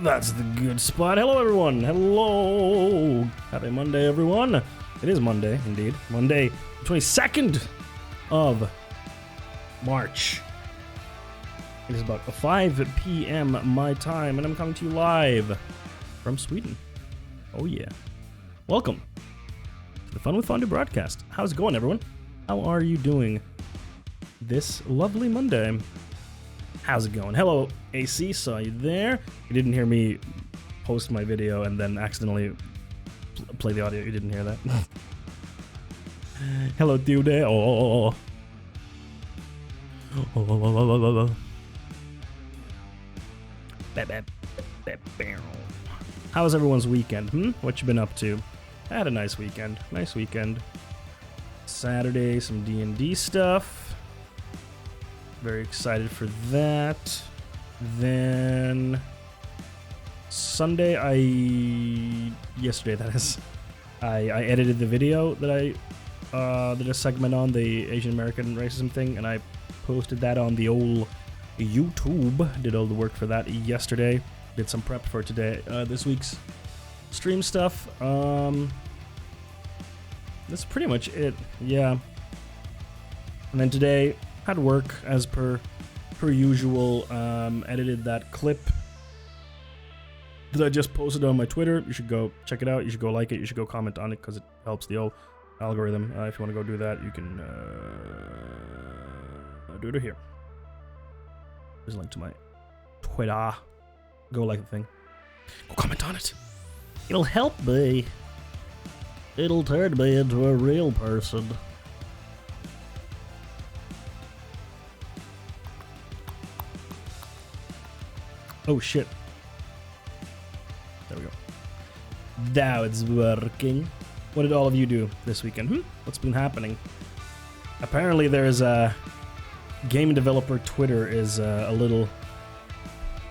That's the good spot. Hello, everyone. Hello. Happy Monday, everyone. It is Monday, indeed. Monday, 22nd of March. It is about 5 p.m. my time, and I'm coming to you live from Sweden. Oh, yeah. Welcome to the Fun with Fondue broadcast. How's it going, everyone? How are you doing this lovely Monday? How's it going? Hello, AC, saw you there. You didn't hear me post my video and then accidentally play the audio. You didn't hear that. Hello, dude. Oh. How was everyone's weekend? What you been up to? I had a nice weekend. Saturday, some D&D stuff. Very excited for that. Then Sunday, yesterday that is, I edited the video that I did a segment on the Asian American racism thing, and I posted that on the old YouTube. Did all the work for that yesterday. Did some prep for today, this week's stream stuff. That's pretty much it. Yeah. And then today, had work as per usual. Edited that clip that I just posted on my Twitter. You should go check it out. You should go like it. You should go comment on it because it helps the old algorithm. If you want to go do that, you can do it here. There's a link to my Twitter. Go like the thing. Go comment on it. It'll help me. It'll turn me into a real person. Oh shit. There we go. Now it's working. What did all of you do this weekend? What's been happening? Apparently there's a game developer Twitter is a little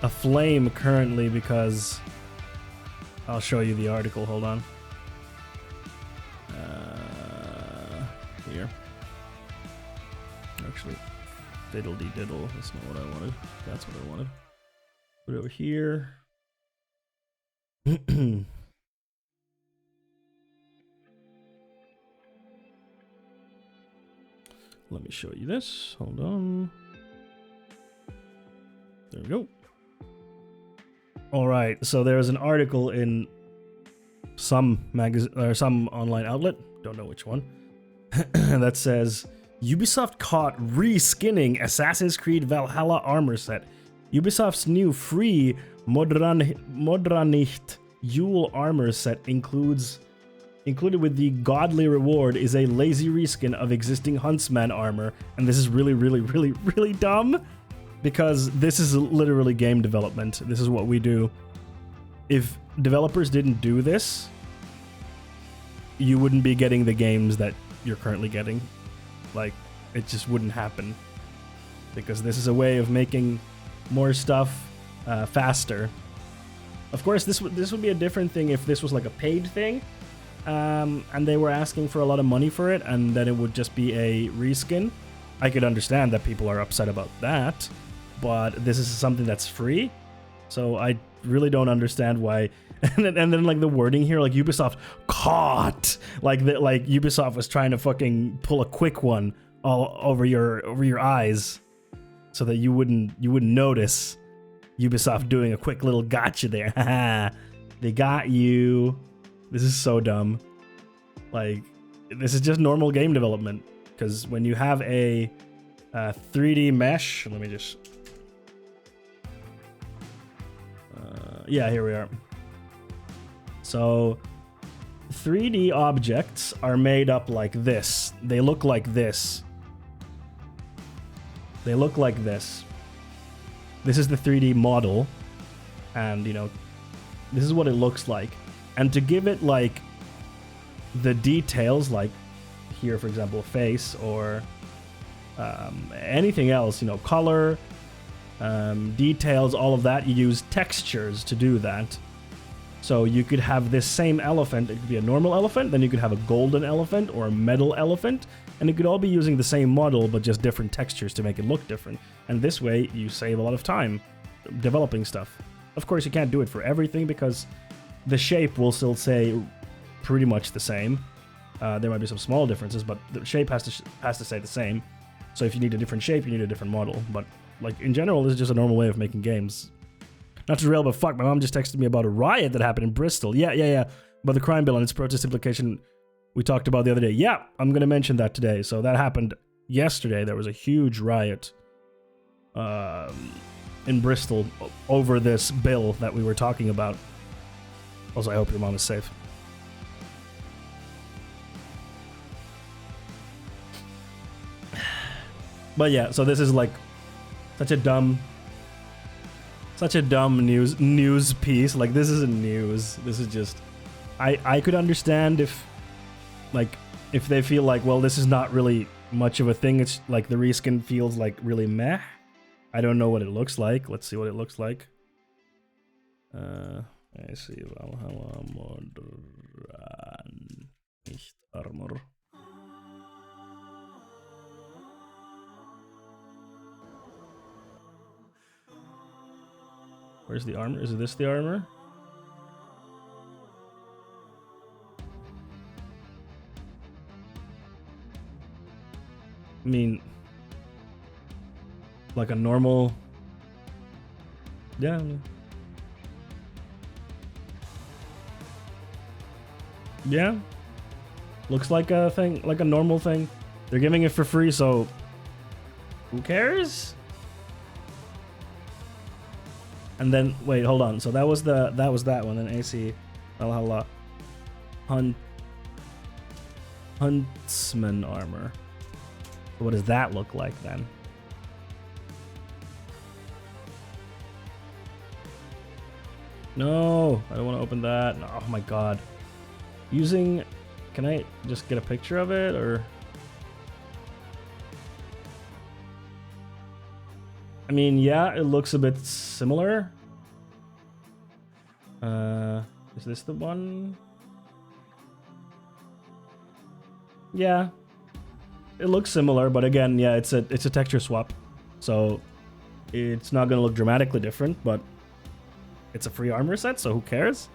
aflame currently because I'll show you the article. Hold on. Here. Actually, diddle-dee-diddle. That's not what I wanted. That's what I wanted. Put it over here. Let me show you this. Hold on. There we go. All right. So there's an article in some magazine or some online outlet. Don't know which one. That says Ubisoft caught reskinning Assassin's Creed Valhalla armor set. Ubisoft's new free Modernlicht Yule armor set included with the godly reward is a lazy reskin of existing Huntsman armor, and this is really dumb because this is literally game development. This is what we do. If developers didn't do this, you wouldn't be getting the games that you're currently getting. Like, it just wouldn't happen because this is a way of making more stuff faster. Of course, this would be a different thing if this was like a paid thing, and they were asking for a lot of money for it, and then it would just be a reskin. I could understand that people are upset about that, but this is something that's free, so I really don't understand why. And then like the wording here, like Ubisoft caught, like Ubisoft was trying to fucking pull a quick one all over your eyes, so that you wouldn't notice Ubisoft doing a quick little gotcha there. They got you. This is so dumb. Like, this is just normal game development. Because when you have a 3D mesh, let me just. Yeah, here we are. So 3D objects are made up like this. They look like this. They look like this. This is the 3D model, and you know, this is what it looks like. And to give it like the details, like here, for example, face or anything else, you know, color, details, all of that, you use textures to do that. So you could have this same elephant. It could be a normal elephant, then you could have a golden elephant or a metal elephant, and it could all be using the same model but just different textures to make it look different. And this way you save a lot of time developing stuff. Of course, you can't do it for everything because the shape will still say pretty much the same. There might be some small differences, but the shape has to stay the same. So if you need a different shape, you need a different model. But like in general, this is just a normal way of making games. Not to rail, but fuck, my mom just texted me about a riot that happened in Bristol. Yeah. About the crime bill and its protest implication we talked about the other day. Yeah, I'm going to mention that today. So that happened yesterday. There was a huge riot in Bristol over this bill that we were talking about. Also, I hope your mom is safe. But yeah, so this is like such a dumb news piece. Like, this isn't news. This is just, I could understand if they feel like, well, this is not really much of a thing. It's like the reskin feels like really meh. I don't know what it looks like. Let's see what it looks like. I see Valhalla Modern nicht Armor. Where's the armor? Is this the armor? I mean, like a normal... Yeah. Yeah. Looks like a thing, like a normal thing. They're giving it for free, so who cares? And then wait, hold on. So that was that one. Then AC Valhalla Huntsman armor. So what does that look like then? No, I don't want to open that. No, oh my god. Using, can I just get a picture of it or? I mean, yeah, it looks a bit similar. Is this the one? Yeah, it looks similar, but again, yeah, it's a texture swap, so it's not gonna look dramatically different. But it's a free armor set, so who cares?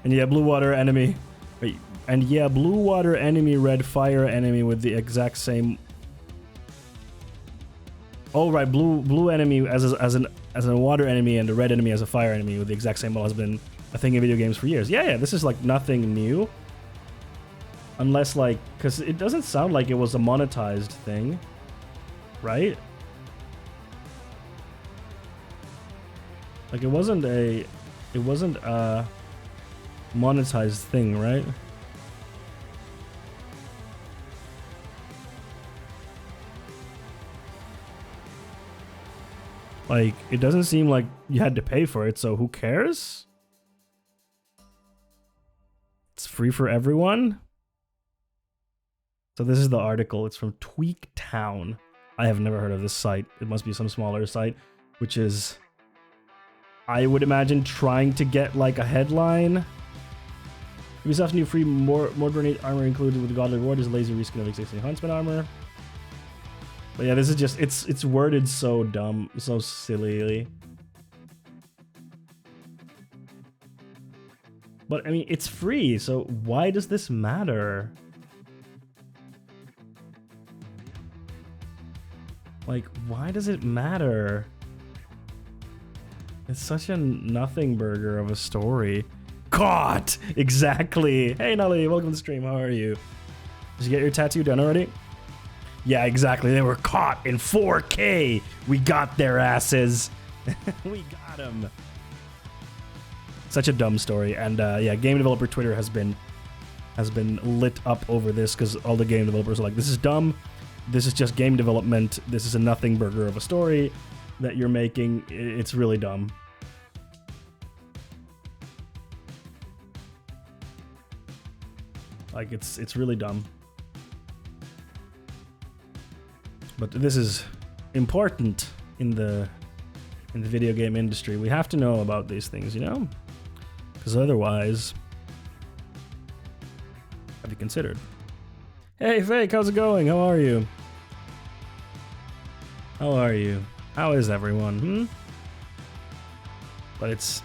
And yeah, blue water enemy. Wait, and yeah, blue water enemy, red fire enemy with the exact same. Oh right, blue enemy as a water enemy and a red enemy as a fire enemy with the exact same model has been a thing in video games for years. Yeah, this is like nothing new. Unless like, because it doesn't sound like it was a monetized thing, right? Like it wasn't a monetized thing, right? Like, it doesn't seem like you had to pay for it, so who cares? It's free for everyone. So this is the article. It's from Tweak Town. I have never heard of this site. It must be some smaller site, which is, I would imagine, trying to get like a headline. Ubisoft's new free Mordrenate armor included with the Godly Reward is a lazy reskin of existing Huntsman armor. But yeah, this is just, it's worded so dumb, so sillily. But I mean, it's free, so why does this matter? Like, why does it matter? It's such a nothing burger of a story. Caught! Exactly! Hey Nolly, welcome to the stream, how are you? Did you get your tattoo done already? Yeah, exactly. They were caught in 4K. We got their asses. We got them. Such a dumb story. And yeah, game developer Twitter has been lit up over this because all the game developers are like, this is dumb. This is just game development. This is a nothing burger of a story that you're making. It's really dumb. Like, it's really dumb. But this is important in the video game industry. We have to know about these things, you know? Because otherwise, have you considered? Hey Fake, how's it going? How are you? How are you? How is everyone? But it's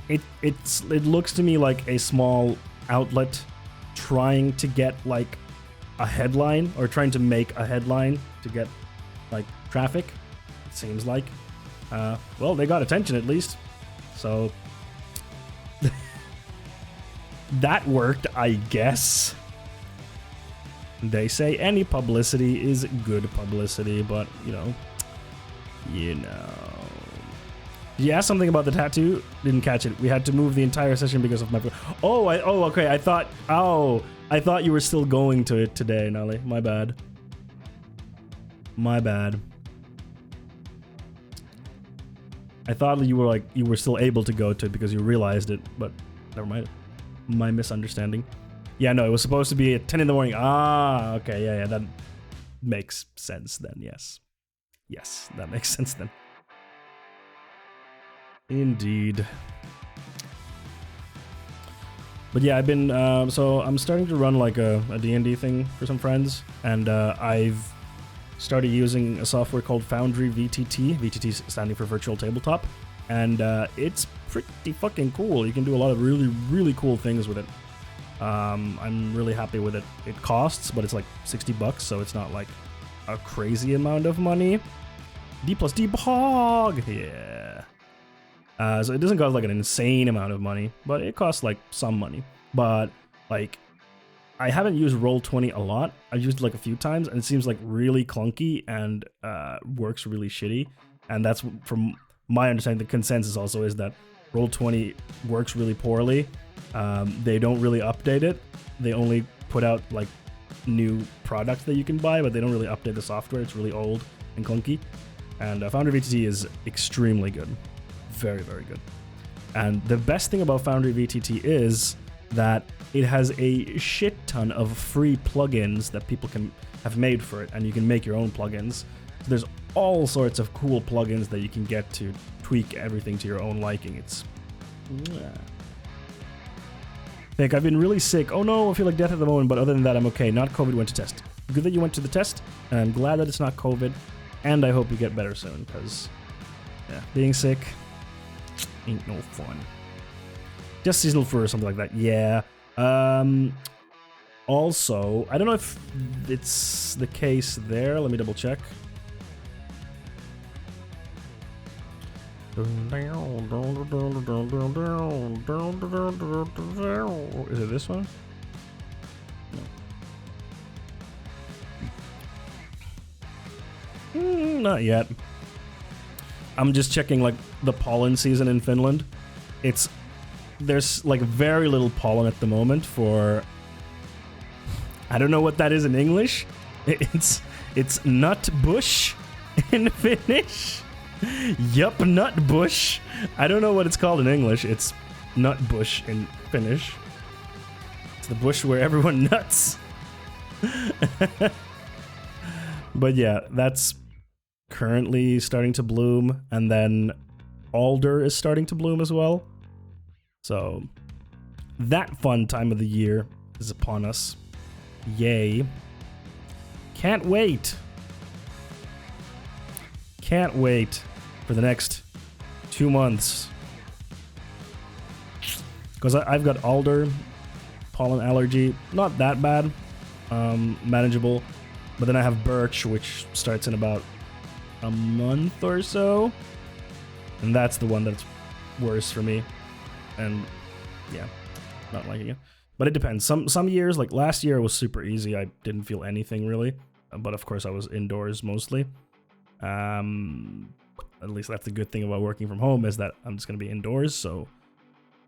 it looks to me like a small outlet trying to get like a headline, or trying to make a headline to get like traffic. It seems like. Well, they got attention at least, so that worked, I guess. They say any publicity is good publicity, but you know. You asked something about the tattoo. Didn't catch it. We had to move the entire session because of my. Okay. I thought you were still going to it today, Nolly. My bad. I thought you were still able to go to it because you realized it, but never mind. My misunderstanding. Yeah, no, it was supposed to be at 10 in the morning. Ah, okay, yeah, that makes sense then, yes. Yes, that makes sense then. Indeed. But yeah, I've been, so I'm starting to run like a D&D thing for some friends, and I've started using a software called Foundry VTT, VTT standing for Virtual Tabletop, and it's pretty fucking cool. You can do a lot of really, really cool things with it. I'm really happy with it. It costs, but it's like $60, so it's not like a crazy amount of money. D plus D hog! Yeah. So it doesn't cost like an insane amount of money, but it costs like some money. But like, I haven't used Roll20 a lot. I've used it like a few times, and it seems like really clunky and works really shitty. And that's, from my understanding, the consensus also is that Roll20 works really poorly. They don't really update it. They only put out like new products that you can buy, but they don't really update the software. It's really old and clunky. And Foundry VTT is extremely good. Very, very good. And the best thing about Foundry VTT is that it has a shit ton of free plugins that people can have made for it, and you can make your own plugins. So there's all sorts of cool plugins that you can get to tweak everything to your own liking. It's... Nick, I've been really sick. Oh no, I feel like death at the moment, but other than that, I'm okay. Not COVID, went to test. Good that you went to the test, and I'm glad that it's not COVID, and I hope you get better soon, because yeah, being sick ain't no fun. Just seasonal flu or something like that. Yeah. Also, I don't know if it's the case there. Let me double check. Is it this one? No. Not yet. I'm just checking like the pollen season in Finland. There's like very little pollen at the moment for, I don't know what that is in English. It's nut bush in Finnish. Yup, nut bush. I don't know what it's called in English. It's nut bush in Finnish. It's the bush where everyone nuts. But yeah, that's currently starting to bloom, and then alder is starting to bloom as well. So that fun time of the year is upon us. Yay. Can't wait. Can't wait for the next 2 months. Because I've got alder, pollen allergy, not that bad, manageable. But then I have birch, which starts in about a month or so. And that's the one that's worse for me. And yeah, not liking it. But it depends. Some years, like last year, was super easy. I didn't feel anything really. But of course, I was indoors mostly. At least that's the good thing about working from home, is that I'm just going to be indoors. So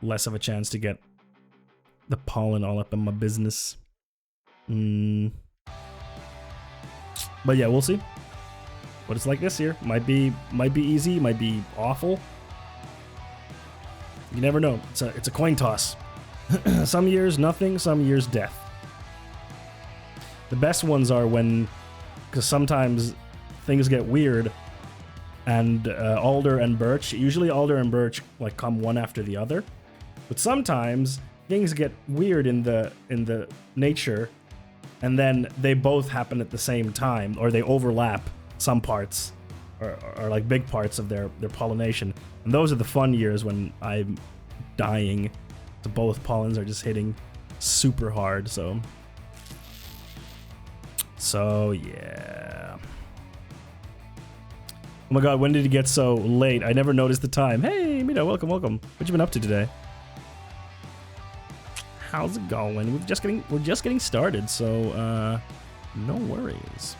less of a chance to get the pollen all up in my business. But yeah, we'll see what it's like this year. Might be easy, might be awful. You never know. It's a coin toss. Some years nothing, some years death. The best ones are because sometimes things get weird, and alder and birch. Usually alder and birch like come one after the other, but sometimes things get weird in the nature, and then they both happen at the same time, or they overlap some parts, or like big parts of their pollination. And those are the fun years when I'm dying. So both pollens are just hitting super hard, so yeah. Oh my god, when did it get so late? I never noticed the time. Hey, Mita, welcome. What you been up to today? How's it going? We're just getting started, so no worries.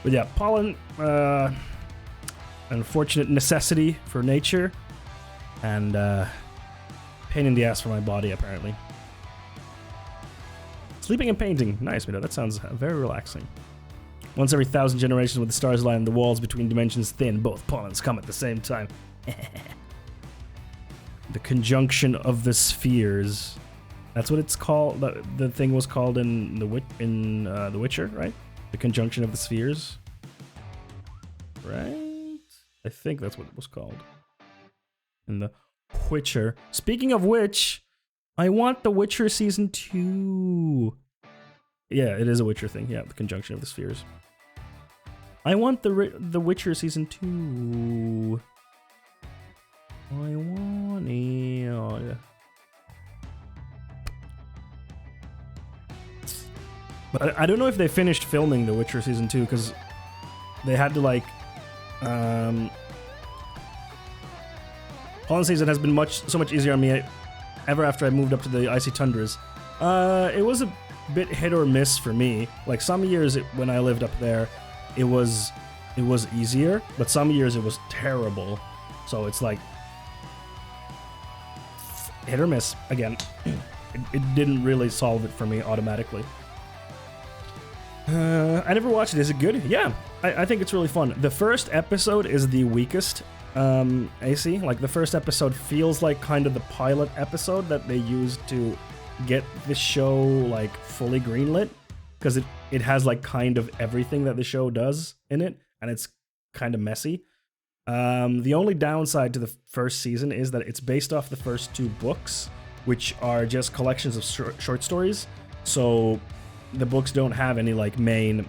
But yeah, pollen, unfortunate necessity for nature, and pain in the ass for my body, apparently. Sleeping and painting. Nice, Mita. That sounds very relaxing. Once every 1,000 generations with the stars line and the walls between dimensions thin, both pollens come at the same time. The conjunction of the spheres. That's what it's called. The thing was called in The Witcher, right? The conjunction of the spheres. Right? I think that's what it was called. In The Witcher. Speaking of which, I want The Witcher Season 2. Yeah, it is a Witcher thing. Yeah, the conjunction of the spheres. I want the Witcher Season 2. I want it. But I don't know if they finished filming The Witcher Season 2, because they had to, like... Pollen season has been so much easier on me ever after I moved up to the icy tundras. It was a bit hit or miss for me. Like, some years when I lived up there, it was easier, but some years it was terrible. So it's like... hit or miss, again. It didn't really solve it for me automatically. I never watched it. Is it good? Yeah, I think it's really fun. The first episode is the weakest, AC. Like, the first episode feels like kind of the pilot episode that they used to get the show, like, fully greenlit. Because it has, like, kind of everything that the show does in it, and it's kind of messy. The only downside to the first season is that it's based off the first 2 books, which are just collections of short stories. So... the books don't have any main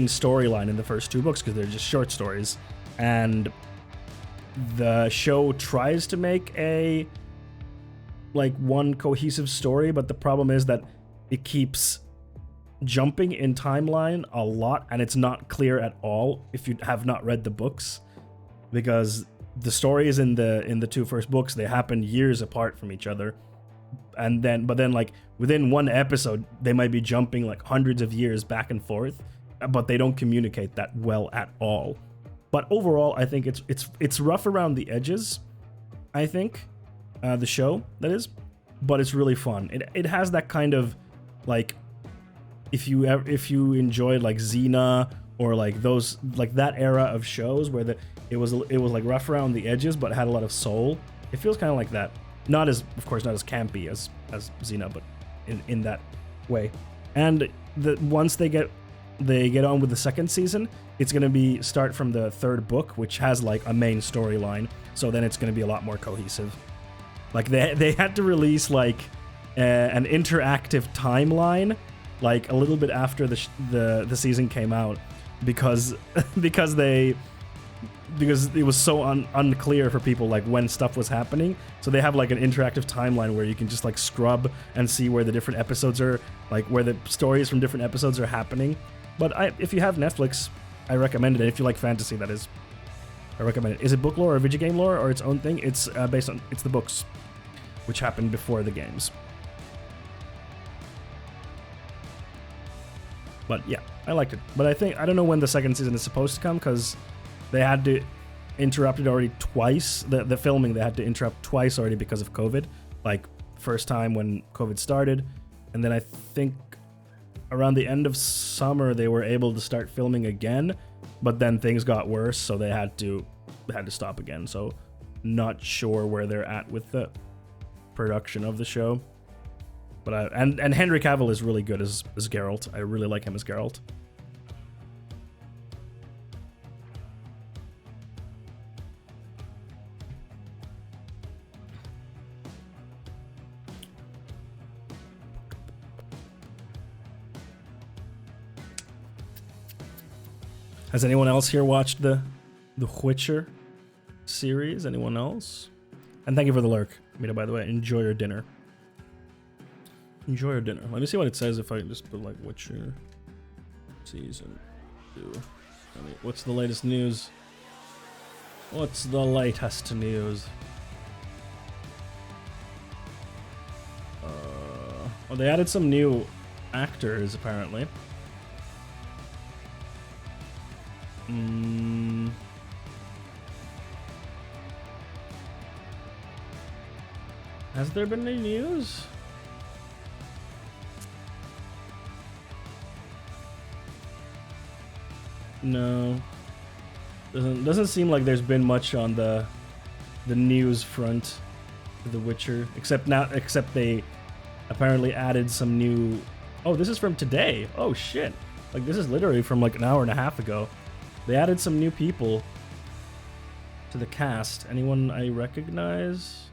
storyline in the first 2 books because they're just short stories, and the show tries to make a one cohesive story, but the problem is that it keeps jumping in timeline a lot, and it's not clear at all if you have not read the books, because the stories in the 2 first books, they happen years apart from each other. But then within one episode, they might be jumping hundreds of years back and forth, but they don't communicate that well at all. But overall, I think it's rough around the edges. I think the show, that is, but it's really fun. It has that kind of if you enjoyed Xena or those that era of shows where it was rough around the edges but had a lot of soul. It feels kind of like that. Not as campy as Xena, but in that way. And once they get on with the second season, it's going to start from the 3rd book, which has a main storyline. So then it's going to be a lot more cohesive. They had to release an interactive timeline a little bit after the season came out because it was so unclear for people when stuff was happening. So they have an interactive timeline where you can just scrub and see where the different episodes are, where the stories from different episodes are happening. But if you have Netflix, I recommend it. If you like fantasy, that is, I recommend it. Is it book lore or video game lore or its own thing? It's it's the books, which happened before the games. But yeah, I liked it. But I don't know when the second season is supposed to come, because they had to interrupt it already twice. The filming, they had to interrupt twice already because of COVID. First time when COVID started, and then I think around the end of summer they were able to start filming again, but then things got worse, so they had to stop again. So not sure where they're at with the production of the show. But and Henry Cavill is really good as Geralt. I really like him as Geralt. Has anyone else here watched the Witcher series? Anyone else? And thank you for the lurk, Mita, by the way. Enjoy your dinner. Enjoy your dinner. Let me see what it says if I just put like Witcher season 2. What's the latest news? What's the latest news? Oh, they added some new actors apparently. Has there been any news? No. Doesn't seem like there's been much on the news front for The Witcher, except they apparently added some new. Oh, this is from today. Oh shit. Like this is literally from like an hour and a half ago. They added some new people to the cast. Anyone I recognize?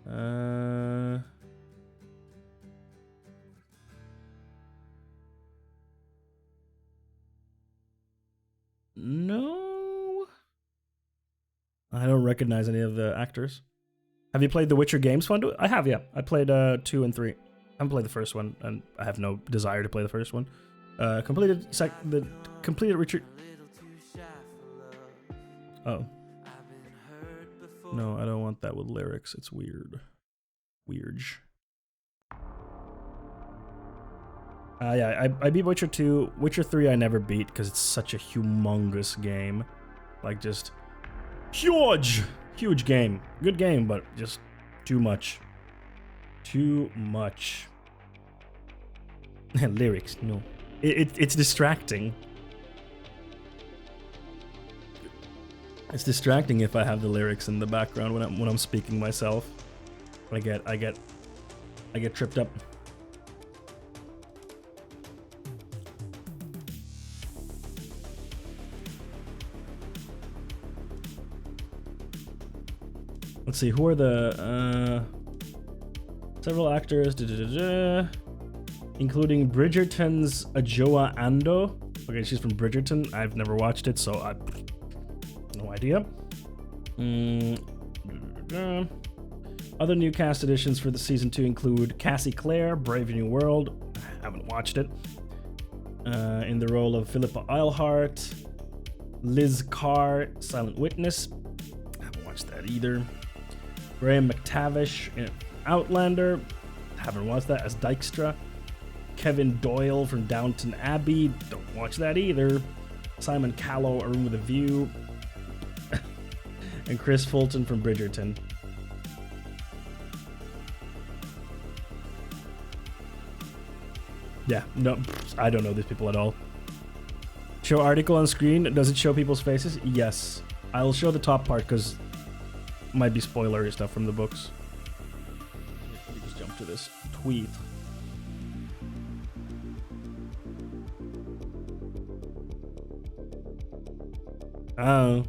No. I don't recognize any of the actors. Have you played the Witcher games, Fundu? I have, yeah. I played 2 and 3. I haven't played the first one, and I have no desire to play the first one. Completed Richard. Oh. No, I don't want that with lyrics. It's weird. Weird. Yeah, I beat Witcher 2. Witcher 3 I never beat because it's such a humongous game. Like, just huge! Huge game. Good game, but just too much. Too much. Lyrics, no. It's distracting. It's distracting if I have the lyrics in the background when I'm speaking myself. I get tripped up. Let's see, who are the several actors, including Bridgerton's Adjoa Ando. Okay, she's from Bridgerton. I've never watched it, so I no idea. Other new cast additions for the season 2 include Cassie Clare, Brave New World. I haven't watched it. In the role of Philippa Eilhart, Liz Carr, Silent Witness. I haven't watched that either. Graham McTavish in Outlander. Haven't watched that, as Dykstra. Kevin Doyle from Downton Abbey. Don't watch that either. Simon Callow, A Room with a View. And Chris Fulton from Bridgerton. Yeah, no, I don't know these people at all. Show article on screen. Does it show people's faces? Yes. I'll show the top part because might be spoilery stuff from the books. Let me just jump to this tweet. Oh.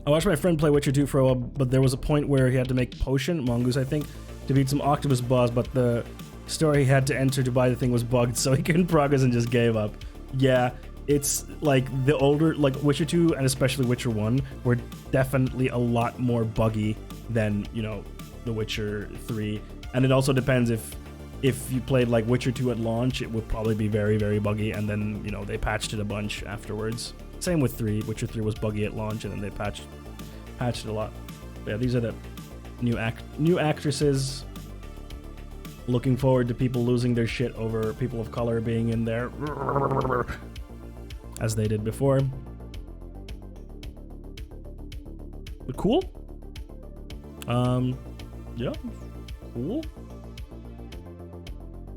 I watched my friend play Witcher 2 for a while, but there was a point where he had to make potion, mongoose I think, to beat some octopus boss, but the store he had to enter to buy the thing was bugged, so he couldn't progress and just gave up. Yeah, it's like the older, like Witcher 2 and especially Witcher 1 were definitely a lot more buggy than, you know, the Witcher 3. And it also depends if you played like Witcher 2 at launch, it would probably be very, very buggy, and then, you know, they patched it a bunch afterwards. Same with 3. Witcher 3 was buggy at launch, and then they patched it a lot. But yeah, these are the new actresses. Looking forward to people losing their shit over people of color being in there, as they did before. But cool. Yeah, cool.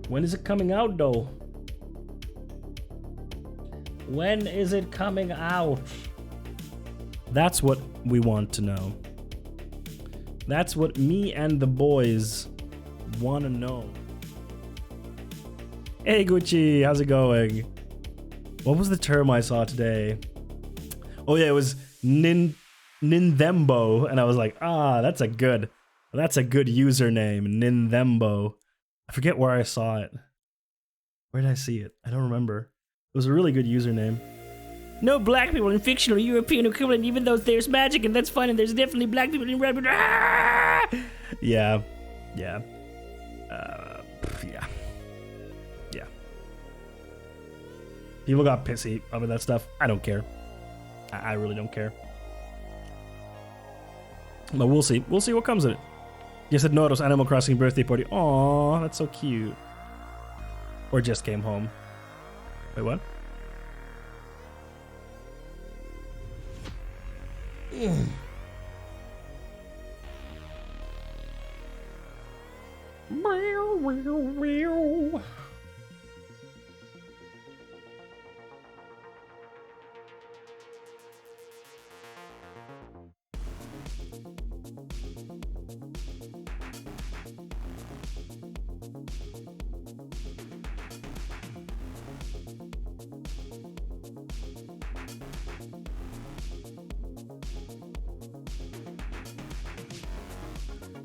When is it coming out, though? When is it coming out? That's what we want to know. That's what me and the boys want to know. Hey Gucci, how's it going? What was the term I saw today? Oh yeah, it was Ninthembo, and I was like, that's a good username, Ninthembo. I forget where I saw it. Where did I see it? I don't remember. It was a really good username. No black people in fictional European equivalent, even though there's magic and that's fine, and there's definitely black people in red. Yeah. Yeah. Yeah. People got pissy about that stuff. I don't care. I really don't care. But we'll see. We'll see what comes of it. Yes, said no, it was Animal Crossing birthday party. Aww, that's so cute. Or just came home. Wait, what?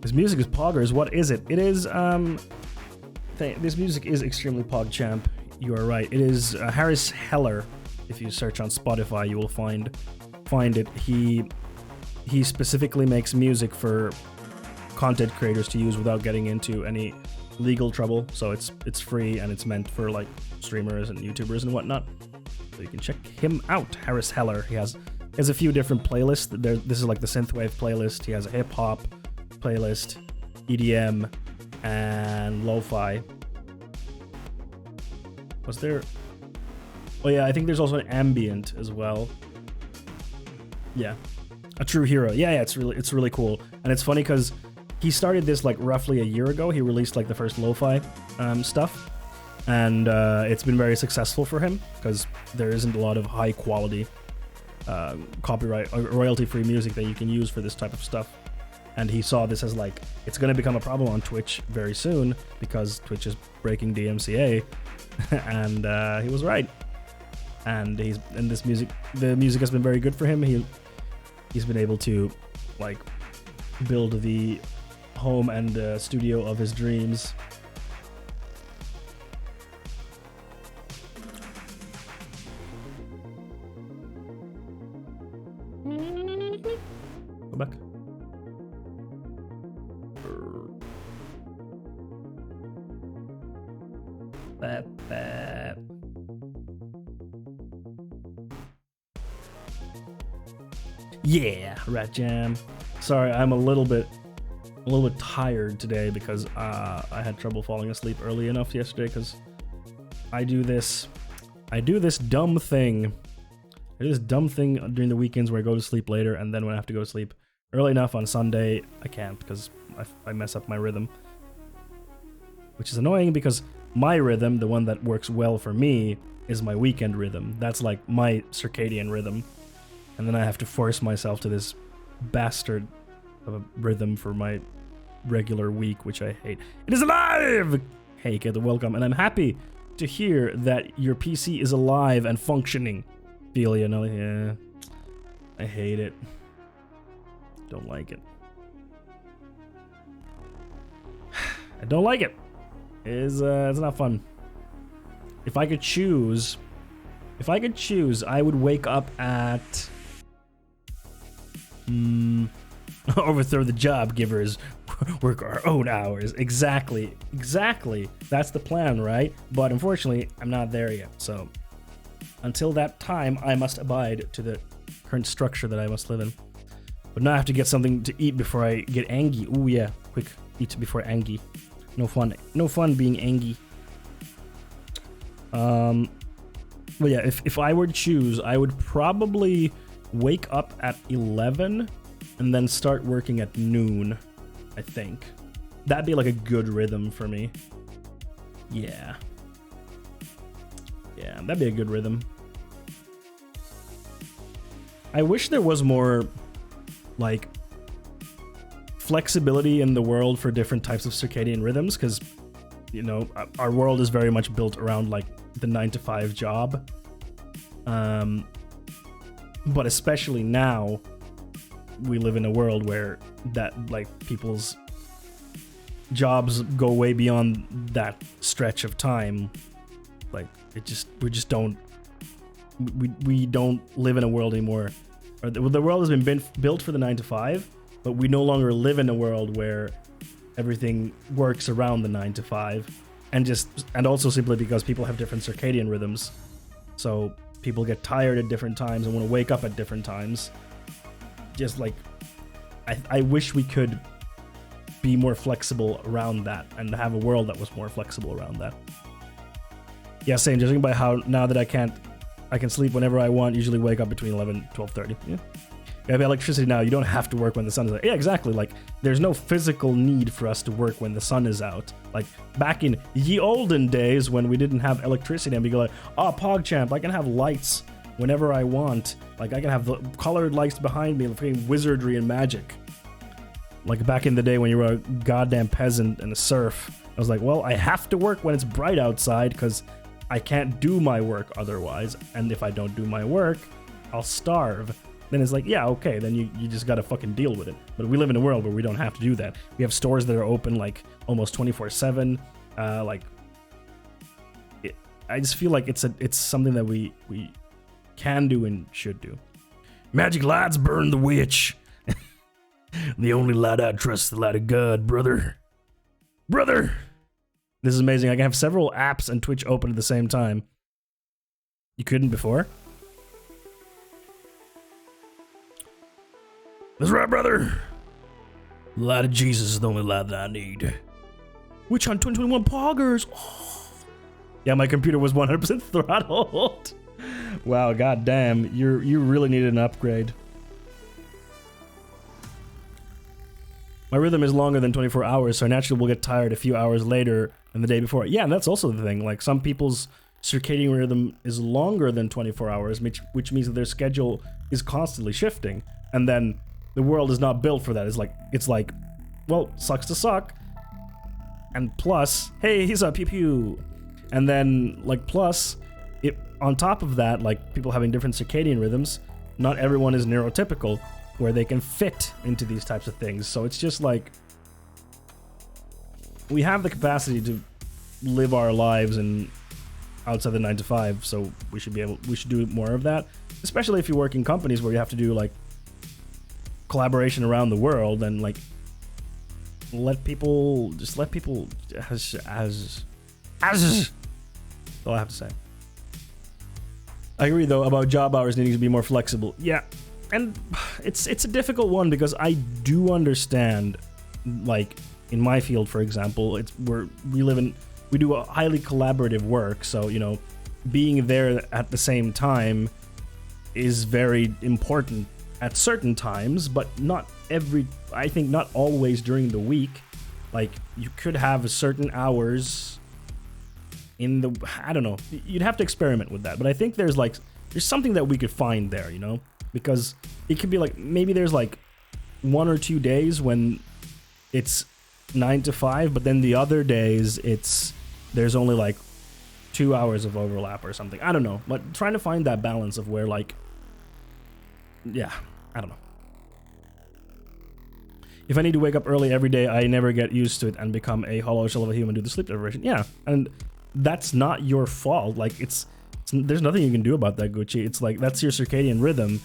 This music is poggers. What is it? It is, this music is extremely PogChamp. You are right. It is Harris Heller. If you search on Spotify, you will find it. He specifically makes music for content creators to use without getting into any legal trouble. So it's free and it's meant for like streamers and YouTubers and whatnot. So you can check him out, Harris Heller. He has a few different playlists. This is like the synthwave playlist. He has a hip hop playlist, EDM, and lo-fi. Was there? Oh yeah, I think there's also an ambient as well. Yeah, a true hero. Yeah, it's really cool, and it's funny because he started this like roughly a year ago. He released like the first lo-fi stuff, and it's been very successful for him because there isn't a lot of high quality copyright or royalty-free music that you can use for this type of stuff. And he saw this as like, it's going to become a problem on Twitch very soon because Twitch is breaking DMCA, and he was right. And the music has been very good for him. He's been able to like build the home and studio of his dreams. Go back. Yeah, Rat Jam. Sorry, I'm a little bit tired today because I had trouble falling asleep early enough yesterday because I do this dumb thing. I do this dumb thing during the weekends where I go to sleep later, and then when I have to go to sleep early enough on Sunday, I can't because I mess up my rhythm. Which is annoying because my rhythm, the one that works well for me, is my weekend rhythm. That's like my circadian rhythm. And then I have to force myself to this bastard of a rhythm for my regular week, which I hate. It is alive! Hey, kid, welcome. And I'm happy to hear that your PC is alive and functioning. Feel you know? Yeah. I hate it. Don't like it. I don't like it. It's not fun. If I could choose, I would wake up at overthrow the job givers, work our own hours. Exactly. That's the plan, right? But unfortunately, I'm not there yet. So until that time, I must abide to the current structure that I must live in. But now I have to get something to eat before I get angry. Ooh yeah, quick, eat before angry. No fun being angry. But yeah, if I were to choose, I would probably wake up at 11 and then start working at noon, I think. That'd be like a good rhythm for me. Yeah. Yeah, that'd be a good rhythm. I wish there was more, like, flexibility in the world for different types of circadian rhythms, because, you know, our world is very much built around, like, the 9-to-5 job. But especially now, we live in a world where that, like, people's jobs go way beyond that stretch of time. Like we just don't we don't live in a world anymore. Or the world has been built for the 9 to 5, but we no longer live in a world where everything works around the 9 to 5, and also simply because people have different circadian rhythms, so people get tired at different times and want to wake up at different times. Just like I wish we could be more flexible around that and have a world that was more flexible around that. Yeah, same. Judging by how now that I can sleep whenever I want, usually wake up between 11 and 12:30. Yeah. You have electricity now, you don't have to work when the sun is out. Yeah, exactly. Like, there's no physical need for us to work when the sun is out. Like, back in ye olden days when we didn't have electricity and we go like, oh, PogChamp, I can have lights whenever I want. Like, I can have the colored lights behind me, like wizardry and magic. Like, back in the day when you were a goddamn peasant and a serf, I was like, well, I have to work when it's bright outside because I can't do my work otherwise. And if I don't do my work, I'll starve. Then it's like, yeah, okay, then you just gotta fucking deal with it. But we live in a world where we don't have to do that. We have stores that are open like almost 24/7. I just feel like it's something that we can do and should do. Magic lights burn the witch. The only light I trust is the light of God, brother. Brother! This is amazing. I can have several apps and Twitch open at the same time. You couldn't before? That's right, brother. The light of Jesus is the only light that I need. Witch Hunt 2021 poggers. Oh. Yeah, my computer was 100% throttled. Wow, goddamn. You really needed an upgrade. My rhythm is longer than 24 hours, so I naturally will get tired a few hours later than the day before. Yeah, and that's also the thing. Like, some people's circadian rhythm is longer than 24 hours, which means that their schedule is constantly shifting. And then the world is not built for that. It's like, well, sucks to suck. And plus, hey, he's a pew pew. And then, like, plus, on top of that, like, people having different circadian rhythms, not everyone is neurotypical, where they can fit into these types of things. So it's just like, we have the capacity to live our lives and outside the 9 to 5, so we should do more of that. Especially if you work in companies where you have to do like collaboration around the world, and like let people as that's all I have to say. I agree though about job hours needing to be more flexible. Yeah, and it's a difficult one because I do understand, like in my field, for example, we do a highly collaborative work, so you know, being there at the same time is very important at certain times, but I think not always during the week. Like, you could have certain hours I don't know, you'd have to experiment with that, but I think there's something that we could find there, you know, because it could be like, maybe there's like 1 or 2 days when it's 9 to 5, but then the other days there's only like 2 hours of overlap or something. I don't know, but trying to find that balance of where, like, yeah, I don't know. If I need to wake up early every day, I never get used to it and become a hollow shell of a human due to sleep deprivation. Yeah, and that's not your fault. Like, there's nothing you can do about that, Gucci. It's like, that's your circadian rhythm,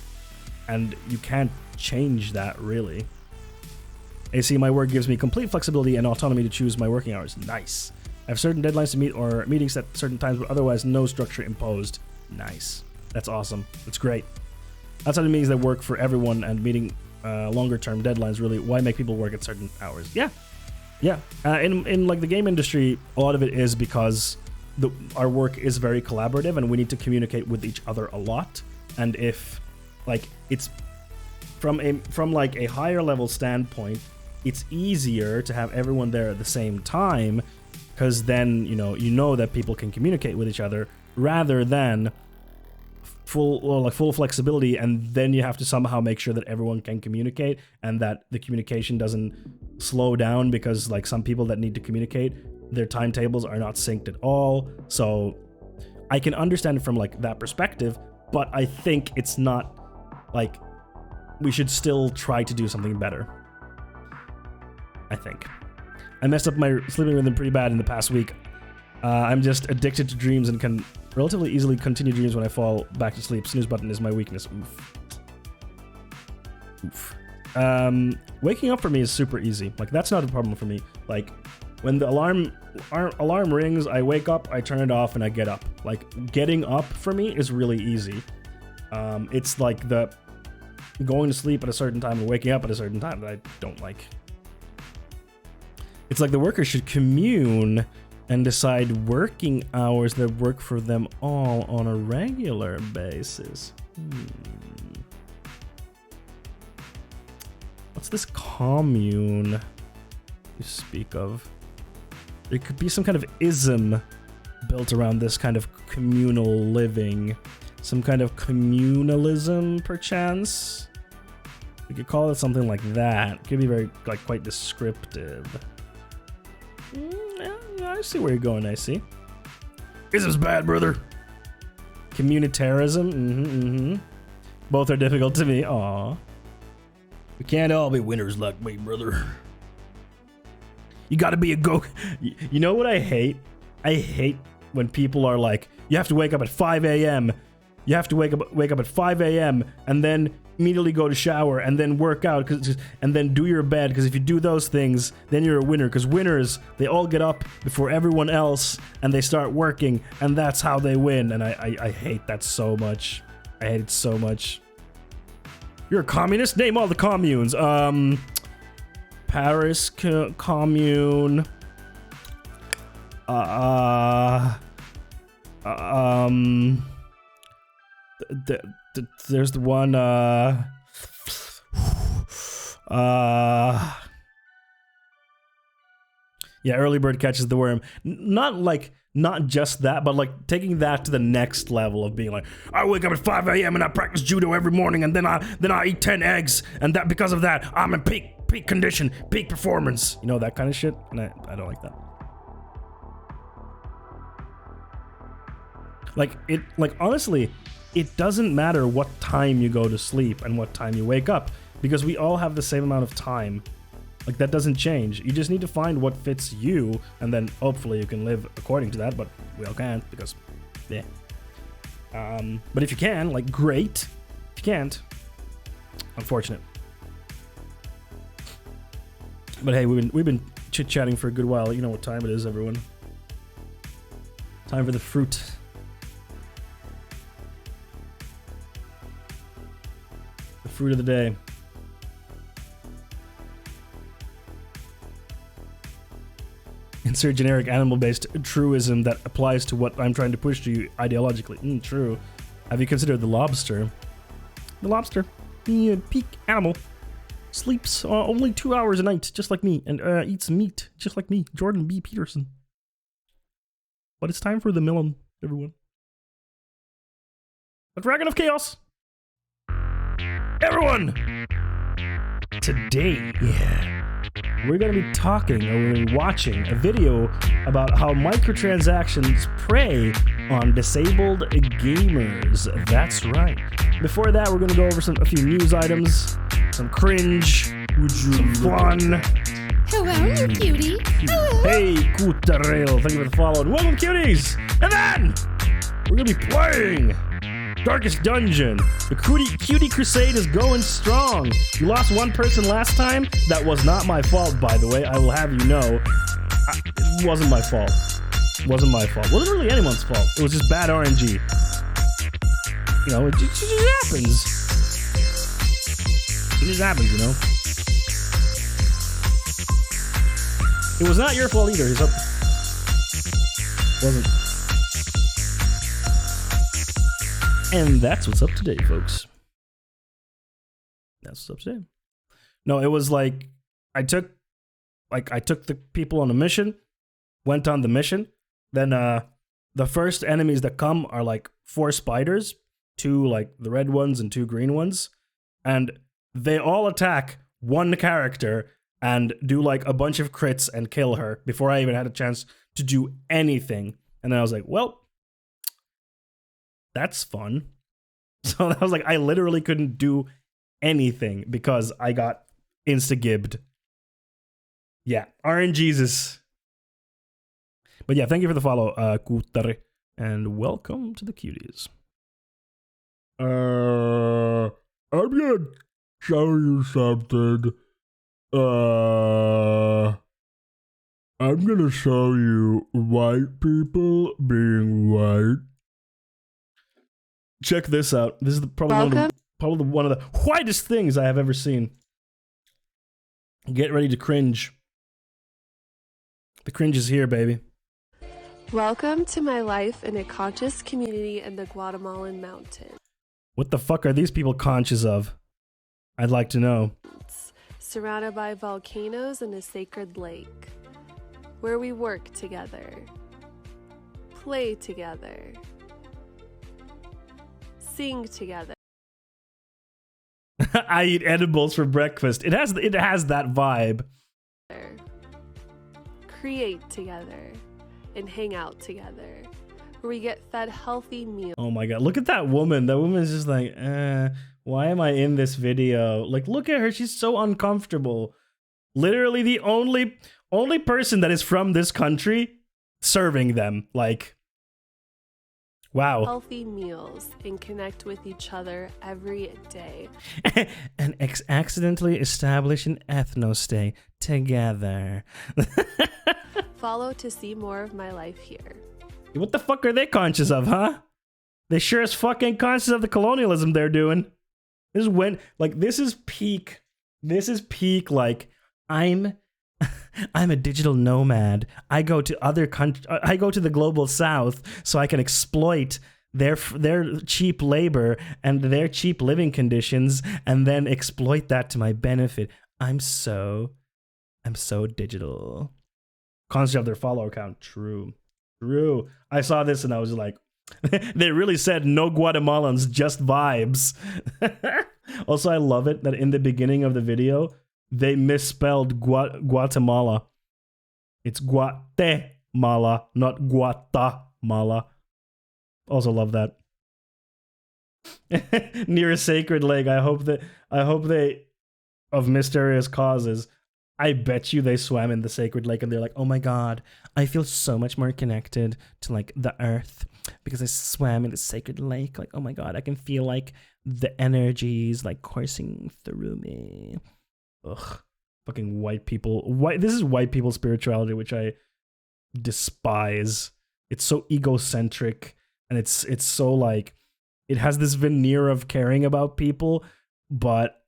and you can't change that, really. AC, my work gives me complete flexibility and autonomy to choose my working hours. Nice. I have certain deadlines to meet or meetings at certain times, but otherwise no structure imposed. Nice. That's awesome. That's great. Outside of meetings that work for everyone and meeting longer term deadlines, really, why make people work at certain hours? Yeah. In like the game industry, a lot of it is because our work is very collaborative and we need to communicate with each other a lot. And if like it's from like a higher level standpoint, it's easier to have everyone there at the same time, because then you know that people can communicate with each other, rather than full flexibility, and then you have to somehow make sure that everyone can communicate and that the communication doesn't slow down because like some people that need to communicate, their timetables are not synced at all. So I can understand it from like that perspective, but I think it's not like, we should still try to do something better, I think. I messed up my sleeping rhythm pretty bad in the past week. I'm just addicted to dreams and can relatively easily continue dreams when I fall back to sleep. Snooze button is my weakness. Oof. Waking up for me is super easy. Like, that's not a problem for me. Like, when the alarm rings, I wake up, I turn it off, and I get up. Like, getting up for me is really easy. It's like the going to sleep at a certain time and waking up at a certain time that I don't like. It's like the workers should commune and decide working hours that work for them all on a regular basis. What's this commune you speak of? There could be some kind of ism built around this kind of communal living. Some kind of communalism, perchance? We could call it something like that. It could be very, like, quite descriptive. I see where you're going, I see. Ism's bad, brother. Communitarism, Both are difficult to me, aw. We can't all be winners like me, brother. You gotta be a go. You know what I hate? I hate when people are like, you have to wake up at 5 a.m. You have to wake up at 5 a.m. and then immediately go to shower and then work out and then do your bed, because if you do those things, then you're a winner. Because winners, they all get up before everyone else and they start working, and that's how they win. And I hate that so much. I hate it so much. You're a communist? Name all the communes. Paris commune. There's the one. Yeah, early bird catches the worm. Not just that, but like taking that to the next level of being like, I wake up at 5 a.m. and I practice judo every morning, and then I eat 10 eggs, and that because of that I'm in peak condition, peak performance. You know, that kind of shit, and I don't like that. Honestly, it doesn't matter what time you go to sleep and what time you wake up, because we all have the same amount of time. Like, that doesn't change. You just need to find what fits you, and then hopefully you can live according to that, but we all can't, because, yeah. But if you can, like, great. If you can't, unfortunate. But hey, we've been chit-chatting for a good while. You know what time it is, everyone. Time for the fruit. The fruit of the day. Insert generic animal-based truism that applies to what I'm trying to push to you ideologically. True. Have you considered the lobster? The lobster, the peak animal, sleeps only 2 hours a night, just like me, and eats meat, just like me, Jordan B. Peterson. But it's time for the melon, everyone. The Dragon of Chaos! Everyone! Today, we're going to be talking, or we're going to be watching a video about how microtransactions prey on disabled gamers. That's right. Before that, we're going to go over a few news items, some cringe, some fun. Hello, you cutie. Hello. Hey, Kutarel, thank you for the follow. And welcome, cuties! And then, we're going to be playing Darkest Dungeon. The cutie crusade is going strong. You lost one person last time. That was not my fault, by the way. I will have you know. It wasn't my fault. It wasn't my fault. It wasn't really anyone's fault. It was just bad RNG. You know, it just happens. It just happens, you know. It was not your fault either. It wasn't. And that's what's up today, folks. That's what's up today. No, it was like I took the people on a mission, went on the mission. Then the first enemies that come are like 4 spiders, 2 like the red ones and 2 green ones, and they all attack one character and do like a bunch of crits and kill her before I even had a chance to do anything. And then I was like, well, that's fun. So I was like, I literally couldn't do anything because I got insta-gibbed. Yeah, RNGesus. But yeah, thank you for the follow, Kuttari, and welcome to the cuties. I'm gonna show you something. I'm gonna show you white people being white. Check this out. This is probably one of the whitest things I have ever seen. Get ready to cringe. The cringe is here, baby. Welcome to my life in a conscious community in the Guatemalan mountains. What the fuck are these people conscious of? I'd like to know. Surrounded by volcanoes and a sacred lake, where we work together, play together, sing together. I eat edibles for breakfast. It has that vibe. Create together and hang out together, where we get fed healthy meals. Oh my god, look at that woman. That woman is just like, why am I in this video? Like, look at her. She's so uncomfortable. Literally the only person that is from this country serving them. Like, wow. Healthy meals and connect with each other every day. And accidentally establish an ethno-stay together. Follow to see more of my life here. What the fuck are they conscious of, huh? They sure as fuck ain't conscious of the colonialism they're doing. This is when, like, this is peak, like, I'm a digital nomad. I go to other countries, I go to the global south so I can exploit their cheap labor and their cheap living conditions and then exploit that to my benefit. I'm so digital. Conscious of their follower count. True. I saw this and I was like, they really said no Guatemalans, just vibes. Also, I love it that in the beginning of the video, they misspelled Guatemala. It's Guatemala, not Guatemala. Also love that. Near a sacred lake. I hope they, of mysterious causes, I bet you they swam in the sacred lake and they're like, oh my god, I feel so much more connected to like the earth because I swam in the sacred lake. Like, oh my god, I can feel like the energies like coursing through me. Ugh. Fucking white people. This is white people spirituality, which I despise. It's so egocentric and it's so like, it has this veneer of caring about people, but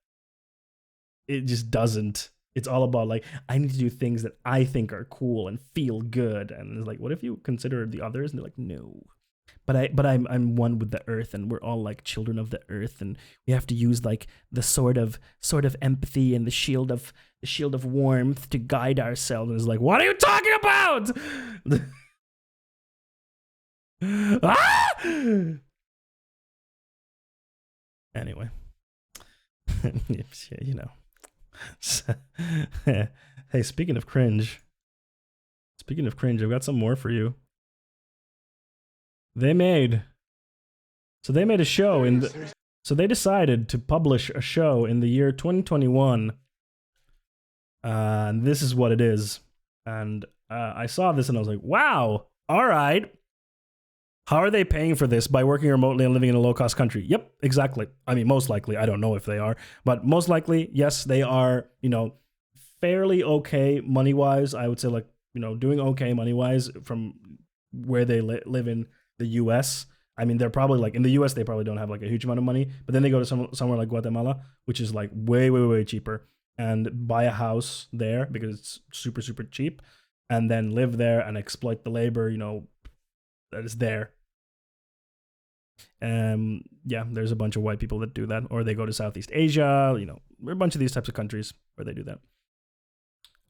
it just doesn't. It's all about like, I need to do things that I think are cool and feel good. And it's like, what if you consider the others? And they're like, no. But I'm one with the earth, and we're all like children of the earth, and we have to use like the sort of empathy and the shield of warmth to guide ourselves. And it's like, what are you talking about? Ah! Anyway, you know. Hey, speaking of cringe, I've got some more for you. They made a show so they decided to publish a show in the year 2021. And this is what it is. And I saw this and I was like, wow, all right. How are they paying for this? By working remotely and living in a low-cost country? Yep, exactly. I mean, most likely. I don't know if they are. But most likely, yes, they are, you know, fairly okay money-wise. I would say, like, you know, doing okay money-wise from where they live in the U.S. I mean, they're probably, like, in the U.S., they probably don't have, like, a huge amount of money. But then they go to somewhere like Guatemala, which is, like, way, way, way cheaper. And buy a house there because it's super, super cheap. And then live there and exploit the labor, you know, that is there. Yeah, there's a bunch of white people that do that, or they go to Southeast Asia, you know, a bunch of these types of countries where they do that.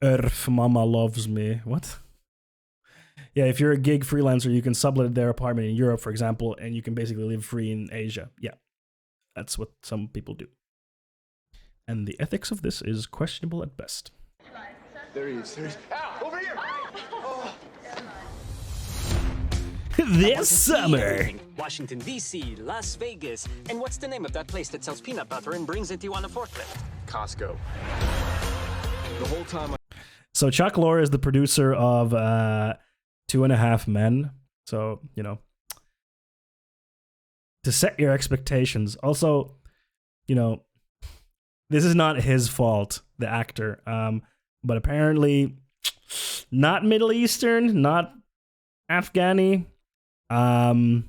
Earth mama loves me. What? Yeah, if you're a gig freelancer, you can sublet their apartment in Europe, for example, and you can basically live free in Asia. Yeah, that's what some people do. And the ethics of this is questionable at best. There he is. Ow, over here! Oh. This summer! Washington, D.C., Las Vegas. And what's the name of that place that sells peanut butter and brings it to you on a forklift? Costco. The whole time So Chuck Lorre is the producer of 2.5 Men. So, you know, to set your expectations. Also, you know, this is not his fault, the actor. But apparently not Middle Eastern, not Afghani. Also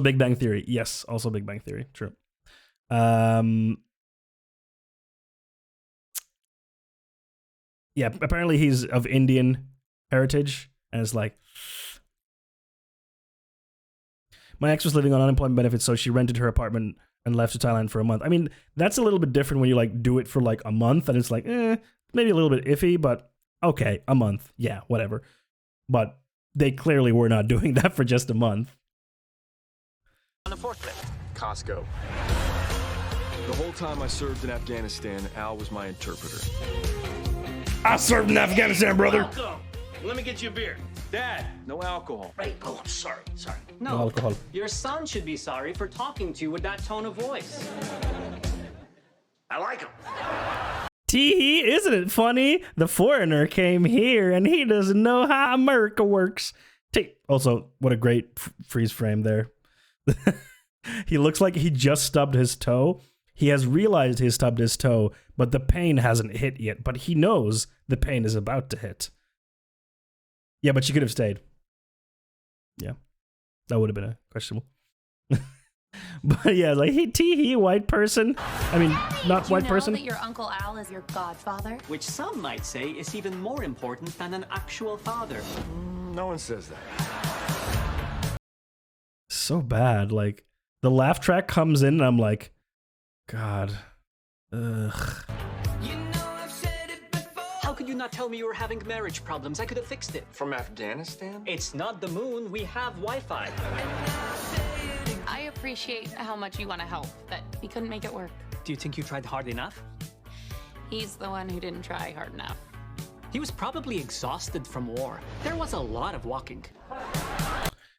Big Bang Theory. Yes, also Big Bang Theory. True. Yeah, apparently he's of Indian heritage, and it's like, my ex was living on unemployment benefits, so she rented her apartment and left to Thailand for a month. I mean, that's a little bit different when you like do it for like a month, and it's like, maybe a little bit iffy, but okay, a month, yeah, whatever. But they clearly were not doing that for just a month. On a forklift. Costco. The whole time I served in Afghanistan, Al was my interpreter. I served in Afghanistan, brother. Welcome. Let me get you a beer. Dad, no alcohol. Right. Oh, I'm sorry. Sorry. No, alcohol. your son should be sorry for talking to you with that tone of voice. I like him. Tee, isn't it funny? The foreigner came here and he doesn't know how America works. Also, what a great freeze frame there. He looks like he just stubbed his toe. He has realized he stubbed his toe, but the pain hasn't hit yet. But he knows the pain is about to hit. Yeah, but she could have stayed. Yeah, that would have been a questionable. But yeah, like he white person. I mean, not white person. Did you know that your Uncle Al is your godfather? Which some might say is even more important than an actual father. No one says that. So bad. Like the laugh track comes in, and I'm like, God, ugh. How could you not tell me you were having marriage problems? I could have fixed it. From Afghanistan? It's not the moon. We have Wi-Fi. I appreciate how much you want to help, but we couldn't make it work. Do you think you tried hard enough? He's the one who didn't try hard enough. He was probably exhausted from war. There was a lot of walking.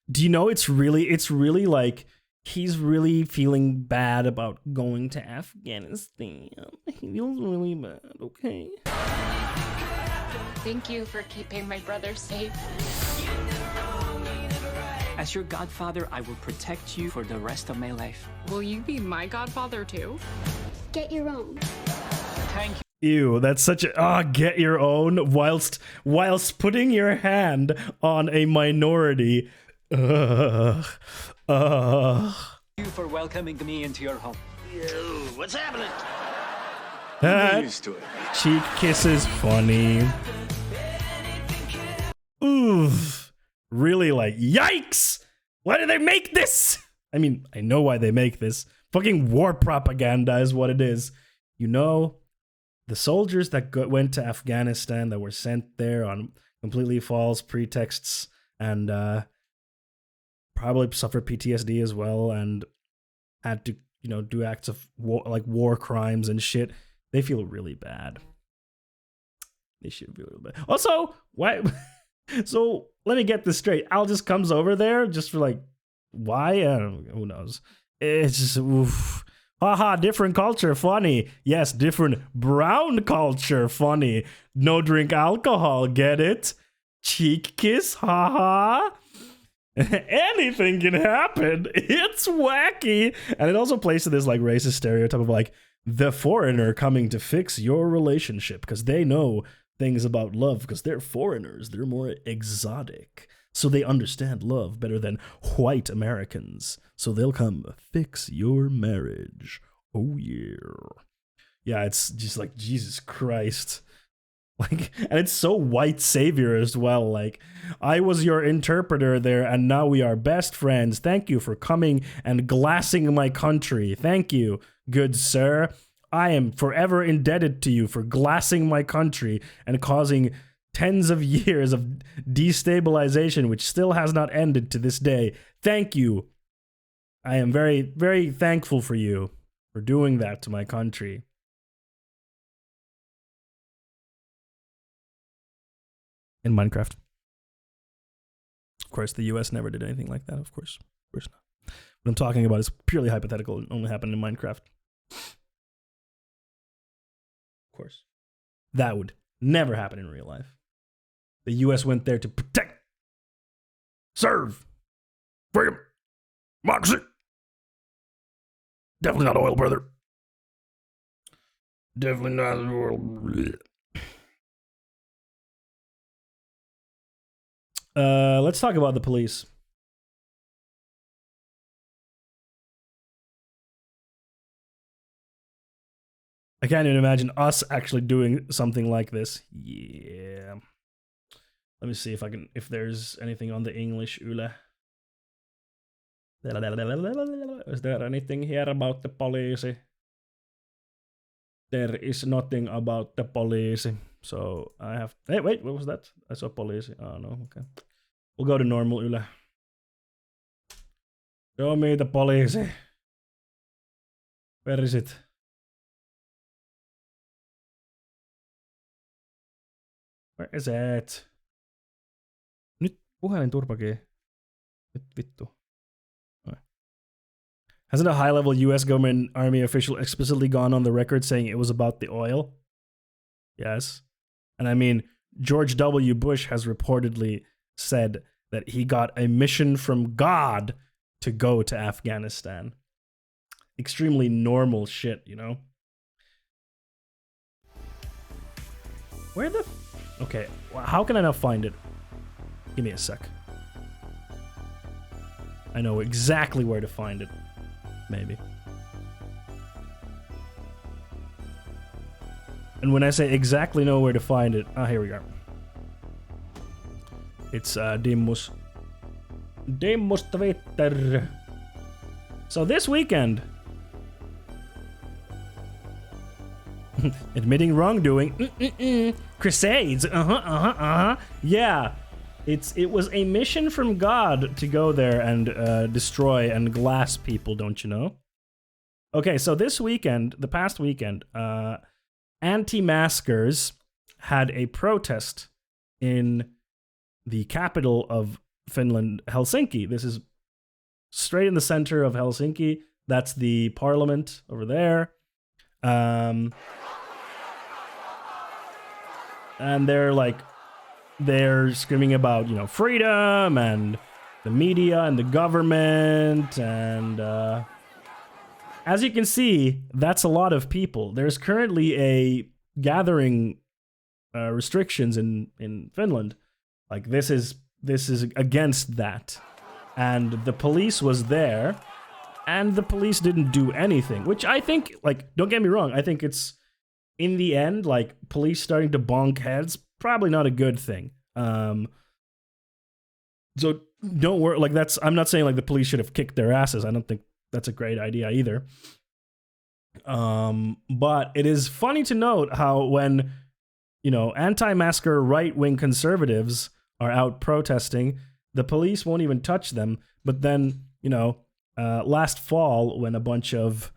Do you know it's really like he's really feeling bad about going to Afghanistan. He feels really bad, okay? Thank you for keeping my brother safe. As your godfather, I will protect you for the rest of my life. Will you be my godfather too? Get your own. Thank you. Ew, that's such a get your own whilst putting your hand on a minority. Thank you for welcoming me into your home. Ew, what's happening? I'm used to it. Cheek kisses funny. Oof. Really like, yikes! Why did they make this? I mean, I know why they make this. Fucking war propaganda is what it is. You know, the soldiers that went to Afghanistan that were sent there on completely false pretexts and probably suffered PTSD as well and had to, you know, do acts of war, like war crimes and shit. They feel really bad. They should feel really bad. Also, why? So let me get this straight. Al just comes over there just for like, why? I don't know. Who knows? It's just, oof. Haha, different culture, funny. Yes, different brown culture, funny. No drink alcohol, get it? Cheek kiss, haha. Anything can happen. It's wacky. And it also plays to this like racist stereotype of like the foreigner coming to fix your relationship because they know things about love because they're foreigners. They're more exotic. So they understand love better than white Americans. So they'll come fix your marriage. Oh, yeah. Yeah, it's just like, Jesus Christ. Like, and it's so white savior as well. Like, I was your interpreter there, and now we are best friends. Thank you for coming and glassing my country. Thank you, good sir. I am forever indebted to you for glassing my country and causing tens of years of destabilization, which still has not ended to this day. Thank you. I am very, very thankful for you for doing that to my country. In Minecraft. Of course, the US never did anything like that, of course. Of course not. What I'm talking about is purely hypothetical. It only happened in Minecraft. Of course. That would Never happened in real life. The US went there to protect, serve, freedom, democracy. Definitely not oil, brother. Definitely not oil. Let's talk about the police. I can't even imagine us actually doing something like this. Yeah. Let me see if there's anything on the English, Yle. Is there anything here about the police? There is nothing about the police. So I have... Hey, wait, what was that? I saw police. Oh, no, okay. We'll go to normal, Yle. Show me the police. Where is it? Where is it? Nyt puhelin turpakii. Nyt vittu. Hasn't a high-level US government army official explicitly gone on the record saying it was about the oil? Yes. And I mean, George W. Bush has reportedly said that he got a mission from God to go to Afghanistan. Extremely normal shit, you know? Where the... Okay, how can I now find it? Give me a sec. I know exactly where to find it. Maybe. And when I say exactly know where to find it... Ah, here we go. It's Dimmus Twitter. So this weekend... Admitting wrongdoing. Crusades. Yeah. It was a mission from God to go there and destroy and glass people, don't you know? Okay, so this weekend, the past weekend, anti-maskers had a protest in the capital of Finland, Helsinki. This is straight in the center of Helsinki. That's the parliament over there. And they're screaming about, you know, freedom and the media and the government. And as you can see, that's a lot of people. There's currently a gathering restrictions in Finland. Like this is against that. And the police was there, and the police didn't do anything, which I think, like, don't get me wrong, I think it's, in the end, like, police starting to bonk heads, probably not a good thing. So don't worry, like, I'm not saying, like, the police should have kicked their asses. I don't think that's a great idea either. But it is funny to note how when, you know, anti-masker right-wing conservatives are out protesting, the police won't even touch them. But then, you know, last fall, when a bunch of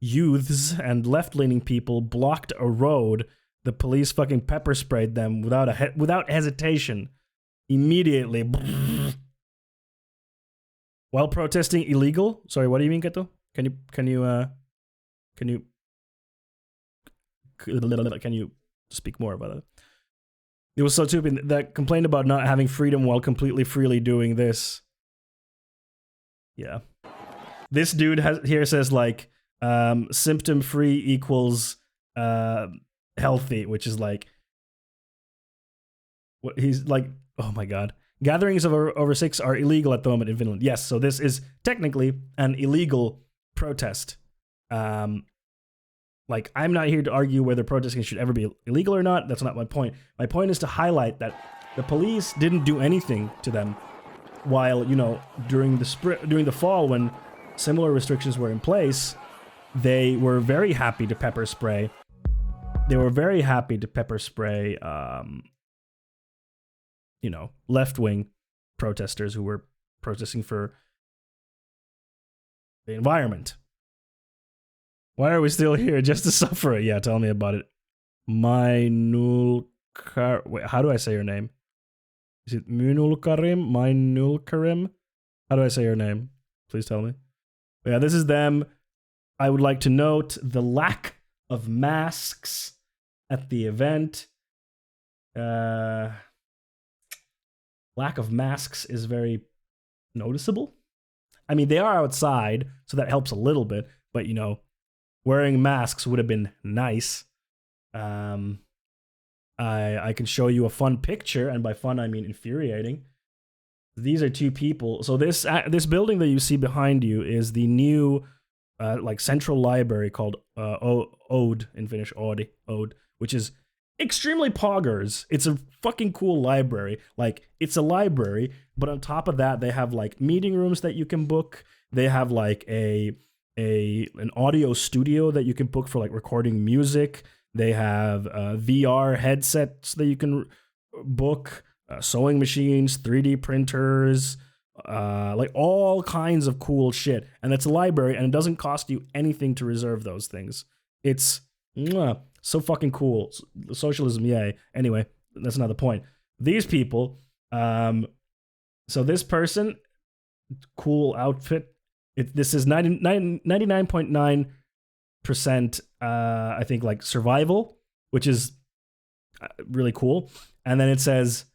youths and left-leaning people blocked a road, the police fucking pepper sprayed them without hesitation, immediately. While protesting illegal. Sorry, what do you mean, Keto? Can you speak more about that? It was so stupid that complained about not having freedom while completely freely doing this. Yeah. This dude here says, like, symptom-free equals healthy, which is like... What he's like, oh my god. Gatherings of over 6 are illegal at the moment in Finland. Yes, so this is technically an illegal protest. Like, I'm not here to argue whether protesting should ever be illegal or not. That's not my point. My point is to highlight that the police didn't do anything to them while, you know, during the fall when similar restrictions were in place, they were very happy to pepper spray. They were very happy to pepper spray, you know, left-wing protesters who were protesting for the environment. Why are we still here? Just to suffer? Yeah, tell me about it. Wait, how do I say your name? Is it Mynulkarim? Mynulkarim? How do I say your name? Please tell me. But yeah, this is them. I would like to note the lack of masks at the event. Lack of masks is very noticeable. I mean, they are outside, so that helps a little bit, but you know, wearing masks would have been nice. I can show you a fun picture, and by fun I mean infuriating. These are two people. So this building that you see behind you is the new like central library called Ode in Finnish, Ode, which is extremely poggers. It's a fucking cool library. Like, it's a library, but on top of that, they have like meeting rooms that you can book. They have like an audio studio that you can book for like recording music. They have VR headsets that you can book, sewing machines, 3D printers, like all kinds of cool shit. And it's a library, and it doesn't cost you anything to reserve those things. It's so fucking cool. Socialism, yay. Anyway, that's not the point. These people, so this person, cool outfit. This is 99.9%, I think, like survival, which is really cool. And then it says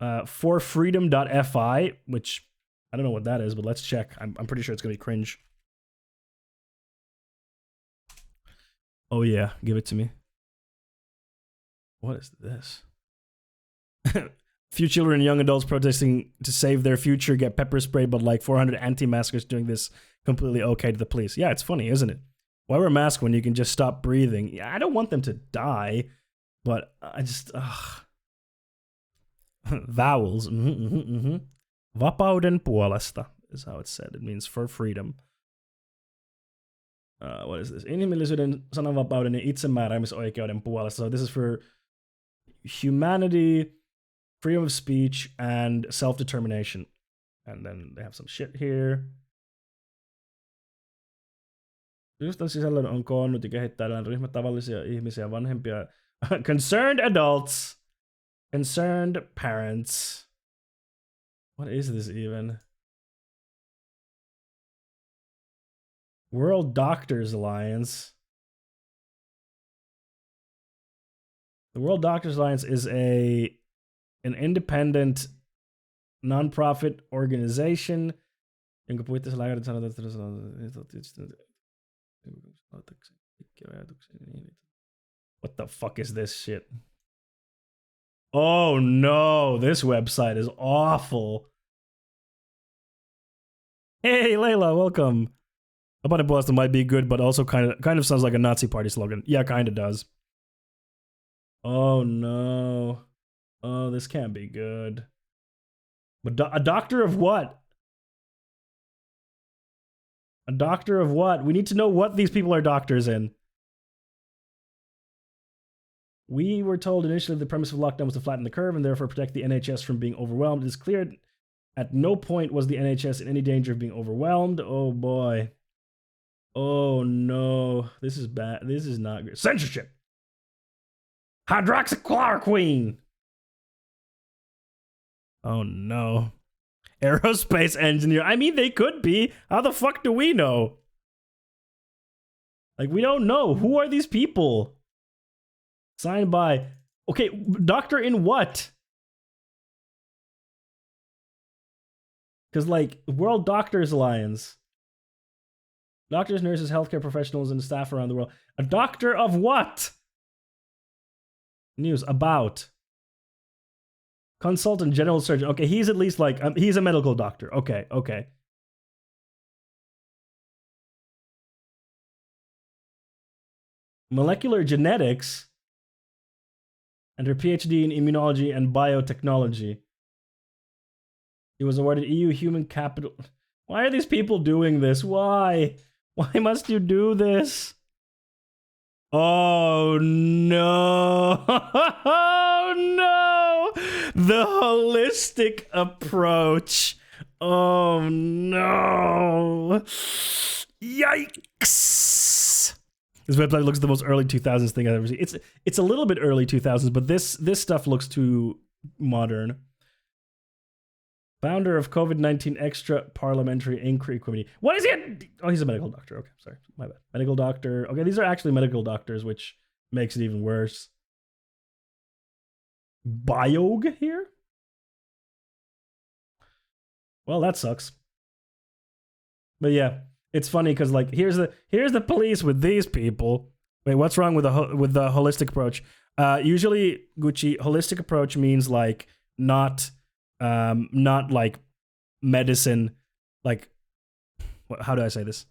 forfreedom.fi, which I don't know what that is, but let's check. I'm pretty sure it's gonna be cringe. Oh yeah, give it to me. What is this? Few children and young adults protesting to save their future get pepper sprayed, but like 400 anti-maskers doing this completely okay to the police. Yeah, it's funny, isn't it? Why wear a mask when you can just stop breathing? Yeah, I don't want them to die, but I just... Vowels. Vapauden puolesta is how it's said. It means for freedom. What is this? Inhimillisyyden, sananvapauden ja itsemääräämisoikeuden puolesta. So this is for humanity, freedom of speech, and self-determination. And then they have some shit here. Justan sisällön on koonnut ja kehittää ryhmä tavallisia ihmisiä, vanhempia, concerned adults, concerned parents. What is this even? World Doctors Alliance. The World Doctors Alliance is an independent non-profit organization. Jonka puitteissa lääkärit sanovat, what the fuck is this shit? Oh no, this website is awful. Hey Layla, welcome. Vapauden puolesta might be good, but also kind of sounds like a Nazi party slogan. Yeah, kind of does. Oh no. Oh, this can't be good. But a doctor of what? A doctor of what? We need to know what these people are doctors in. We were told initially the premise of lockdown was to flatten the curve and therefore protect the NHS from being overwhelmed. It is clear at no point was the NHS in any danger of being overwhelmed. Oh boy. Oh no. This is bad. This is not good. Censorship. Hydroxychloroquine. Oh no. Aerospace engineer. I mean, they could be. How the fuck do we know? Like, we don't know. Who are these people? Signed by... Okay, doctor in what? Because, like, World Doctors Alliance. Doctors, nurses, healthcare professionals, and staff around the world. A doctor of what? News about... Consultant, general surgeon. Okay, he's at least like, he's a medical doctor. Okay, okay. Molecular genetics. And her PhD in immunology and biotechnology. He was awarded EU Human Capital. Why are these people doing this? Why? Why must you do this? Oh no. Oh no. The holistic approach. Oh no. Yikes. This website looks the most early 2000s thing I've ever seen. It's a little bit early 2000s, but this stuff looks too modern. Founder of COVID-19 Extra Parliamentary Inquiry Committee. What is he? Oh, he's a medical doctor. Okay, sorry. My bad. Medical doctor. Okay, these are actually medical doctors, which makes it even worse. biog here? Well, that sucks. But yeah, it's funny because like here's the police with these people. Wait, what's wrong with the holistic approach? Usually, Gucci, holistic approach means like not like medicine, like how do I say this?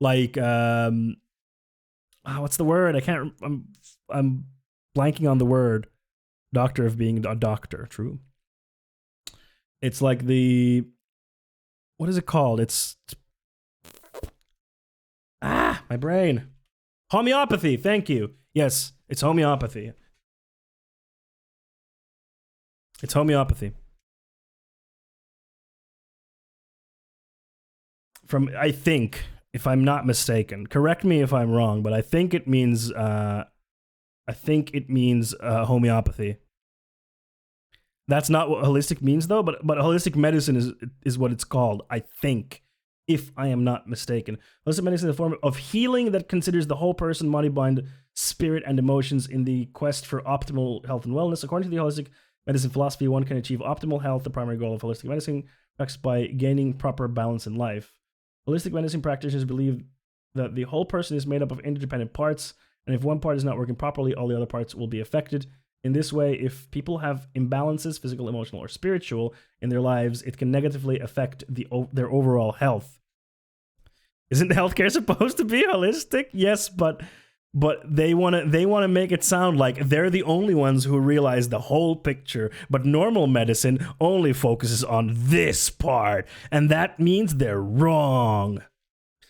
Like what's the word? I'm blanking on the word. Doctor of being a doctor. True. It's like the, what is it called? It's my brain. Homeopathy. Thank you. Yes, it's homeopathy. It's homeopathy. From, I think, if I'm not mistaken, correct me if I'm wrong, but I think it means homeopathy. That's not what holistic means though, but holistic medicine is what it's called, I think, if I am not mistaken. Holistic medicine is a form of healing that considers the whole person, body, mind, spirit, and emotions in the quest for optimal health and wellness. According to the holistic medicine philosophy, one can achieve optimal health, the primary goal of holistic medicine, practiced by gaining proper balance in life. Holistic medicine practitioners believe that the whole person is made up of interdependent parts, and if one part is not working properly, all the other parts will be affected. In this way, if people have imbalances, physical, emotional, or spiritual, in their lives, it can negatively affect their overall health. Isn't healthcare supposed to be holistic? Yes, but they want to make it sound like they're the only ones who realize the whole picture, but normal medicine only focuses on this part, and that means they're wrong.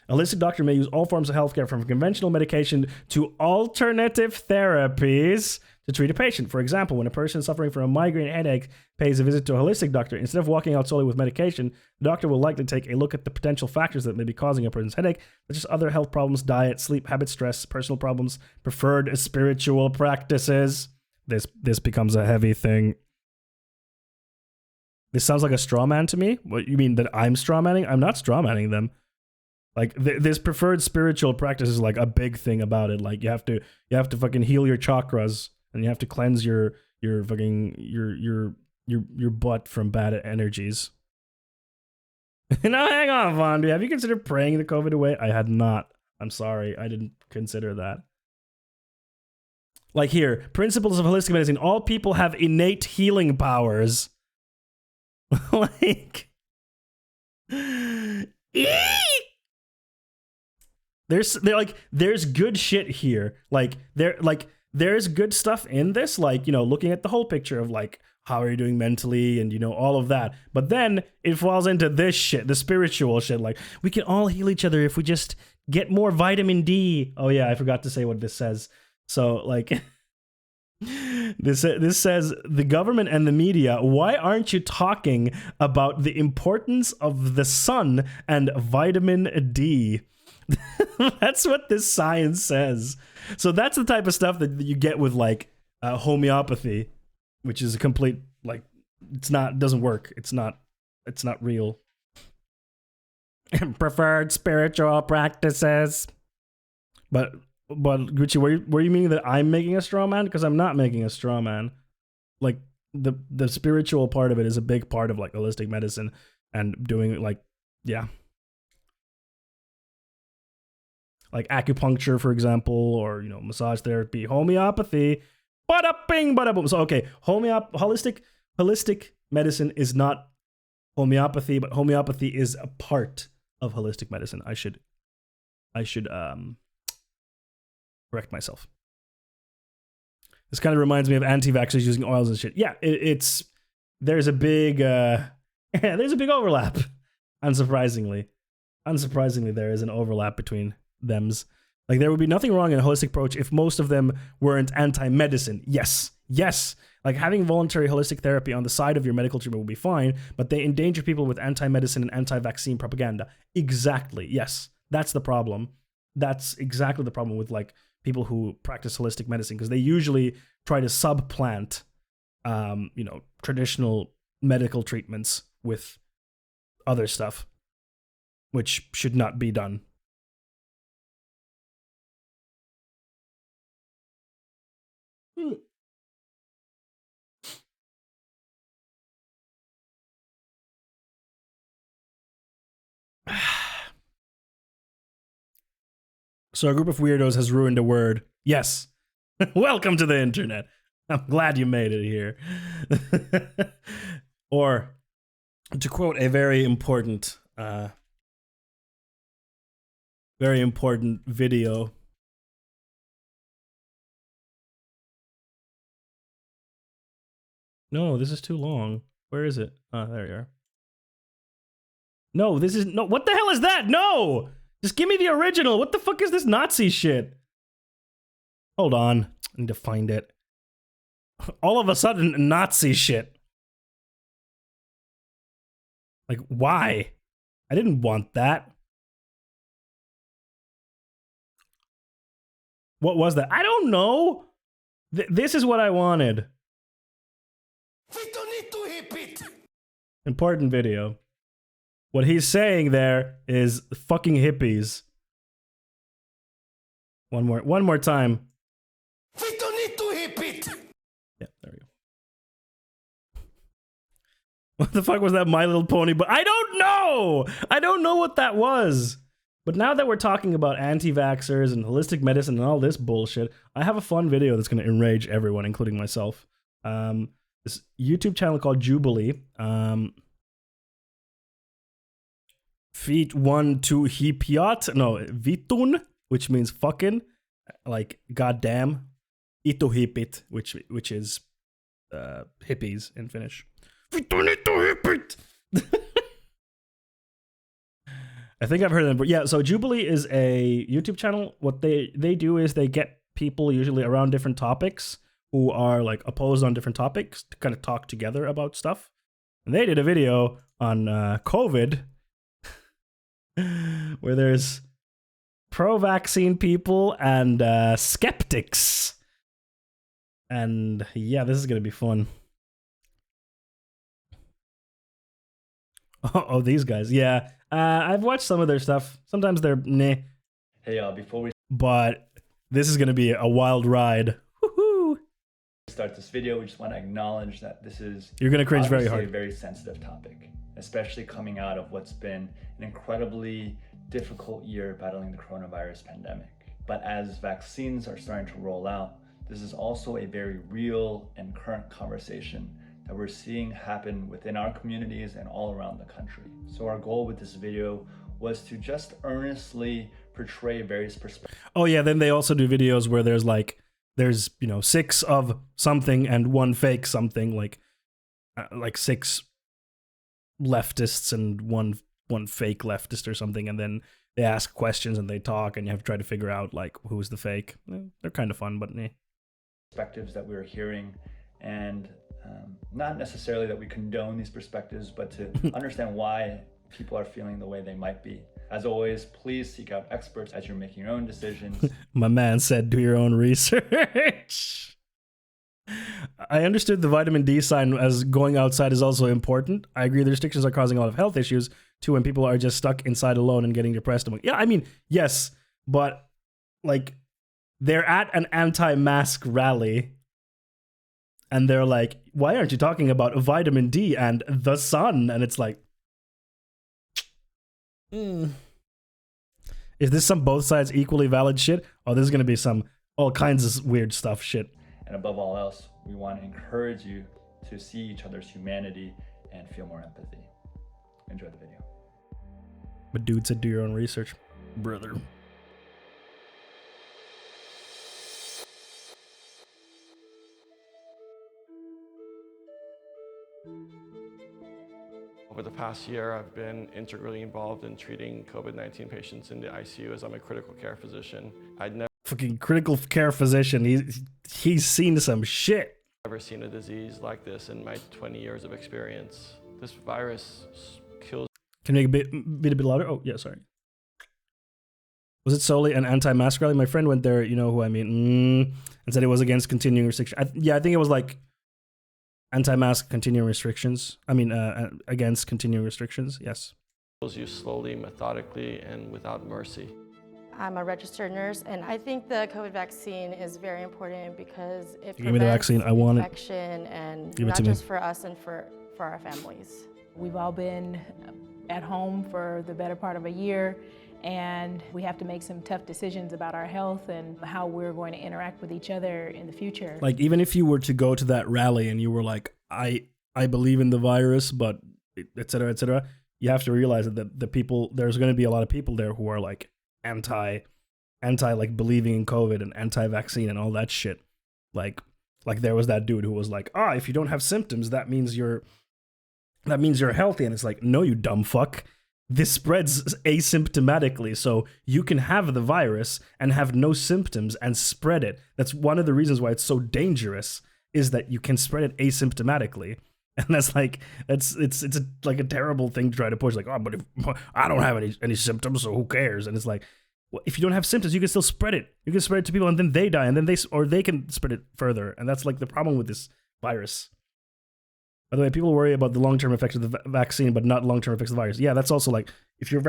A holistic doctor may use all forms of healthcare, from conventional medication to alternative therapies, to treat a patient. For example, when a person suffering from a migraine headache pays a visit to a holistic doctor, instead of walking out solely with medication, the doctor will likely take a look at the potential factors that may be causing a person's headache, such as other health problems, diet, sleep, habit, stress, personal problems, preferred spiritual practices. This becomes a heavy thing. This sounds like a straw man to me. What, you mean that I'm straw manning? I'm not straw manning them. Like this preferred spiritual practice is like a big thing about it. Like you have to fucking heal your chakras, and you have to cleanse your fucking your butt from bad energies. Now hang on, Fondue. Have you considered praying the COVID away? I had not. I'm sorry, I didn't consider that. Like here, principles of holistic medicine. All people have innate healing powers. Like, there's good shit here. There's good stuff in this, like, you know, looking at the whole picture of like how are you doing mentally and, you know, all of that. But then it falls into this shit, the spiritual shit, like we can all heal each other if we just get more vitamin D. Oh yeah, I forgot to say what this says. So like this says, the government and the media, why aren't you talking about the importance of the sun and vitamin D? That's what this science says. So that's the type of stuff that you get with like homeopathy, which is a complete, like, doesn't work. It's not real. Preferred spiritual practices. But Gucci, were you meaning that I'm making a straw man? Because I'm not making a straw man. Like the spiritual part of it is a big part of like holistic medicine and doing like, yeah. Like acupuncture, for example, or, you know, massage therapy, homeopathy, bada bing, bada boom. So, okay, holistic medicine is not homeopathy, but homeopathy is a part of holistic medicine. I should correct myself. This kind of reminds me of anti-vaxxers using oils and shit. Yeah, there's a big overlap. Unsurprisingly, there is an overlap between thems. Like, there would be nothing wrong in a holistic approach if most of them weren't anti-medicine. Yes. Like, having voluntary holistic therapy on the side of your medical treatment would be fine, but they endanger people with anti-medicine and anti-vaccine propaganda. Exactly. Yes. That's the problem. That's exactly the problem with, like, people who practice holistic medicine, because they usually try to subplant, you know, traditional medical treatments with other stuff, which should not be done. So a group of weirdos has ruined a word. Yes. Welcome to the internet. I'm glad you made it here. Or to quote a very important video. No, this is too long. Where is it? Oh, there you are. No, this is no. What the hell is that? No, just give me the original. What the fuck is this Nazi shit? Hold on, I need to find it. All of a sudden, Nazi shit. Like, why? I didn't want that. What was that? I don't know. This is what I wanted. Important video. What he's saying there is fucking hippies. One more time. Yeah, there we go. What the fuck was that My Little Pony? But I don't know! I don't know what that was. But now that we're talking about anti-vaxxers and holistic medicine and all this bullshit, I have a fun video that's going to enrage everyone, including myself. This YouTube channel called Jubilee. Feet 1 2 hipiat. No, vitun, which means fucking, like goddamn. Ito hipit, which is hippies in Finnish. Vitun ito hipit. I think I've heard of them, but yeah. So Jubilee is a YouTube channel. What they do is they get people usually around different topics who are like opposed on different topics to kind of talk together about stuff. And they did a video on COVID where there's pro-vaccine people and skeptics. And yeah, this is going to be fun. Oh, these guys. Yeah. I've watched some of their stuff. Sometimes they're meh. Hey, before we but this is going to be a wild ride. Woohoo! Start this video, we just want to acknowledge that this is You're going to cringe very hard. A very sensitive topic, especially coming out of what's been an incredibly difficult year battling the coronavirus pandemic. But as vaccines are starting to roll out, this is also a very real and current conversation that we're seeing happen within our communities and all around the country. So our goal with this video was to just earnestly portray various perspectives. Oh yeah, then they also do videos where there's 6 of something and 1 fake something, like 6 leftists and one fake leftist or something, and then they ask questions and they talk and you have to try to figure out like who's the fake. They're kind of fun, but perspectives that we're hearing, and not necessarily that we condone these perspectives, but to understand why people are feeling the way they might be. As always, please seek out experts as you're making your own decisions. My man said, do your own research. I understood the vitamin D sign as going outside is also important. I agree the restrictions are causing a lot of health issues too when people are just stuck inside alone and getting depressed. Yeah, I mean, yes, but like they're at an anti-mask rally and they're like, why aren't you talking about vitamin D and the sun? And it's like, is this some both sides equally valid shit? Oh, this is going to be some all kinds of weird stuff shit. And above all else, we want to encourage you to see each other's humanity and feel more empathy. Enjoy the video. But dude said do your own research, brother. Over the past year, I've been integrally involved in treating COVID-19 patients in the ICU as I'm a critical care physician. I'd never fucking critical care physician. He's seen some shit. Never seen a disease like this in my 20 years of experience. This virus kills. Can you make a bit louder? Oh, yeah, sorry. Was it solely an anti-mask rally? My friend went there, you know who I mean, and said it was against continuing restrictions. I think it was like anti-mask continuing restrictions. I mean, against continuing restrictions, yes. Kills you slowly, methodically, and without mercy. I'm a registered nurse, and I think the COVID vaccine is very important because it give me the vaccine. I want infection, and give not it to just me. for us and for our families. We've all been at home for the better part of a year, and we have to make some tough decisions about our health and how we're going to interact with each other in the future. Like, even if you were to go to that rally and you were like, I believe in the virus, but et cetera, you have to realize that the people, there's going to be a lot of people there who are like anti like believing in COVID and anti-vaccine and all that shit. Like there was that dude who was like, if you don't have symptoms, that means you're healthy. And it's like, no, you dumb fuck. This spreads asymptomatically, so you can have the virus and have no symptoms and spread it. That's one of the reasons why it's so dangerous, is that you can spread it asymptomatically. And that's like, it's like a terrible thing to try to push. Like, but if I don't have any symptoms, so who cares? And it's like, well, if you don't have symptoms, you can still spread it. You can spread it to people, and then they die, and then they can spread it further. And that's like the problem with this virus. By the way, people worry about the long-term effects of the vaccine, but not long-term effects of the virus. Yeah, that's also like, if you're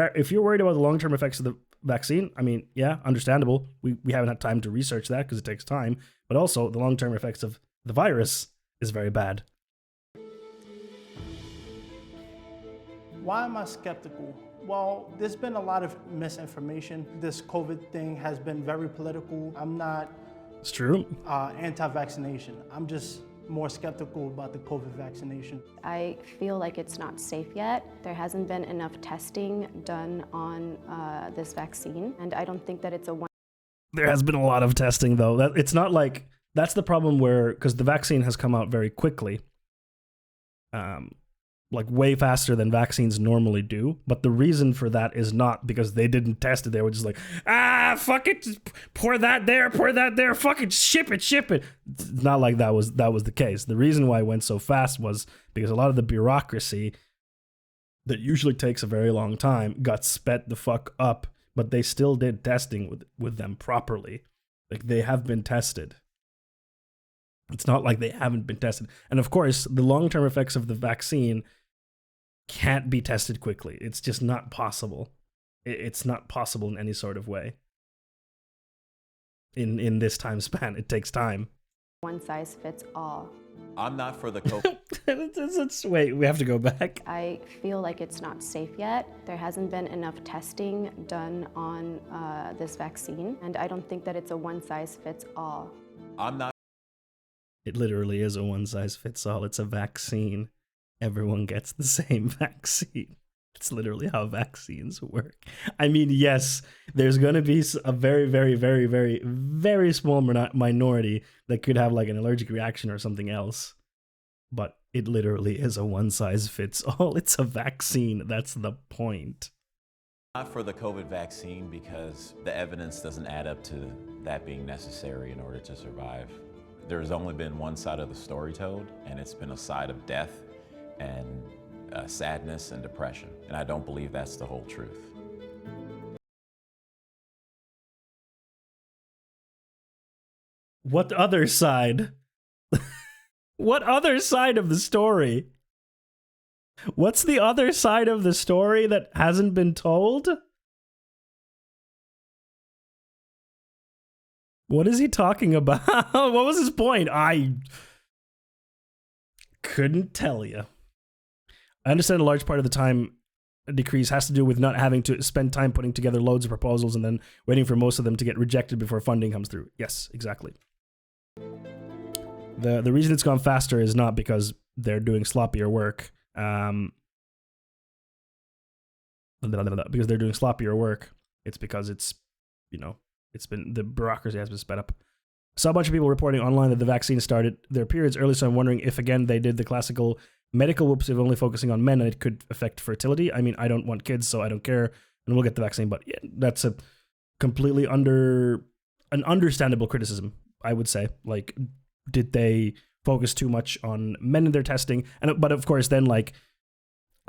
worried about the long-term effects of the vaccine, I mean, yeah, understandable. We haven't had time to research that because it takes time. But also, the long-term effects of the virus is very bad. Why am I skeptical? Well, there's been a lot of misinformation. This COVID thing has been very political. I'm not It's true. Anti-vaccination. I'm just more skeptical about the COVID vaccination. I feel like it's not safe yet. There hasn't been enough testing done on this vaccine, and I don't think that it's a one. There has been a lot of testing, though. It's not like, that's the problem where, because the vaccine has come out very quickly, like way faster than vaccines normally do. But the reason for that is not because they didn't test it. They were just like, fuck it, just pour that there, fuck it, ship it. It's not like that was the case. The reason why it went so fast was because a lot of the bureaucracy that usually takes a very long time got sped the fuck up, but they still did testing with them properly. Like, they have been tested. It's not like they haven't been tested. And of course, the long-term effects of the vaccine can't be tested quickly. It's just not possible. It's not possible in any sort of way. In this time span, it takes time. One size fits all. I'm not for the COVID. Wait, we have to go back. I feel like it's not safe yet. There hasn't been enough testing done on this vaccine, and I don't think that it's a one size fits all. I'm not. It literally is a one size fits all. It's a vaccine. Everyone gets the same vaccine. It's literally how vaccines work. I mean, yes, there's going to be a very, very, very, very, very small minority that could have like an allergic reaction or something else. But it literally is a one size fits all. It's a vaccine. That's the point. Not for the COVID vaccine because the evidence doesn't add up to that being necessary in order to survive. There's only been one side of the story told, and it's been a side of death and sadness and depression. And I don't believe that's the whole truth. What other side? What other side of the story? What's the other side of the story that hasn't been told? What is he talking about? What was his point? I couldn't tell you. I understand a large part of the time decrease has to do with not having to spend time putting together loads of proposals and then waiting for most of them to get rejected before funding comes through. Yes, exactly. The reason it's gone faster is not because they're doing sloppier work. Because they're doing sloppier work. It's because it's, the bureaucracy has been sped up. Saw a bunch of people reporting online that the vaccine started their periods early, so I'm wondering if, again, they did the classical medical whoops of only focusing on men and it could affect fertility. I mean, I don't want kids, so I don't care, and we'll get the vaccine. But yeah, that's a completely an understandable criticism, I would say. Like, did they focus too much on men in their testing? But of course, then like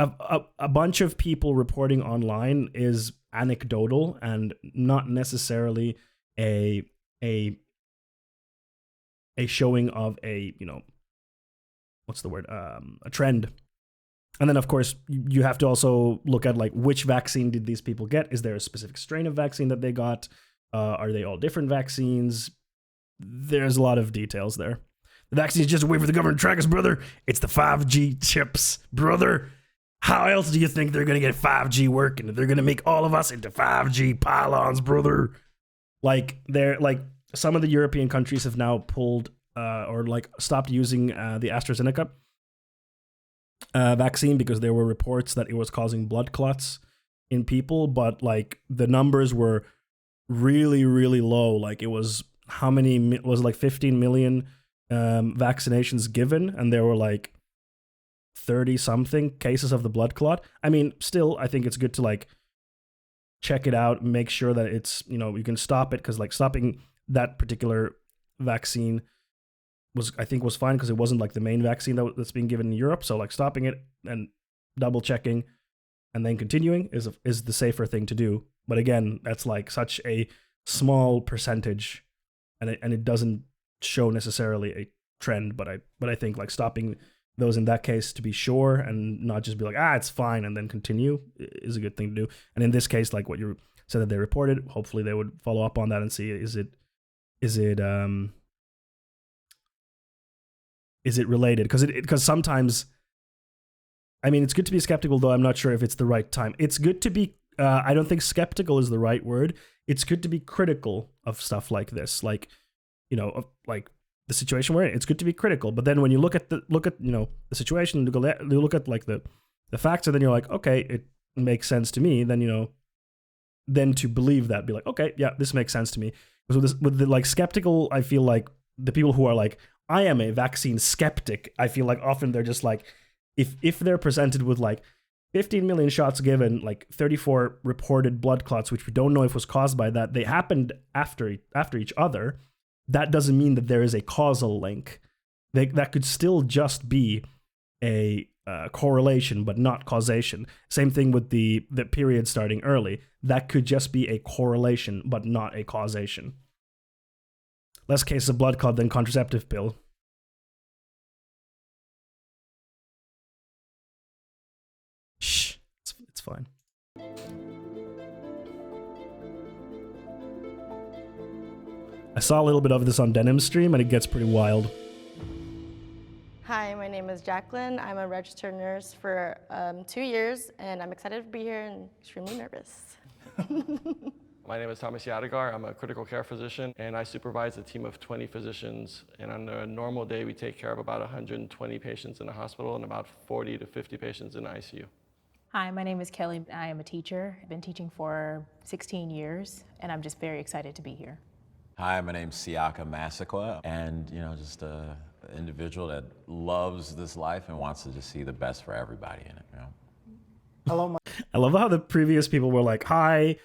a bunch of people reporting online is anecdotal and not necessarily a showing of a, what's the word? A trend. And then, of course, you have to also look at, like, which vaccine did these people get? Is there a specific strain of vaccine that they got? Are they all different vaccines? There's a lot of details there. The vaccine is just a way for the government to track us, brother. It's the 5G chips, brother. How else do you think they're going to get 5G working? They're going to make all of us into 5G pylons, brother. Like, they're like, some of the European countries have now pulled or like stopped using the AstraZeneca vaccine because there were reports that it was causing blood clots in people, but like the numbers were really, really low. Like it was like 15 million vaccinations given, and there were like 30 something cases of the blood clot. I mean, still, I think it's good to like check it out, make sure that it's, you know, you can stop it, because like stopping that particular vaccine was fine because it wasn't like the main vaccine that's being given in Europe. So like stopping it and double checking and then continuing is the safer thing to do. But again, that's like such a small percentage, and it doesn't show necessarily a trend. But I think like stopping those in that case to be sure and not just be like, it's fine, and then continue is a good thing to do. And in this case, like what you said that they reported, hopefully they would follow up on that and see is it related? Because sometimes, I mean, it's good to be skeptical, though I'm not sure if it's the right time. It's good to be, I don't think skeptical is the right word. It's good to be critical of stuff like this, like, you know, of, like the situation we're in. It's good to be critical, but then when you look at you know, the situation, you look at like the facts, and then you're like, okay, it makes sense to me. Then, you know, then to believe that, be like, okay, yeah, this makes sense to me. Because with the like skeptical, I feel like the people who are like, I am a vaccine skeptic, I feel like often they're just like, if they're presented with like 15 million shots given, like 34 reported blood clots, which we don't know if was caused by that, they happened after each other, that doesn't mean that there is a causal link. That could still just be a correlation, but not causation. Same thing with the period starting early. That could just be a correlation, but not a causation. Less cases of blood clot than contraceptive pill. Shh, it's fine. I saw a little bit of this on Denim's stream, and it gets pretty wild. Hi, my name is Jacqueline. I'm a registered nurse for 2 years, and I'm excited to be here and extremely nervous. My name is Thomas Yadegar. I'm a critical care physician, and I supervise a team of 20 physicians. And on a normal day, we take care of about 120 patients in the hospital and about 40 to 50 patients in the ICU. Hi, my name is Kelly. I am a teacher. I've been teaching for 16 years, and I'm just very excited to be here. Hi, my name's Siaka Masakwa, and you know, just an individual that loves this life and wants to just see the best for everybody in it. You know? Hello, I love how the previous people were like, "Hi,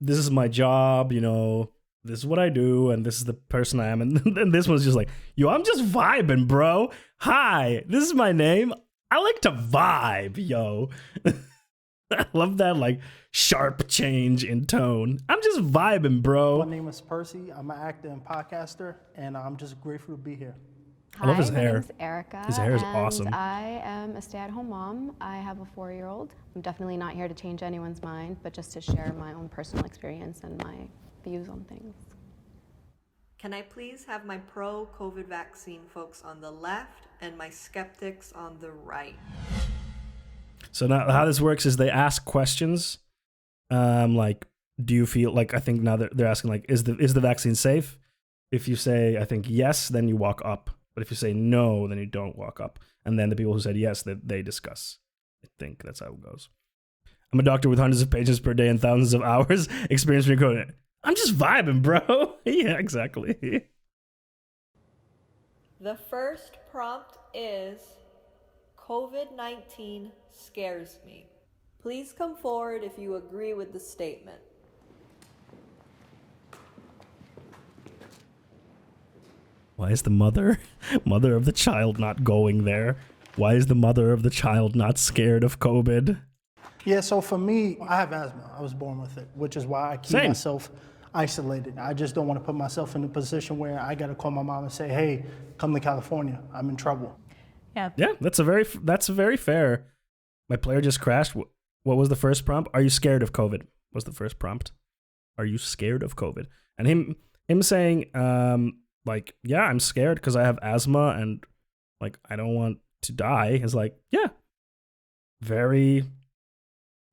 this is my job. You know, this is what I do, and this is the person I am." And then this one's just like, "Yo, I'm just vibing, bro. Hi, this is my name. I like to vibe, yo." I love that like sharp change in tone. I'm just vibing, bro. My name is Percy. I'm an actor and podcaster, and I'm just grateful to be here. I love his hair. My name is Erica. His hair is and awesome. I am a stay-at-home mom. I have a 4-year-old. I'm definitely not here to change anyone's mind, but just to share my own personal experience and my views on things. Can I please have my pro-COVID vaccine folks on the left and my skeptics on the right? So now how this works is they ask questions, like, do you feel like, I think now they're asking like, is the vaccine safe? If you say, I think yes, then you walk up. But if you say no, then you don't walk up. And then the people who said yes, they discuss. I think that's how it goes. I'm a doctor with hundreds of patients per day and thousands of hours experience with COVID. I'm just vibing, bro. Yeah, exactly. The first prompt is, COVID-19 scares me. Please come forward if you agree with the statement. Why is the mother of the child not going there? Why is the mother of the child not scared of COVID? Yeah, so for me, I have asthma. I was born with it, which is why I keep myself isolated. I just don't want to put myself in a position where I got to call my mom and say, hey, come to California. I'm in trouble. Yeah, that's very fair. My player just crashed. What was the first prompt? Are you scared of COVID? Was the first prompt. Are you scared of COVID? And him saying, like, yeah, I'm scared because I have asthma and like I don't want to die. Is like, yeah, very,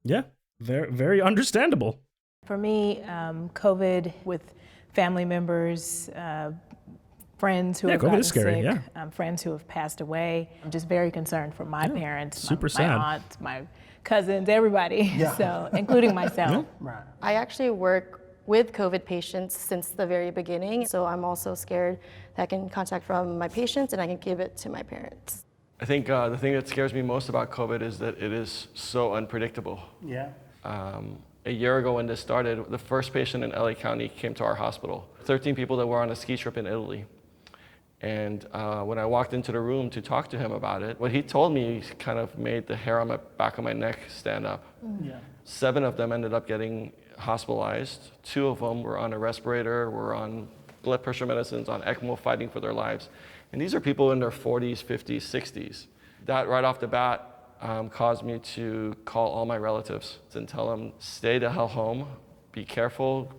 yeah, very understandable. For me, COVID with family members, friends who have COVID gotten is scary, sick, yeah. friends who have passed away. I'm just very concerned for my parents, super my sad. aunts, my cousins, everybody, so including myself. Right. I actually work with COVID patients since the very beginning, so I'm also scared that I can contact from my patients and I can give it to my parents. I think the thing that scares me most about COVID is that it is so unpredictable. Yeah. A year ago when this started, the first patient in LA County came to our hospital. 13 people that were on a ski trip in Italy. And when I walked into the room to talk to him about it, what he told me kind of made the hair on the back of my neck stand up. Yeah. 7 of them ended up getting hospitalized. 2 of them were on a respirator, were on blood pressure medicines, on ECMO, fighting for their lives. And these are people in their 40s, 50s, 60s. That right off the bat caused me to call all my relatives and tell them, stay the hell home, be careful,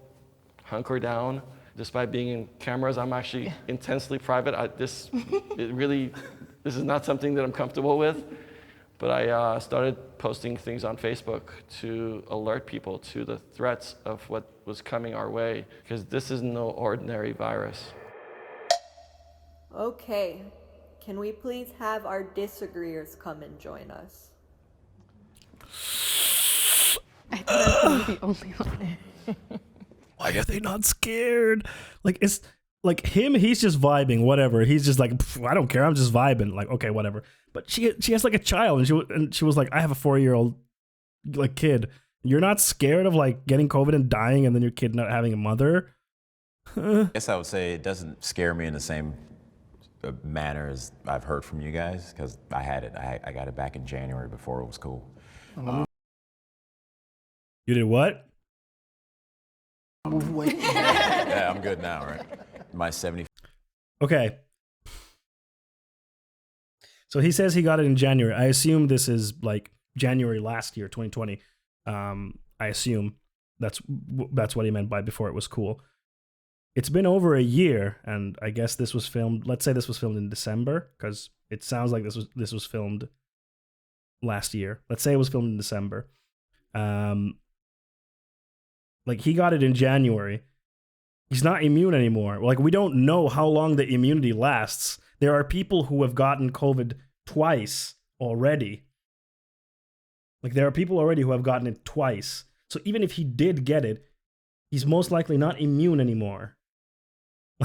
hunker down. Despite being in cameras, I'm actually intensely private. This is not something that I'm comfortable with. But I started posting things on Facebook to alert people to the threats of what was coming our way, because this is no ordinary virus. Okay, can we please have our disagreeers come and join us? I thought I was the only one. Why are they not scared? Like, it's like him, he's just vibing, whatever. He's just like, I don't care, I'm just vibing. Like, okay, whatever. But she has like a child, and she was like, I have a 4-year-old like kid. You're not scared of like getting COVID and dying, and then your kid not having a mother? I guess I would say it doesn't scare me in the same manner as I've heard from you guys, because I had it. I got it back in January before it was cool. You did what? Yeah, I'm good now, right? My 70. Okay. So he says he got it in January. I assume this is like January last year, 2020. I assume that's what he meant by before it was cool. It's been over a year, and I guess this was filmed. Let's say this was filmed in December, because it sounds like this was filmed last year. Let's say it was filmed in December. Like, he got it in January. He's not immune anymore. Like, we don't know how long the immunity lasts. There are people who have gotten COVID twice already. Like, there are people already who have gotten it twice. So even if he did get it, he's most likely not immune anymore.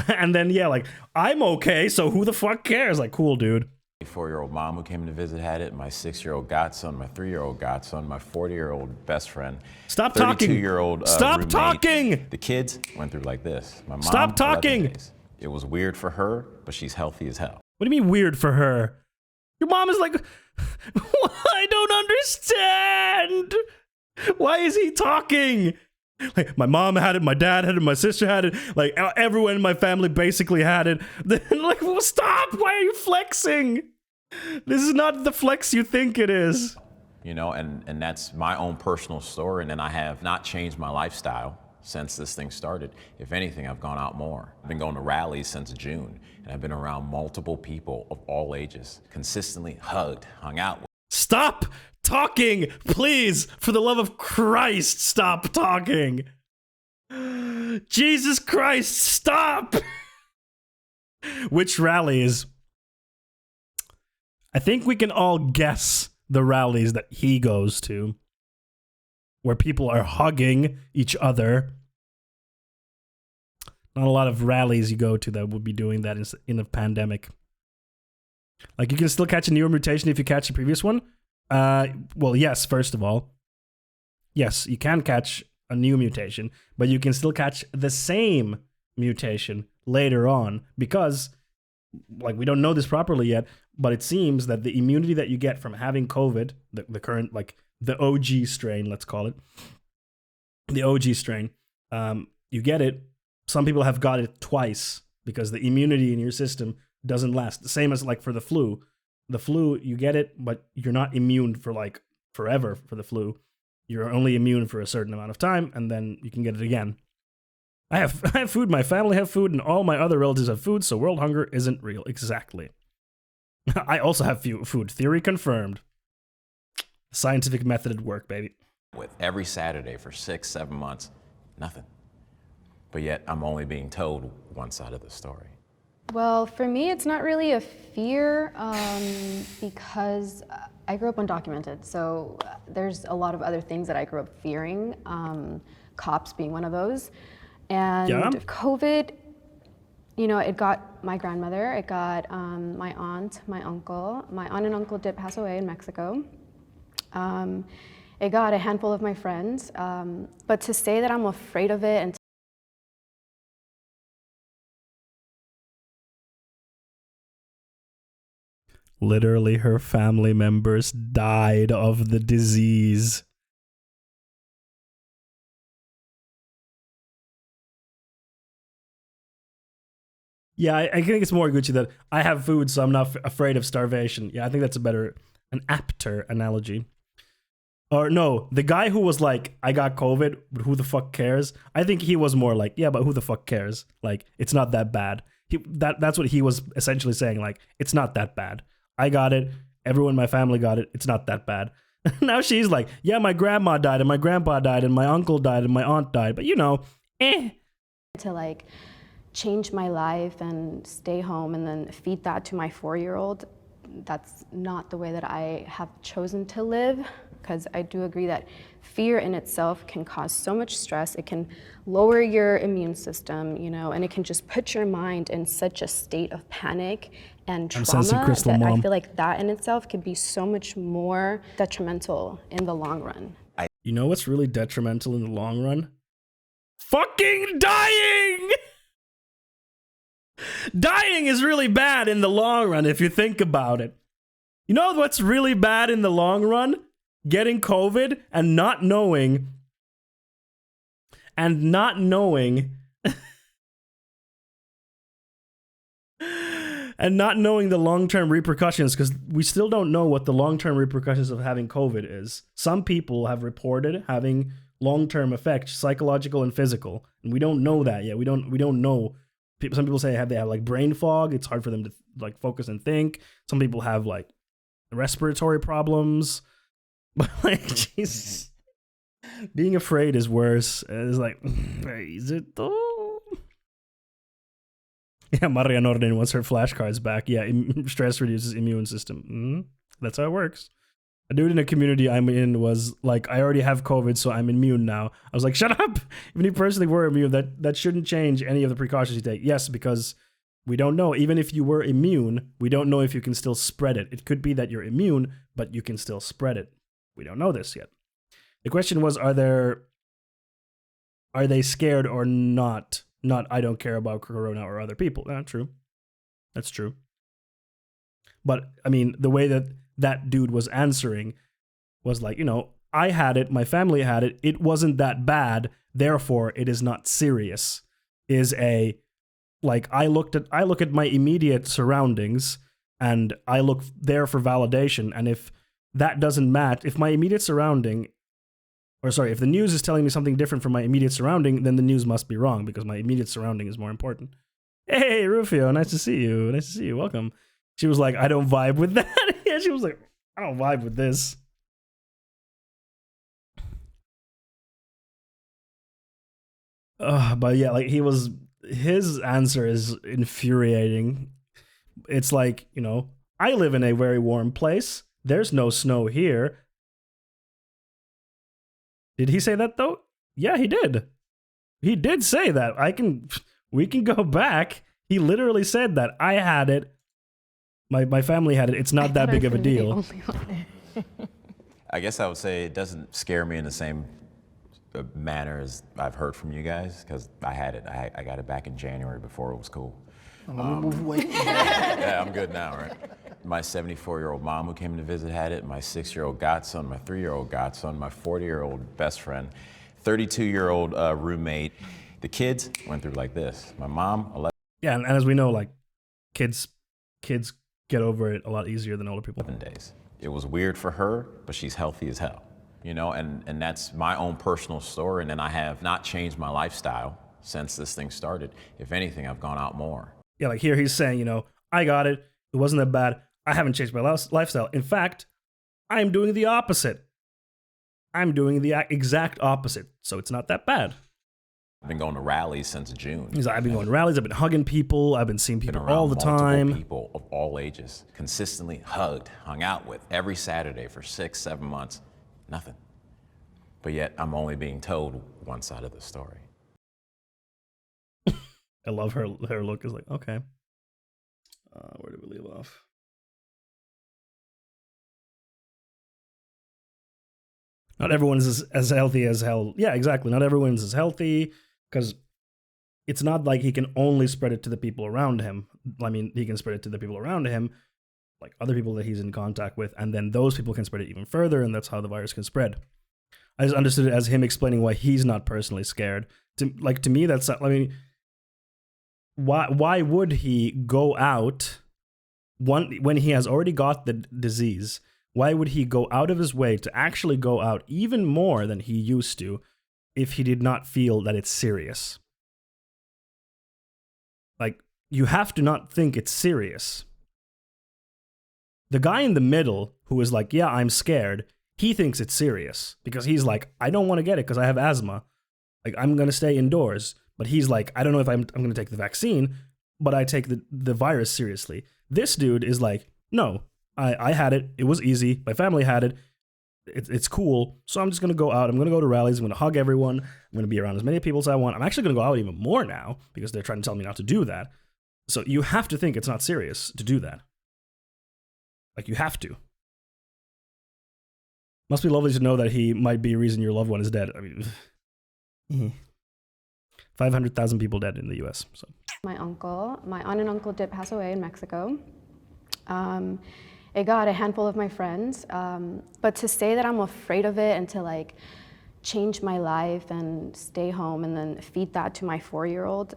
And then, yeah, like, I'm okay, so who the fuck cares? Like, cool, dude. My 4-year-old mom who came to visit had it. My 6-year-old godson, my 3-year-old godson, my 40-year-old best friend. Stop talking. 32-year-old Stop roommate. talking. The kids went through like this. My mom, Stop talking. 11 days. It was weird for her, but she's healthy as hell. What do you mean weird for her? Your mom is like, I don't understand. Why is he talking? Like, my mom had it, my dad had it, my sister had it, like everyone in my family basically had it. Then, like, well, stop! Why are you flexing? This is not the flex you think it is. You know, and that's my own personal story, and then I have not changed my lifestyle since this thing started. If anything, I've gone out more. I've been going to rallies since June, and I've been around multiple people of all ages, consistently hugged, hung out with. Stop talking, please, for the love of Christ, stop talking. Jesus Christ, stop. Which rallies? I think we can all guess the rallies that he goes to, where people are hugging each other. Not a lot of rallies you go to that would be doing that in a pandemic. Like, you can still catch a newer mutation if you catch the previous one. Well, yes, first of all. Yes, you can catch a new mutation, but you can still catch the same mutation later on, because, like, we don't know this properly yet, but it seems that the immunity that you get from having COVID, the current, like, the OG strain, let's call it, the OG strain, you get it. Some people have got it twice because the immunity in your system doesn't last. The same as, like, for the flu. The flu, you get it, but you're not immune for, like, forever for the flu. You're only immune for a certain amount of time, and then you can get it again. I have food, my family have food, and all my other relatives have food, so world hunger isn't real. Exactly. I also have food. Theory confirmed. Scientific method at work, baby. With every Saturday for 6-7 months, nothing. But yet I'm only being told one side of the story. Well, for me, it's not really a fear because I grew up undocumented. So there's a lot of other things that I grew up fearing, cops being one of those. And COVID, you know, it got my grandmother, it got my aunt, my uncle. My aunt and uncle did pass away in Mexico. It got a handful of my friends. But to say that I'm afraid of it and literally, her family members died of the disease. Yeah, I think it's more Gucci that I have food, so I'm not afraid of starvation. Yeah, I think that's an apter analogy. Or no, the guy who was like, I got COVID, but who the fuck cares? I think he was more like, yeah, but who the fuck cares? Like, it's not that bad. That's what he was essentially saying, like, it's not that bad. I got it. Everyone in my family got it. It's not that bad. Now she's like, yeah, my grandma died and my grandpa died and my uncle died and my aunt died. But you know, to like change my life and stay home and then feed that to my 4-year-old, that's not the way that I have chosen to live. Because I do agree that fear in itself can cause so much stress. It can lower your immune system, you know, and it can just put your mind in such a state of panic and trauma that I feel like that in itself could be so much more detrimental in the long run. You know what's really detrimental in the long run? Fucking dying! Dying is really bad in the long run if you think about it. You know what's really bad in the long run? Getting COVID and not knowing and not knowing the long-term repercussions, because we still don't know what the long-term repercussions of having COVID is. Some people have reported having long-term effects, psychological and physical, and we don't know that yet. We don't know. Some people say they have like brain fog. It's hard for them to like focus and think. Some people have like respiratory problems. But like, Jesus, being afraid is worse. It's like, is it though? Yeah, Maria Norden wants her flashcards back. Yeah, stress reduces immune system. That's how it works. A dude in a community I'm in was like, I already have COVID, so I'm immune now. I was like, shut up! Even if you personally were immune, that shouldn't change any of the precautions you take. Yes, because we don't know. Even if you were immune, we don't know if you can still spread it. It could be that you're immune, but you can still spread it. We don't know this yet. The question was, are they scared or not? Not, I don't care about Corona or other people. True. That's true. But, I mean, the way that dude was answering was like, you know, I had it, my family had it, it wasn't that bad, therefore it is not serious. I look at my immediate surroundings and I look there for validation, and if that doesn't match, if my immediate surrounding, if the news is telling me something different from my immediate surrounding, then the news must be wrong because my immediate surrounding is more important. Hey, Rufio, nice to see you. Welcome. She was like, I don't vibe with that. Yeah, she was like, I don't vibe with this. But yeah, like his answer is infuriating. It's like, you know, I live in a very warm place. There's no snow here. Did he say that though? Yeah, he did. He did say that. We can go back. He literally said that. I had it. My family had it. It's not that big of a deal. I guess I would say it doesn't scare me in the same manner as I've heard from you guys, because I had it. I got it back in January before it was cool. Let me move away. Yeah, I'm good now, right? My 74-year-old mom who came to visit had it. My 6-year-old godson, my 3-year-old godson, my 40-year-old best friend, 32-year-old roommate. The kids went through like this. My mom, 11. Yeah, and as we know, like kids get over it a lot easier than older people. 7 days. It was weird for her, but she's healthy as hell. You know, and that's my own personal story. And then I have not changed my lifestyle since this thing started. If anything, I've gone out more. Yeah, like here he's saying, you know, I got it. It wasn't that bad. I haven't changed my lifestyle. In fact, I'm doing the opposite. I'm doing the exact opposite. So it's not that bad. I've been going to rallies since June. He's like, I've been going to rallies. I've been hugging people. I've been seeing people all the time. People of all ages, consistently hugged, hung out with every Saturday for 6-7 months. Nothing. But yet I'm only being told one side of the story. I love her look is like, okay. Where did we leave off? Not everyone's as healthy as hell. Yeah, exactly. Not everyone's as healthy because it's not like he can only spread it to the people around him. I mean, he can spread it to the people around him, like other people that he's in contact with, and then those people can spread it even further, and that's how the virus can spread. I just understood it as him explaining why he's not personally scared. To me, that's, I mean, why would he go out when he has already got the disease? Why would he go out of his way to actually go out even more than he used to if he did not feel that it's serious? Like, you have to not think it's serious. The guy in the middle who is like, yeah, I'm scared, he thinks it's serious because he's like, I don't want to get it because I have asthma. Like, I'm going to stay indoors. But he's like, I don't know if I'm going to take the vaccine, but I take the virus seriously. This dude is like, no, I had it. It was easy. My family had it. It's cool. So I'm just going to go out. I'm going to go to rallies. I'm going to hug everyone. I'm going to be around as many people as I want. I'm actually going to go out even more now because they're trying to tell me not to do that. So you have to think it's not serious to do that. Like, you have to. Must be lovely to know that he might be a reason your loved one is dead. I mean, 500,000 people dead in the US. So. My aunt and uncle did pass away in Mexico. It got a handful of my friends, but to say that I'm afraid of it and to like change my life and stay home and then feed that to my 4-year-old,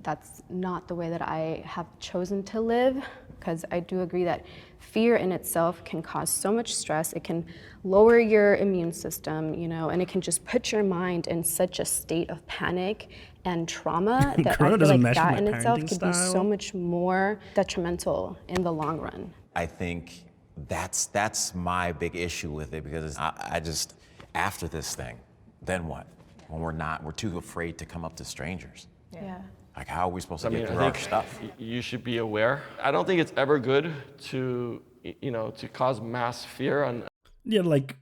that's not the way that I have chosen to live, because I do agree that fear in itself can cause so much stress. It can lower your immune system, you know, and it can just put your mind in such a state of panic and trauma that I feel like that in itself could be so much more detrimental in the long run. I think that's my big issue with it, because I just, after this thing, then what? When we're too afraid to come up to strangers. Yeah. Like, how are we supposed to get through our stuff? You should be aware. I don't think it's ever good to, to cause mass fear on. Yeah, like,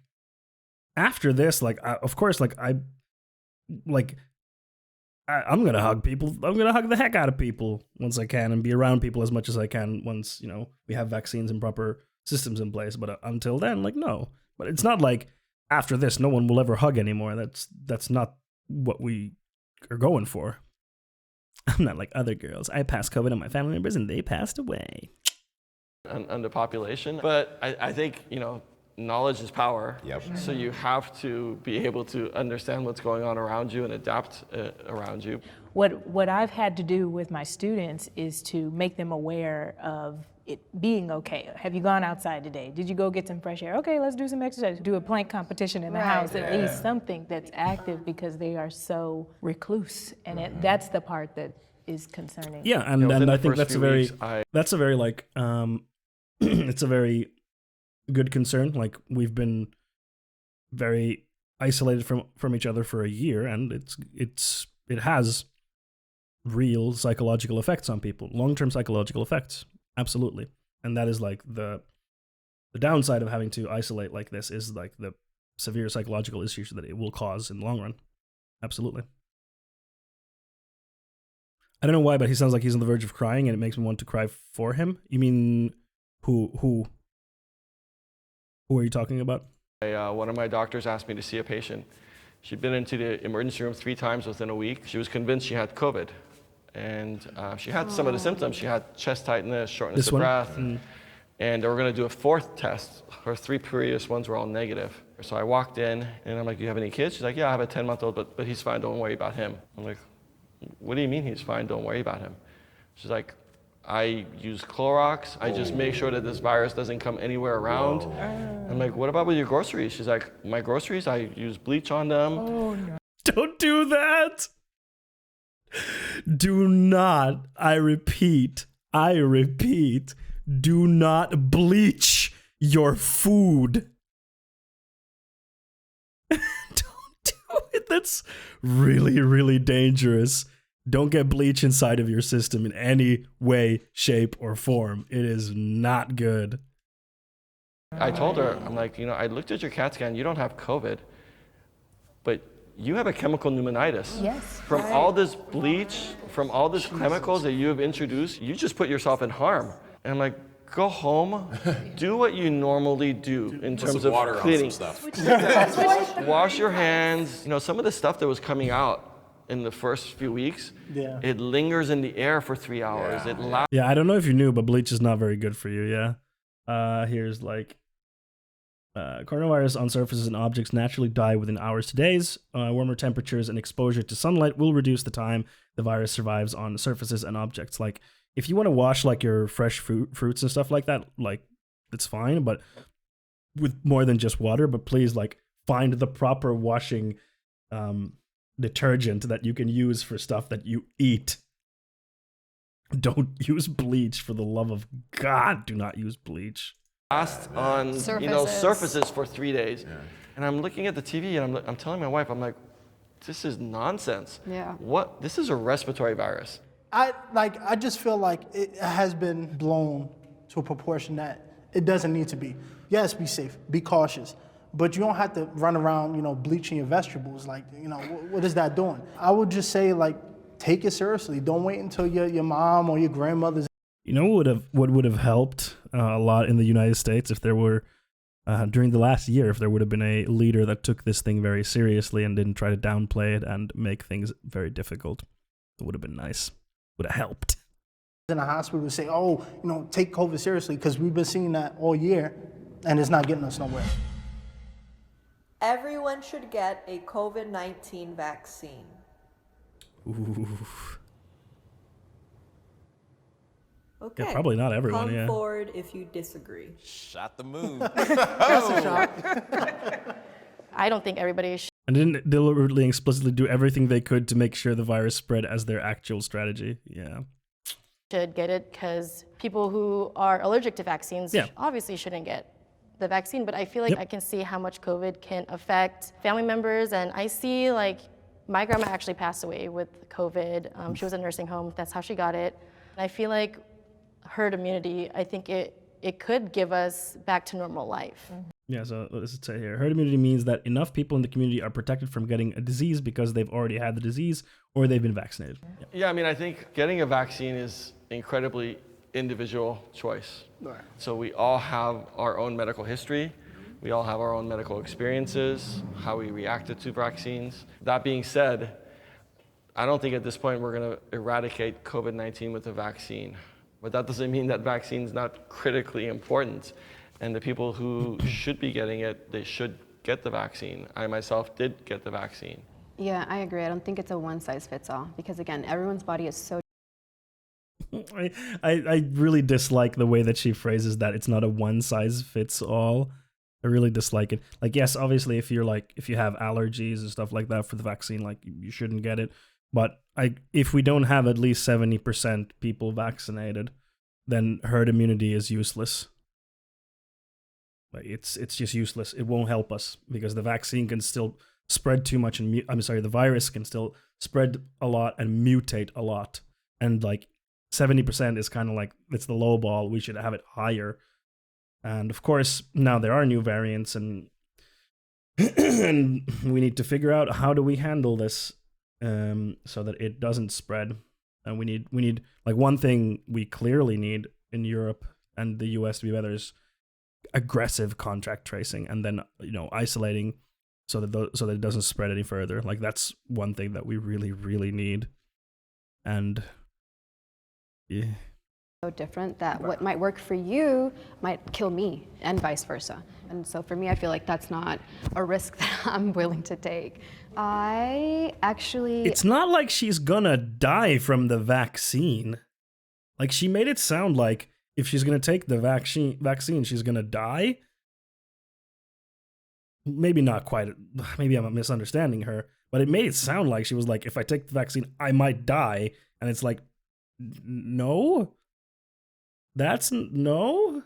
after this, like, of course, like, I'm gonna hug people. I'm gonna hug the heck out of people once I can and be around people as much as I can once, we have vaccines and proper systems in place. But until then, like, no. But it's not like after this, no one will ever hug anymore. That's not what we are going for. I'm not like other girls. I passed COVID on my family members and they passed away. On the population. But I think, knowledge is power. Yep. So you have to be able to understand what's going on around you and adapt around you. What I've had to do with my students is to make them aware of it being okay. Have you gone outside today? Did you go get some fresh air? Okay, let's do some exercise. Do a plank competition in the house, at least something that's active, because they are so recluse. And that's the part that is concerning. Yeah, and I think that's a very like, it's a very good concern. Like, we've been very isolated from each other for a year, and it has real psychological effects on people, long-term psychological effects, absolutely. And that is like the downside of having to isolate like this, is like the severe psychological issues that it will cause in the long run. Absolutely. I don't know why, but he sounds like he's on the verge of crying, and it makes me want to cry for him. You mean who are you talking about? One of my doctors asked me to see a patient. She'd been into the emergency room 3 times within a week. She was convinced she had COVID. And she had some of the symptoms. She had chest tightness, shortness of breath. And they were going to do a 4th test. Her 3 previous ones were all negative. So I walked in, and I'm like, do you have any kids? She's like, yeah, I have a 10-month-old, but he's fine. Don't worry about him. I'm like, what do you mean he's fine? Don't worry about him. She's like, I use Clorox. I just make sure that this virus doesn't come anywhere around. I'm like, what about with your groceries? She's like, my groceries, I use bleach on them. Oh, no. Don't do that. Do not, I repeat, do not bleach your food. That's really, really dangerous. Don't get bleach inside of your system in any way, shape, or form. It is not good. I told her, I'm like, I looked at your CAT scan, you don't have COVID, but you have a chemical pneumonitis. Yes. From all this bleach, from all these chemicals that you have introduced, you just put yourself in harm. And I'm like, go home, do what you normally do in terms of water cleaning. on some stuff. Wash your hands. Some of the stuff that was coming out in the first few weeks, it lingers in the air for 3 hours. Yeah, I don't know if you knew, but bleach is not very good for you, yeah? Here's like, coronavirus on surfaces and objects naturally die within hours to days. Warmer temperatures and exposure to sunlight will reduce the time the virus survives on surfaces and objects. Like, if you want to wash like your fresh fruits and stuff like that, like, it's fine, but with more than just water. But please, like, find the proper washing detergent that you can use for stuff that you eat. Don't use bleach, for the love of God. Do not use bleach. Last on surfaces for 3 days. Yeah. And I'm looking at the TV and I'm telling my wife, I'm like, this is nonsense. Yeah. What? This is a respiratory virus. I just feel like it has been blown to a proportion that it doesn't need to be. Yes, be safe, be cautious, but you don't have to run around, bleaching your vegetables. Like, what is that doing? I would just say, like, take it seriously. Don't wait until your mom or your grandmother's. You know what would have helped a lot in the United States if there were, during the last year, if there would have been a leader that took this thing very seriously and didn't try to downplay it and make things very difficult. It would have been nice. Would have helped. In a hospital say, take COVID seriously, because we've been seeing that all year and it's not getting us nowhere. Everyone should get a COVID-19 vaccine. Ooh. Okay. Yeah, probably not everyone. Come forward if you disagree. Shot the moon. I don't think everybody should. And didn't deliberately, explicitly do everything they could to make sure the virus spread as their actual strategy. Yeah. Should get it, because people who are allergic to vaccines obviously shouldn't get the vaccine. But I feel like I can see how much COVID can affect family members. And I see, like, my grandma actually passed away with COVID. She was in a nursing home. That's how she got it. And I feel like herd immunity, I think it could give us back to normal life. Yeah, so what does it say here? Herd immunity means that enough people in the community are protected from getting a disease because they've already had the disease or they've been vaccinated. Yeah, I mean, I think getting a vaccine is incredibly individual choice. Right. So we all have our own medical history. We all have our own medical experiences, how we reacted to vaccines. That being said, I don't think at this point we're going to eradicate COVID-19 with a vaccine. But that doesn't mean that vaccine's not critically important. And the people who should be getting it, they should get the vaccine. I myself did get the vaccine. Yeah, I agree. I don't think it's a one-size-fits-all, because again, everyone's body is so. I really dislike the way that she phrases that. It's not a one-size-fits-all. I really dislike it. Like, yes, obviously, if you have allergies and stuff like that for the vaccine, like, you shouldn't get it. But if we don't have at least 70% people vaccinated, then herd immunity is useless. Like, it's just useless. It won't help us because the vaccine can still spread too much, and the virus can still spread a lot and mutate a lot. And like 70% is kind of like, it's the low ball. We should have it higher. And of course, now there are new variants, and and we need to figure out how do we handle this so that it doesn't spread. And we need like, one thing we clearly need in Europe and the US to be better is aggressive contact tracing, and then isolating so that it doesn't spread any further. Like, that's one thing that we really, really need. And yeah. So different that what might work for you might kill me, and vice versa. And so for me, I feel like that's not a risk that I'm willing to take. It's not like she's gonna die from the vaccine. Like, she made it sound like if she's gonna take the vaccine, she's gonna die. Maybe not quite. Maybe I'm misunderstanding her, but it made it sound like she was like, if I take the vaccine, I might die. And it's like, no. That's no.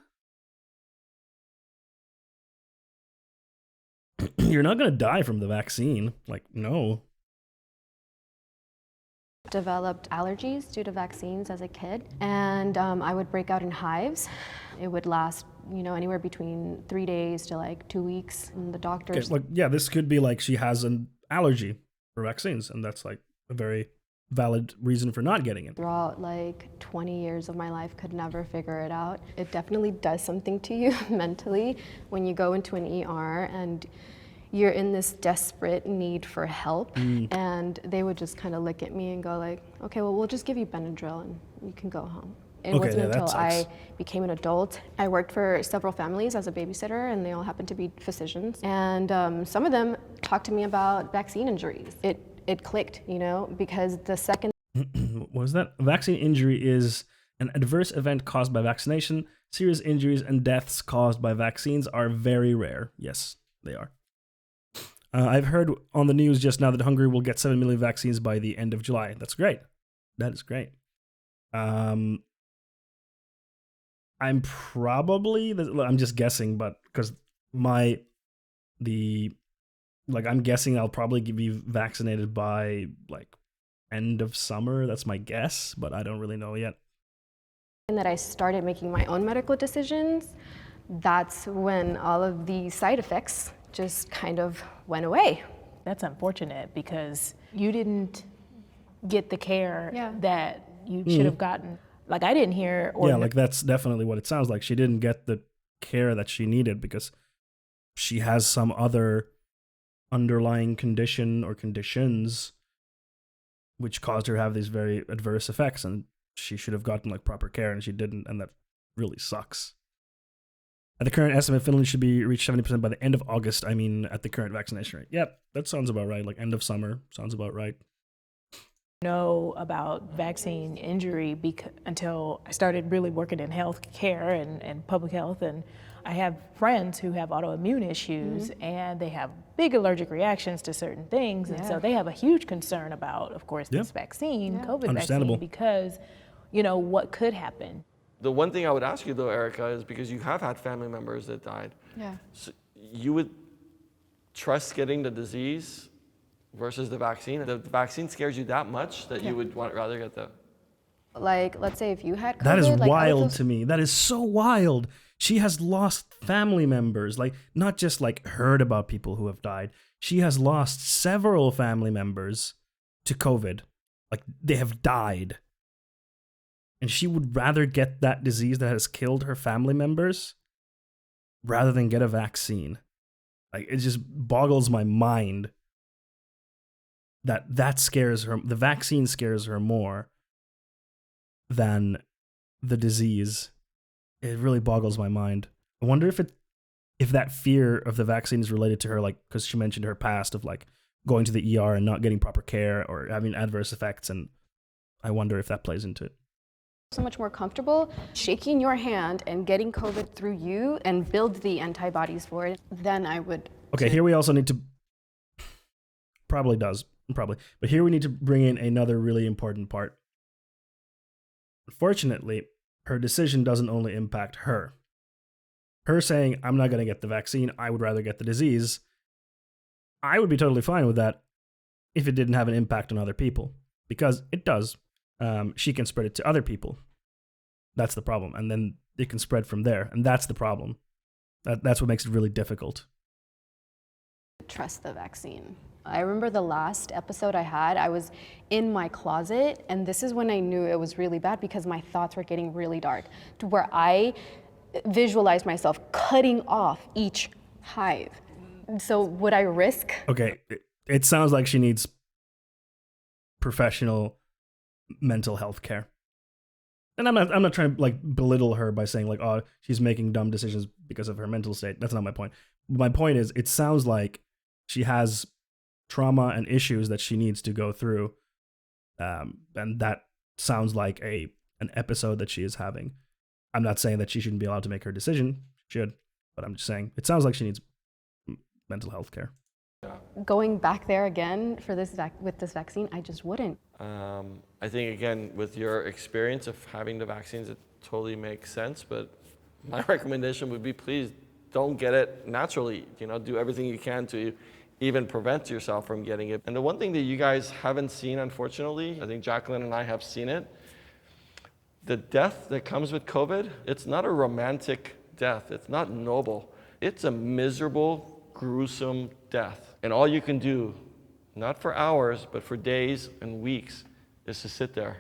you're not going to die from the vaccine. Like, no. Developed allergies due to vaccines as a kid, and I would break out in hives. It would last, anywhere between 3 days to like 2 weeks. And the doctors. Okay, yeah, this could be like she has an allergy for vaccines, and that's like a very valid reason for not getting it. Throughout like 20 years of my life, could never figure it out. It definitely does something to you mentally when you go into an ER and you're in this desperate need for help, and they would just kind of look at me and go like, okay, well, we'll just give you Benadryl and you can go home. It wasn't until I became an adult. I worked for several families as a babysitter, and they all happened to be physicians. And some of them talked to me about vaccine injuries. It clicked, because the second... What was that? Vaccine injury is an adverse event caused by vaccination. Serious injuries and deaths caused by vaccines are very rare. Yes, they are. I've heard on the news just now that Hungary will get 7 million vaccines by the end of July. That's great. That is great. I'm just guessing, but because I'm guessing I'll probably be vaccinated by like end of summer. That's my guess, but I don't really know yet. And that I started making my own medical decisions, that's when all of the side effects just kind of went away. That's unfortunate because you didn't get the care that you should have gotten. Like I didn't hear. Like that's definitely what it sounds like. She didn't get the care that she needed because she has some other underlying condition or conditions which caused her to have these very adverse effects, and she should have gotten like proper care and she didn't, and that really sucks. At the current estimate, Finland should be reached 70% by the end of August. I mean, at the current vaccination rate. Yep, that sounds about right. Like end of summer sounds about right. Know about vaccine injury until I started really working in health care and public health, and I have friends who have autoimmune issues and they have big allergic reactions to certain things, and so they have a huge concern about, of course, this vaccine, COVID vaccine, because what could happen. The one thing I would ask you though, Erica, is because you have had family members that died. Yeah. So you would trust getting the disease versus the vaccine? The vaccine scares you that much that you would rather get the... Like, let's say if you had COVID... That is wild to me. That is so wild. She has lost family members, like not just like heard about people who have died. She has lost several family members to COVID. Like they have died. And she would rather get that disease that has killed her family members rather than get a vaccine. Like it just boggles my mind that scares her. The vaccine scares her more than the disease. It really boggles my mind. I wonder if that fear of the vaccine is related to her, like, because she mentioned her past of like going to the ER and not getting proper care or having adverse effects, and I wonder if that plays into it. So much more comfortable shaking your hand and getting COVID through you and build the antibodies for it, then I would. Okay, here we also need to, probably, but here we need to bring in another really important part. Unfortunately, her decision doesn't only impact her. Her saying, I'm not going to get the vaccine, I would rather get the disease, I would be totally fine with that if it didn't have an impact on other people, because it does. She can spread it to other people. That's the problem. And then it can spread from there. And that's the problem. That's what makes it really difficult. Trust the vaccine. I remember the last episode I had, I was in my closet, and this is when I knew it was really bad because my thoughts were getting really dark, to where I visualized myself cutting off each hive. So would I risk? Okay, it sounds like she needs professional mental health care. And I'm not trying to like belittle her by saying like, oh, she's making dumb decisions because of her mental state. That's not my point. My point is, it sounds like she has trauma and issues that she needs to go through, and that sounds like an episode that she is having. I'm not saying that she shouldn't be allowed to make her decision. She should, but I'm just saying it sounds like she needs mental health care. Going back there again for with this vaccine, I just wouldn't. I think, again, with your experience of having the vaccines, it totally makes sense, but my recommendation would be, please don't get it naturally. Do everything you can to even prevent yourself from getting it. And the one thing that you guys haven't seen, unfortunately, I think Jacqueline and I have seen it, the death that comes with COVID, it's not a romantic death. It's not noble. It's a miserable, gruesome death. And all you can do, not for hours, but for days and weeks, is to sit there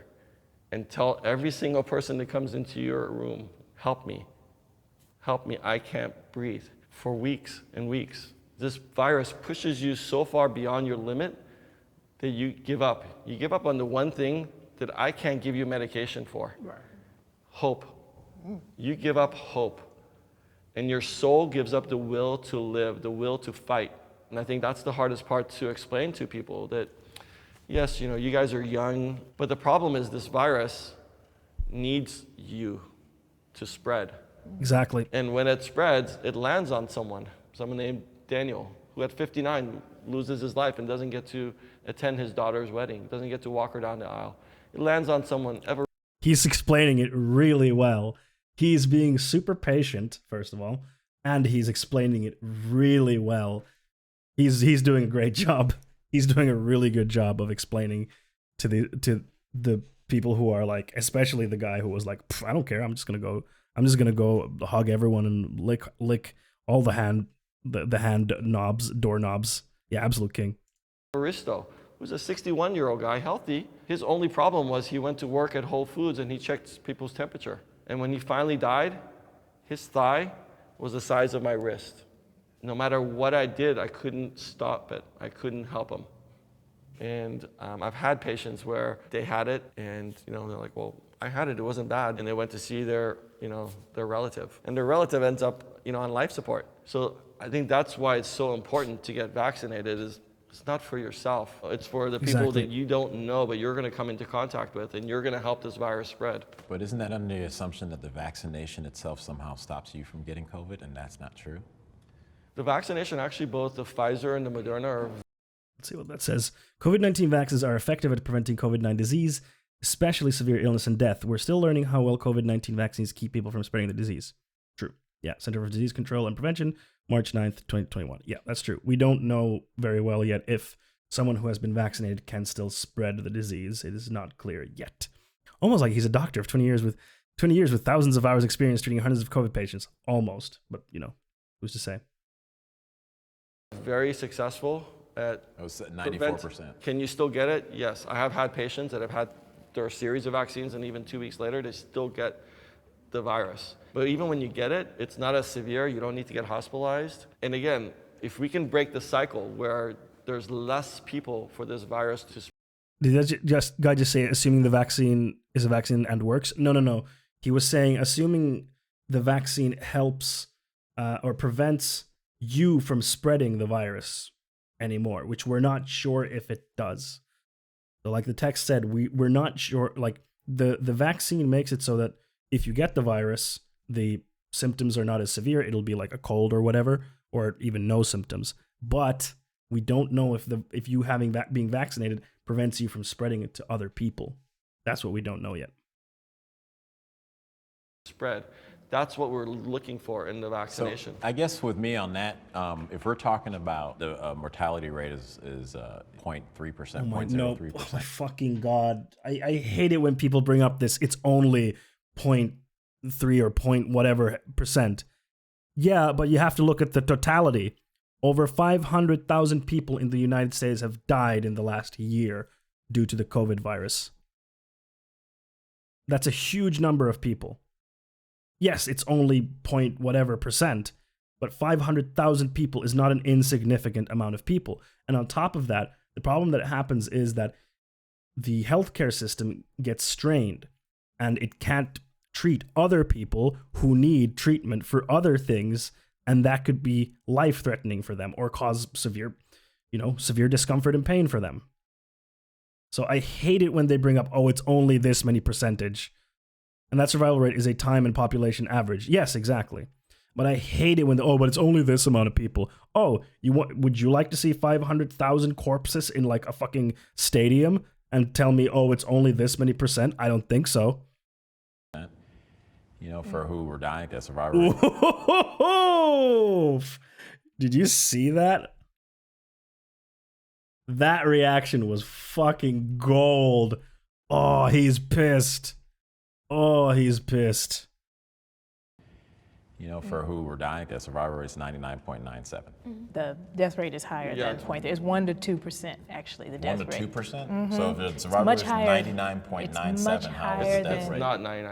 and tell every single person that comes into your room, help me, I can't breathe, for weeks and weeks. This virus pushes you so far beyond your limit that you give up. You give up on the one thing that I can't give you medication for. Right. Hope. You give up hope. And your soul gives up the will to live, the will to fight. And I think that's the hardest part to explain to people, that yes, you guys are young, but the problem is this virus needs you to spread. Exactly. And when it spreads, it lands on someone named Daniel, who at 59 loses his life and doesn't get to attend his daughter's wedding, doesn't get to walk her down the aisle. It lands on someone ever. He's explaining it really well. He's being super patient, first of all, and he's explaining it really well. He's doing a great job. He's doing a really good job of explaining to the people who are like, especially the guy who was like, I don't care, I'm just gonna go hug everyone and lick all the hand knobs, doorknobs. Yeah, absolute king. Aristo, who's a 61-year-old guy, healthy. His only problem was he went to work at Whole Foods and he checked people's temperature. And when he finally died, his thigh was the size of my wrist. No matter what I did, I couldn't stop it. I couldn't help him. And I've had patients where they had it and they're like, well, I had it, it wasn't bad. And they went to see their relative. And their relative ends up, on life support. So I think that's why it's so important to get vaccinated. Is it's not for yourself. It's for the people that you don't know, but you're going to come into contact with, and you're going to help this virus spread. But isn't that under the assumption that the vaccination itself somehow stops you from getting COVID, and that's not true? The vaccination, actually, both the Pfizer and the Moderna are... Let's see what that says. COVID-19 vaccines are effective at preventing COVID-19 disease, especially severe illness and death. We're still learning how well COVID-19 vaccines keep people from spreading the disease. True. Yeah, Center for Disease Control and Prevention, March 9th, 2021. Yeah, that's true. We don't know very well yet if someone who has been vaccinated can still spread the disease. It is not clear yet. Almost like he's a doctor of 20 years with thousands of hours experience treating hundreds of COVID patients. Almost, but who's to say? Very successful at 94%. Can you still get it? Yes. I have had patients that have had their series of vaccines, and even 2 weeks later, they still get the virus. But even when you get it, it's not as severe. You don't need to get hospitalized. And again, if we can break the cycle where there's less people for this virus to spread. Did that guy just say, assuming the vaccine is a vaccine and works? No. He was saying, assuming the vaccine helps or prevents you from spreading the virus anymore, which we're not sure if it does. So like the text said, we're not sure, like the vaccine makes it so that if you get the virus, the symptoms are not as severe. It'll be like a cold or whatever, or even no symptoms. But we don't know if you being vaccinated prevents you from spreading it to other people. That's what we don't know yet. Spread. That's what we're looking for in the vaccination. So I guess with me on that, if we're talking about the mortality rate is 0.3%, 0.03%. Oh my fucking God. I hate it when people bring up this. It's only 0.3 or point whatever percent. Yeah, but you have to look at the totality. Over 500,000 people in the United States have died in the last year due to the COVID virus. That's a huge number of people. Yes, it's only point whatever percent, but 500,000 people is not an insignificant amount of people. And on top of that, the problem that happens is that the healthcare system gets strained and it can't treat other people who need treatment for other things, and that could be life-threatening for them or cause severe discomfort and pain for them. So I hate it when they bring up, it's only this many percentage. And that survival rate is a time and population average. Yes, exactly. But I hate it when, but it's only this amount of people. Would you like to see 500,000 corpses in like a fucking stadium and tell me, it's only this many percent? I don't think so. You know, for who were dying, that survivor rate. Did you see that? That reaction was fucking gold. Oh, he's pissed. Oh, he's pissed. You know, for who were dying, that survivor rate is 99.97. The death rate is higher at that point. It's 1 to 2% actually. The death rate. 1 to 2%. So if the survivor rate is 99.97, how is the death rate? Not 99.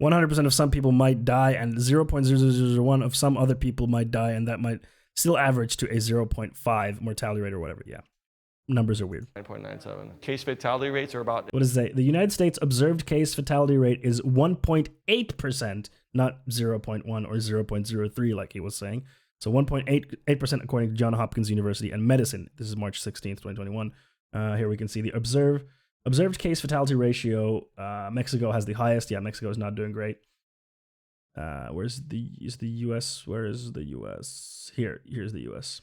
100% of some people might die, and 0.0001 of some other people might die, and that might still average to a 0.5 mortality rate or whatever. Yeah, numbers are weird. 9.97. Case fatality rates are about. What does it say? The United States observed case fatality rate is 1.8%, not 0.1 or 0.03 like he was saying. So 1.8% according to Johns Hopkins University and Medicine. This is March 16th, 2021. Here we can see the observed case fatality ratio. Mexico has the highest. Yeah, Mexico is not doing great. Is the US? Where is the US? Here's the US.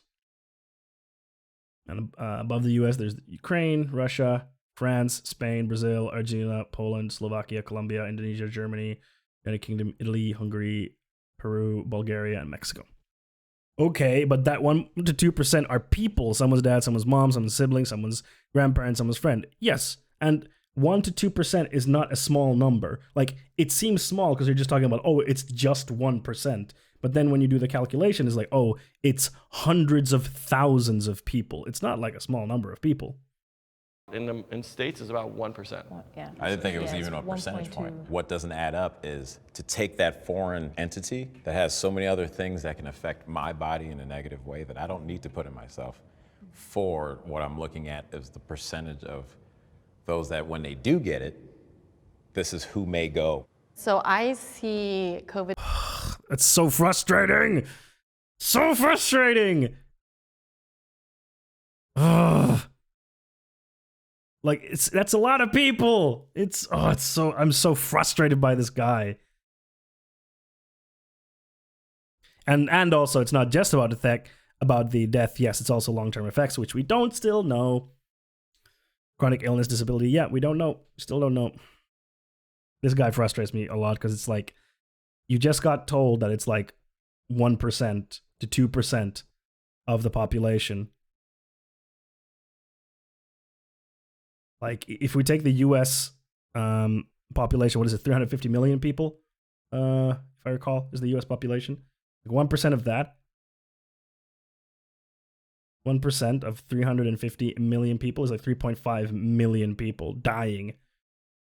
And above the US, there's Ukraine, Russia, France, Spain, Brazil, Argentina, Poland, Slovakia, Colombia, Indonesia, Germany, United Kingdom, Italy, Hungary, Peru, Bulgaria, and Mexico. Okay, but that 1 to 2% are people. Someone's dad, someone's mom, someone's sibling, someone's grandparent, someone's friend. Yes, and 1 to 2% is not a small number. Like, it seems small because you're just talking about, oh, it's just 1%. But then when you do the calculation, it's like, oh, it's hundreds of thousands of people. It's not like a small number of people. In states, it's about 1%. Yeah. I didn't think it was even a percentage point. What doesn't add up is to take that foreign entity that has so many other things that can affect my body in a negative way that I don't need to put in myself, for what I'm looking at is the percentage of those that when they do get it, this is who may go. So I see COVID. That's so frustrating. So frustrating. Ugh. Like, that's a lot of people. I'm so frustrated by this guy. And also, it's not just about the death. Yes, it's also long-term effects, which we don't still know. Chronic illness, disability. Yeah, we don't know. Still don't know. This guy frustrates me a lot because it's like, you just got told that it's like 1% to 2% of the population. Like, if we take the U.S. Population, what is it, 350 million people? If I recall, is the U.S. population. Like 1% of that. 1% of 350 million people is like 3.5 million people dying.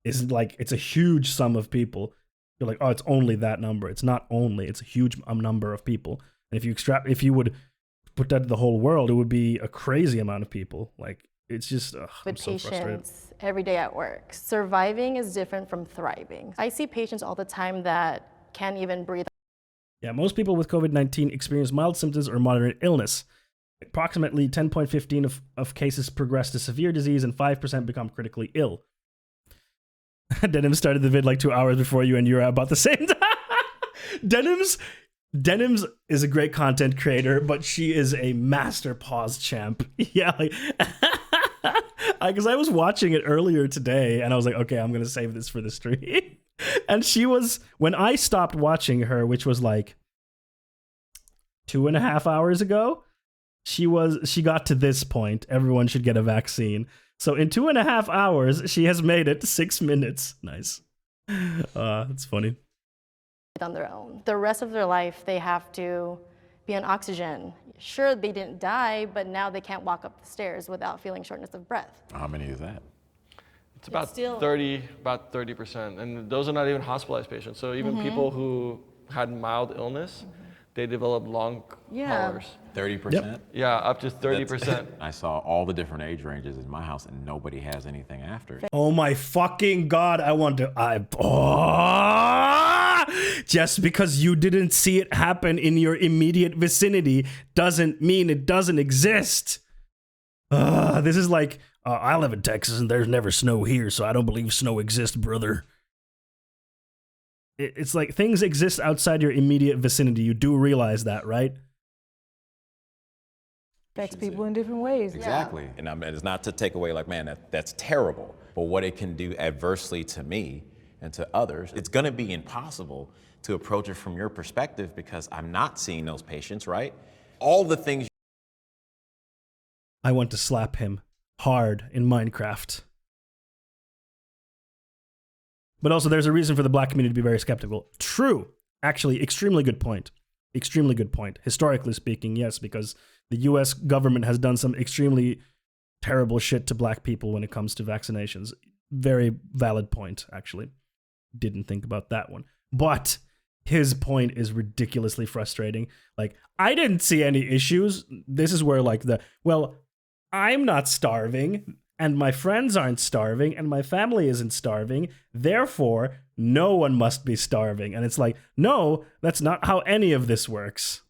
Is like, it's a huge sum of people. You're like, oh, it's only that number. It's not only, it's a huge number of people. And if you would put that to the whole world, it would be a crazy amount of people. Like, it's just, I'm so frustrated. Patients every day at work. Surviving is different from thriving. I see patients all the time that can't even breathe. Yeah, most people with COVID-19 experience mild symptoms or moderate illness. Approximately 10.15% of cases progress to severe disease and 5% become critically ill. Denim started the vid like 2 hours before you, and you're at about the same time. Denims is a great content creator, but she is a master pause champ. Yeah, like, because I was watching it earlier today, and I was like, okay, I'm gonna save this for the stream. And she was, when I stopped watching her, which was like 2.5 hours ago, she got to this point. Everyone should get a vaccine. So in 2.5 hours, she has made it 6 minutes. Nice. It's funny. On their own. The rest of their life, they have to be on oxygen. Sure, they didn't die, but now they can't walk up the stairs without feeling shortness of breath. How many is that? It's about 30%. And those are not even hospitalized patients. So even people who had mild illness, they develop long haulers. 30%? Yep. Yeah, up to 30%. I saw all the different age ranges in my house, and nobody has anything after. Oh my fucking God, just because you didn't see it happen in your immediate vicinity doesn't mean it doesn't exist. This is like, I live in Texas and there's never snow here, so I don't believe snow exists, brother. It's like, things exist outside your immediate vicinity. You do realize that, right? Affects people in different ways. Exactly. And it's not to take away like, man, that's terrible. but what it can do adversely to me and to others. It's gonna be impossible to approach it from your perspective because I'm not seeing those patients, right? All the things. I want to slap him hard in Minecraft. But also there's a reason for the black community to be very skeptical. True. Actually, extremely good point. Extremely good point. Historically speaking, yes, because the US government has done some extremely terrible shit to black people when it comes to vaccinations. Very valid point, actually. Didn't think about that one. But his point is ridiculously frustrating. Like, I didn't see any issues. This is where, like, well, I'm not starving, and my friends aren't starving, and my family isn't starving, therefore, no one must be starving. And it's like, no, that's not how any of this works.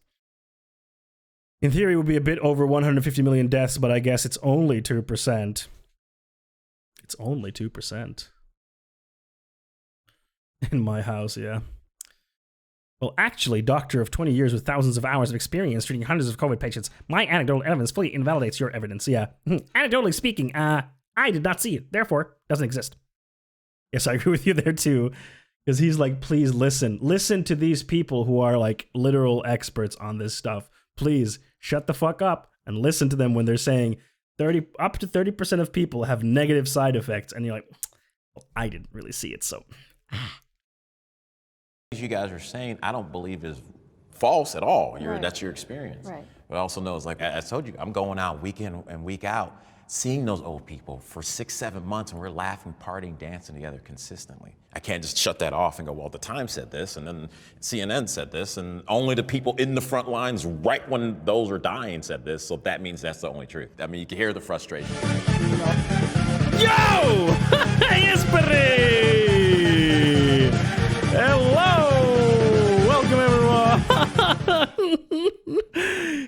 In theory, it would be a bit over 150 million deaths, but I guess it's only 2%. It's only 2%. In my house, yeah. Well, actually, doctor of 20 years with thousands of hours of experience treating hundreds of COVID patients, my anecdotal evidence fully invalidates your evidence, yeah. Anecdotally speaking, I did not see it, therefore, doesn't exist. Yes, I agree with you there too, because he's like, please listen. Listen to these people who are like literal experts on this stuff. Please, shut the fuck up and listen to them when they're saying up to 30% of people have negative side effects, and you're like, well, I didn't really see it, so... You guys are saying, I don't believe is false at all. Right. That's your experience. Right. But I also know, it's like I told you, I'm going out week in and week out, seeing those old people for 6-7 months, and we're laughing, partying, dancing together consistently. I can't just shut that off and go, well, the Times said this, and then CNN said this, and only the people in the front lines right when those are dying said this, so that means that's the only truth. I mean, you can hear the frustration. Yo! Jesperi! Hello! Welcome, everyone!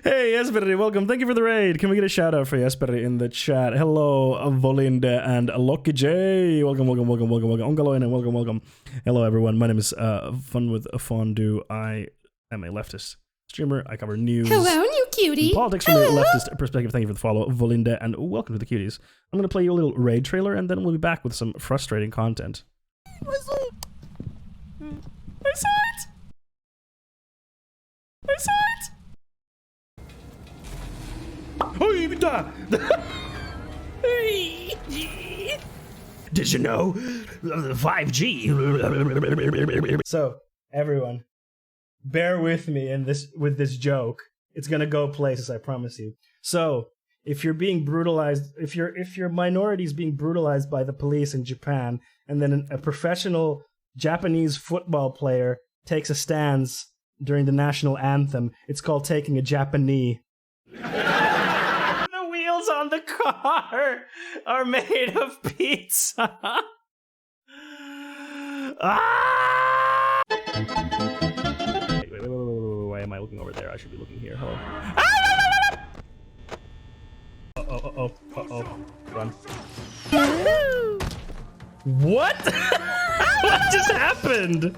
Hey, Jesperi, welcome. Thank you for the raid. Can we get a shout out for Jesperi in the chat? Hello, Volinde and Loki J. Welcome, welcome, welcome, welcome, welcome. Onkaloinen, welcome, welcome. Hello, everyone. My name is Funwithfondue. I am a leftist streamer. I cover news. Hello, new cutie. Politics from a leftist perspective. Thank you for the follow, Volinde, and welcome to the cuties. I'm going to play you a little raid trailer, and then we'll be back with some frustrating content. I saw it. I saw it! Did you know? 5G. So, everyone, bear with me with this joke. It's gonna go places, I promise you. So, if you're being brutalized, if your minority is being brutalized by the police in Japan, and then a professional Japanese football player takes a stance during the national anthem, it's called taking a Japanese. The wheels on the car are made of pizza. Ah! Wait, why am I looking over there? I should be looking here. Hold on. Uh-oh. Run. What? What just happened?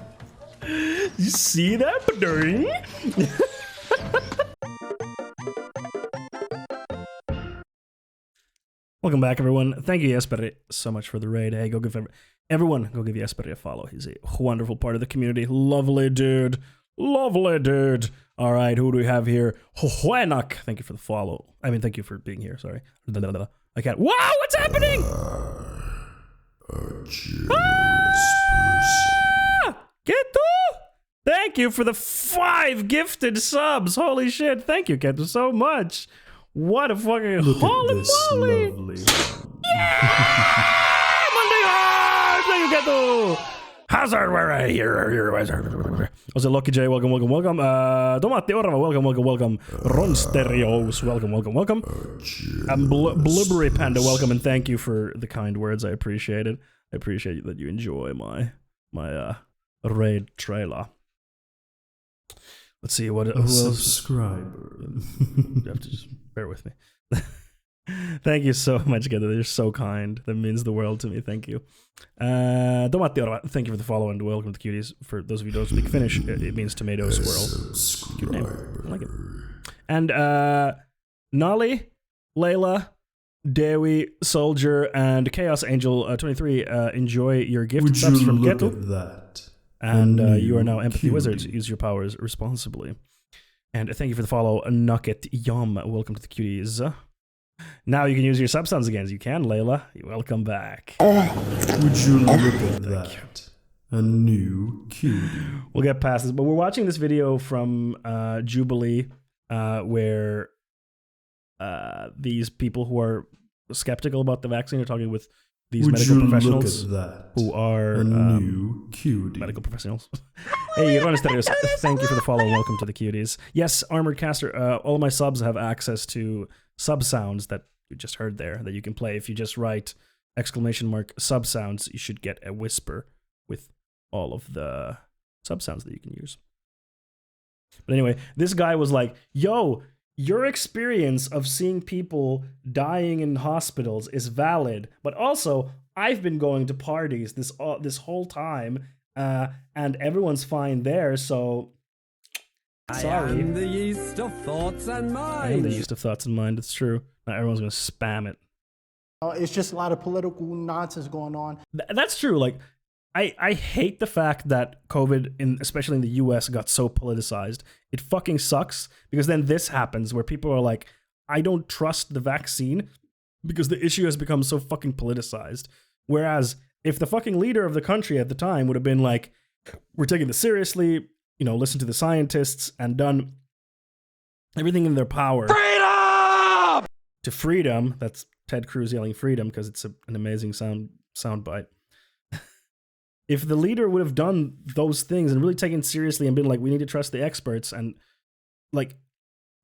You see that? Welcome back, everyone. Thank you, Jesperi, so much for the raid. Hey, go give everyone go give Jesperi a follow. He's a wonderful part of the community. Lovely dude. Lovely dude. All right, who do we have here? Hoenak. Thank you for the follow. I mean, thank you for being here. Sorry. I can't. Wow, what's happening? Keto! Thank you for the 5 gifted subs. Holy shit. Thank you, Keto, so much. What a fucking holy moly! Yeah! Monday hard! Thank you, Keto! Hazard, where are you? Also, Lucky J, welcome. Tomatti Orva, welcome. Ron Stereos, welcome. And Blubbery Panda, welcome, and thank you for the kind words. I appreciate it. I appreciate that you enjoy my raid trailer. Let's see who else. Subscriber. You have to just bear with me. Thank you so much, Geta. You're so kind. That means the world to me. Thank you. Tomatti Orva, thank you for the follow and welcome to the cuties. For those of you who don't speak Finnish, it means tomato swirl. Cute name. I like it. And Nali, Layla, Dewi Soldier and Chaos Angel 23 enjoy your gift subs from Keto. That? And you are now Empathy Wizards. Use your powers responsibly. And thank you for the follow, Nugget Yum. Welcome to the cuties. Now you can use your sub sounds again. You can, Layla. Welcome back. Would you look at that? A new cutie. We'll get past this, but we're watching this video from Jubilee, where these people who are skeptical about the vaccine are talking with these medical professionals who are a new cutie. Medical professionals. Hey, Ron Asterios, thank you for the follow. Welcome to the cuties. Yes, Armored Caster, all of my subs have access to sub sounds that you just heard there that you can play. If you just write !sub sounds, you should get a whisper with all of the sub sounds that you can use. But anyway, this guy was like, yo, your experience of seeing people dying in hospitals is valid, but also I've been going to parties this whole time, and everyone's fine there, so sorry. I am the yeast of thoughts and mind. I am the yeast of thoughts and mind, it's true. Not everyone's going to spam it. It's just a lot of political nonsense going on. That's true. Like, I hate the fact that COVID, especially in the US, got so politicized. It fucking sucks, because then this happens where people are like, I don't trust the vaccine because the issue has become so fucking politicized. Whereas if the fucking leader of the country at the time would have been like, we're taking this seriously, you know, listen to the scientists, and done everything in their power to freedom. That's Ted Cruz yelling freedom because it's an amazing sound bite. If the leader would have done those things and really taken it seriously and been like, we need to trust the experts, and like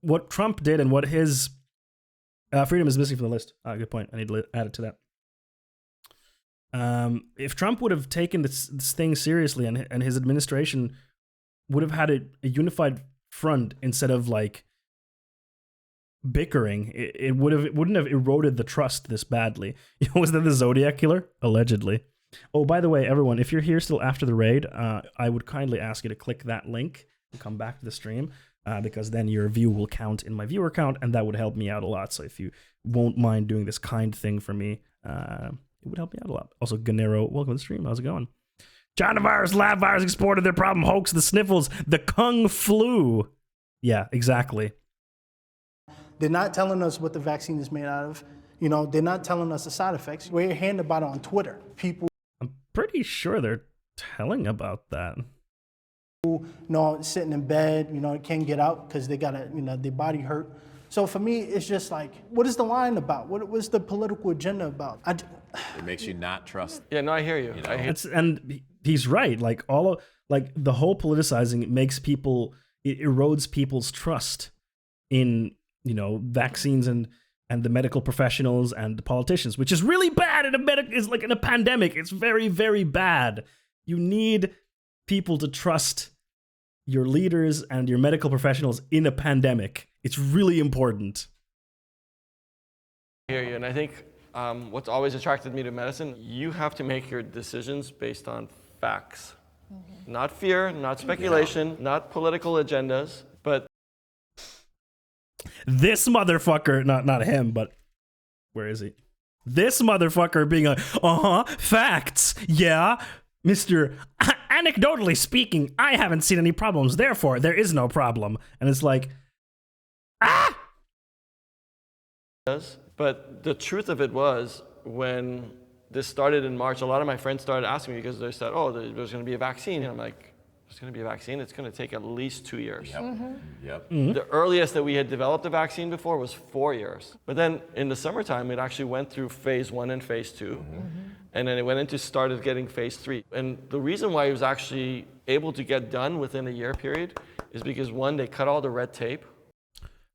what Trump did and what his freedom is missing from the list. Good point. I need to add it to that. If Trump would have taken this thing seriously, and his administration would have had a unified front instead of like bickering, it wouldn't have eroded the trust this badly. Was that the Zodiac killer? Allegedly. Oh, by the way, everyone, if you're here still after the raid, I would kindly ask you to click that link and come back to the stream, because then your view will count in my viewer count, and that would help me out a lot. So if you won't mind doing this kind thing for me, it would help me out a lot. Also, Ganero, welcome to the stream. How's it going? China virus, lab virus exported their problem, hoax, the sniffles, the Kung flu. Yeah, exactly. They're not telling us what the vaccine is made out of. You know, they're not telling us the side effects. We're hearing about it on Twitter. People. I'm pretty sure they're telling about that. You know, sitting in bed, you know, can't get out because they got their body hurt. So for me, it's just like, what is the line about? What's the political agenda about? It makes you not trust. Yeah, no, I hear you. And he's right. Like the whole politicizing makes people, it erodes people's trust in, you know, vaccines and the medical professionals and the politicians, which is really bad in in a pandemic. It's very, very bad. You need people to trust your leaders and your medical professionals in a pandemic. It's really important. I hear you, and I think what's always attracted me to medicine, you have to make your decisions based on facts. Mm-hmm. Not fear, not speculation, not political agendas, but this motherfucker, not him, but where is he? This motherfucker being like, facts, yeah, Mr. Anecdotally speaking, I haven't seen any problems, therefore there is no problem. And it's like, But the truth of it was, when this started in March, a lot of my friends started asking me because they said, oh, there's going to be a vaccine. And I'm like, there's going to be a vaccine? It's going to take at least 2 years. Yep. Mm-hmm. Yep. Mm-hmm. The earliest that we had developed a vaccine before was 4 years. But then in the summertime, it actually went through phase 1 and phase 2. Mm-hmm. And then it started getting phase 3. And the reason why it was actually able to get done within a year period is because, one, they cut all the red tape.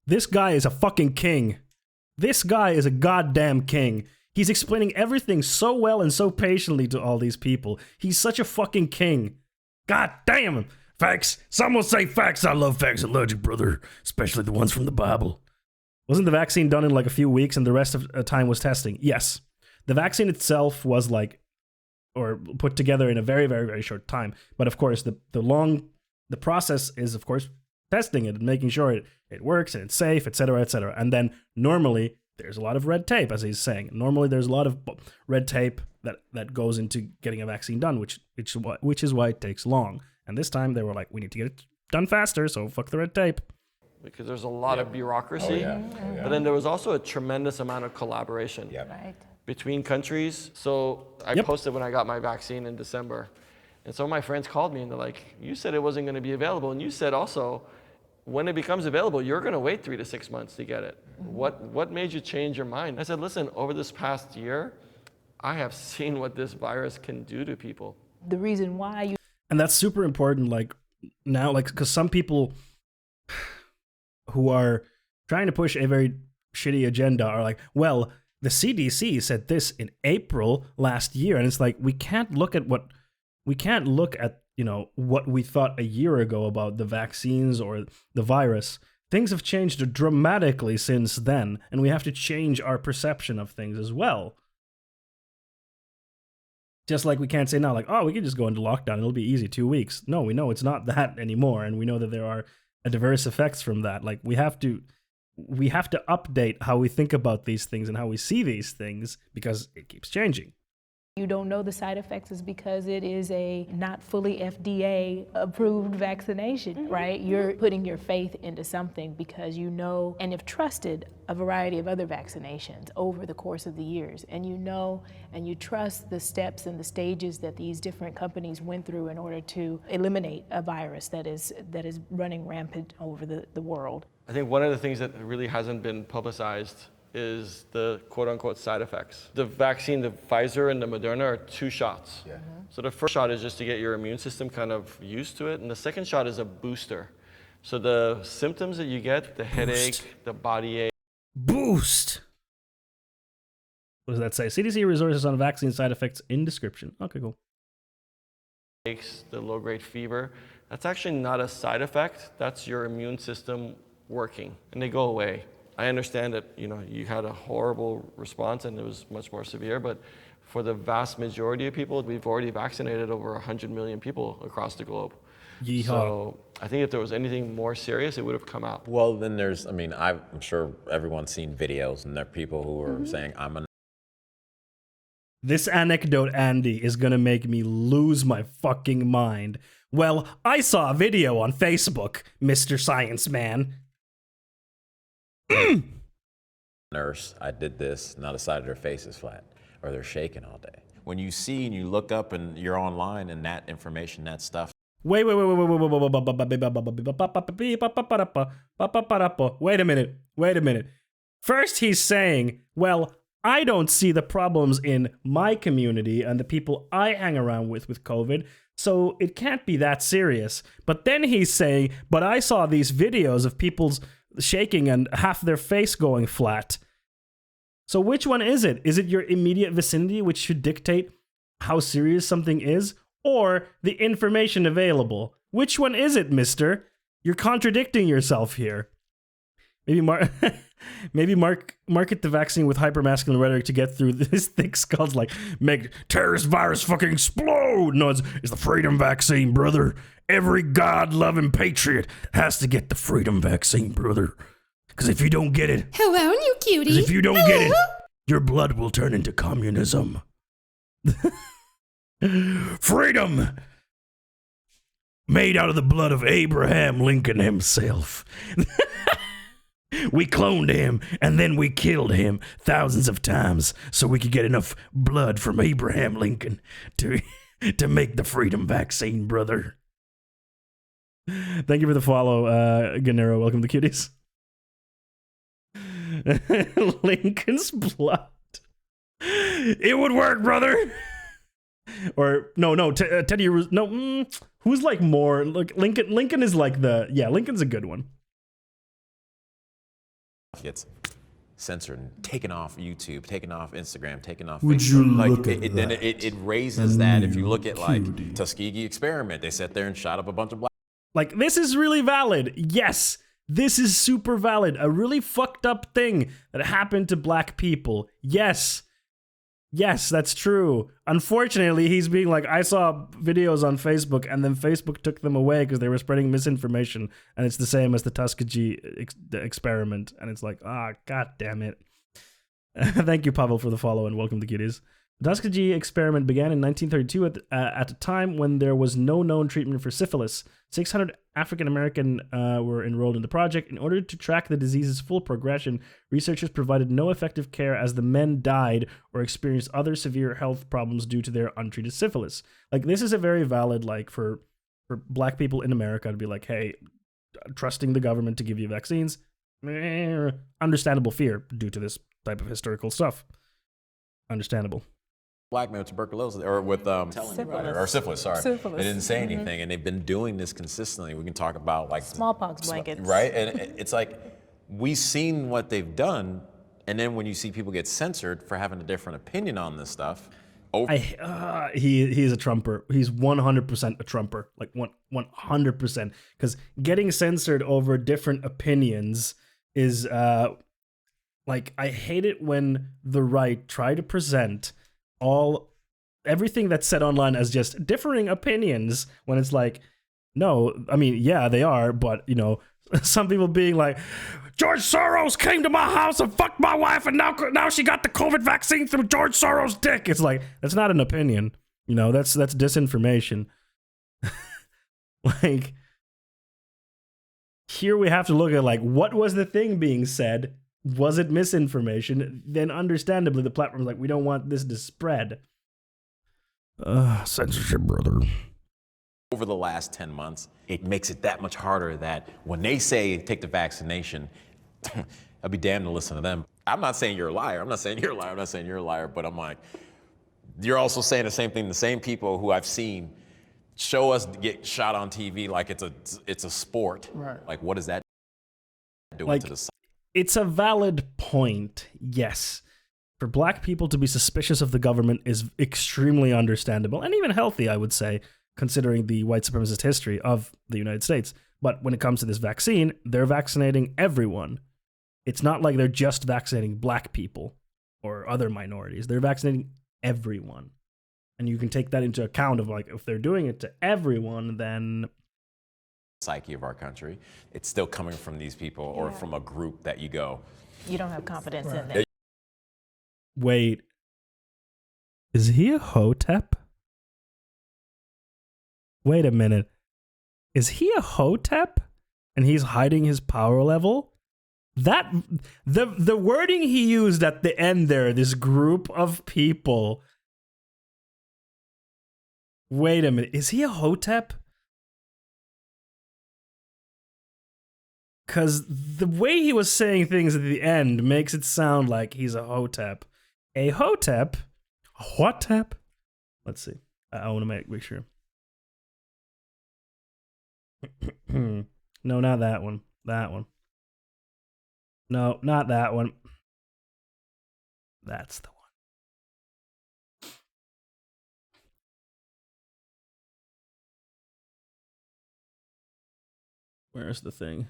This guy is a fucking king. This guy is a goddamn king. He's explaining everything so well and so patiently to all these people. He's such a fucking king. God damn. Facts. Some will say facts. I love facts and logic, brother. Especially the ones from the Bible. Wasn't the vaccine done in like a few weeks and the rest of the time was testing? Yes. The vaccine itself was put together in a very, very, very short time. But of course, the process is, of course, testing it and making sure it works and it's safe, etc., etc. And then normally there's a lot of red tape, as he's saying. Normally, there's a lot of red tape that goes into getting a vaccine done, which is why it takes long. And this time, they were like, we need to get it done faster, so fuck the red tape. Because there's a lot of bureaucracy. But then there was also a tremendous amount of collaboration between countries. So I posted when I got my vaccine in December. And some of my friends called me and they're like, you said it wasn't going to be available. And you said also, when it becomes available, you're going to wait 3 to 6 months to get it. What made you change your mind? I said, listen, over this past year, I have seen what this virus can do to people. The reason why you... And that's super important, like, now, like, because some people who are trying to push a very shitty agenda are like, well, the CDC said this in April last year. And it's like, we can't look at, you know, what we thought a year ago about the vaccines or the virus. Things have changed dramatically since then, and we have to change our perception of things as well. Just like we can't say now, like, oh, we can just go into lockdown, it'll be easy, 2 weeks. No, we know it's not that anymore, and we know that there are diverse effects from that. Like, we have to update how we think about these things and how we see these things, because it keeps changing. You don't know the side effects is because it is a not fully FDA approved vaccination, right? You're putting your faith into something because you know and have trusted a variety of other vaccinations over the course of the years. And you know and you trust the steps and the stages that these different companies went through in order to eliminate a virus that is running rampant over the world. I think one of the things that really hasn't been publicized is the quote-unquote side effects. The vaccine, the Pfizer and the Moderna, are 2 shots. So the first shot is just to get your immune system kind of used to it, and the second shot is a booster. So the symptoms that you get, the headache, the body ache. Boost! What does that say? CDC resources on vaccine side effects in description. Okay, cool. The low-grade fever, that's actually not a side effect. That's your immune system working, and they go away. I understand that, you know, you had a horrible response and it was much more severe, but for the vast majority of people, we've already vaccinated over 100 million people across the globe. Yeehaw. So I think if there was anything more serious, it would have come out. Well, then there's, I mean, I'm sure everyone's seen videos and there are people who are saying, This anecdote, Andy, is gonna make me lose my fucking mind. Well, I saw a video on Facebook, Mr. Science Man. Nurse, I did this, now the side of their face is flat, or they're shaking all day. When you see and you look up and you're online and that information, that stuff. Wait a minute. First he's saying, well, I don't see the problems in my community and the people I hang around with COVID, so it can't be that serious. But then he's saying, but I saw these videos of people's shaking and half their face going flat. So which one is it? Is it your immediate vicinity, which should dictate how serious something is, or the information available? Which one is it, mister? You're contradicting yourself here. Maybe market the vaccine with hypermasculine rhetoric to get through this thick skulls, like, make terrorist virus fucking explode. No, it's the freedom vaccine, brother. Every God-loving patriot has to get the freedom vaccine, brother. Because if you don't get it... Hello, you cutie. Because if you don't get it, your blood will turn into communism. Freedom! Made out of the blood of Abraham Lincoln himself. We cloned him, and then we killed him thousands of times so we could get enough blood from Abraham Lincoln to make the freedom vaccine, brother. Thank you for the follow, Ganero. Welcome to Cuties. Lincoln's blood. It would work, brother. Or no, Teddy. No, who's like more? Like Lincoln is like Lincoln's a good one. Gets censored and taken off YouTube, taken off Instagram, taken off Would Facebook. you like look at then that? it raises that. If you look at like cutie. Tuskegee experiment, they sat there and shot up a bunch of black. Like, this is really valid. Yes, this is super valid. A really fucked up thing that happened to black people. Yes, that's true. Unfortunately, he's being like, I saw videos on Facebook and then Facebook took them away because they were spreading misinformation. And it's the same as the Tuskegee experiment. And it's like, god damn it. Thank you, Pavel, for the follow and welcome to Cuties. The Tuskegee experiment began in 1932 at a time when there was no known treatment for syphilis. 600 African American were enrolled in the project. In order to track the disease's full progression, researchers provided no effective care as the men died or experienced other severe health problems due to their untreated syphilis. Like, this is a very valid, like, for black people in America to be like, hey, trusting the government to give you vaccines, understandable fear due to this type of historical stuff. Understandable. Black men with tuberculosis or with syphilis. Sorry, Syphilis. They didn't say anything, and they've been doing this consistently. We can talk about like smallpox blankets, right? And it's like we've seen what they've done, and then when you see people get censored for having a different opinion on this stuff, he's a Trumper. He's 100% a Trumper, like 100%. Because getting censored over different opinions is like, I hate it when the right try to present everything that's said online as just differing opinions when it's like, no, I mean, yeah, they are, but you know, some people being like, George Soros came to my house and fucked my wife and now she got the COVID vaccine through George Soros' dick. It's like, that's not an opinion. You know, that's disinformation. Like, here we have to look at like, what was the thing being said? Was it misinformation? Then understandably, the platform's like, we don't want this to spread. Censorship, brother. over the last 10 months, it makes it that much harder that when they say take the vaccination, I'll be damned to listen to them. I'm not saying you're a liar. I'm not saying you're a liar. I'm not saying you're a liar, but I'm like, you're also saying the same thing. The same people who I've seen show us get shot on TV like it's a sport. Right. Like, what is that doing like, to the side? It's a valid point, yes. For black people to be suspicious of the government is extremely understandable and even healthy, I would say, considering the white supremacist history of the United States. But when it comes to this vaccine, they're vaccinating everyone. It's not like they're just vaccinating black people or other minorities. They're vaccinating everyone. And you can take that into account of like, if they're doing it to everyone, then Psyche of our country, it's still coming from these people or from a group that you go, you don't have confidence in them. Wait, is he a hotep? Wait a minute. Is he a hotep and he's hiding his power level? That the wording he used at the end there, this group of people. Wait a minute, is he a hotep? Because the way he was saying things at the end makes it sound like he's a hotep. A hotep? A hotep? Let's see. I want to make sure. No, not that one. That one. No, not that one. That's the one. Where's the thing?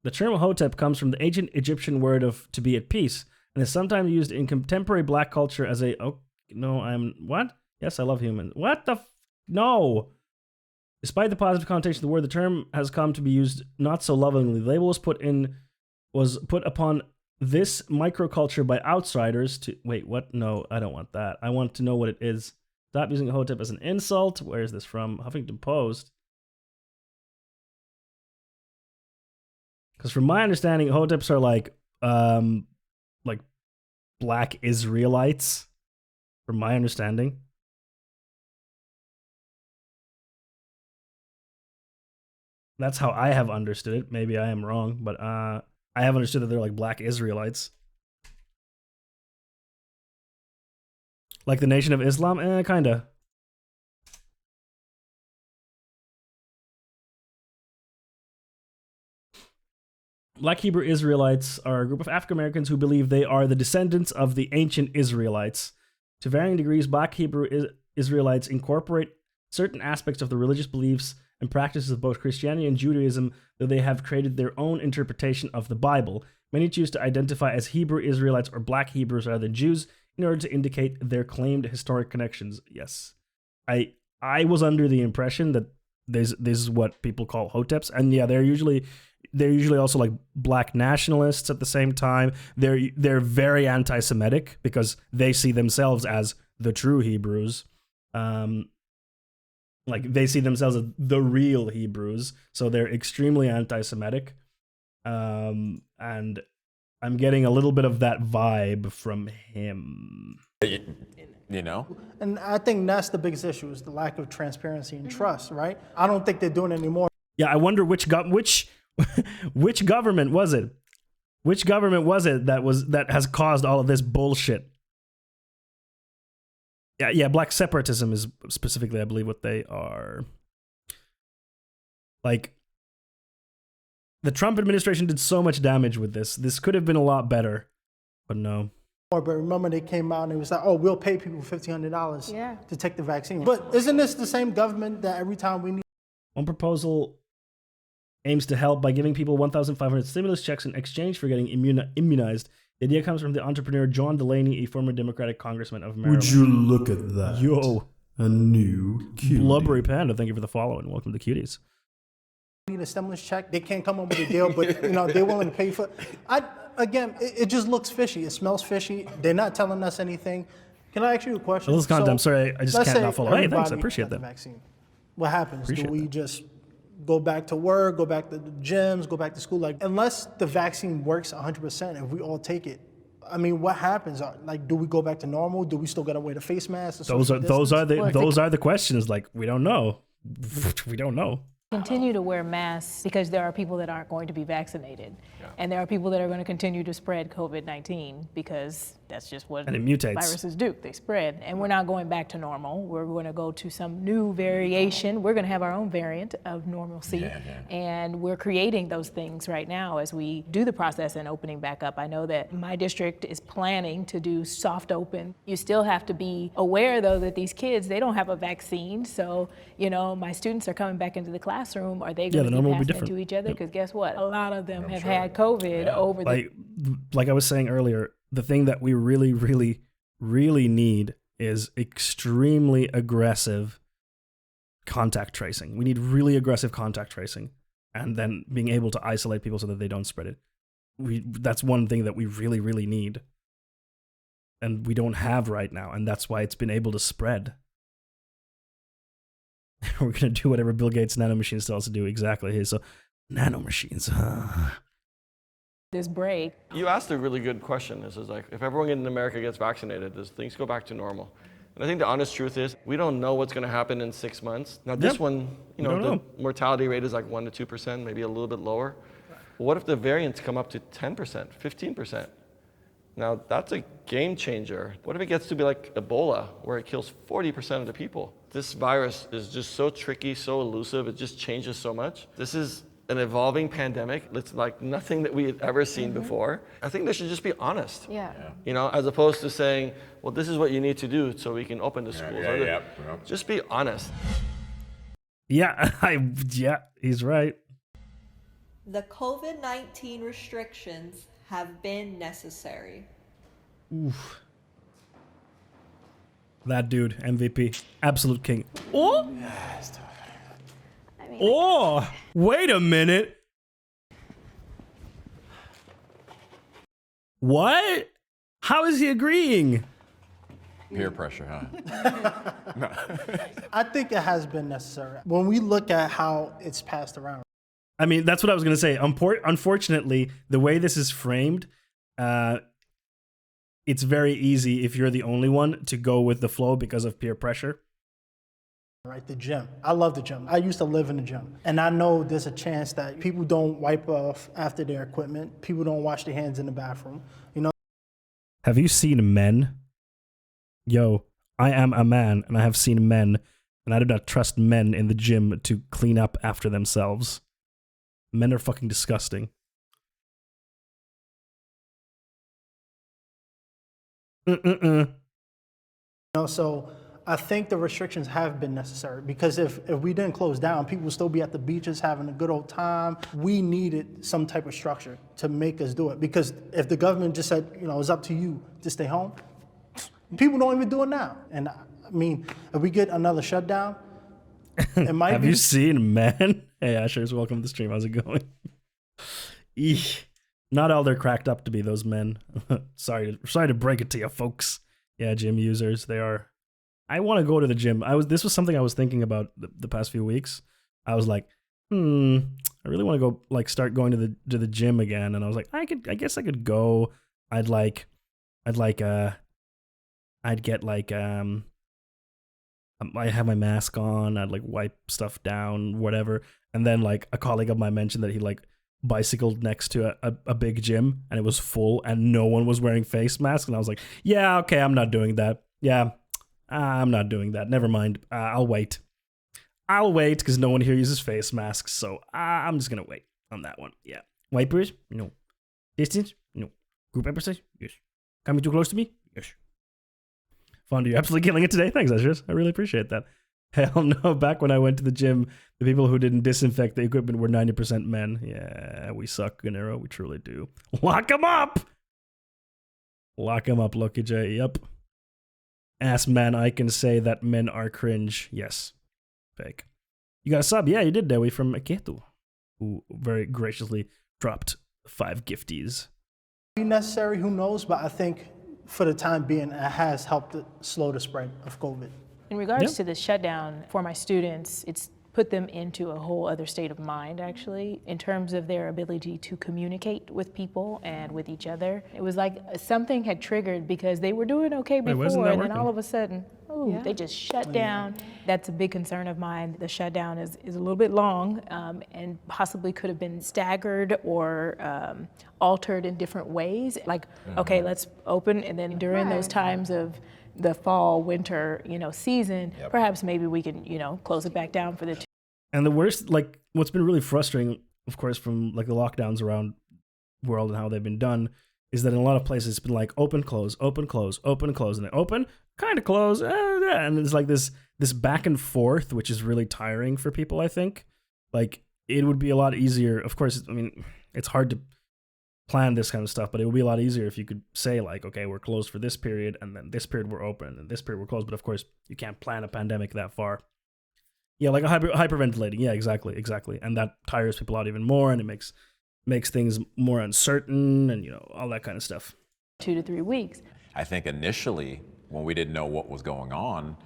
The term hotep comes from the ancient Egyptian word of to be at peace, and is sometimes used in contemporary black culture as a, oh, no, what? Yes, I love humans. What the no. Despite the positive connotation of the word, the term has come to be used not so lovingly. The label was put upon this microculture by outsiders to, wait, what? No, I don't want that. I want to know what it is. Stop using hotep as an insult. Where is this from? Huffington Post. Because from my understanding, hoteps are like black Israelites. From my understanding. That's how I have understood it. Maybe I am wrong, but I have understood that they're like black Israelites. Like the Nation of Islam? Kinda. Black Hebrew Israelites are a group of African Americans who believe they are the descendants of the ancient Israelites. To varying degrees, Black Hebrew Israelites incorporate certain aspects of the religious beliefs and practices of both Christianity and Judaism, though they have created their own interpretation of the Bible. Many choose to identify as Hebrew Israelites or Black Hebrews rather than Jews in order to indicate their claimed historic connections. Yes. I was under the impression that this is what people call hoteps, and yeah, they're usually also like black nationalists at the same time. They're very anti-Semitic because they see themselves as the true Hebrews. Like they see themselves as the real Hebrews, so they're extremely anti-Semitic. And I'm getting a little bit of that vibe from him. You know? And I think that's the biggest issue is the lack of transparency and trust, right? I don't think they're doing it anymore. Yeah, I wonder which government was it? Which government was it that has caused all of this bullshit? Yeah, black separatism is specifically, I believe, what they are. Like, the Trump administration did so much damage with this. This could have been a lot better, but no. But remember, they came out and it was like, oh, we'll pay people $1,500 to take the vaccine. But isn't this the same government that every time we need? One proposal aims to help by giving people 1,500 stimulus checks in exchange for getting immunized. The idea comes from the entrepreneur John Delaney, a former Democratic congressman of Maryland. Would you look at that? Yo. A new cutie. Blubbery Panda, thank you for the follow and welcome to Cuties. Need a stimulus check. They can't come up with a deal, but they're willing to pay for it. It just looks fishy. It smells fishy. They're not telling us anything. Can I ask you a question? A little content. I'm sorry, I just can't not follow. Hey, thanks. I appreciate that. Vaccine. What happens? Do we just go back to work, go back to the gyms, go back to school? Like, unless the vaccine works 100%, if we all take it, I mean, what happens? Like, do we go back to normal? Do we still gotta wear the face mask? Those are the questions. Like, we don't know. We don't know. Continue to wear masks because there are people that aren't going to be vaccinated. Yeah. And there are people that are going to continue to spread COVID-19 because that's just what viruses do. They spread. And we're not going back to normal. We're going to go to some new variation. We're going to have our own variant of normalcy. And we're creating those things right now as we do the process and opening back up. I know that my district is planning to do soft open. You still have to be aware, though, that these kids, they don't have a vaccine. So, my students are coming back into the classroom. Are they going to be passing it to each other? Because guess what? A lot of them have had COVID over like I was saying earlier, the thing that we really, really, really need is extremely aggressive contact tracing. We need really aggressive contact tracing and then being able to isolate people so that they don't spread it. That's one thing that we really, really need. And we don't have right now, and that's why it's been able to spread. We're going to do whatever Bill Gates' nanomachines tell us to do exactly. So, nanomachines. This break. You asked a really good question. This is like, if everyone in America gets vaccinated, does things go back to normal? And I think the honest truth is, we don't know what's going to happen in 6 months. Now, this one, the mortality rate is like 1% to 2%, maybe a little bit lower. But what if the variants come up to 10%, 15%? Now, that's a game changer. What if it gets to be like Ebola, where it kills 40% of the people? This virus is just so tricky, so elusive, it just changes so much. This is an evolving pandemic. It's like nothing that we had ever seen before. I think they should just be honest. As opposed to saying, well, this is what you need to do so we can open the schools. Just be honest. Yeah, he's right. The COVID-19 restrictions have been necessary. Oof. That dude, MVP, absolute king. Oh! Oh! Wait a minute. What? How is he agreeing? Peer pressure, huh? I think it has been necessary. When we look at how it's passed around. I mean, that's what I was going to say. Unfortunately, the way this is framed, it's very easy if you're the only one to go with the flow because of peer pressure. Right, the gym. I love the gym. I used to live in the gym. And I know there's a chance that people don't wipe off after their equipment. People don't wash their hands in the bathroom. Have you seen men? Yo, I am a man, and I have seen men, and I do not trust men in the gym to clean up after themselves. Men are fucking disgusting. So I think the restrictions have been necessary because if we didn't close down, people would still be at the beaches having a good old time. We needed some type of structure to make us do it because if the government just said, it's up to you to stay home, people don't even do it now. And I mean, if we get another shutdown, It might Have be. you seen men? Hey, Ashers, welcome to the stream. How's it going? Eesh. Not all they're cracked up to be, those men. sorry to break it to you, folks. Yeah, gym users, they are. I want to go to the gym. This was something I was thinking about the past few weeks. I was like, I really want to go like start going to the gym again. And I was like, I guess I could go. I'd get like I have my mask on. I'd like wipe stuff down, whatever. And then like a colleague of mine mentioned that he like bicycled next to a big gym and it was full and no one was wearing face masks. And I was like, yeah, okay, I'm not doing that. Yeah, I'm not doing that. Never mind. I'll wait because no one here uses face masks. So I'm just going to wait on that one. Yeah. Wipers? No. Distance? No. Group exercise? Yes. Coming too close to me? Yes. Fondue, you're absolutely killing it today. Thanks, Ashers. I really appreciate that. Hell no. Back when I went to the gym, the people who didn't disinfect the equipment were 90% men. Yeah, we suck, Ganero. We truly do. Lock them up! Lock them up, Lucky J. Yep. Ass man, I can say that men are cringe. Yes. Fake. You got a sub? Yeah, you did, Dewi, from Ketu, who very graciously dropped 5 gifties. Necessary, who knows? But I think for the time being, it has helped slow the spread of COVID. In regards to the shutdown for my students, it's put them into a whole other state of mind, actually, in terms of their ability to communicate with people and with each other. It was like something had triggered because they were doing okay before, and then all of a sudden, they just shut down. That's a big concern of mine. The shutdown is a little bit long and possibly could have been staggered or altered in different ways. Like, okay, let's open, and then during those times of the fall, winter, season, perhaps maybe we can, close it back down for the two. And the worst, like, what's been really frustrating, of course, from like the lockdowns around the world and how they've been done, is that in a lot of places it's been like open, close, open, close, open, close, and then open, kind of close, and it's like this back and forth, which is really tiring for people, I think. Like, it would be a lot easier, of course, I mean, it's hard to plan this kind of stuff, but it would be a lot easier if you could say like, okay, we're closed for this period, and then this period we're open, and this period we're closed. But of course, you can't plan a pandemic that far. Yeah, like a hyperventilating. Yeah, exactly. And that tires people out even more, and it makes things more uncertain, and all that kind of stuff. 2 to 3 weeks. I think initially, when we didn't know what was going on,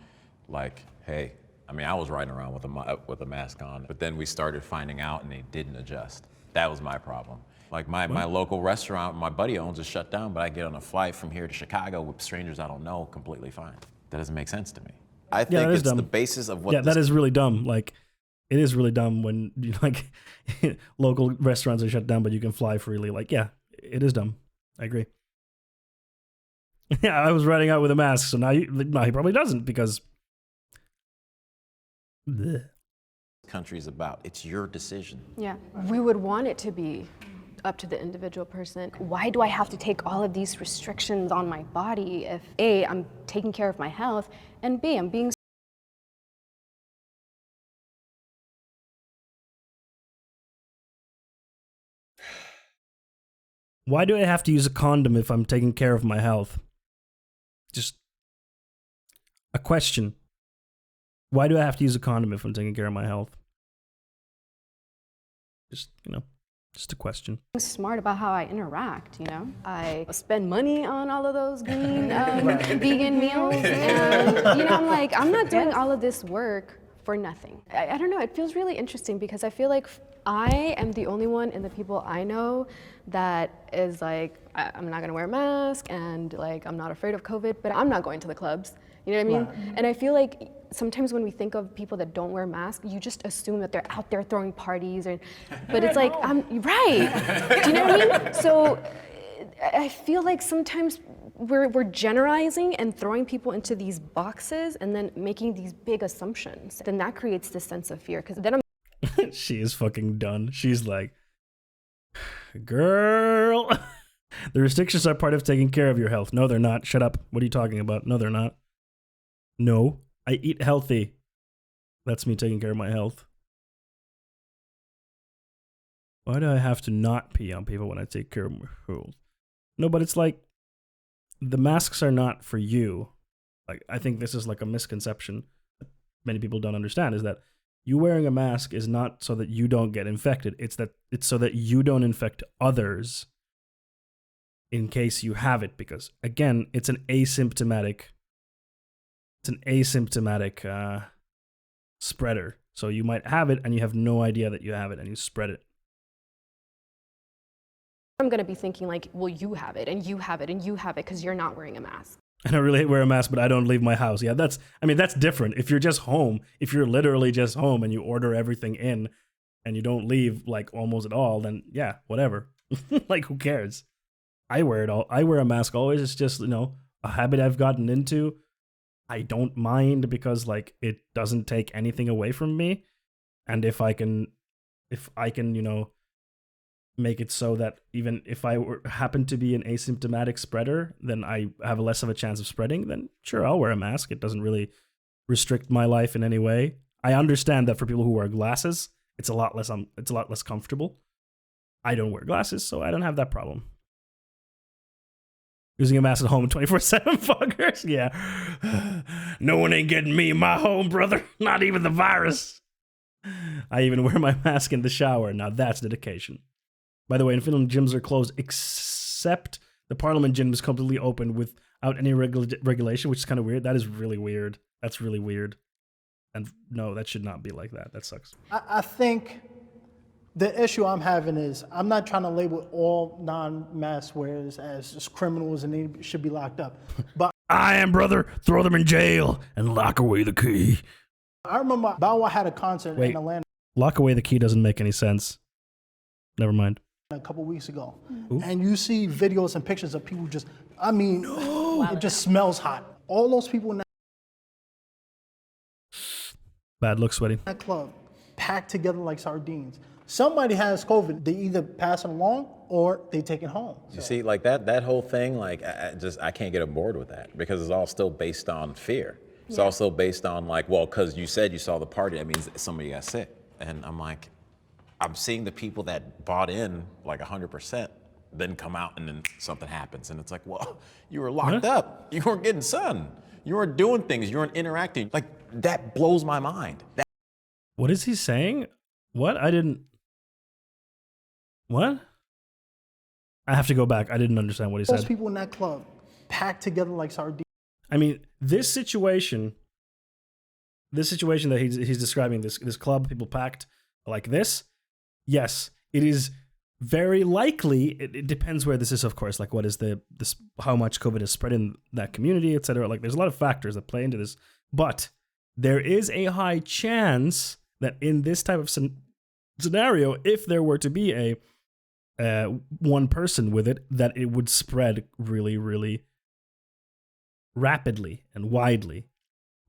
like, hey, I mean, I was riding around with a mask on, but then we started finding out, and they didn't adjust. That was my problem. Like my local restaurant, my buddy owns, is shut down, but I get on a flight from here to Chicago with strangers I don't know completely fine. That doesn't make sense to me. I think it's dumb. The basis of what. Yeah, that is really dumb. Like, it is really dumb when local restaurants are shut down, but you can fly freely. Like, yeah, it is dumb. I agree. Yeah, I was riding out with a mask, so now he probably doesn't because. Bleh. Country is about. It's your decision. Yeah, we would want it to be up to the individual person. Why do I have to take all of these restrictions on my body if A, I'm taking care of my health, and B, I'm being Why do I have to use a condom if I'm taking care of my health? Just a question. Why do I have to use a condom if I'm taking care of my health? Just a question. Smart about how I interact, I spend money on all of those green vegan meals, and I'm like, I'm not doing all of this work for nothing. I don't know, it feels really interesting because I feel like I am the only one in the people I know that is like, I'm not gonna wear a mask and like, I'm not afraid of COVID, but I'm not going to the clubs. You know what I mean? Right. And I feel like sometimes when we think of people that don't wear masks, you just assume that they're out there throwing parties, but it's like, I'm right. Do you know what I mean? So I feel like sometimes we're generalizing and throwing people into these boxes and then making these big assumptions. Then that creates this sense of fear because then I'm She is fucking done. She's like, girl, the restrictions are part of taking care of your health. No, they're not. Shut up. What are you talking about? No, they're not. No, I eat healthy. That's me taking care of my health. Why do I have to not pee on people when I take care of my health? No, but it's like, the masks are not for you. Like, I think this is like a misconception that many people don't understand, is that You wearing a mask is not so that you don't get infected. It's so that you don't infect others in case you have it, because again, it's an asymptomatic spreader. So you might have it and you have no idea that you have it and you spread it. I'm going to be thinking like, well, you have it and you have it and you have it because you're not wearing a mask. I don't really wear a mask, but I don't leave my house. Yeah, that's different. If you're just home, if you're literally just home and you order everything in and you don't leave like almost at all, then yeah, whatever. Like, who cares? I wear it all. I wear a mask always. It's just, a habit I've gotten into. I don't mind because like it doesn't take anything away from me. And if I can, make it so that even if I happen to be an asymptomatic spreader, then I have less of a chance of spreading, then sure, I'll wear a mask. It doesn't really restrict my life in any way. I understand that for people who wear glasses, it's a lot less comfortable. I don't wear glasses, so I don't have that problem. Using a mask at home 24/7 fuckers? Yeah. No one ain't getting me in my home, brother. Not even the virus. I even wear my mask in the shower. Now that's dedication. By the way, in Finland, gyms are closed except the Parliament gym is completely open without any regulation, which is kind of weird. That is really weird. That's really weird. And no, that should not be like that. That sucks. I think the issue I'm having is I'm not trying to label all non-mask wearers as just criminals and they should be locked up. But I am, brother. Throw them in jail and lock away the key. I remember Bow Wow had a concert in Atlanta. Lock away the key doesn't make any sense. Never mind. A couple weeks ago. Ooh. And you see videos and pictures of people just, it just smells hot. All those people in Bad look, sweaty. that club, packed together like sardines. Somebody has COVID. They either pass it along or they take it home. You see, like that whole thing, like I can't get on board with that because it's all still based on fear. It's also based on like, well, because you said you saw the party, that means somebody got sick. And I'm like, I'm seeing the people that bought in like 100% then come out and then something happens. And it's like, well, you were locked up. You weren't getting sun. You weren't doing things. You weren't interacting. Like, that blows my mind. What is he saying? What? What? I have to go back. I didn't understand what he said. Those people in that club, packed together like sardines. I mean, this situation that he's describing, this club, people packed like this, yes, it is very likely. It depends where this is, of course. Like, what is how much COVID is spread in that community, etc. Like, there's a lot of factors that play into this. But there is a high chance that in this type of scenario, if there were to be a one person with it, that it would spread really, really rapidly and widely.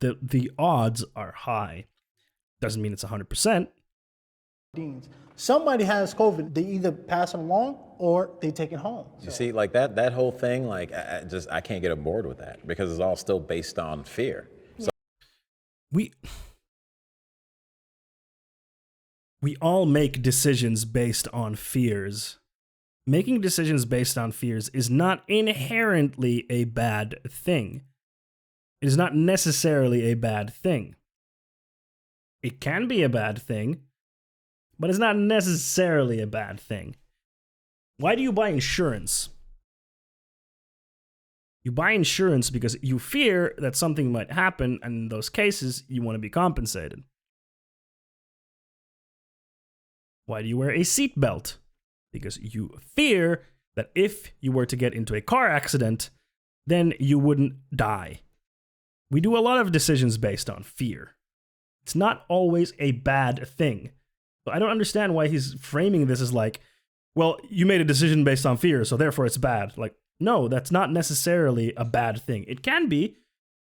The odds are high. Doesn't mean it's 100%. Somebody has COVID. They either pass it along or they take it home. You see, like that whole thing, like I can't get on board with that because it's all still based on fear. So we all make decisions based on fears. Making decisions based on fears is not inherently a bad thing. It is not necessarily a bad thing. It can be a bad thing, but it's not necessarily a bad thing. Why do you buy insurance? You buy insurance because you fear that something might happen, and in those cases, you want to be compensated. Why do you wear a seatbelt? Because you fear that if you were to get into a car accident, then you wouldn't die. We do a lot of decisions based on fear. It's not always a bad thing. But I don't understand why he's framing this as like, well, you made a decision based on fear, so therefore it's bad. Like, no, that's not necessarily a bad thing. It can be.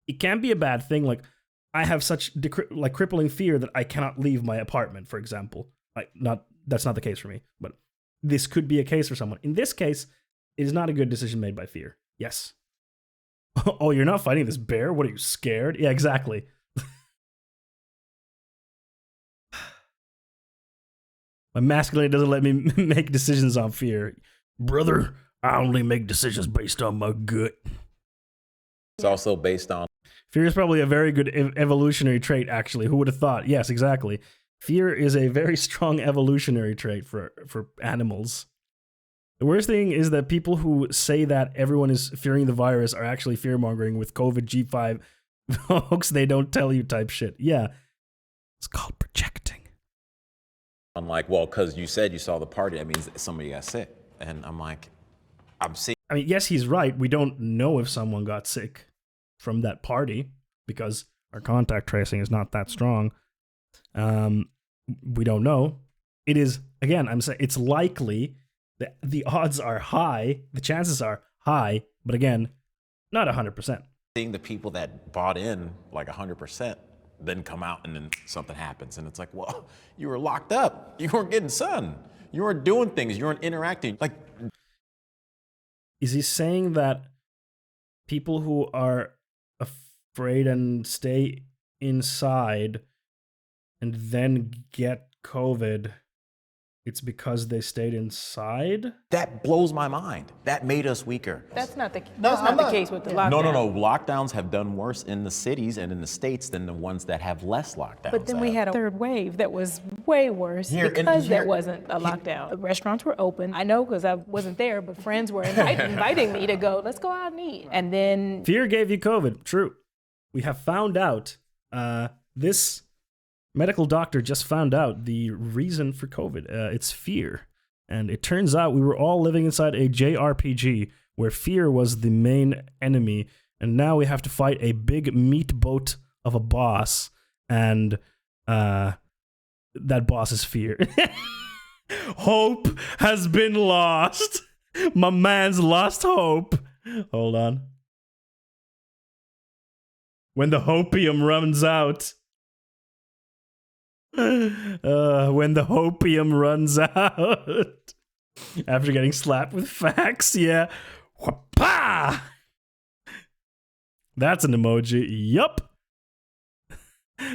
It can be a bad thing. Like, I have such crippling fear that I cannot leave my apartment, for example. That's not the case for me, but this could be a case for someone. In this case, it is not a good decision made by fear. Yes. Oh, you're not fighting this bear? What, are you scared? Yeah, exactly. My masculinity doesn't let me make decisions on fear. Brother, I only make decisions based on my gut. It's also based on Fear is probably a very good evolutionary trait, actually. Who would have thought? Yes, exactly. Fear is a very strong evolutionary trait for animals. The worst thing is that people who say that everyone is fearing the virus are actually fear-mongering with COVID G5 hoax they don't tell you type shit. Yeah. It's called projecting. I'm like, well, because you said you saw the party, that means that somebody got sick. And I'm like, I'm sick. I mean, yes, he's right. We don't know if someone got sick from that party because our contact tracing is not that strong. We don't know. It is, again, I'm saying it's likely that the odds are high, the chances are high, but again, not 100%. Seeing the people that bought in like 100% then come out and then something happens. And it's like, well, you were locked up. You weren't getting sun. You weren't doing things. You weren't interacting. Like, is he saying that people who are afraid and stay inside and then get COVID, it's because they stayed inside? That blows my mind. That made us weaker. That's not the case with the lockdown. No. Lockdowns have done worse in the cities and in the states than the ones that have less lockdowns. But then we had a third wave that was way worse because there wasn't a lockdown. Restaurants were open. I know because I wasn't there, but friends were inviting me to go, let's go out and eat. And then... Fear gave you COVID. True. We have found out, this medical doctor just found out the reason for COVID. It's fear. And it turns out we were all living inside a JRPG where fear was the main enemy. And now we have to fight a big meat boat of a boss. And that boss is fear. Hope has been lost. My man's lost hope. Hold on. When the hopium runs out. When the hopium runs out. After getting slapped with facts, yeah. Whapa! That's an emoji. Yup.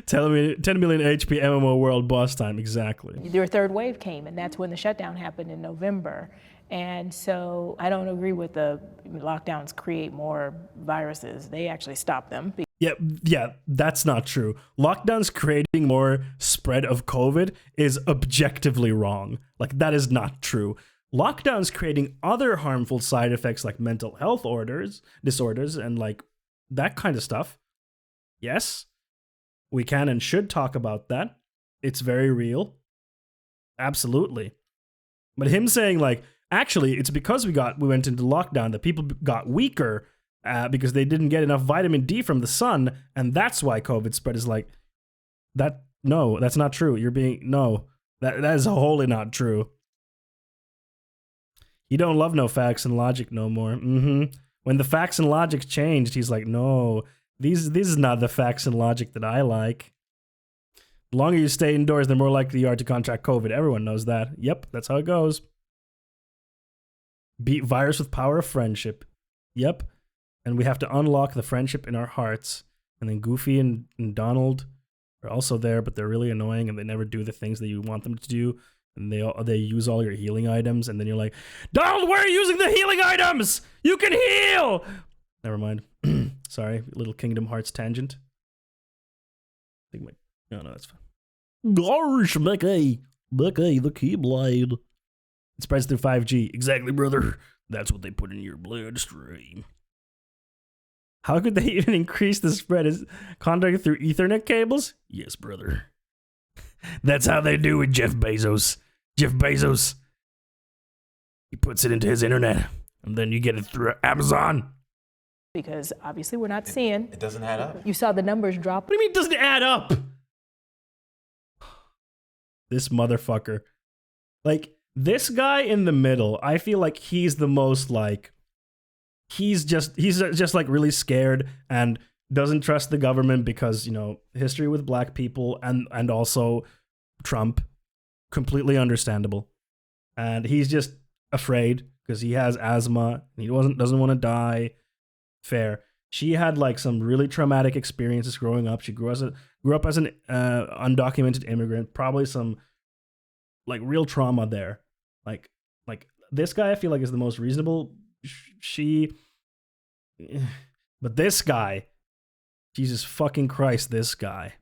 10 million HP MMO world boss time, exactly. Their third wave came, and that's when the shutdown happened in November. And so I don't agree with the lockdowns create more viruses. They actually stop them. Yeah, that's not true. Lockdowns creating more spread of COVID is objectively wrong. Like, that is not true. Lockdowns creating other harmful side effects like mental health disorders, and like that kind of stuff. Yes, we can and should talk about that. It's very real. Absolutely. But him saying like, actually, it's because we went into lockdown that people got weaker because they didn't get enough vitamin D from the sun, and that's why COVID spread, is like, that. No, that's not true. That is wholly not true. You don't love no facts and logic no more. When the facts and logic changed, he's like, no, these is not the facts and logic that I like. The longer you stay indoors, the more likely you are to contract COVID. Everyone knows that. Yep, that's how it goes. Beat virus with power of friendship. Yep. And we have to unlock the friendship in our hearts. And then Goofy and Donald are also there, but they're really annoying and they never do the things that you want them to do. And they use all your healing items. And then you're like, Donald, why are you using the healing items? You can heal! Never mind. Sorry, little Kingdom Hearts tangent. No, that's fine. Gosh, Becky, the Keyblade. It spreads through 5G. Exactly, brother. That's what they put in your bloodstream. How could they even increase the spread? Is contacted through Ethernet cables? Yes, brother. That's how they do it, Jeff Bezos. Jeff Bezos. He puts it into his internet, and then you get it through Amazon. Because obviously we're not seeing. It doesn't add up. You saw the numbers drop. What do you mean it doesn't add up? This motherfucker. Like, this guy in the middle, I feel like he's the most like, he's just like really scared and doesn't trust the government because, you know, history with black people and also Trump, completely understandable. And he's just afraid because he has asthma and he doesn't want to die. Fair. She had like some really traumatic experiences growing up. She grew up as an undocumented immigrant, probably some like real trauma there. Like this guy, I feel like is the most reasonable. But this guy, Jesus fucking Christ, this guy.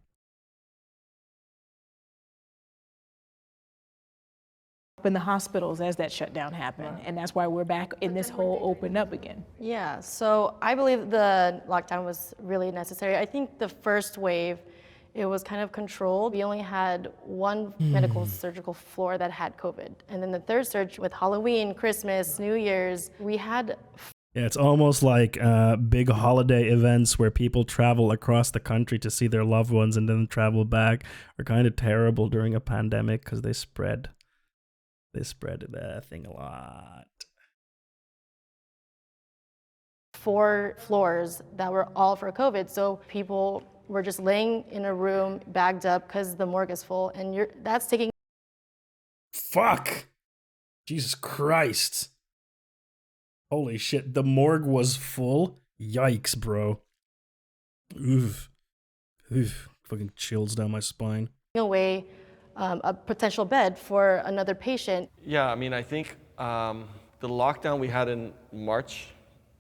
In the hospitals as that shutdown happened, and that's why we're back in this whole open up again. Yeah, so I believe the lockdown was really necessary. I think the first wave, it was kind of controlled. We only had one medical surgical floor that had COVID. And then the third surge with Halloween, Christmas, New Year's, we had... Yeah, it's almost like big holiday events where people travel across the country to see their loved ones and then travel back are kind of terrible during a pandemic because they spread that thing a lot. 4 floors that were all for COVID. So people were just laying in a room, bagged up because the morgue is full, and that's taking... Fuck! Jesus Christ. Holy shit, the morgue was full? Yikes, bro. Oof. Oof. Fucking chills down my spine. away a potential bed for another patient. Yeah, I mean, I think the lockdown we had in March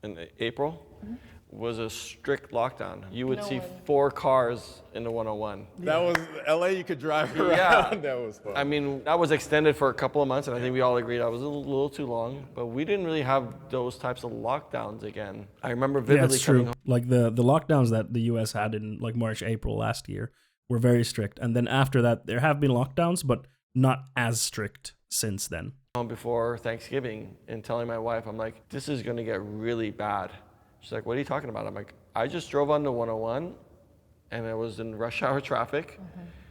and April was a strict lockdown. You would see 4 cars in the 101. That was LA, you could drive around. Yeah. That was fun. I mean, that was extended for a couple of months, and I think we all agreed that was a little too long, but we didn't really have those types of lockdowns again. I remember vividly that's coming true. home. Like the lockdowns that the US had in like March, April last year were very strict. And then after that, there have been lockdowns, but not as strict since then. Before Thanksgiving and telling my wife, I'm like, this is gonna get really bad. She's like, what are you talking about? I'm like, I just drove on the 101 and it was in rush hour traffic.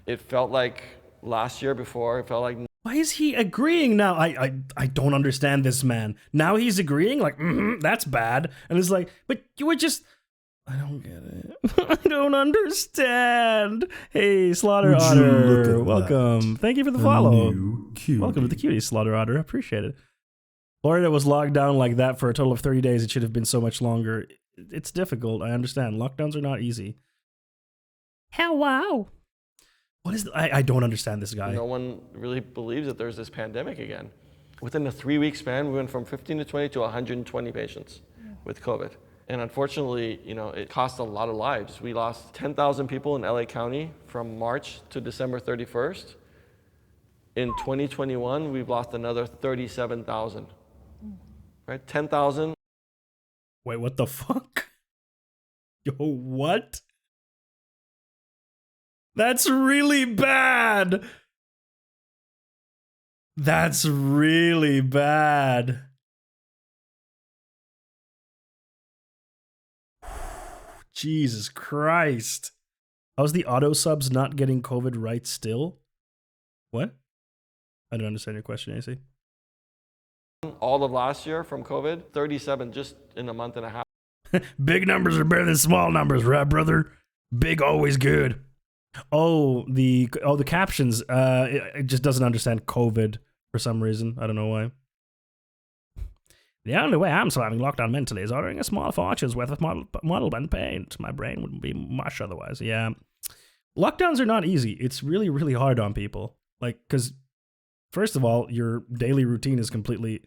It felt like last year before, it felt like... Why is he agreeing now? I don't understand this man. Now he's agreeing, like, that's bad. And it's like, but you were just... I don't get it. I don't understand. Hey, Slaughter Otter, welcome. Thank you for the follow. Welcome to the cutie, Slaughter Otter. I appreciate it. Florida was locked down like that for a total of 30 days. It should have been so much longer. It's difficult. I understand. Lockdowns are not easy. Hell, wow. What is... I don't understand this guy. No one really believes that there's this pandemic again. Within a 3-week span, we went from 15 to 20 to 120 patients with COVID. And unfortunately, you know, it cost a lot of lives. We lost 10,000 people in LA County from March to December 31st. In 2021, we've lost another 37,000. Right? 10,000. Wait, what the fuck? Yo, what? That's really bad. That's really bad. Jesus Christ. How's the auto subs not getting COVID right still? What? I don't understand your question, AC. All of last year from COVID, 37 just in a month and a half. Big numbers are better than small numbers, right, brother? Big always good. Oh, the captions. It just doesn't understand COVID for some reason. I don't know why. The only way I'm surviving lockdown mentally is ordering a small fortune's worth of model pen paint. My brain wouldn't be mush otherwise. Yeah. Lockdowns are not easy. It's really, really hard on people. Like, because first of all, your daily routine is completely,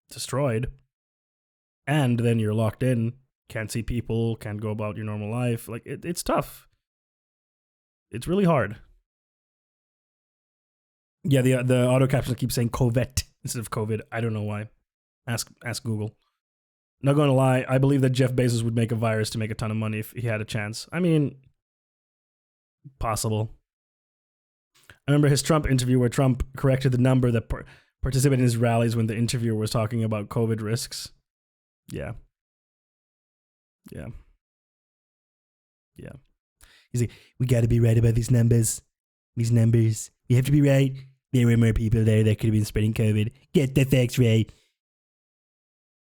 destroyed. And then you're locked in, can't see people, can't go about your normal life. Like, it's tough. It's really hard. Yeah, the auto captions keep saying COVID instead of COVID. I don't know why. Ask Google. Not gonna lie, I believe that Jeff Bezos would make a virus to make a ton of money if he had a chance. I mean, possible. I remember his Trump interview where Trump corrected the number that participated in his rallies when the interviewer was talking about COVID risks. Yeah. He's like, we gotta be right about these numbers. We have to be right. There were more people there that could have been spreading COVID. Get the facts right.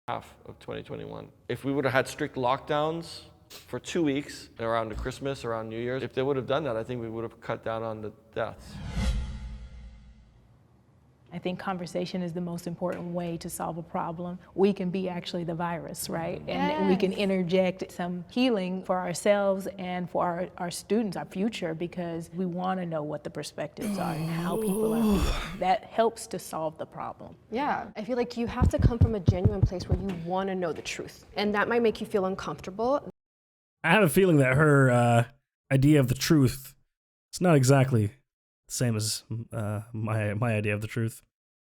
Half of 2021. If we would have had strict lockdowns for 2 weeks around the Christmas, around New Year's, if they would have done that, I think we would have cut down on the deaths. I think conversation is the most important way to solve a problem. We can be actually the virus, right? And we can interject some healing for ourselves and for our students, our future, because we want to know what the perspectives are and how people are feeling. That helps to solve the problem. Yeah, I feel like you have to come from a genuine place where you want to know the truth. And that might make you feel uncomfortable. I have a feeling that her idea of the truth is not exactly the same as my idea of the truth.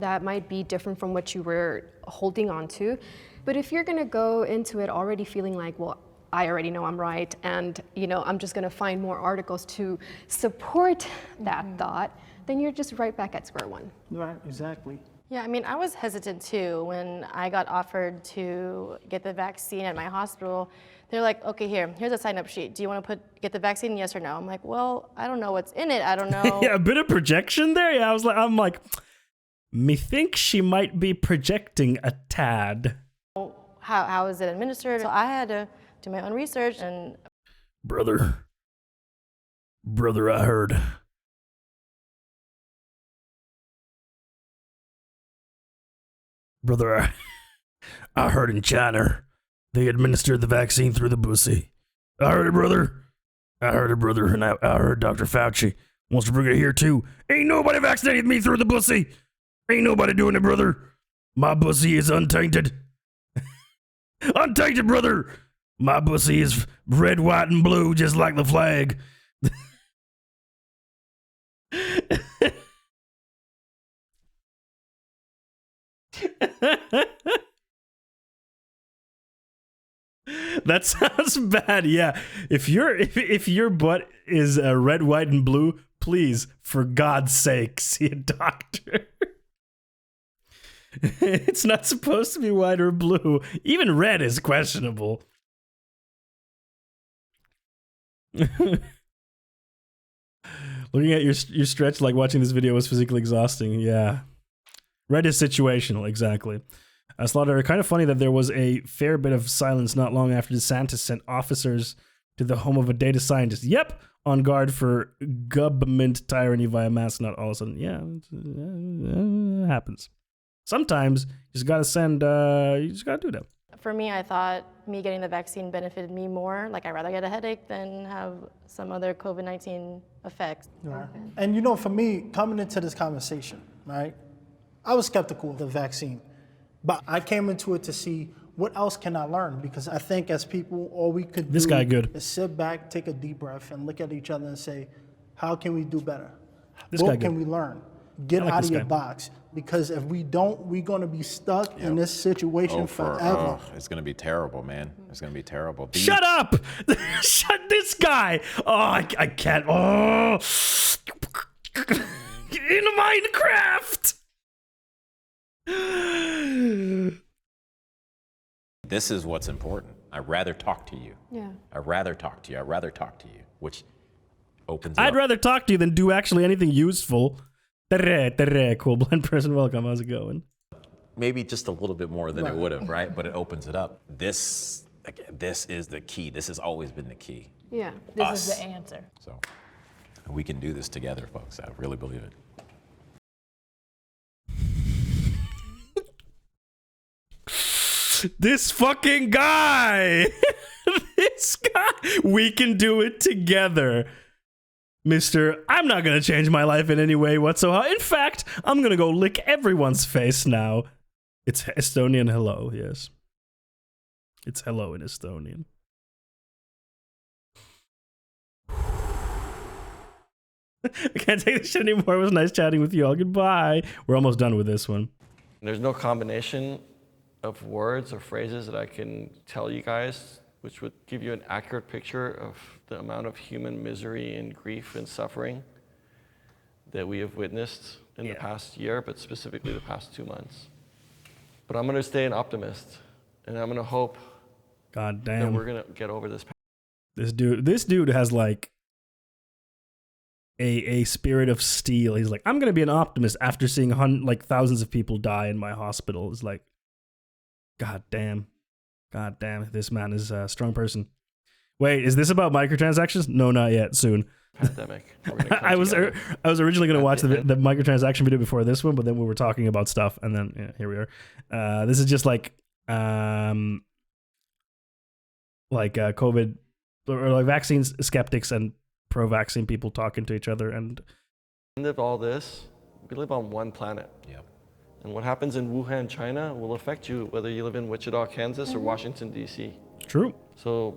That might be different from what you were holding on to. But if you're gonna go into it already feeling like, well, I already know I'm right, and I'm just gonna find more articles to support that thought, then you're just right back at square one. Right, exactly. Yeah, I mean, I was hesitant too when I got offered to get the vaccine at my hospital. They're like, okay, here's a sign-up sheet. Do you want to get the vaccine, yes or no? I'm like, well, I don't know what's in it. I don't know. Yeah, a bit of projection there. Yeah, I'm like, methinks she might be projecting a tad. How is it administered? So I had to do my own research and. Brother, I heard. Brother, I heard in China they administered the vaccine through the pussy. I heard it, brother. And I heard Dr. Fauci wants to bring it here too. Ain't nobody vaccinated me through the pussy. Ain't nobody doing it, brother. My pussy is untainted. Untainted, brother. My pussy is red, white, and blue, just like the flag. That sounds bad. Yeah, if your butt is red, white, and blue, please, for God's sake, see a doctor. It's not supposed to be white or blue. Even red is questionable. Looking at your stretch like watching this video was physically exhausting. Yeah. Red is situational, exactly. Slaughter, kind of funny that there was a fair bit of silence not long after DeSantis sent officers to the home of a data scientist. Yep, on guard for government tyranny via mass. Not all of a sudden. Yeah, it happens. Sometimes you just gotta send. You just gotta do that. For me, I thought me getting the vaccine benefited me more. Like, I'd rather get a headache than have some other COVID-19 effects. Right. And for me, coming into this conversation, right, I was skeptical of the vaccine. But I came into it to see what else can I learn, because I think as people, all we could do is sit back, take a deep breath, and look at each other and say, how can we do better? What can we learn? Get out of your box. Because if we don't, we're going to be stuck in this situation forever. It's going to be terrible, man. It's going to be terrible. Shut up! Shut this guy! Oh, I can't. Oh! In Minecraft! This is what's important. I'd rather talk to you. Yeah. I'd rather talk to you, which opens I'd up. rather talk to you than do actually anything useful. Cool, blind person, welcome. How's it going? Maybe just a little bit more than it would have, right? But it opens it up. This is the key. This has always been the key. Yeah. This is the answer. So we can do this together, folks. I really believe it. This fucking guy! This guy! We can do it together. Mr. I'm not gonna change my life in any way whatsoever. In fact, I'm gonna go lick everyone's face now. It's Estonian hello, yes. It's hello in Estonian. I can't take this shit anymore. It was nice chatting with you all. Goodbye. We're almost done with this one. There's no combination of words or phrases that I can tell you guys which would give you an accurate picture of the amount of human misery and grief and suffering that we have witnessed in the past year, but specifically the past 2 months. But I'm going to stay an optimist, and I'm going to hope that we're going to get over this. This dude has like a spirit of steel. He's like, I'm going to be an optimist after seeing thousands of people die in my hospital. It's like, God damn, this man is a strong person. Wait, is this about microtransactions? No, not yet. Soon. Pandemic. I was originally going to watch the microtransaction video before this one, but then we were talking about stuff, and then here we are. This is just like COVID or like vaccines skeptics and pro-vaccine people talking to each other. And end of all this, we live on one planet. Yep. And what happens in Wuhan, China will affect you whether you live in Wichita, Kansas or Washington, D.C. True. So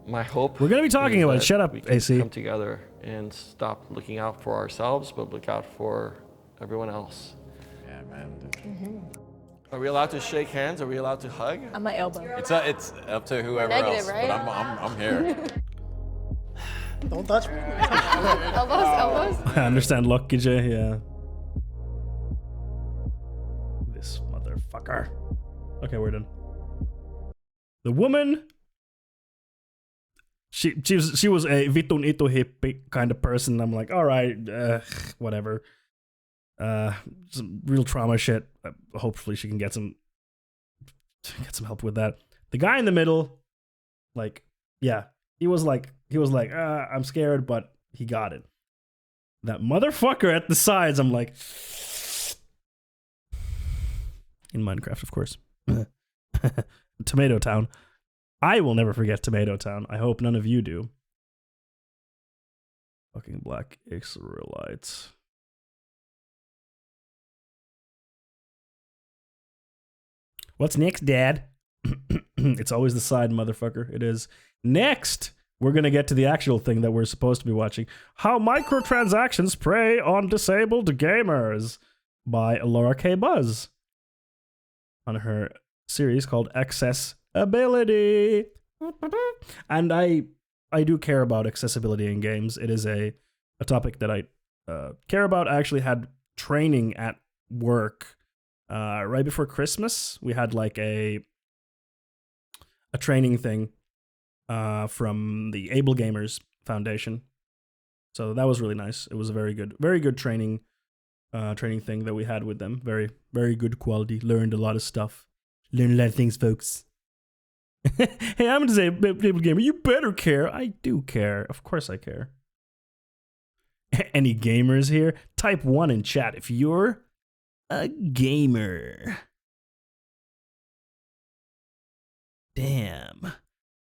My hope. We're gonna be talking is about it. that Shut up, we can AC. come together and stop looking out for ourselves, but look out for everyone else. Yeah, man. Are we allowed to shake hands? Are we allowed to hug? On my elbow. It's up to whoever Negative, else, right? but I'm here. Don't touch me. Elbows. I understand Lucky J, yeah. This motherfucker. Okay, we're done. The woman. She was a vitun ito hippie kind of person. I'm like, all right, whatever. Some real trauma shit. Hopefully she can get some help with that. The guy in the middle, like, yeah, he was like, I'm scared, but he got it. That motherfucker at the sides, I'm like, in Minecraft, of course. Tomato Town. I will never forget Tomato Town. I hope none of you do. Fucking black Israelites. What's next, Dad? It's always the side, motherfucker. It is. Next, we're going to get to the actual thing that we're supposed to be watching. How Microtransactions Prey on Disabled Gamers by Laura K. Buzz. On her series called Accessibility. And I do care about accessibility in games. It is a topic that I care about. I actually had training at work right before Christmas. We had like a training thing from the Able Gamers Foundation. So that was really nice. It was a very good training thing that we had with them. Very, very good quality. Learned a lot of stuff. Learned a lot of things, folks. Hey, I'm a disabled gamer. You better care. I do care. Of course I care. Any gamers here? Type 1 in chat if you're a gamer. Damn.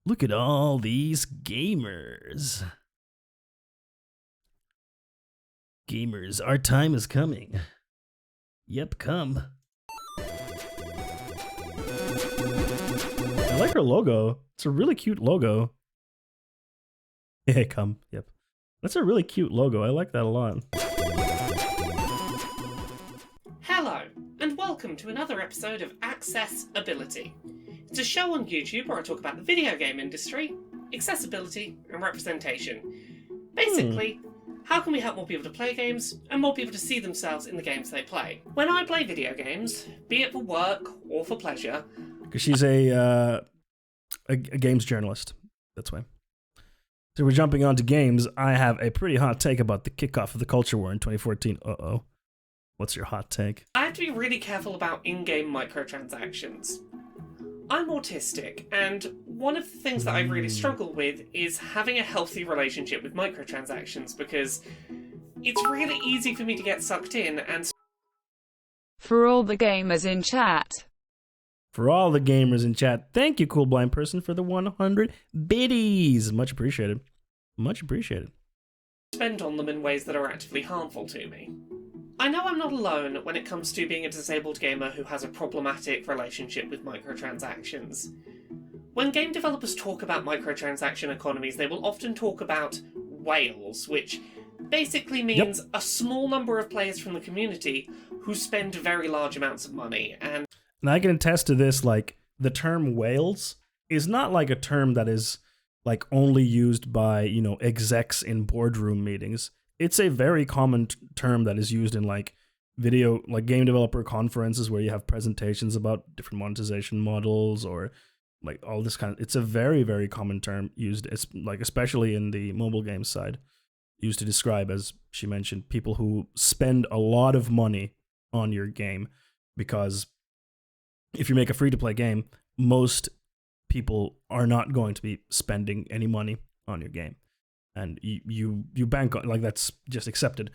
Look at all these gamers. Gamers, our time is coming. Yep, come. I like her logo. It's a really cute logo. Hey, come. Yep. That's a really cute logo. I like that a lot. Hello, and welcome to another episode of Accessibility. It's a show on YouTube where I talk about the video game industry, accessibility, and representation. Basically, how can we help more people to play games, and more people to see themselves in the games they play? When I play video games, be it for work or for pleasure... Because she's a games journalist. That's why. So we're jumping on to games. I have a pretty hot take about the kickoff of the culture war in 2014. Uh-oh. What's your hot take? I have to be really careful about in-game microtransactions. I'm autistic, and one of the things that I really struggle with is having a healthy relationship with microtransactions, because it's really easy for me to get sucked in and... For all the gamers in chat. For all the gamers in chat, thank you, cool blind person, for the 100 biddies. Much appreciated. Much appreciated. ...spend on them in ways that are actively harmful to me. I know I'm not alone when it comes to being a disabled gamer who has a problematic relationship with microtransactions. When game developers talk about microtransaction economies, they will often talk about whales, which basically means a small number of players from the community who spend very large amounts of money. And I can attest to this, like, the term whales is not like a term that is like only used by, you know, execs in boardroom meetings. It's a very common term that is used in like video, like game developer conferences where you have presentations about different monetization models or like all this kind of, it's a very, very common term used. It's like, especially in the mobile game side, used to describe, as she mentioned, people who spend a lot of money on your game, because if you make a free to play game, most people are not going to be spending any money on your game. And you bank on, like, that's just accepted.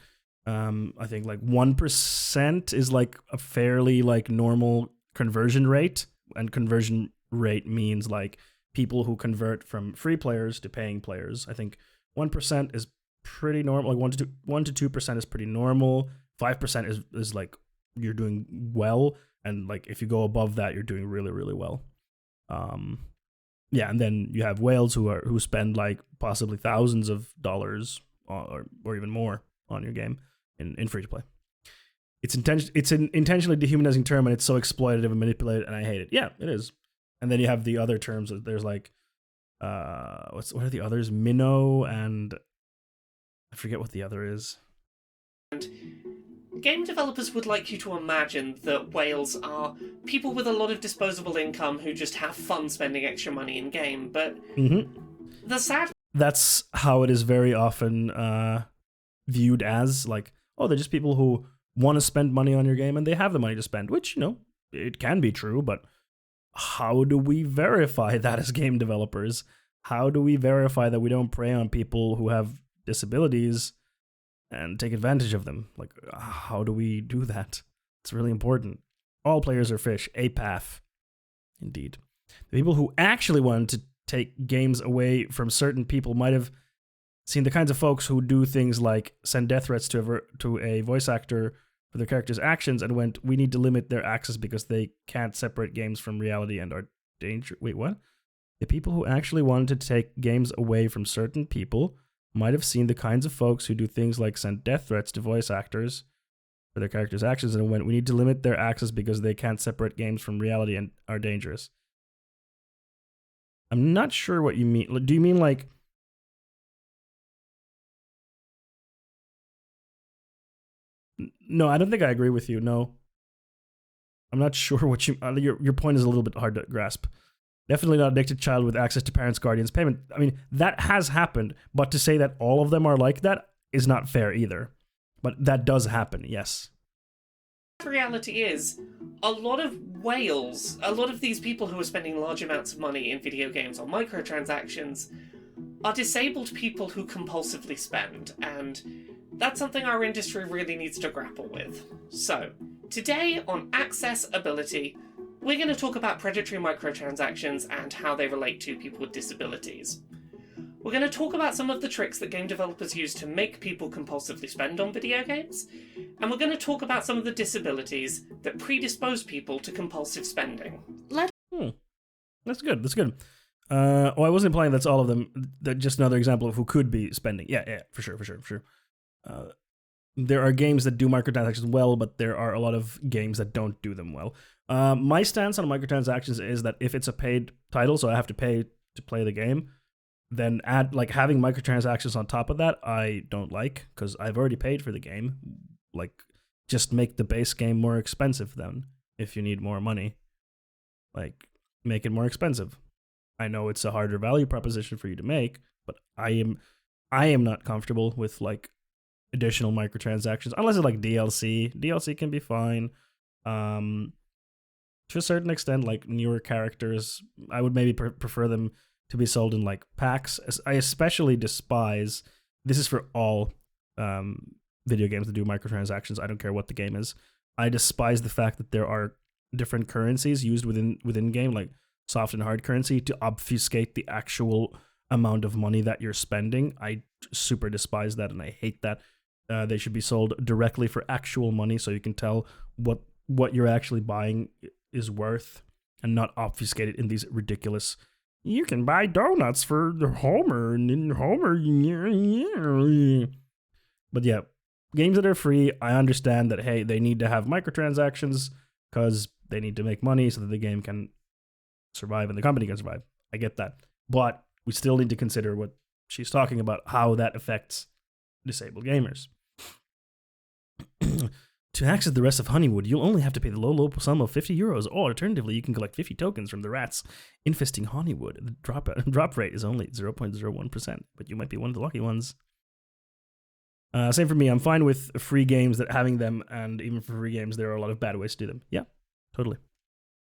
I think like 1% is like a fairly like normal conversion rate, and conversion rate means like people who convert from free players to paying players. I think 1% is pretty normal. Like 1 to 2% is pretty normal. 5% is like you're doing well, and like if you go above that, you're doing really, really well. Yeah, and then you have whales who spend like possibly thousands of dollars or even more on your game in free to play. It's an intentionally dehumanizing term, and it's so exploitative and manipulated, and I hate it. Yeah, it is. And then you have the other terms. There's like, what are the others? Minnow, and I forget what the other is. And game developers would like you to imagine that whales are people with a lot of disposable income who just have fun spending extra money in game, but the sad... That's how it is very often viewed as, like, oh, they're just people who want to spend money on your game and they have the money to spend, which, it can be true, but how do we verify that as game developers? How do we verify that we don't prey on people who have disabilities and take advantage of them? Like, how do we do that? It's really important. All players are fish. A path. Indeed. The people who actually wanted to take games away from certain people might have seen the kinds of folks who do things like send death threats to a voice actor for their character's actions and went, we need to limit their access because they can't separate games from reality and are dangerous. Wait, what? The people who actually wanted to take games away from certain people might have seen the kinds of folks who do things like send death threats to voice actors for their characters' actions and went, we need to limit their access because they can't separate games from reality and are dangerous. I'm not sure what you mean. Do you mean like... No, I don't think I agree with you. No. I'm not sure what you... Your point is a little bit hard to grasp. Definitely not addicted child with access to parents, guardians, payment. I mean, that has happened, but to say that all of them are like that is not fair either. But that does happen, yes. The reality is, a lot of whales, a lot of these people who are spending large amounts of money in video games on microtransactions are disabled people who compulsively spend, and that's something our industry really needs to grapple with. So, today on Accessibility, we're going to talk about predatory microtransactions and how they relate to people with disabilities. We're going to talk about some of the tricks that game developers use to make people compulsively spend on video games, and we're going to talk about some of the disabilities that predispose people to compulsive spending. That's good. That's good. I wasn't implying that's all of them. That's just another example of who could be spending. Yeah, for sure. There are games that do microtransactions well, but there are a lot of games that don't do them well. My stance on microtransactions is that if it's a paid title, so I have to pay to play the game, then having microtransactions on top of that, I don't like, because I've already paid for the game. Like, just make the base game more expensive then, if you need more money. Like, make it more expensive. I know it's a harder value proposition for you to make, but I am not comfortable with like additional microtransactions unless it's like DLC. DLC can be fine. To a certain extent, like newer characters, I would maybe prefer them to be sold in like packs. I especially despise, this is for all video games that do microtransactions, I don't care what the game is. I despise the fact that there are different currencies used within game, like soft and hard currency, to obfuscate the actual amount of money that you're spending. I super despise that and I hate that. They should be sold directly for actual money so you can tell what you're actually buying is worth, and not obfuscated in these ridiculous, you can buy donuts for the Homer, and in Homer, yeah. But yeah, games that are free, I understand that, hey, they need to have microtransactions because they need to make money so that the game can survive and the company can survive. I get that. But we still need to consider what she's talking about, how that affects disabled gamers. To access the rest of Honeywood, you'll only have to pay the low sum of €50, or alternatively, you can collect 50 tokens from the rats infesting Honeywood. The drop rate is only 0.01%, but you might be one of the lucky ones. Same for me. I'm fine with free games that having them, and even for free games, there are a lot of bad ways to do them. Yeah, totally.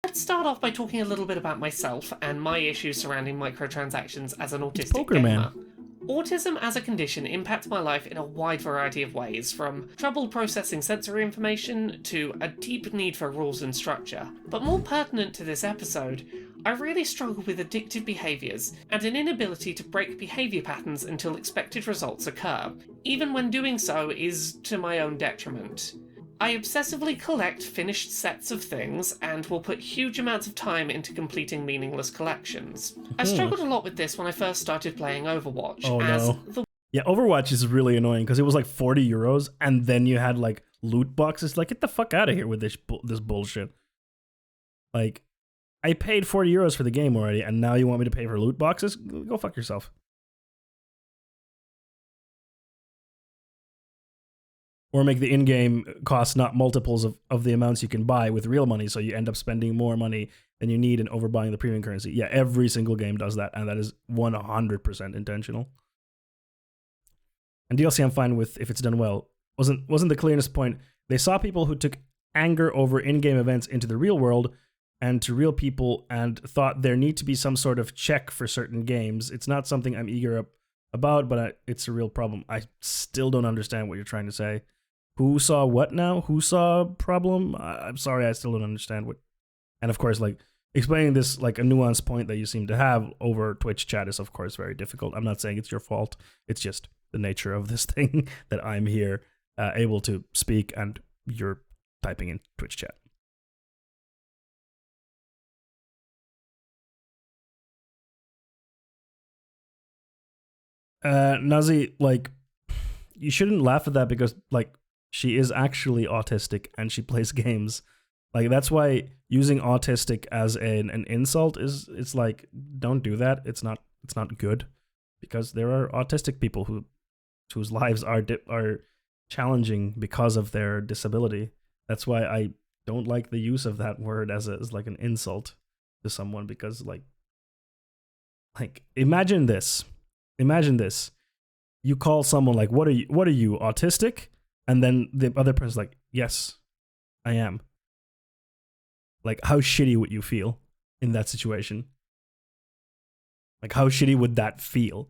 Let's start off by talking a little bit about myself and my issues surrounding microtransactions as an autistic Poker gamer. Man. Autism as a condition impacts my life in a wide variety of ways, from trouble processing sensory information to a deep need for rules and structure. But more pertinent to this episode, I really struggle with addictive behaviours and an inability to break behaviour patterns until expected results occur, even when doing so is to my own detriment. I obsessively collect finished sets of things and will put huge amounts of time into completing meaningless collections. I struggled a lot with this when I first started playing Overwatch, Oh as no. Yeah, Overwatch is really annoying because it was like 40 euros and then you had like loot boxes. Like, get the fuck out of here with this bullshit. Like, I paid 40 euros for the game already and now you want me to pay for loot boxes? Go fuck yourself. Or make the in-game cost not multiples of the amounts you can buy with real money, so you end up spending more money than you need and overbuying the premium currency. Yeah, every single game does that, and that is 100% intentional. And DLC I'm fine with if it's done well. Wasn't the clearest point. They saw people who took anger over in-game events into the real world and to real people and thought there need to be some sort of check for certain games. It's not something I'm eager about, but it's a real problem. I still don't understand what you're trying to say. Who saw what now? Who saw problem? I'm sorry, I still don't understand what. And of course, like, explaining this like a nuanced point that you seem to have over Twitch chat is of course very difficult. I'm not saying it's your fault. It's just the nature of this thing that I'm here able to speak and you're typing in Twitch chat. Nazi, like, you shouldn't laugh at that because, like, she is actually autistic and she plays games. Like, that's why using autistic as an insult it's like, don't do that. It's not good, because there are autistic people whose lives are challenging because of their disability. That's why I don't like the use of that word as like an insult to someone, because like imagine this. You call someone like, what are you, autistic? And then the other person's like, yes, I am. Like, how shitty would you feel in that situation? Like, how shitty would that feel?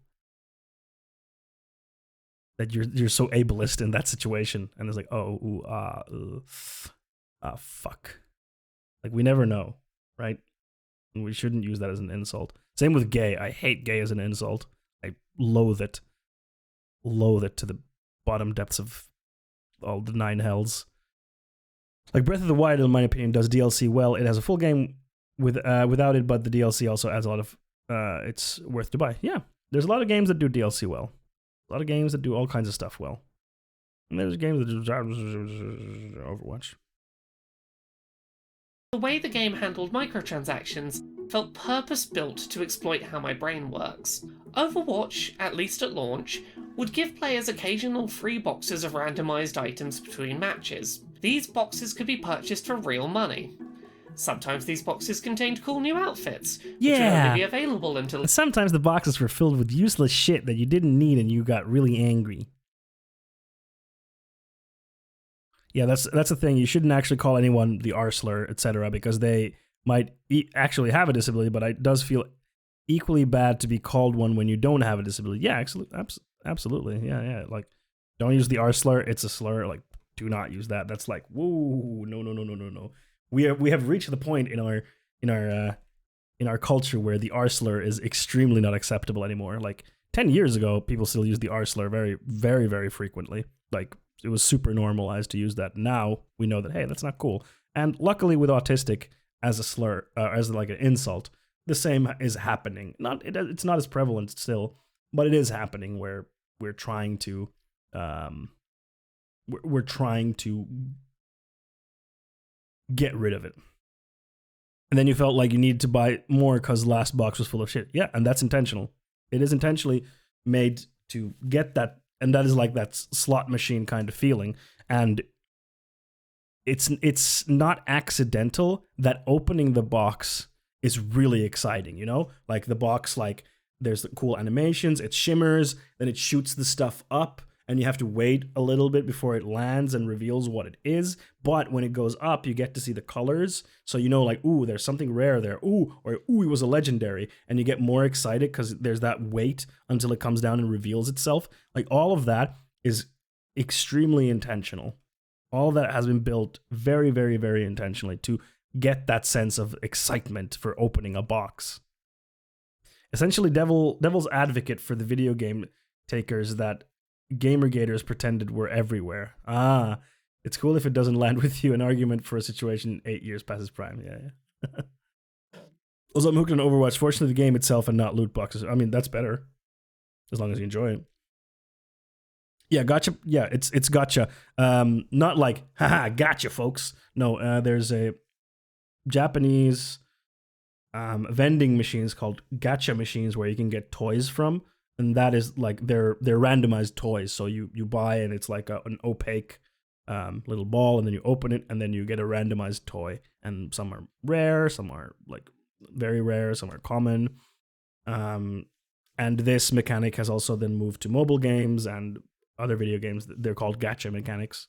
That you're so ableist in that situation, and it's like, fuck. Like, we never know, right? And we shouldn't use that as an insult. Same with gay. I hate gay as an insult. I loathe it. Loathe it to the bottom depths of all the nine hells. Like, Breath of the Wild, in my opinion, does DLC well. It has a full game without it, but the DLC also adds a lot of... it's worth to buy. Yeah, there's a lot of games that do DLC well. A lot of games that do all kinds of stuff well. And there's games that do Overwatch. The way the game handled microtransactions felt purpose-built to exploit how my brain works. Overwatch, at least at launch, would give players occasional free boxes of randomized items between matches. These boxes could be purchased for real money. Sometimes these boxes contained cool new outfits, which would only be available until... Sometimes the boxes were filled with useless shit that you didn't need and you got really angry. Yeah, that's the thing. You shouldn't actually call anyone the R-slur, etc., because they might actually have a disability, but it does feel equally bad to be called one when you don't have a disability. Yeah, absolutely. Yeah. Like, don't use the R-slur. It's a slur. Like, do not use that. That's like, whoa, no. We have reached the point in our culture where the R-slur is extremely not acceptable anymore. Like, 10 years ago, people still used the R-slur very, very, very frequently. Like, it was super normalized to use that. Now we know that, hey, that's not cool. And luckily, with autistic as a slur, as like an insult, the same is happening. It's not as prevalent still, but it is happening where we're trying to get rid of it. And then you felt like you needed to buy more because the last box was full of shit. Yeah, and that's intentional. It is intentionally made to get that. And that is like that slot machine kind of feeling. And it's not accidental that opening the box is really exciting, you know? Like, the box, like, there's the cool animations, it shimmers, then it shoots the stuff up, and you have to wait a little bit before it lands and reveals what it is. But when it goes up, you get to see the colors. So you know, like, ooh, there's something rare there. Ooh, or ooh, it was a legendary. And you get more excited because there's that wait until it comes down and reveals itself. Like, all of that is extremely intentional. All of that has been built very, very, very intentionally to get that sense of excitement for opening a box. Essentially, devil's advocate for the video game takers that Gamergaters pretended were everywhere. It's cool if it doesn't land with you an argument for a situation 8 years past its prime. Yeah. Also, I'm hooked on Overwatch. Fortunately, the game itself and not loot boxes. I mean, that's better. As long as you enjoy it. Yeah, gotcha. Yeah, it's gotcha. Not like, haha, gotcha, folks. No, there's a Japanese vending machines called gacha machines where you can get toys from. And that is like, they're randomized toys. So you buy and it's like an opaque little ball, and then you open it and then you get a randomized toy. And some are rare, some are like very rare, some are common. And this mechanic has also then moved to mobile games and other video games. They're called gacha mechanics.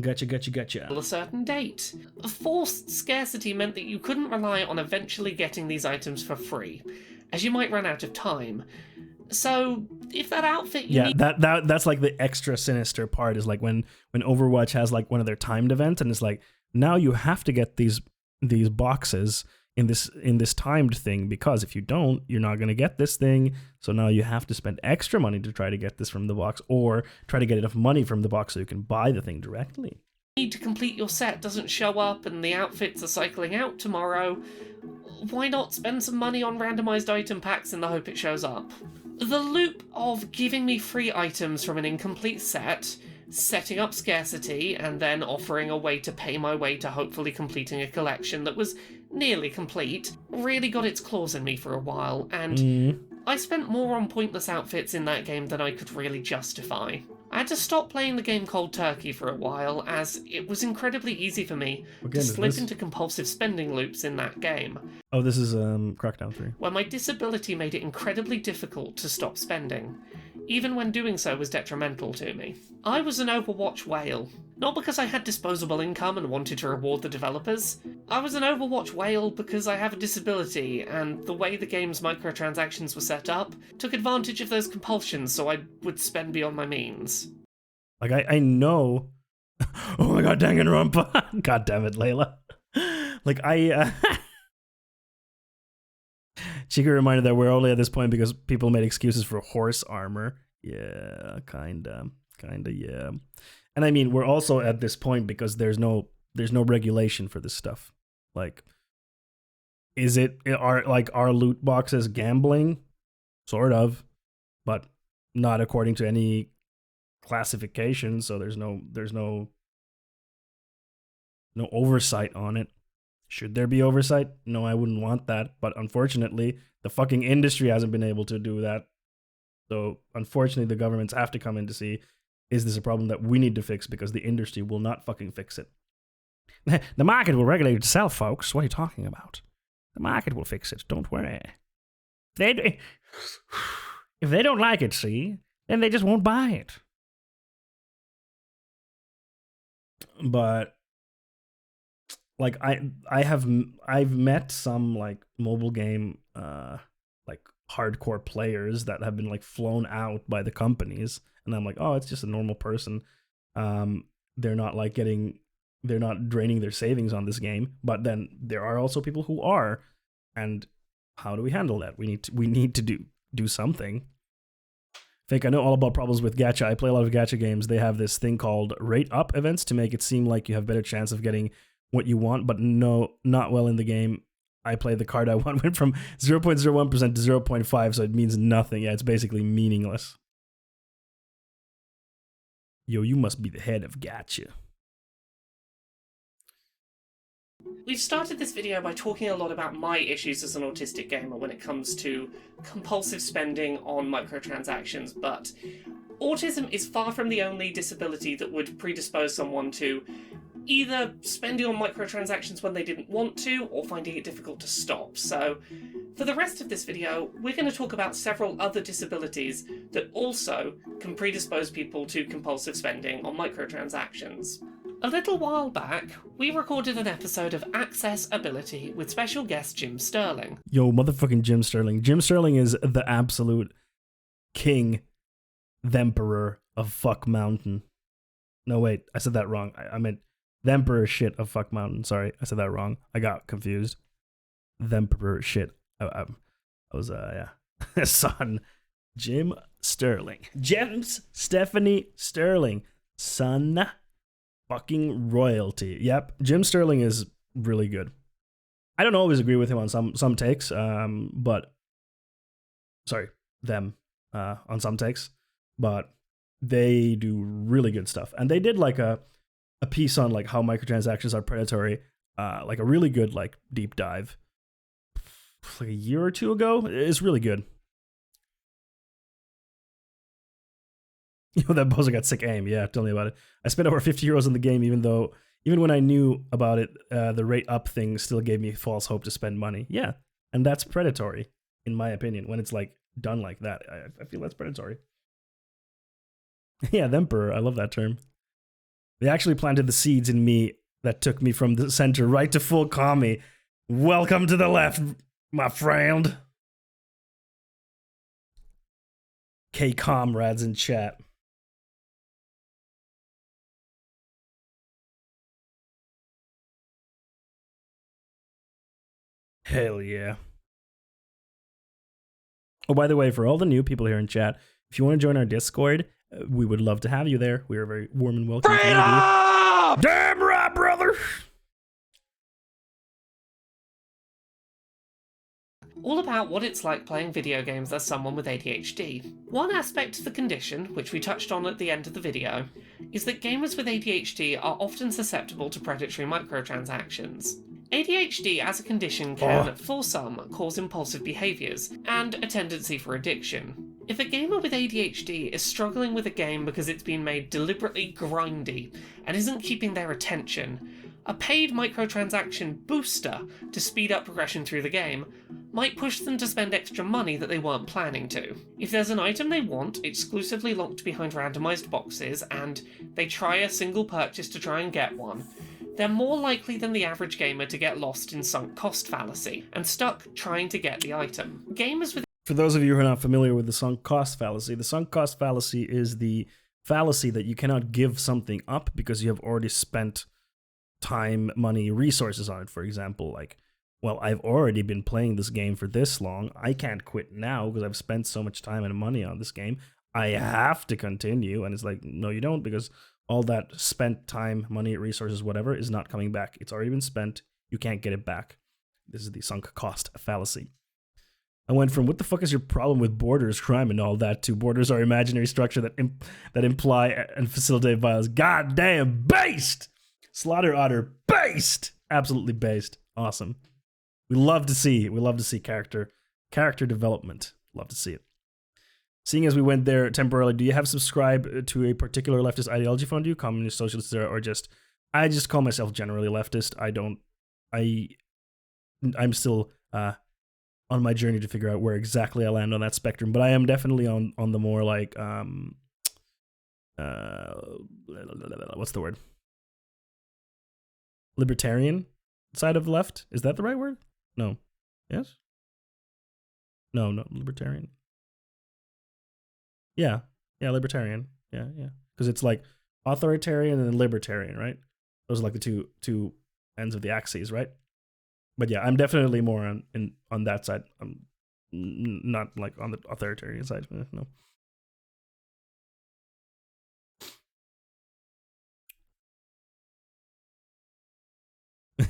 Gotcha. A certain date. Forced scarcity meant that you couldn't rely on eventually getting these items for free, as you might run out of time. So, if that outfit you need... that's like the extra sinister part, is like when Overwatch has like one of their timed events, and it's like, now you have to get these boxes in this timed thing, because if you don't, you're not going to get this thing. So now you have to spend extra money to try to get this from the box, or try to get enough money from the box so you can buy the thing directly. Need to complete your set doesn't show up and the outfits are cycling out tomorrow. Why not spend some money on randomized item packs in the hope it shows up? The loop of giving me free items from an incomplete set, setting up scarcity, and then offering a way to pay my way to hopefully completing a collection that was nearly complete really got its claws in me for a while, and I spent more on pointless outfits in that game than I could really justify. I had to stop playing the game cold turkey for a while, as it was incredibly easy for me to slip into compulsive spending loops in that game. Oh, this is Crackdown 3. Where my disability made it incredibly difficult to stop spending, even when doing so was detrimental to me. I was an Overwatch whale. Not because I had disposable income and wanted to reward the developers. I was an Overwatch whale because I have a disability, and the way the game's microtransactions were set up took advantage of those compulsions so I would spend beyond my means. Like, I know... Oh my god, dang it, Rumpa! God damn it, Layla. Like, Chica reminded that we're only at this point because people made excuses for horse armor. Yeah, kinda, yeah. And I mean, we're also at this point because there's no regulation for this stuff. Like, are loot boxes gambling? Sort of, but not according to any classification. So there's no oversight on it. Should there be oversight? No, I wouldn't want that. But unfortunately, the fucking industry hasn't been able to do that. So unfortunately, the governments have to come in to see, is this a problem that we need to fix, because the industry will not fucking fix it. The market will regulate itself, folks. What are you talking about? The market will fix it. Don't worry. If they don't like it, see, then they just won't buy it. But like I've met some like mobile game like hardcore players that have been like flown out by the companies, and I'm like, oh, it's just a normal person. They're not draining their savings on this game. But then there are also people who are, and how do we handle that? We need to do something. Fake, I know all about problems with gacha. I play a lot of gacha games. They have this thing called rate up events to make it seem like you have better chance of getting what you want, but no, not well in the game. I played the card I want, went from 0.01% to 0.5, so it means nothing. Yeah, it's basically meaningless. Yo, you must be the head of gacha. We've started this video by talking a lot about my issues as an autistic gamer when it comes to compulsive spending on microtransactions, but autism is far from the only disability that would predispose someone to either spending on microtransactions when they didn't want to, or finding it difficult to stop. So, for the rest of this video, we're going to talk about several other disabilities that also can predispose people to compulsive spending on microtransactions. A little while back, we recorded an episode of Access Ability with special guest Jim Sterling. Yo, motherfucking Jim Sterling. Jim Sterling is the absolute king, the emperor of Fuck Mountain. No, wait, I said that wrong. I meant the emperor shit of Fuck Mountain. Sorry, I said that wrong. I got confused. The emperor shit. I was, yeah. Son. Jim Sterling. James Stephanie Sterling. Son fucking royalty. Yep, Jim Sterling is really good. I don't always agree with him on some takes, but sorry, them on some takes, but they do really good stuff. And they did like a piece on like how microtransactions are predatory, like a really good like deep dive like a year or two ago. It's really good. You know, that Bozo got sick aim. Yeah, tell me about it. I spent over 50 euros on the game, even when I knew about it, the rate up thing still gave me false hope to spend money. Yeah, and that's predatory, in my opinion, when it's like done like that. I feel that's predatory. Yeah, the Emperor. I love that term. They actually planted the seeds in me that took me from the center right to full commie. Welcome to the left, my friend. K comrades in chat. Hell yeah. Oh, by the way, for all the new people here in chat, if you want to join our Discord, we would love to have you there. We are a very warm and welcoming community. Damn right, brother! All about what it's like playing video games as someone with ADHD. One aspect of the condition, which we touched on at the end of the video, is that gamers with ADHD are often susceptible to predatory microtransactions. ADHD as a condition can, for some, cause impulsive behaviours and a tendency for addiction. If a gamer with ADHD is struggling with a game because it's been made deliberately grindy and isn't keeping their attention, a paid microtransaction booster to speed up progression through the game might push them to spend extra money that they weren't planning to. If there's an item they want exclusively locked behind randomised boxes and they try a single purchase to try and get one, they're more likely than the average gamer to get lost in sunk cost fallacy and stuck trying to get the item. Gamers with For those of you who are not familiar with the sunk cost fallacy, the sunk cost fallacy is the fallacy that you cannot give something up because you have already spent time, money, resources on it. For example, like, well, I've already been playing this game for this long. I can't quit now because I've spent so much time and money on this game. I have to continue. And it's like, no, you don't, because all that spent time, money, resources, whatever, is not coming back. It's already been spent. You can't get it back. This is the sunk cost fallacy. I went from what the fuck is your problem with borders, crime, and all that to borders are imaginary structure that imply and facilitate violence. God damn, based! Slaughter Otter, based! Absolutely based. Awesome. We love to see character development. Love to see it. Seeing as we went there temporarily, do you have subscribed to a particular leftist ideology, Fondue, communist, socialist, or just... I just call myself generally leftist. I'm still on my journey to figure out where exactly I land on that spectrum, but I am definitely on the more like what's the word? Libertarian side of the left. Is that the right word? No. Yes? No, libertarian. Yeah, libertarian. Yeah. Because it's like authoritarian and then libertarian, right? Those are like the two ends of the axes, right? But yeah, I'm definitely more on that side. I'm not like on the authoritarian side. No.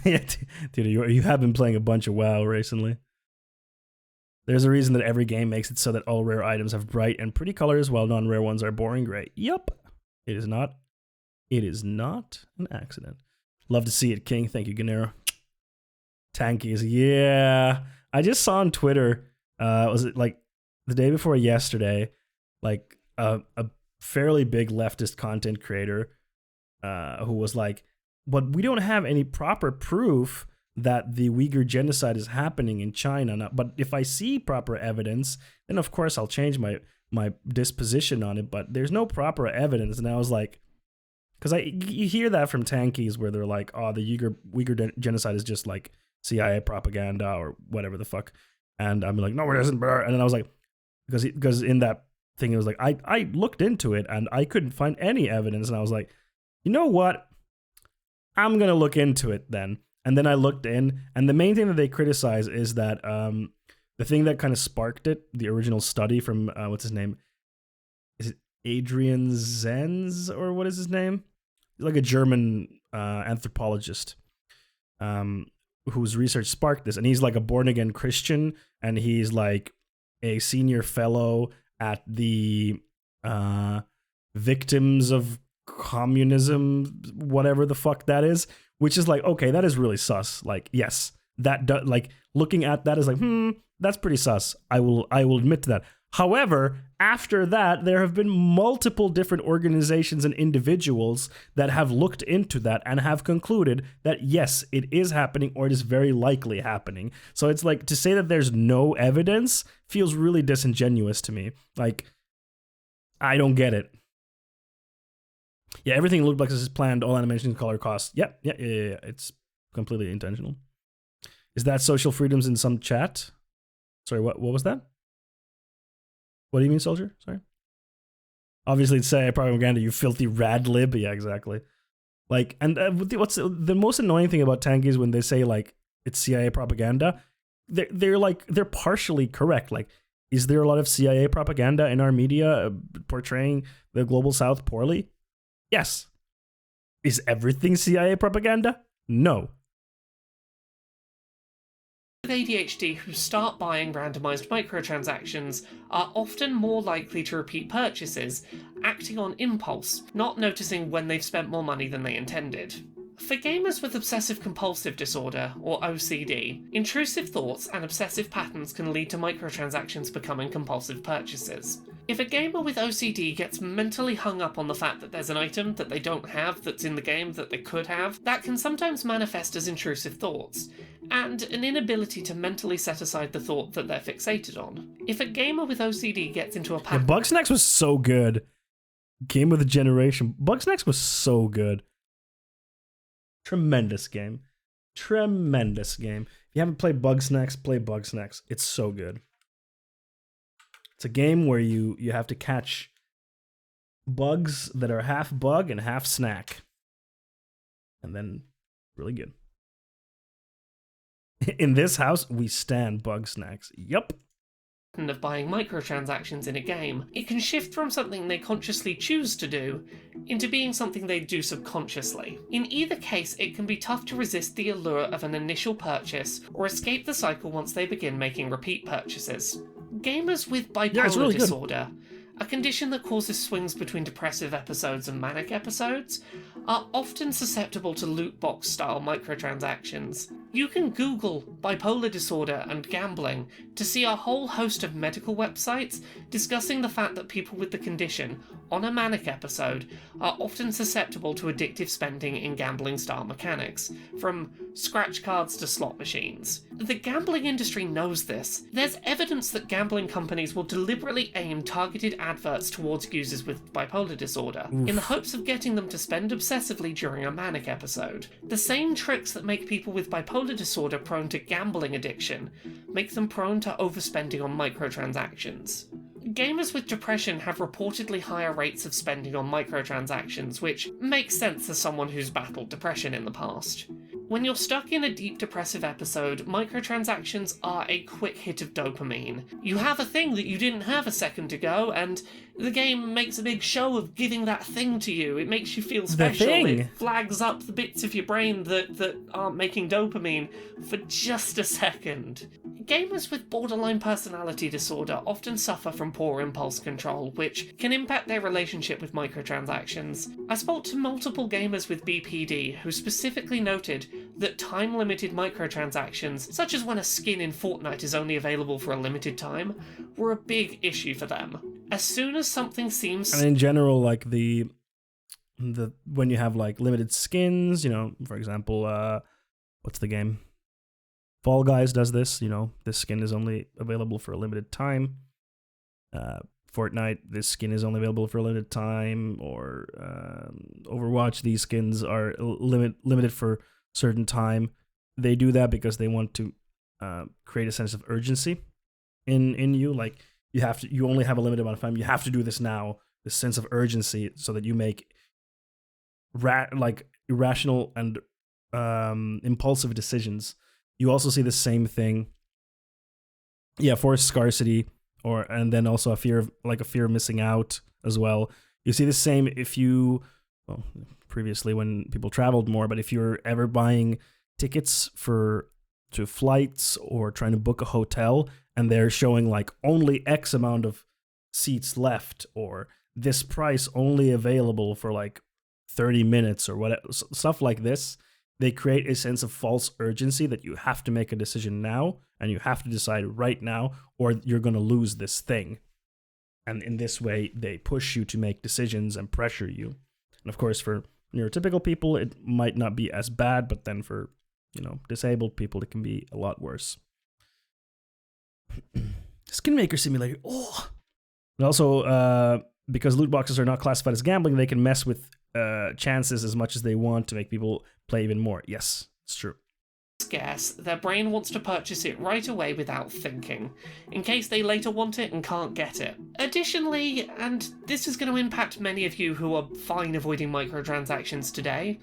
Yeah, dude, you have been playing a bunch of WoW recently. There's a reason that every game makes it so that all rare items have bright and pretty colors, while non-rare ones are boring gray. Yup. It is not an accident. Love to see it, King. Thank you, Ganero. Tankies, yeah. I just saw on Twitter, was it like the day before yesterday, like a fairly big leftist content creator who was like, but we don't have any proper proof that the Uyghur genocide is happening in China. But if I see proper evidence, then of course I'll change my disposition on it. But there's no proper evidence. And I was like, because you hear that from tankies where they're like, oh, the Uyghur genocide is just like CIA propaganda or whatever the fuck. And I'm like, no, it isn't. And then I was like, because in that thing, it was like, I looked into it and I couldn't find any evidence. And I was like, you know what? I'm going to look into it then. And then I looked in, and the main thing that they criticize is that the thing that kind of sparked it, the original study from what's his name? Is it Adrian Zenz, or what is his name? He's like a German anthropologist whose research sparked this, and he's like a born again Christian, and he's like a senior fellow at the Victims of Communism, whatever the fuck that is, which is like, okay, that is really sus. Like, yes, like looking at that is like, that's pretty sus. I will admit to that. However, after that, there have been multiple different organizations and individuals that have looked into that and have concluded that yes, it is happening, or it is very likely happening. So it's like, to say that there's no evidence feels really disingenuous to me. Like, I don't get it. Yeah, everything looked like this is planned. All animations, color, cost. Yeah. It's completely intentional. Is that social freedoms in some chat? Sorry, what was that? What do you mean, soldier? Sorry. Obviously, it's CIA propaganda, you filthy rad lib. Yeah, exactly. Like, and what's the most annoying thing about Tanky is when they say like it's CIA propaganda. They're partially correct. Like, is there a lot of CIA propaganda in our media portraying the global South poorly? Yes. Is everything CIA propaganda? No. With ADHD who start buying randomized microtransactions are often more likely to repeat purchases, acting on impulse, not noticing when they've spent more money than they intended. For gamers with obsessive-compulsive disorder, or OCD, intrusive thoughts and obsessive patterns can lead to microtransactions becoming compulsive purchases. If a gamer with OCD gets mentally hung up on the fact that there's an item that they don't have that's in the game that they could have, that can sometimes manifest as intrusive thoughts, and an inability to mentally set aside the thought that they're fixated on. If a gamer with OCD gets into a pattern... Yeah, Bugsnax was so good. Game of the generation. Bugsnax was so good. Tremendous game. Tremendous game. If you haven't played Bugsnax, play Bugsnax. It's so good. It's a game where you have to catch bugs that are half bug and half snack. And then, really good. In this house, we stand Bugsnax. Yup. Of buying microtransactions in a game, it can shift from something they consciously choose to do into being something they do subconsciously. In either case, it can be tough to resist the allure of an initial purchase or escape the cycle once they begin making repeat purchases. Gamers with bipolar disorder, a condition that causes swings between depressive episodes and manic episodes, are often susceptible to loot box style microtransactions. You can Google bipolar disorder and gambling to see a whole host of medical websites discussing the fact that people with the condition, on a manic episode, are often susceptible to addictive spending in gambling style mechanics, from scratch cards to slot machines. The gambling industry knows this. There's evidence that gambling companies will deliberately aim targeted adverts towards users with bipolar disorder, in the hopes of getting them to spend obsessively during a manic episode. The same tricks that make people with bipolar disorder prone to gambling addiction make them prone to overspending on microtransactions. Gamers with depression have reportedly higher rates of spending on microtransactions, which makes sense as someone who's battled depression in the past. When you're stuck in a deep depressive episode, microtransactions are a quick hit of dopamine. You have a thing that you didn't have a second ago, and the game makes a big show of giving that thing to you. It makes you feel special. It flags up the bits of your brain that aren't making dopamine for just a second. Gamers with borderline personality disorder often suffer from poor impulse control, which can impact their relationship with microtransactions. I spoke to multiple gamers with BPD who specifically noted that time-limited microtransactions, such as when a skin in Fortnite is only available for a limited time, were a big issue for them. As soon as something seems... And in general, like the when you have like limited skins, you know, for example, what's the game? Fall Guys does this, you know, this skin is only available for a limited time. Fortnite, this skin is only available for a limited time, or Overwatch, these skins are limited for certain time. They do that because they want to create a sense of urgency in you. Like you only have a limited amount of time. You have to do this now. This sense of urgency, so that you make irrational and impulsive decisions. You also see the same thing Yeah, forced scarcity, and then also a fear of missing out as well. You see the same if you, well, previously when people traveled more, but if you're ever buying tickets to flights or trying to book a hotel and they're showing like only X amount of seats left, or this price only available for like 30 minutes or whatever, stuff like this, they create a sense of false urgency that you have to make a decision now and you have to decide right now or you're going to lose this thing. And in this way, they push you to make decisions and pressure you. And of course, for neurotypical people, it might not be as bad, but then for, disabled people, it can be a lot worse. Skin Maker Simulator. Oh! And also, because loot boxes are not classified as gambling, they can mess with chances as much as they want to make people play even more. Yes, it's true. Scarce, their brain wants to purchase it right away without thinking, in case they later want it and can't get it. Additionally, and this is going to impact many of you who are fine avoiding microtransactions today,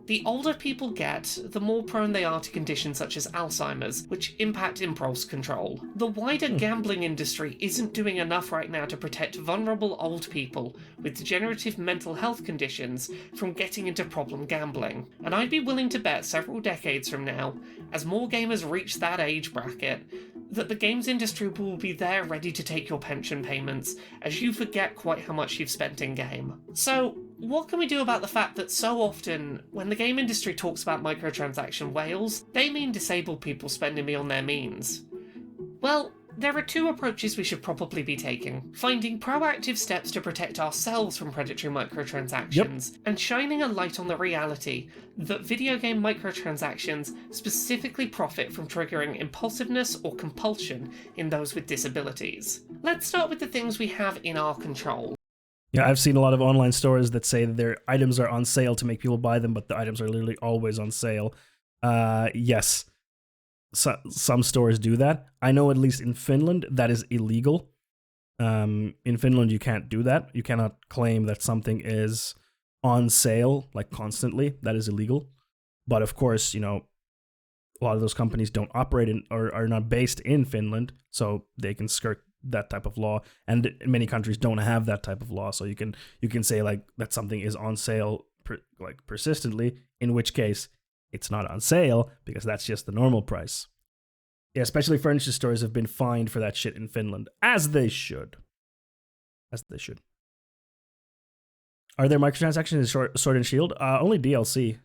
the older people get, the more prone they are to conditions such as Alzheimer's, which impact impulse control. The wider gambling industry isn't doing enough right now to protect vulnerable old people with degenerative mental health conditions from getting into problem gambling. And I'd be willing to bet several decades from now, as more gamers reach that age bracket, that the games industry will be there ready to take your pension payments as you forget quite how much you've spent in-game. So, what can we do about the fact that so often, when the game industry talks about microtransaction whales, they mean disabled people spending beyond their means? Well, there are two approaches we should probably be taking. Finding proactive steps to protect ourselves from predatory microtransactions, and shining a light on the reality that video game microtransactions specifically profit from triggering impulsiveness or compulsion in those with disabilities. Let's start with the things we have in our control. Yeah, I've seen a lot of online stores that say that their items are on sale to make people buy them, but the items are literally always on sale. Yes, some stores do that. I know at least in Finland that is illegal. In Finland you can't do that. You cannot claim that something is on sale like constantly. That is illegal. But of course, a lot of those companies don't operate in or are not based in Finland, so they can skirt that type of law, and many countries don't have that type of law, so you can say like that something is on sale persistently, in which case it's not on sale because that's just the normal price. Yeah, especially furniture stores have been fined for that shit in Finland, as they should. Are there microtransactions in Sword and Shield? Only DLC.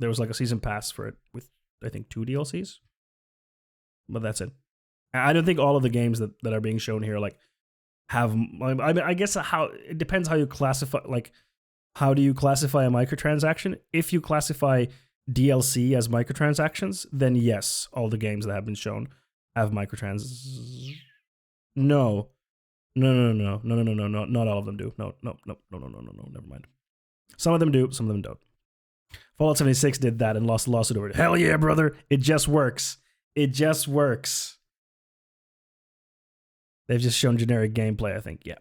There was like a season pass for it with I think 2 DLCs, but that's it. I don't think all of the games that are being shown here have. I guess it depends how you classify. Like, how do you classify a microtransaction? If you classify DLC as microtransactions, then yes, all the games that have been shown have microtrans. No, not all of them do. No, never mind. Some of them do, some of them don't. Fallout 76 did that and lost a lawsuit over it. Hell yeah, brother! It just works. They've just shown generic gameplay, I think, yeah.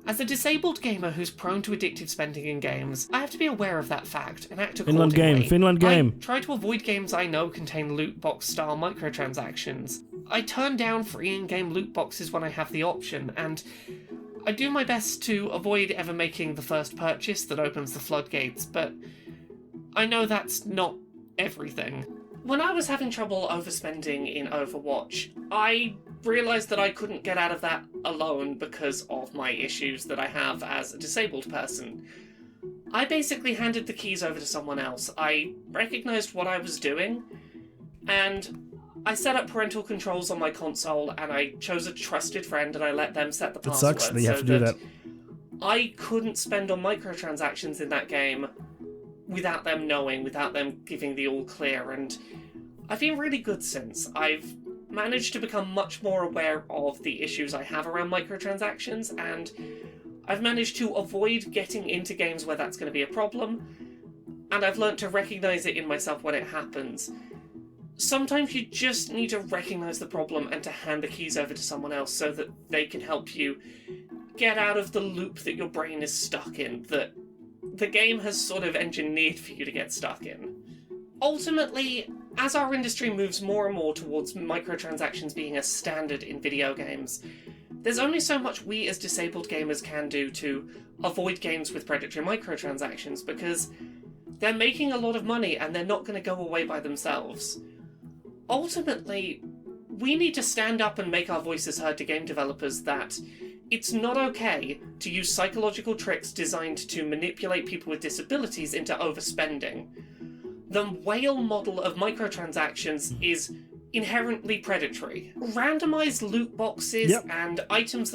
As a disabled gamer who's prone to addictive spending in games, I have to be aware of that fact and act accordingly. Finland game. I try to avoid games I know contain loot box-style microtransactions. I turn down free in-game loot boxes when I have the option, and I do my best to avoid ever making the first purchase that opens the floodgates, but I know that's not everything. When I was having trouble overspending in Overwatch, I realised that I couldn't get out of that alone because of my issues that I have as a disabled person. I basically handed the keys over to someone else. I recognised what I was doing, and I set up parental controls on my console, and I chose a trusted friend, and I let them set the password. It sucks that you have to do that. I couldn't spend on microtransactions in that game without them knowing, without them giving the all clear, and I've been really good since. I've managed to become much more aware of the issues I have around microtransactions, and I've managed to avoid getting into games where that's going to be a problem, and I've learned to recognise it in myself when it happens. Sometimes you just need to recognise the problem and to hand the keys over to someone else so that they can help you get out of the loop that your brain is stuck in, that the game has sort of engineered for you to get stuck in. Ultimately, As our industry moves more and more towards microtransactions being a standard in video games, there's only so much we as disabled gamers can do to avoid games with predatory microtransactions, because they're making a lot of money and they're not going to go away by themselves. Ultimately, we need to stand up and make our voices heard to game developers that it's not okay to use psychological tricks designed to manipulate people with disabilities into overspending. The whale model of microtransactions is inherently predatory. Randomized loot boxes and items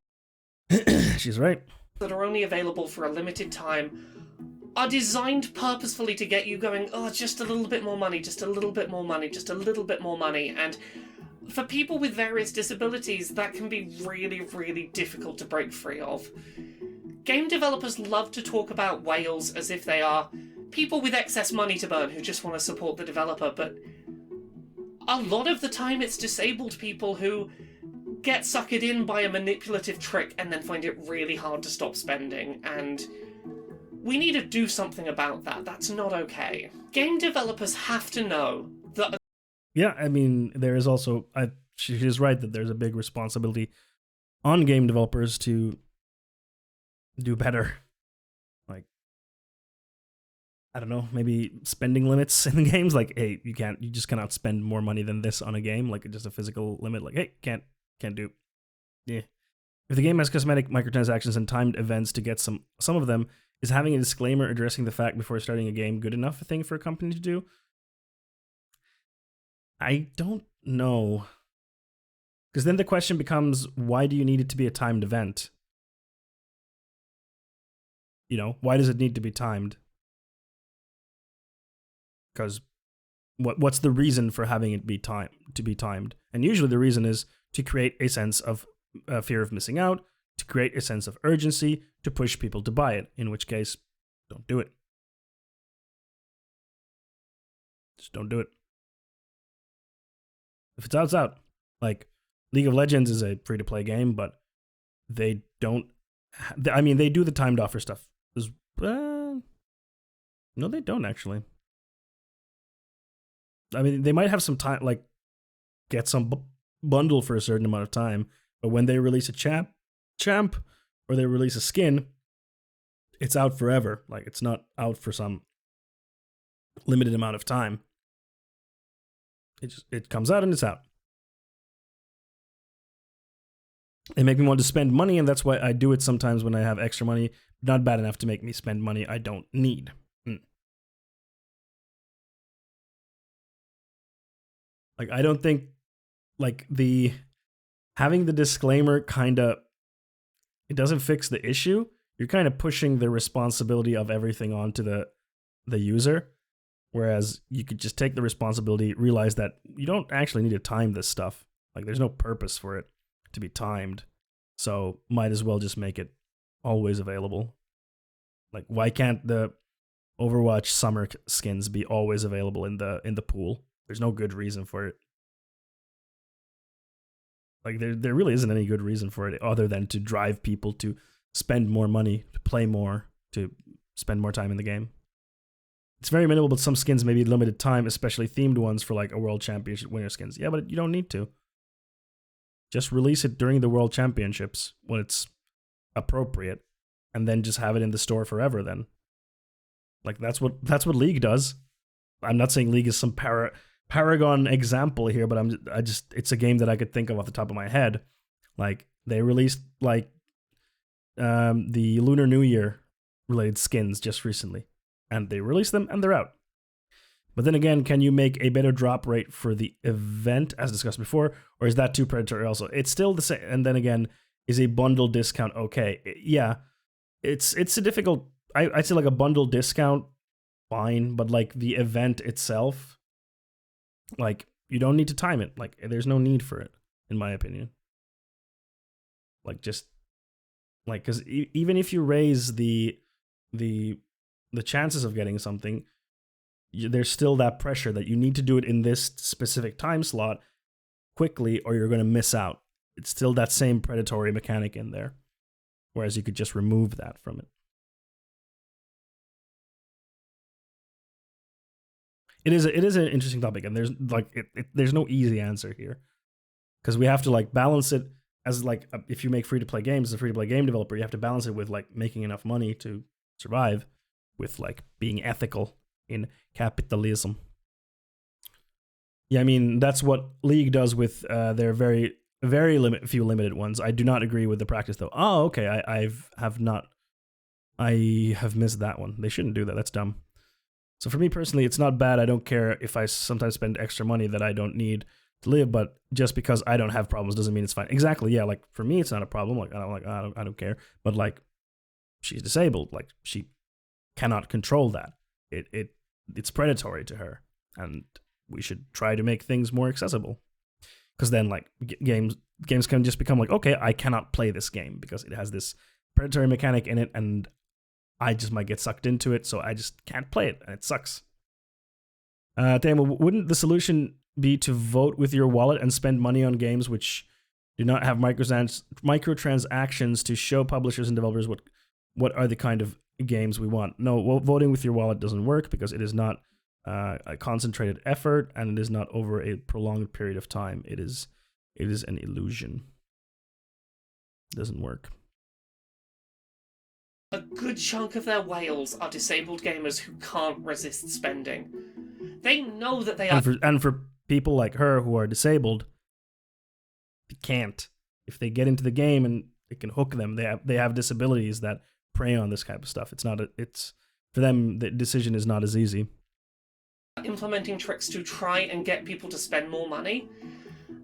She's right. that are only available for a limited time are designed purposefully to get you going, oh, just a little bit more money, just a little bit more money, just a little bit more money. And for people with various disabilities, that can be really, really difficult to break free of. Game developers love to talk about whales as if they are people with excess money to burn who just want to support the developer, but a lot of the time it's disabled people who get suckered in by a manipulative trick and then find it really hard to stop spending, and we need to do something about that. That's not okay. Game developers have to know that... Yeah, I mean, there is also... she is right that there's a big responsibility on game developers to do better. Like, I don't know, maybe spending limits in games. Like, hey, you just cannot spend more money than this on a game. Like, just a physical limit. Like, hey, can't do. Yeah. If the game has cosmetic microtransactions and timed events to get some of them, is having a disclaimer addressing the fact before starting a game good enough a thing for a company to do? I don't know. Because then the question becomes, why do you need it to be a timed event? You know, why does it need to be timed? Because what's the reason for having it be timed? And usually the reason is to create a sense of fear of missing out, to create a sense of urgency, to push people to buy it, in which case, don't do it. Just don't do it. If it's out, it's out. Like, League of Legends is a free-to-play game, but they don't... I mean, they do the timed offer stuff. No, they don't, actually. I mean, they might have some time, like, get some bundle for a certain amount of time, but when they release a champ, or they release a skin, it's out forever. Like, it's not out for some limited amount of time. It comes out and it's out. They make me want to spend money, and that's why I do it sometimes when I have extra money. Not bad enough to make me spend money I don't need. Like, I don't think, like, having the disclaimer it doesn't fix the issue. You're kind of pushing the responsibility of everything onto the user, whereas you could just take the responsibility, realize that you don't actually need to time this stuff. Like, there's no purpose for it to be timed, so might as well just make it always available. Like, why can't the Overwatch summer skins be always available in the pool? There's no good reason for it. Like, there really isn't any good reason for it other than to drive people to spend more money, to play more, to spend more time in the game. It's very minimal, but some skins may be limited time, especially themed ones for, like, a World Championship winner skins. Yeah, but you don't need to. Just release it during the World Championships when it's appropriate, and then just have it in the store forever then. Like, that's what League does. I'm not saying League is some paragon example here, but it's a game that I could think of off the top of my head. Like, they released, like, the Lunar New Year related skins just recently, and they released them and they're out. But then again, can you make a better drop rate for the event, as discussed before, or is that too predatory also? It's still the same. And then again, is a bundle discount okay? Yeah, it's a difficult... I'd say, like, a bundle discount, fine, but, like, the event itself, like, you don't need to time it. Like, there's no need for it, in my opinion. Like, just... Like, because even if you raise the chances of getting something, there's still that pressure that you need to do it in this specific time slot quickly or you're going to miss out. It's still that same predatory mechanic in there, whereas you could just remove that from it. it is an interesting topic, and there's like there's no easy answer here, because we have to like balance it as like if you make free to play games as a free to play game developer, you have to balance it with like making enough money to survive, with like being ethical in capitalism. Yeah, I mean that's what League does with their very few limited ones. I do not agree with the practice though. Oh, okay, I have missed that one. They shouldn't do that. That's dumb. So for me personally, it's not bad. I don't care if I sometimes spend extra money that I don't need to live, but just because I don't have problems doesn't mean it's fine. Exactly. Yeah. Like for me, it's not a problem. Like I don't care. But like she's disabled. Like she cannot control that. It's predatory to her, and we should try to make things more accessible. Because then like games can just become like, okay, I cannot play this game because it has this predatory mechanic in it, and I just might get sucked into it, so I just can't play it, and it sucks. Tama, wouldn't the solution be to vote with your wallet and spend money on games which do not have microtransactions to show publishers and developers what are the kind of games we want? No, voting with your wallet doesn't work because it is not a concentrated effort, and it is not over a prolonged period of time. It is an illusion. It doesn't work. A good chunk of their whales are disabled gamers who can't resist spending. They know that they are... And for people like her who are disabled, they can't. If they get into the game and it can hook them, they have disabilities that prey on this type of stuff. It's for them, the decision is not as easy. Implementing tricks to try and get people to spend more money.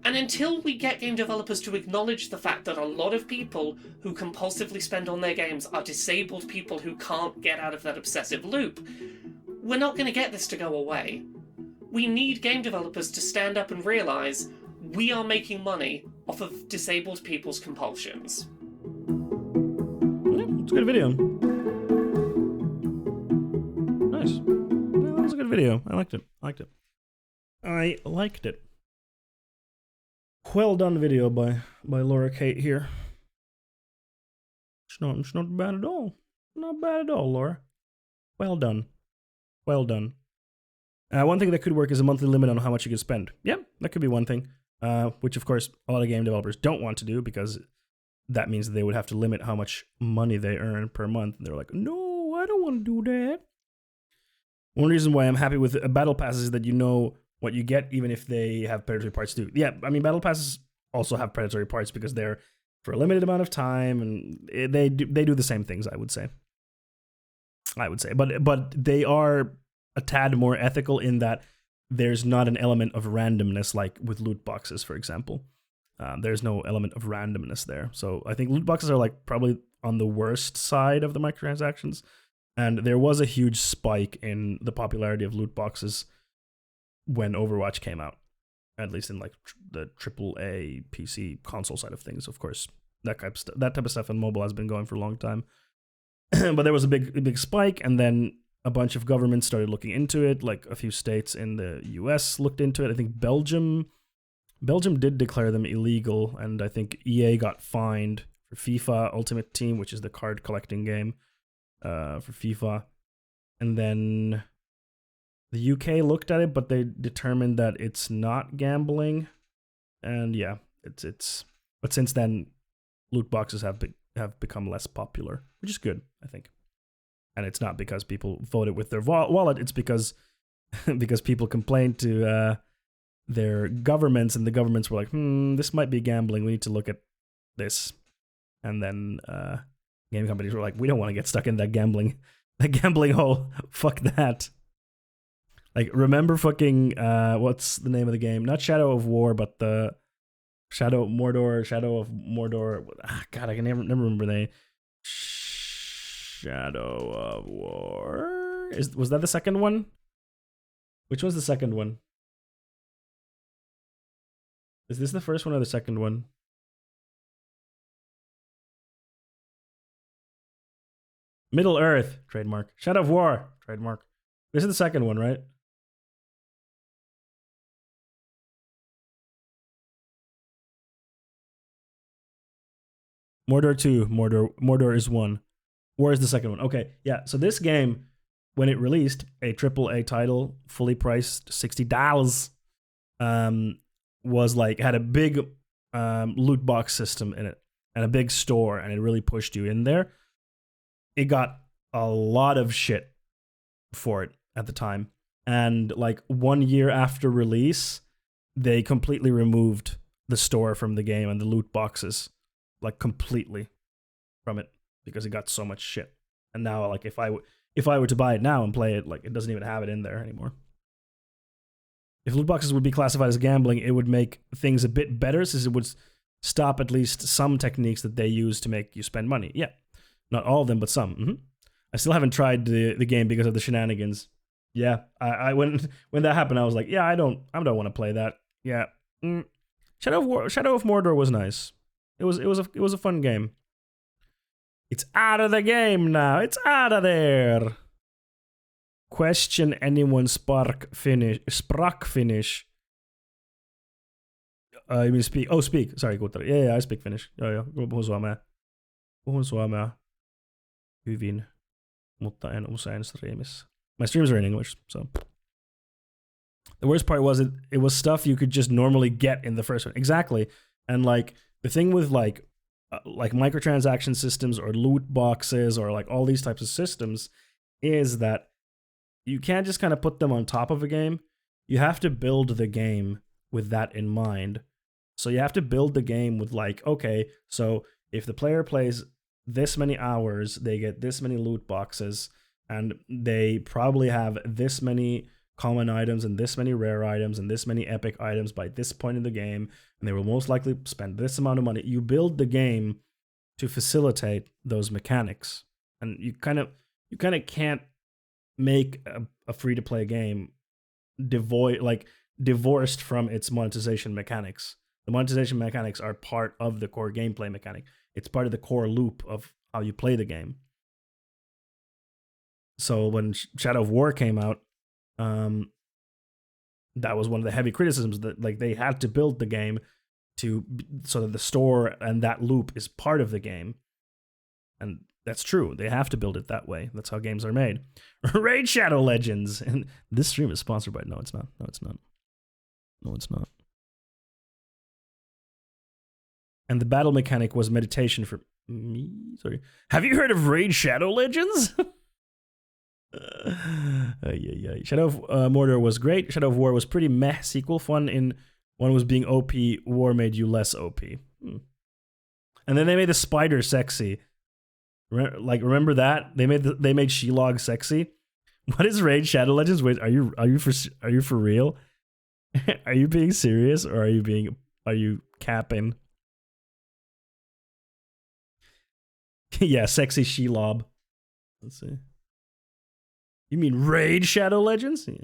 And until we get game developers to acknowledge the fact that a lot of people who compulsively spend on their games are disabled people who can't get out of that obsessive loop, we're not going to get this to go away. We need game developers to stand up and realize we are making money off of disabled people's compulsions. Yeah, it's a good video. Nice. Yeah, that was a good video. I liked it. I liked it. Well done video by Laura Kate here. It's not bad at all. Not bad at all, Laura. Well done. One thing that could work is a monthly limit on how much you can spend. Yeah, that could be one thing. Which of course a lot of game developers don't want to do, because that means that they would have to limit how much money they earn per month. And they're like, no, I don't want to do that. One reason why I'm happy with battle passes is that you know what you get, even if they have predatory parts too. Yeah, I mean, battle passes also have predatory parts because they're for a limited amount of time, and they do the same things. I would say, but they are a tad more ethical in that there's not an element of randomness like with loot boxes, for example. There's no element of randomness there. So I think loot boxes are like probably on the worst side of the microtransactions, and there was a huge spike in the popularity of loot boxes when Overwatch came out, at least in like the AAA PC console side of things. Of course, that type of stuff on mobile has been going for a long time. But there was a big spike, and then a bunch of governments started looking into it. Like a few states in the US looked into it. I think Belgium did declare them illegal, and I think EA got fined for FIFA Ultimate Team, which is the card collecting game for FIFA. And then the UK looked at it, but they determined that it's not gambling. And yeah, it's. But since then, loot boxes have become less popular, which is good, I think. And it's not because people voted with their wallet; it's because people complained to their governments, and the governments were like, this might be gambling. We need to look at this. And then game companies were like, we don't want to get stuck in that gambling hole. Fuck that. Like, remember fucking, what's the name of the game? Not Shadow of War, but the Shadow of Mordor. God, I can never remember the name. Shadow of War? Was that the second one? Which was the second one? Is this the first one or the second one? Middle Earth, trademark. Shadow of War, trademark. This is the second one, right? Mordor 2. Mordor is 1. War is the second one. Okay, yeah. So this game when it released, a AAA title, fully priced $60, was like had a big loot box system in it and a big store, and it really pushed you in there. It got a lot of shit for it at the time, and like 1 year after release, they completely removed the store from the game and the loot boxes, like completely from it, because it got so much shit. And now, like if I were to buy it now and play it, like it doesn't even have it in there anymore. If loot boxes would be classified as gambling, it would make things a bit better, since it would stop at least some techniques that they use to make you spend money. Yeah, not all of them, but some. I still haven't tried the game because of the shenanigans. Yeah, I when that happened, I was like, yeah, I don't want to play that. Yeah, Shadow of Mordor was nice. It was a fun game. It's out of the game now. It's out of there. Question anyone spark Finnish. You mean speak? Oh, speak. Sorry, kuuntele. Yeah, I speak Finnish. Joo. Puhun suomea hyvin, mutta en usein streamissä. My streams are in English, so. The worst part was it was stuff you could just normally get in the first one. Exactly. And like the thing with like microtransaction systems or loot boxes or like all these types of systems is that you can't just kind of put them on top of a game. You have to build the game with that in mind. So you have to build the game with like, okay, so if the player plays this many hours, they get this many loot boxes, and they probably have this many common items and this many rare items and this many epic items by this point in the game, and they will most likely spend this amount of money. You build the game to facilitate those mechanics, and you kind of can't make a free-to-play game divorced from its monetization mechanics. The monetization mechanics are part of the core gameplay mechanic. It's part of the core loop of how you play the game. So when Shadow of War came out, that was one of the heavy criticisms, that like they had to build the game so that the store and that loop is part of the game. And that's true. They have to build it that way. That's how games are made. Raid Shadow Legends. And this stream is sponsored by... No, it's not. And the battle mechanic was meditation for me. Sorry. Have you heard of Raid Shadow Legends? Shadow of Mordor was great. Shadow of War was pretty meh. Sequel fun in one was being OP. War made you less OP. And then they made the spider sexy. Remember that they made She-Log sexy. What is Raid Shadow Legends? Wait, are you for real? Are you being serious, or are you capping? Yeah, sexy She-Lob. Let's see. You mean Raid Shadow Legends? Yeah.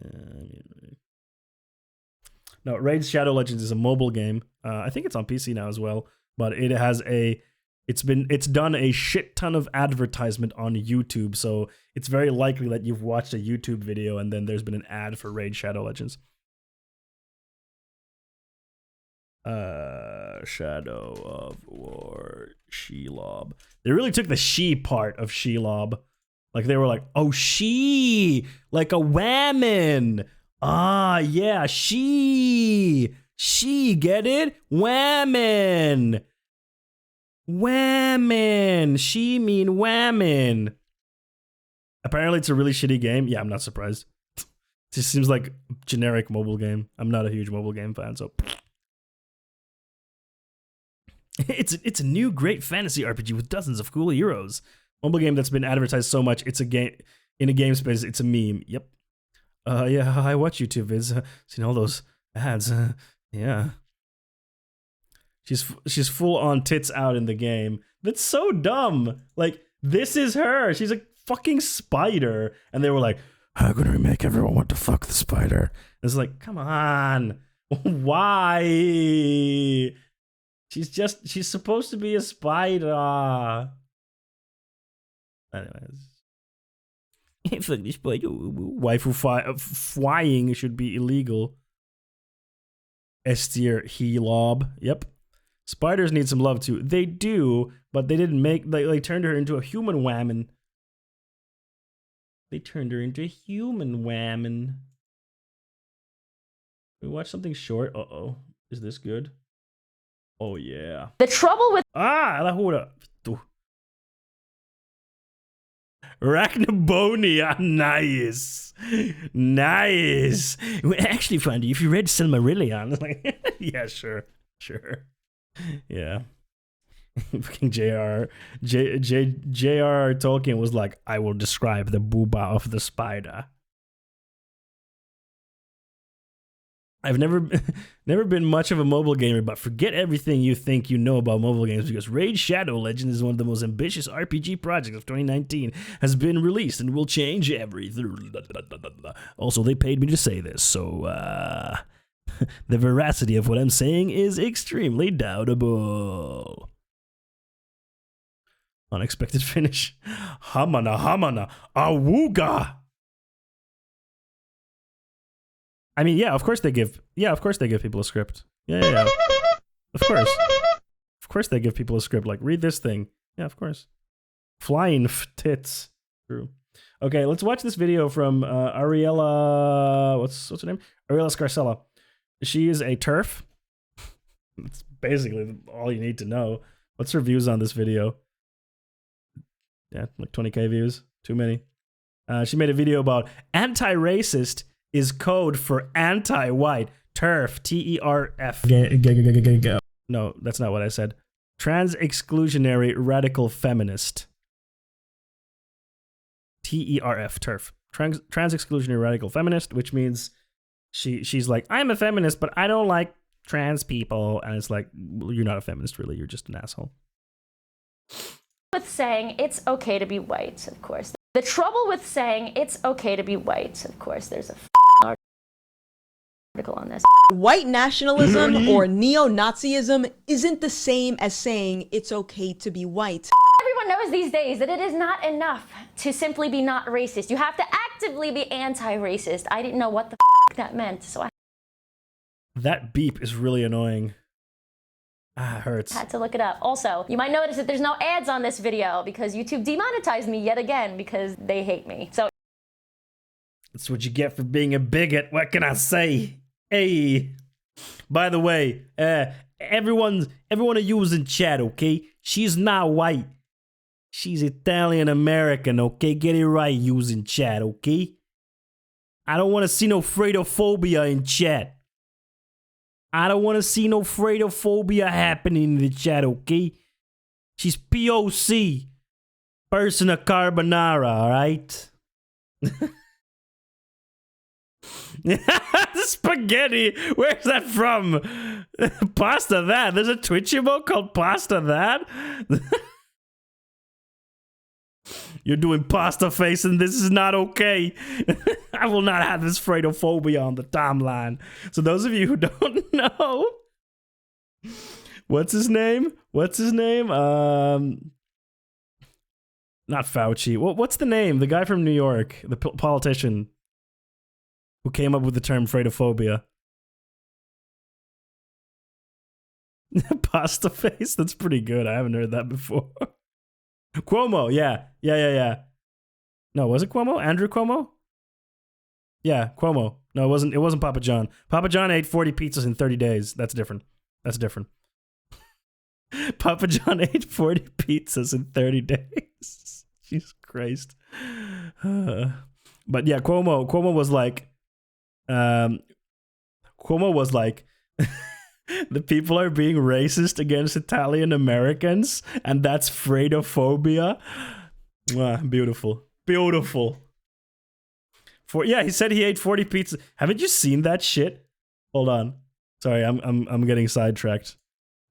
No, Raid Shadow Legends is a mobile game. I think it's on PC now as well, but it has it's done a shit ton of advertisement on YouTube, so it's very likely that you've watched a YouTube video and then there's been an ad for Raid Shadow Legends. Shadow of War, She-Lob. They really took the she part of She-Lob. Like they were like, oh, she, like a whammon. Ah, yeah, she, get it? Whammon. She mean whammon. Apparently it's a really shitty game. Yeah, I'm not surprised. It just seems like a generic mobile game. I'm not a huge mobile game fan, so... It's a new great fantasy RPG with dozens of cool heroes. Mobile game that's been advertised so much, it's a game in a game space. It's a meme. Yep. Yeah, I watch YouTube vids. Seen all those ads. Yeah. She's full on tits out in the game. That's so dumb. Like, this is her. She's a fucking spider. And they were like, how can we make everyone want to fuck the spider? And it's like, come on. Why? She's supposed to be a spider. Anyways. Waifu flying should be illegal. S tier He-Lob. Yep. Spiders need some love too. They do, but they didn't make... They turned her into a human whammon. They turned her into a human woman. We watch something short. Uh-oh. Is this good? Oh, yeah. The trouble with... Ah, la hora. Arachnobonia. Nice. Nice. Actually, Fondy, if you read Silmarillion, like, yeah, sure. Sure. Yeah. Fucking J.R. Tolkien was like, I will describe the booba of the spider. I've never been much of a mobile gamer, but forget everything you think you know about mobile games because Raid Shadow Legends is one of the most ambitious RPG projects of 2019, has been released and will change everything. Also, they paid me to say this, so the veracity of what I'm saying is extremely doubtable. Unexpected finish. Hamana, awooga. I mean, yeah, of course they give people a script. Yeah. Of course they give people a script. Like, read this thing. Yeah, of course. Flying tits. True. Okay, let's watch this video from Ariella. What's her name? Ariella Scarcella. She is a TERF. That's basically all you need to know. What's her views on this video? Yeah, like 20k views. Too many. She made a video about anti-racist is code for anti-white. TERF. T-E-R-F. No, that's not what I said. Trans-exclusionary radical feminist. T-E-R-F. TERF. Trans-exclusionary radical feminist, which means she's like, I'm a feminist, but I don't like trans people. And it's like, well, you're not a feminist, really. You're just an asshole. With saying it's okay to be white, of course. The trouble with saying it's okay to be white, of course, there's a article on this. White nationalism or neo-Nazism isn't the same as saying it's okay to be white. Everyone knows these days that it is not enough to simply be not racist. You have to actively be anti-racist. I didn't know what the that meant, so that beep is really annoying. Ah, it hurts. Had to look it up. Also, you might notice that there's no ads on this video because YouTube demonetized me yet again because they hate me. So that's what you get for being a bigot. What can I say? Hey, by the way, everyone of you is in chat, okay? She's not white. She's Italian American, okay? Get it right, using chat, okay? I don't want to see no Fredophobia in chat. I don't want to see no Fredophobia happening in the chat, okay? She's POC. Person of carbonara, alright? Spaghetti! Where's that from? Pasta that? There's a Twitch emote called Pasta that? You're doing pasta face and this is not okay. I will not have this Fredophobia on the timeline. So those of you who don't know, what's his name? Not Fauci. What's the name? The guy from New York, the politician who came up with the term Fredophobia. Pasta face? That's pretty good. I haven't heard that before. Cuomo, yeah. No, was it Cuomo? Andrew Cuomo? Yeah, Cuomo. No, it wasn't Papa John. Papa John ate 40 pizzas in 30 days. That's different. Papa John ate 40 pizzas in 30 days. Jesus Christ. But yeah, Cuomo was like, the people are being racist against Italian Americans, and that's Fredophobia. Beautiful. Yeah, he said he ate 40 pizzas. Haven't you seen that shit? Hold on. Sorry, I'm getting sidetracked.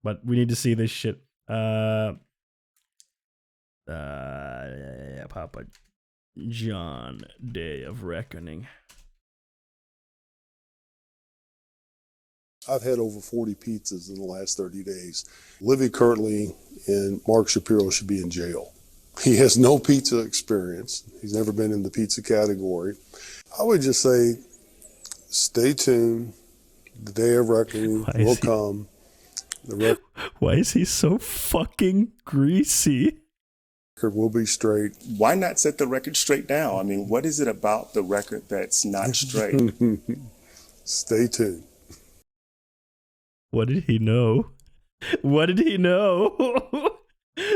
But we need to see this shit. Papa John Day of Reckoning. I've had over 40 pizzas in the last 30 days. Livy currently and Mark Shapiro should be in jail. He has no pizza experience. He's never been in the pizza category. I would just say, stay tuned. The day of reckoning will come. Why is he so fucking greasy? Record will be straight. Why not set the record straight now? I mean, what is it about the record that's not straight? Stay tuned. What did he know? What did he know?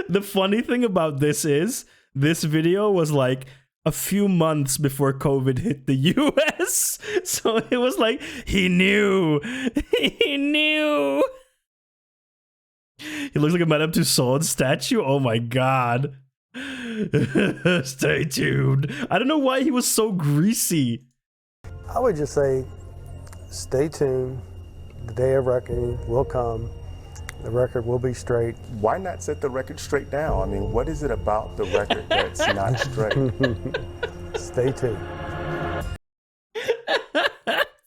The funny thing about this is, this video was like a few months before COVID hit the US. So it was like, he knew. He knew. He looks like a Madame Tussauds statue. Oh my god. Stay tuned. I don't know why he was so greasy. I would just say, stay tuned. The day of reckoning will come. The record will be straight. Why not set the record straight now? I mean, what is it about the record that's not straight? Stay tuned.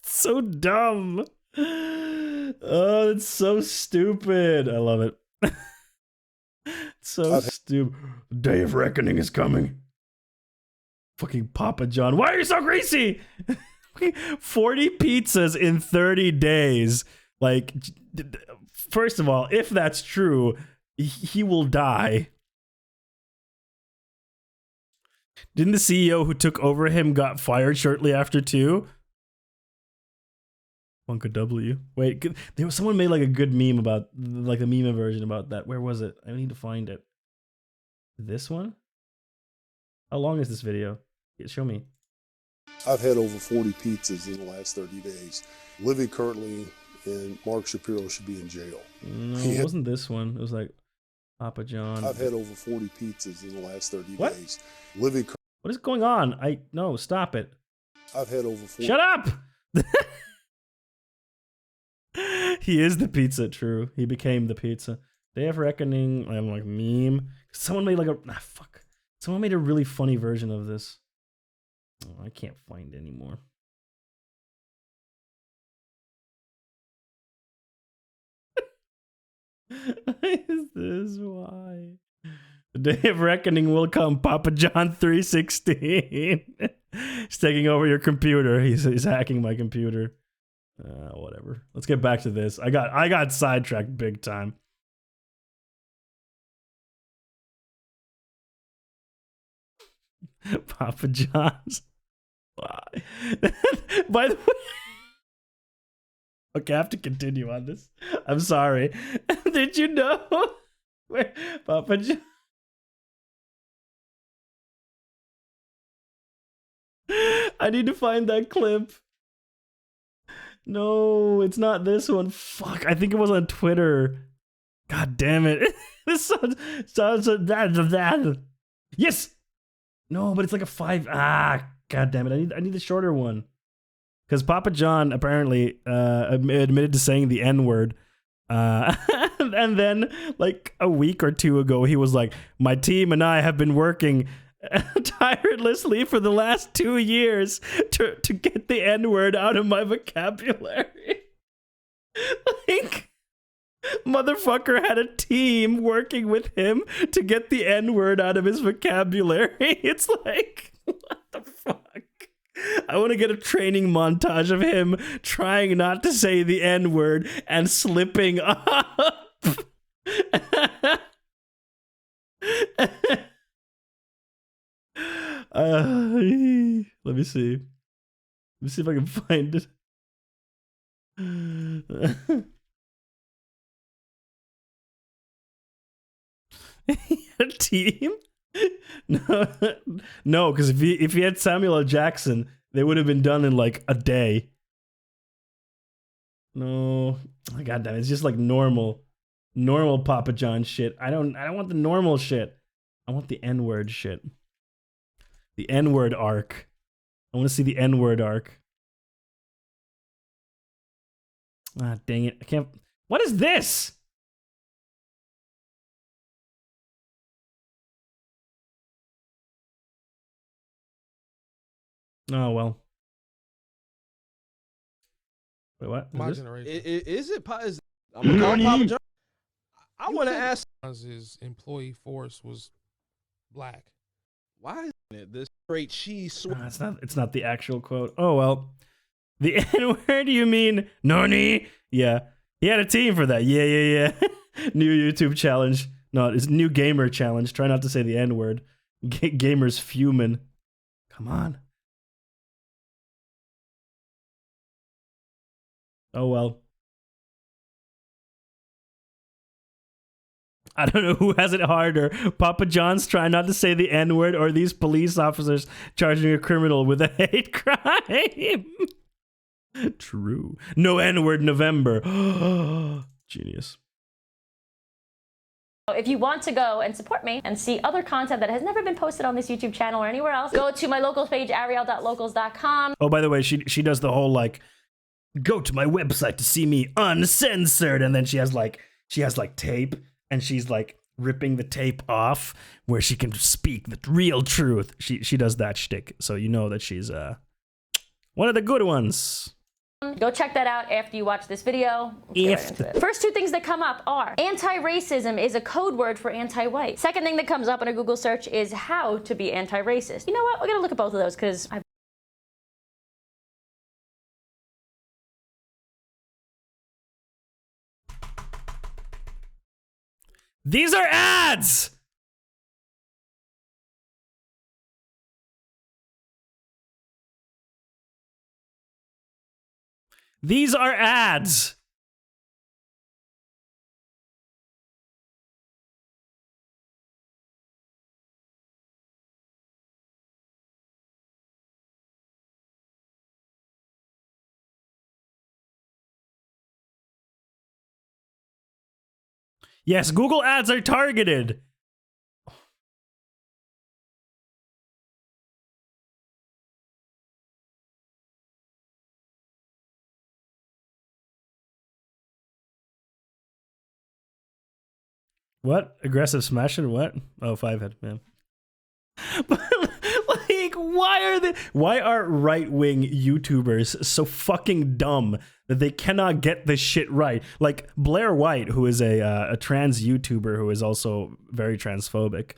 So dumb. Oh, it's so stupid. I love it. So stupid. Day of reckoning is coming. Fucking Papa John. Why are you so greasy? 40 pizzas in 30 days. Like, first of all, if that's true, he will die. Didn't the CEO who took over him got fired shortly after too? Wonka W. Wait, there was someone made like a good meme about, like a meme version about that. Where was it? I need to find it. This one? How long is this video? Show me. I've had over 40 pizzas in the last 30 days. Living currently in Mark Shapiro should be in jail. No, it wasn't this one. It was like Papa John. I've had over 40 pizzas in the last 30 What? days. Living. What is going on? No, stop it. I've had over 40. Shut up! He is the pizza, true. He became the pizza. Day of Reckoning, I'm like meme. Someone made like a fuck. Someone made a really funny version of this. Oh, I can't find it anymore. Why is this? Why? The day of reckoning will come. Papa John 316. He's taking over your computer. He's hacking my computer. Whatever. Let's get back to this. I got sidetracked big time. Papa John's. Why? By the way. Okay, I have to continue on this. I'm sorry. Did you know where Papa John? I need to find that clip. No, it's not this one. Fuck, I think it was on Twitter. God damn it. This sounds that. Yes. No, but it's like a 5. God damn it. I need the shorter one. Because Papa John apparently admitted to saying the N-word. And then, like, a week or two ago, he was like, my team and I have been working tirelessly for the last 2 years to get the N-word out of my vocabulary. Like, motherfucker had a team working with him to get the N-word out of his vocabulary. It's like, what the fuck? I want to get a training montage of him trying not to say the N-word and slipping up. Let me see. Let me see if I can find it. A team? No, because if he had Samuel L. Jackson, they would have been done in like a day. No, God damn, it's just like normal Papa John shit. I don't want the normal shit. I want the N-word shit. The N-word arc. I want to see the N-word arc. Ah, dang it! I can't. What is this? Oh, well. Wait, what? My Is this? generation. I'm gonna call Papa John. I want to ask. His employee force was black. Why isn't it this straight cheese? It's not the actual quote. Oh, well. The N-word, you mean Noni? Yeah. He had a team for that. Yeah. New YouTube challenge. No, it's new gamer challenge. Try not to say the N-word. Gamers fuming. Come on. Oh well. I don't know who has it harder. Papa John's trying not to say the N-word, or these police officers charging a criminal with a hate crime. True. No N-word November. Genius. If you want to go and support me and see other content that has never been posted on this YouTube channel or anywhere else, go to my locals page, ariel.locals.com. Oh, by the way, she does the whole like, go to my website to see me uncensored, and then she has like tape, and she's like ripping the tape off where she can speak the real truth. She does that shtick, so you know that she's one of the good ones. Go check that out after you watch this video. First two things that come up are anti-racism is a code word for anti-white. Second thing that comes up in a Google search is how to be anti-racist. You know what? We're gonna look at both of those because These are ads! These are ads! Yes, Google ads are targeted. What? Aggressive smashing? What? Oh, 5-head, man. But like, why are right-wing YouTubers so fucking dumb that they cannot get this shit right? Like Blair White, who is a trans YouTuber who is also very transphobic.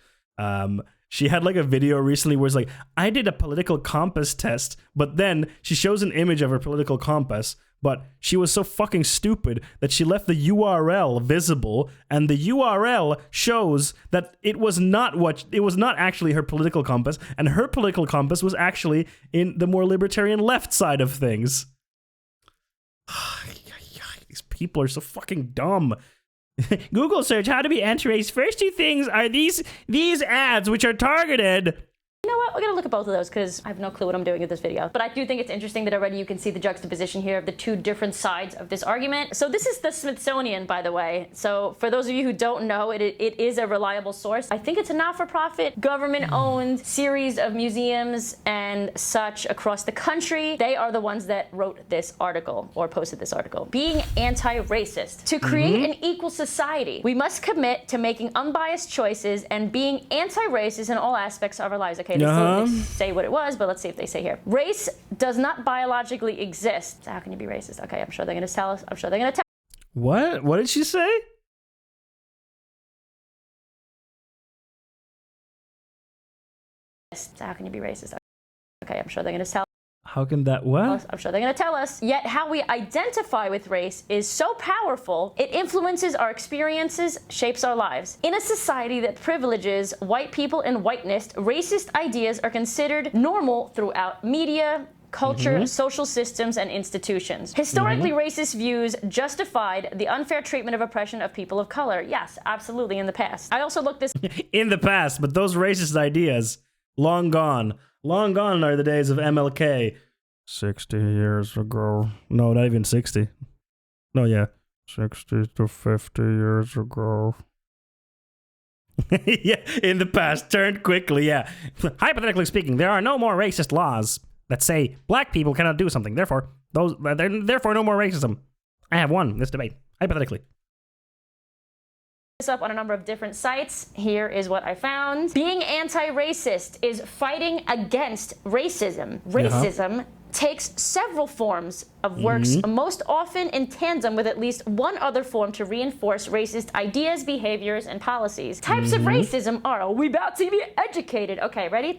She had like a video recently where it's like, I did a political compass test, but then she shows an image of her political compass, but she was so fucking stupid that she left the URL visible, and the URL shows that it was not actually her political compass, and her political compass was actually in the more libertarian left side of things. These people are so fucking dumb. Google search how to be anti-racist. First two things are these ads which are targeted. You know what? We're gonna look at both of those because I have no clue what I'm doing with this video. But I do think it's interesting that already you can see the juxtaposition here of the two different sides of this argument. So this is the Smithsonian, by the way. So for those of you who don't know, it is a reliable source. I think it's a not-for-profit, government-owned series of museums and such across the country. They are the ones that wrote this article or posted this article. Being anti-racist. To create an equal society, we must commit to making unbiased choices and being anti-racist in all aspects of our lives. Okay. They still didn't say what it was, but let's see if they say here. Race does not biologically exist. So how can you be racist? Okay, I'm sure they're going to tell us. I'm sure they're going to tell. What? What did she say? So how can you be racist? Okay, I'm sure they're going to tell. How can that what? I'm sure they're going to tell us. Yet how we identify with race is so powerful, it influences our experiences, shapes our lives. In a society that privileges white people and whiteness, racist ideas are considered normal throughout media, culture, social systems, and institutions. Historically, racist views justified the unfair treatment of oppression of people of color. Yes, absolutely, in the past. I also looked this in the past, but those racist ideas, long gone. Long gone are the days of MLK. 60 years ago. No, not even 60. No, yeah. 60 to 50 years ago. Yeah, in the past. Turned quickly, yeah. Hypothetically speaking, there are no more racist laws that say black people cannot do something. Therefore, therefore no more racism. I have won this debate. Hypothetically. Up on a number of different sites. Here is what I found. Being anti-racist is fighting against racism. Racism takes several forms of works, most often in tandem with at least one other form to reinforce racist ideas, behaviors, and policies. Types of racism are, we about to be educated. Okay, ready?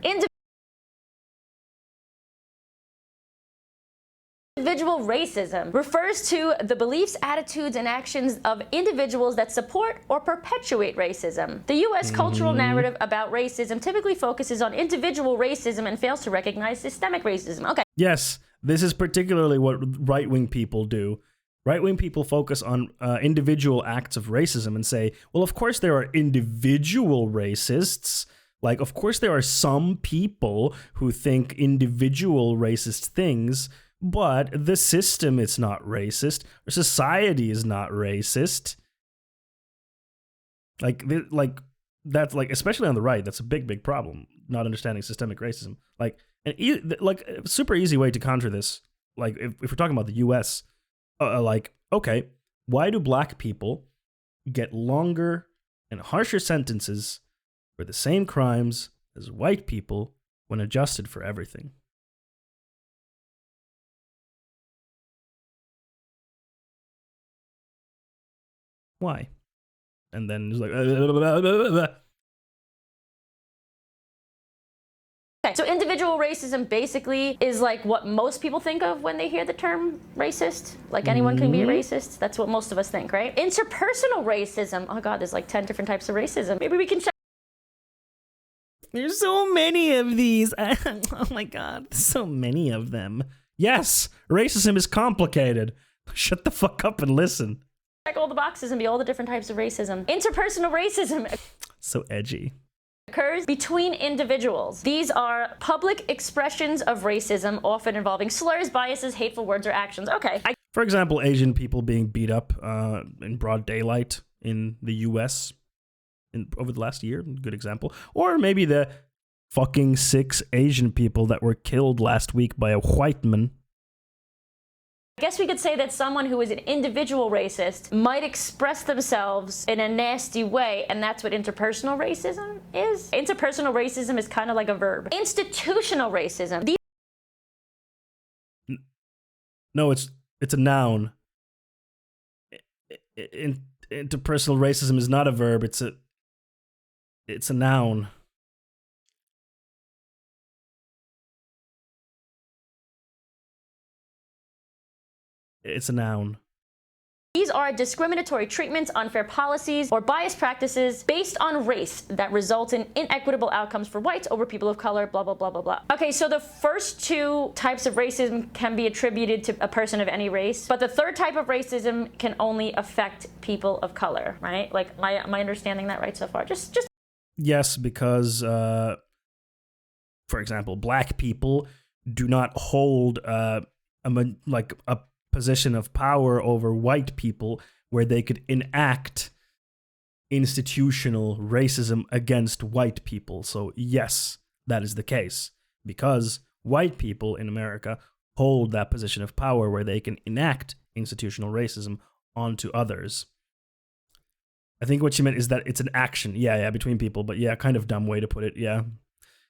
Individual racism refers to the beliefs, attitudes, and actions of individuals that support or perpetuate racism. The U.S. cultural narrative about racism typically focuses on individual racism and fails to recognize systemic racism. Okay. Yes, this is particularly what right-wing people do. Right-wing people focus on individual acts of racism and say, well, of course there are individual racists. Like, of course there are some people who think individual racist things, but the system is not racist, or society is not racist. Like that's like, especially on the right, that's a big problem, not understanding systemic racism. Like, a super easy way to counter this, like if we're talking about the US, like, okay, why do black people get longer and harsher sentences for the same crimes as white people when adjusted for everything? Why? And then it's like, Okay, so individual racism basically is like what most people think of when they hear the term racist. Like anyone can be a racist. That's what most of us think, right? Interpersonal racism. Oh God, there's like 10 different types of racism. Maybe we can check. There's so many of these. Oh my God, so many of them. Yes, racism is complicated. Shut the fuck up and listen. Check all the boxes and be all the different types of racism. Interpersonal racism So edgy. Occurs between individuals. These are public expressions of racism, often involving slurs, biases, hateful words, or actions. Okay. For example, Asian people being beat up in broad daylight in the US over the last year, good example. Or maybe the fucking 6 Asian people that were killed last week by a white man. I guess we could say that someone who is an individual racist might express themselves in a nasty way, and that's what interpersonal racism is. Interpersonal racism is kind of like a verb. Institutional racism. No, it's a noun. Interpersonal racism is not a verb, it's a noun. It's a noun. These are discriminatory treatments, unfair policies, or biased practices based on race that result in inequitable outcomes for whites over people of color, blah, blah, blah, blah, blah. Okay, so the first 2 types of racism can be attributed to a person of any race, but the third type of racism can only affect people of color, right? Like, am I understanding that right so far? Just. Yes, because, for example, black people do not hold a position of power over white people where they could enact institutional racism against white people. So yes, that is the case, because white people in America hold that position of power where they can enact institutional racism onto others. I think what you meant is that it's an action, yeah, between people, but yeah, kind of dumb way to put it, yeah.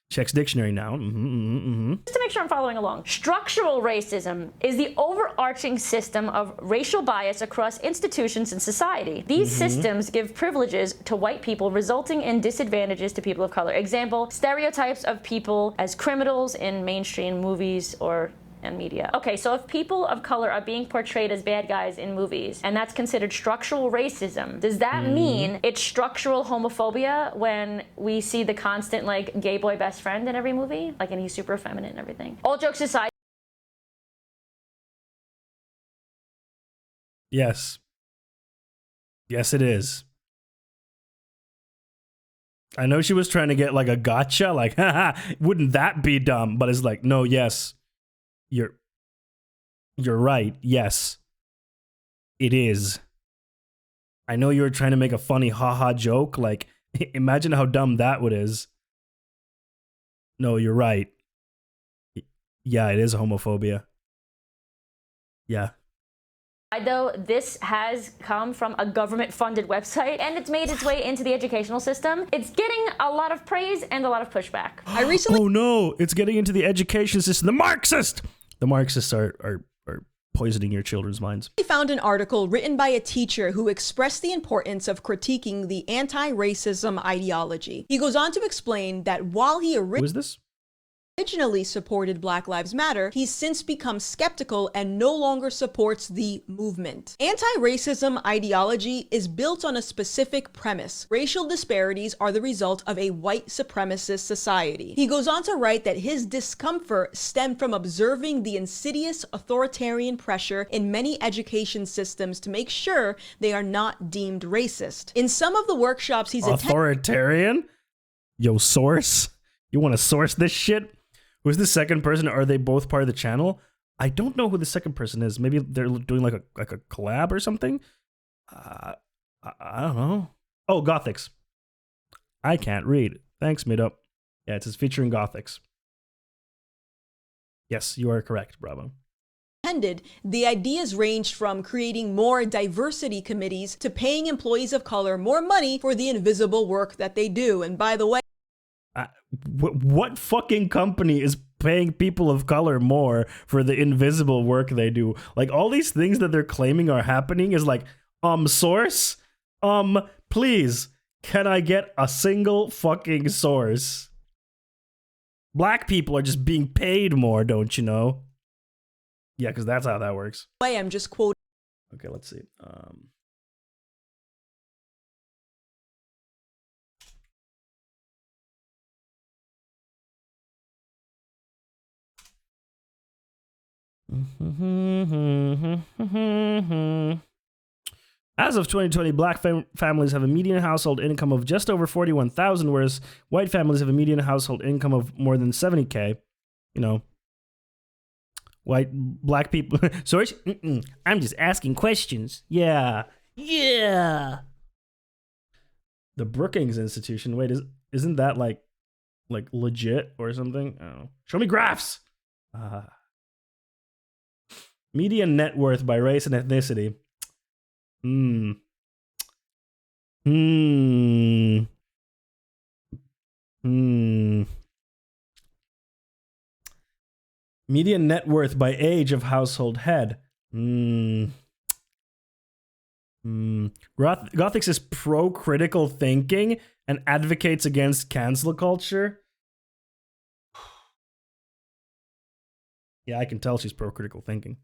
Check's dictionary now. Just to make sure I'm following along. Structural racism is the overarching system of racial bias across institutions in society. These systems give privileges to white people, resulting in disadvantages to people of color. Example, stereotypes of people as criminals in mainstream movies and media. Okay, so if people of color are being portrayed as bad guys in movies, and that's considered structural racism, does that mean it's structural homophobia when we see the constant, like, gay boy best friend in every movie? Like, and he's super effeminate and everything. All jokes aside. Yes. Yes, it is. I know she was trying to get, like, a gotcha, like, haha, wouldn't that be dumb? But it's like, no, yes. You're right. Yes, it is. I know you were trying to make a funny haha joke. Like, imagine how dumb that would is. No, you're right. Yeah, it is homophobia. Yeah. Though this has come from a government-funded website and it's made its way into the educational system, it's getting a lot of praise and a lot of pushback. Oh no, it's getting into the education system. The Marxists are poisoning your children's minds. I found an article written by a teacher who expressed the importance of critiquing the anti-racism ideology. He goes on to explain that while he Who is this? originally supported Black Lives Matter, he's since become skeptical and no longer supports the movement. Anti-racism ideology is built on a specific premise. Racial disparities are the result of a white supremacist society. He goes on to write that his discomfort stemmed from observing the insidious authoritarian pressure in many education systems to make sure they are not deemed racist. In some of the workshops he's attended— Authoritarian? Yo, source? You want to source this shit? Who's the second person? Are they both part of the channel? I don't know who the second person is. Maybe they're doing like a collab or something. I don't know. Oh, Gothics. I can't read. Thanks, Middup. Yeah, it says featuring Gothics. Yes, you are correct. Bravo. The ideas ranged from creating more diversity committees to paying employees of color more money for the invisible work that they do. And by the way, what fucking company is paying people of color more for the invisible work they do? Like, all these things that they're claiming are happening is like, source? Please, can I get a single fucking source? Black people are just being paid more, don't you know? Yeah, because that's how that works. I'm just quoting. Okay, let's see. As of 2020, black families have a median household income of just over 41,000, whereas white families have a median household income of more than 70K. You know, black people. Sorry, I'm just asking questions. Yeah. The Brookings Institution. Wait, isn't that like legit or something? I don't know. Show me graphs. Median net worth by race and ethnicity. Median net worth by age of household head. Gothics is pro-critical thinking and advocates against cancel culture. Yeah, I can tell she's pro-critical thinking.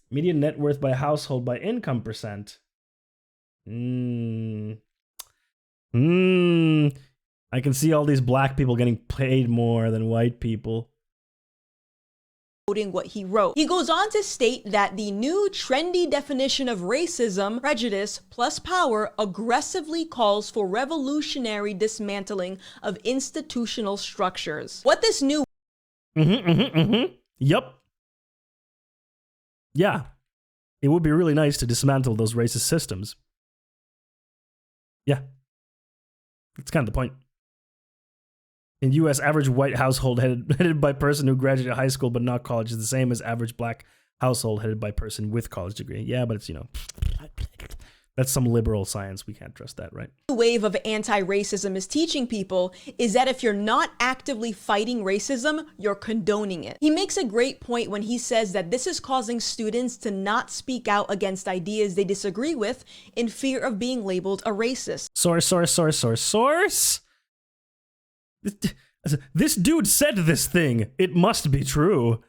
Median net worth by household by income percent. I can see all these black people getting paid more than white people. Quoting what he wrote. He goes on to state that the new trendy definition of racism, prejudice plus power, aggressively calls for revolutionary dismantling of institutional structures. What this new Yup. Yeah. It would be really nice to dismantle those racist systems. Yeah. That's kind of the point. In U.S., average white household headed by person who graduated high school but not college is the same as average black household headed by person with college degree. Yeah, but it's, that's some liberal science. We can't trust that, right? The wave of anti-racism is teaching people is that if you're not actively fighting racism, you're condoning it. He makes a great point when he says that this is causing students to not speak out against ideas they disagree with in fear of being labeled a racist. Source. This dude said this thing. It must be true.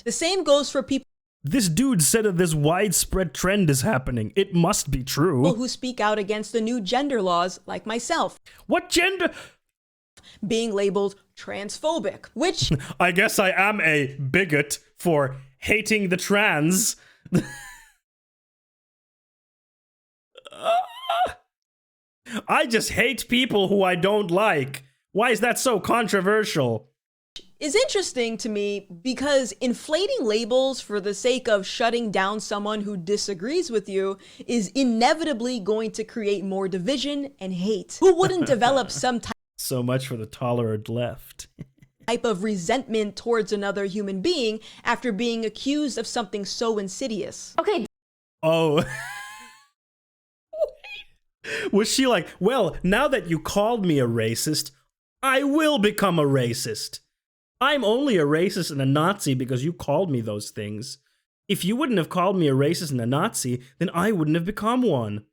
The same goes for people. This dude said that this widespread trend is happening. It must be true. Who speak out against the new gender laws, like myself. What gender? Being labeled transphobic, which I guess I am a bigot for hating the trans. I just hate people who I don't like. Why is that so controversial? Is interesting to me because inflating labels for the sake of shutting down someone who disagrees with you is inevitably going to create more division and hate. Who wouldn't develop some type So much for the tolerant left. type of resentment towards another human being after being accused of something so insidious? Okay. Oh. Was she like, well, now that you called me a racist, I will become a racist. I'm only a racist and a Nazi because you called me those things. If you wouldn't have called me a racist and a Nazi, then I wouldn't have become one.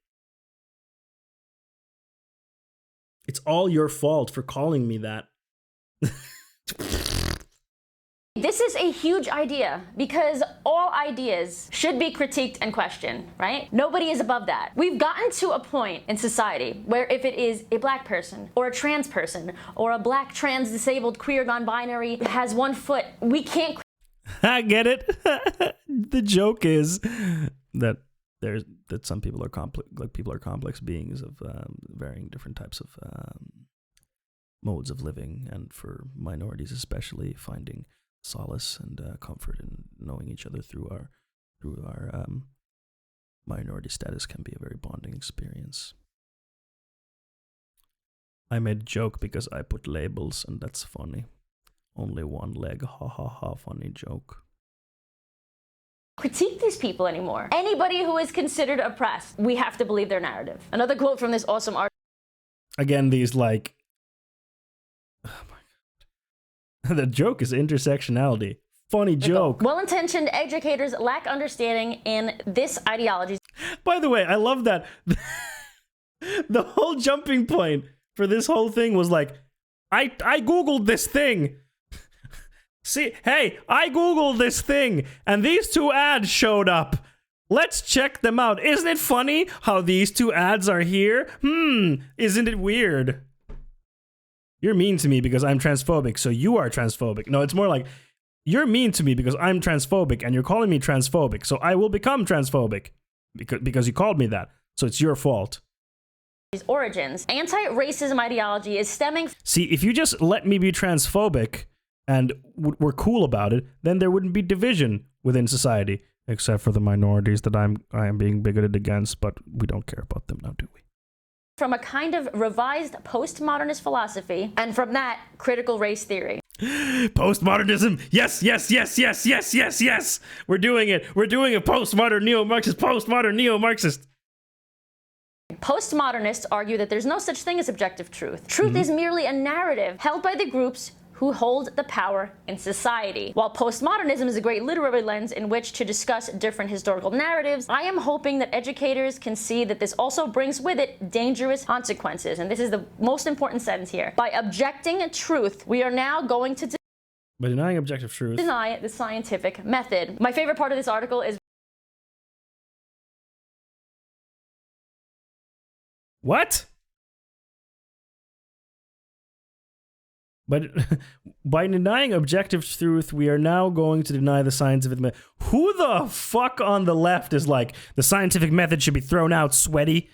It's all your fault for calling me that. This is a huge idea because all ideas should be critiqued and questioned, right? Nobody is above that. We've gotten to a point in society where if it is a black person or a trans person or a black trans disabled queer non-binary has one foot, we can't. I get it. The joke is that some people are complex beings of varying different types of modes of living, and for minorities especially, finding solace and comfort in knowing each other through our minority status can be a very bonding experience. I made a joke because I put labels, and that's funny. Only one leg, ha ha ha, funny joke. Critique these people anymore. Anybody who is considered oppressed, we have to believe their narrative. Another quote from this awesome article. Again, these like, oh my god, the joke is intersectionality. Funny joke. Well-intentioned educators lack understanding in this ideology. By the way, I love that the whole jumping point for this whole thing was like, I googled this thing. See, hey, I googled this thing, and these two ads showed up. Let's check them out. Isn't it funny how these two ads are here? Isn't it weird? You're mean to me because I'm transphobic, so you are transphobic. No, it's more like, you're mean to me because I'm transphobic, and you're calling me transphobic, so I will become transphobic because you called me that. So it's your fault. Origins. Anti-racism ideology is stemming. See, if you just let me be transphobic and we're cool about it, then there wouldn't be division within society, except for the minorities that I am being bigoted against, but we don't care about them now, do we? From a kind of revised postmodernist philosophy, and from that, critical race theory. Postmodernism, yes, yes, yes, yes, yes, yes, yes. We're doing it. We're doing a postmodern neo-Marxist. Postmodernists argue that there's no such thing as objective truth. Truth is merely a narrative held by the groups who hold the power in society. While postmodernism is a great literary lens in which to discuss different historical narratives, I am hoping that educators can see that this also brings with it dangerous consequences. And this is the most important sentence here. By objecting truth, we are now going to by denying objective truth, deny the scientific method. My favorite part of this article is what? But by denying objective truth, we are now going to deny the scientific method. Who the fuck on the left is like, the scientific method should be thrown out, sweaty?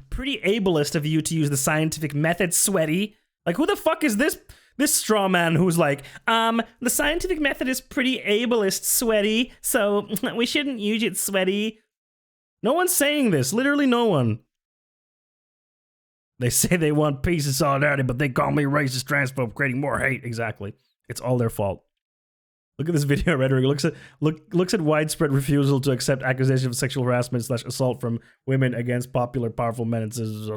Pretty ableist of you to use the scientific method, sweaty. Like, who the fuck is this straw man who's like, the scientific method is pretty ableist, sweaty, so we shouldn't use it, sweaty. No one's saying this, literally no one. They say they want peace and solidarity, but they call me racist, transphobe, creating more hate. Exactly. It's all their fault. Look at this video rhetoric. Looks at widespread refusal to accept accusations of sexual harassment / assault from women against popular, powerful men. It says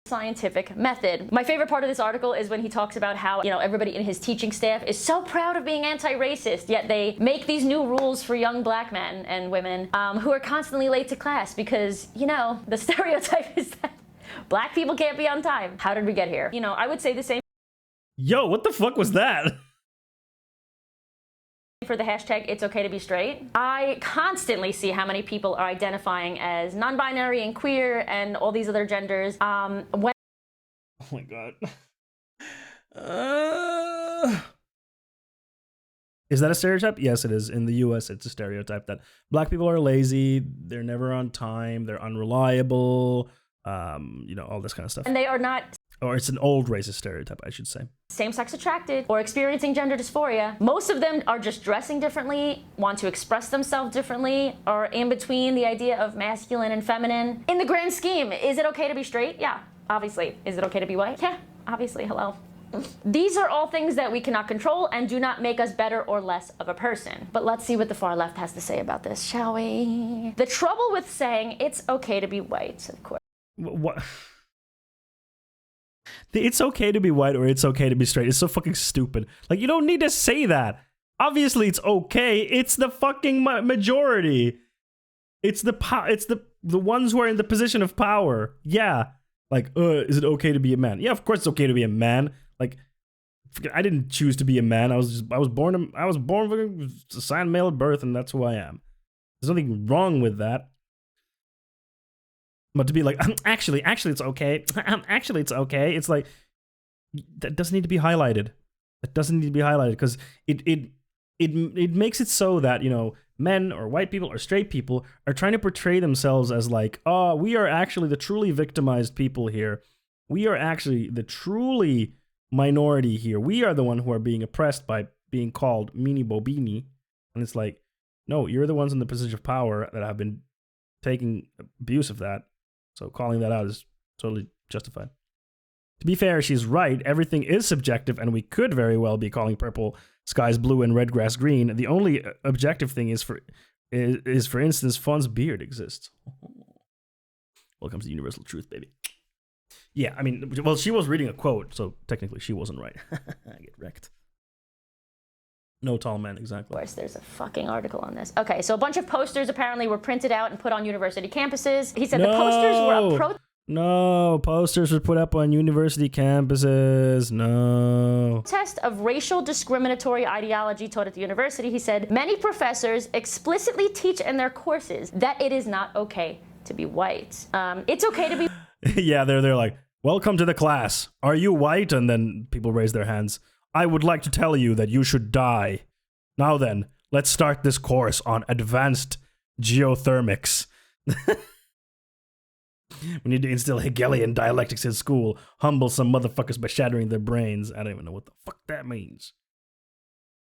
scientific method. My favorite part of this article is when he talks about how, everybody in his teaching staff is so proud of being anti-racist, yet they make these new rules for young black men and women who are constantly late to class because, the stereotype is that black people can't be on time. How did we get here? I would say the same. Yo, what the fuck was that? For the hashtag, it's okay to be straight. I constantly see how many people are identifying as non-binary and queer and all these other genders. Oh my god. Is that a stereotype? Yes, it is. In the US, it's a stereotype that black people are lazy, they're never on time, they're unreliable, all this kind of stuff. And they are not... Or it's an old racist stereotype, I should say. Same-sex attracted or experiencing gender dysphoria. Most of them are just dressing differently, want to express themselves differently, or in between the idea of masculine and feminine. In the grand scheme, is it okay to be straight? Yeah, obviously. Is it okay to be white? Yeah, obviously. Hello. These are all things that we cannot control and do not make us better or less of a person. But let's see what the far left has to say about this, shall we? The trouble with saying it's okay to be white, of course. What? It's okay to be white or it's okay to be straight. It's so fucking stupid. Like, you don't need to say that. Obviously, it's okay. It's the fucking majority. It's the ones who are in the position of power. Yeah. Like, is it okay to be a man? Yeah, of course it's okay to be a man. Like, I didn't choose to be a man. I was born assigned male at birth, and that's who I am. There's nothing wrong with that. But to be like, actually, it's okay. Actually, it's okay. It's like, that doesn't need to be highlighted. That doesn't need to be highlighted because it makes it so that, you know, men or white people or straight people are trying to portray themselves as like, oh, we are actually the truly victimized people here. We are actually the truly minority here. We are the one who are being oppressed by being called meanie bobini. And it's like, no, you're the ones in the position of power that have been taking abuse of that. So calling that out is totally justified. To be fair, she's right. Everything is subjective, and we could very well be calling purple skies blue and red grass green. The only objective thing is, for instance, Fawn's beard exists. Welcome to the universal truth, baby. Yeah, I mean, well, she was reading a quote, so technically she wasn't right. I get wrecked. No tall men, exactly. Of course, there's a fucking article on this. Okay, so a bunch of posters apparently were printed out and put on university campuses. He said the posters were No, posters were put up on university campuses. No. Test of racial discriminatory ideology taught at the university. He said many professors explicitly teach in their courses that it is not okay to be white. It's okay to be. Yeah, they're like, welcome to the class. Are you white? And then people raise their hands. I would like to tell you that you should die. Now then, let's start this course on advanced geothermics. We need to instill Hegelian dialectics in school, humble some motherfuckers by shattering their brains. I don't even know what the fuck that means.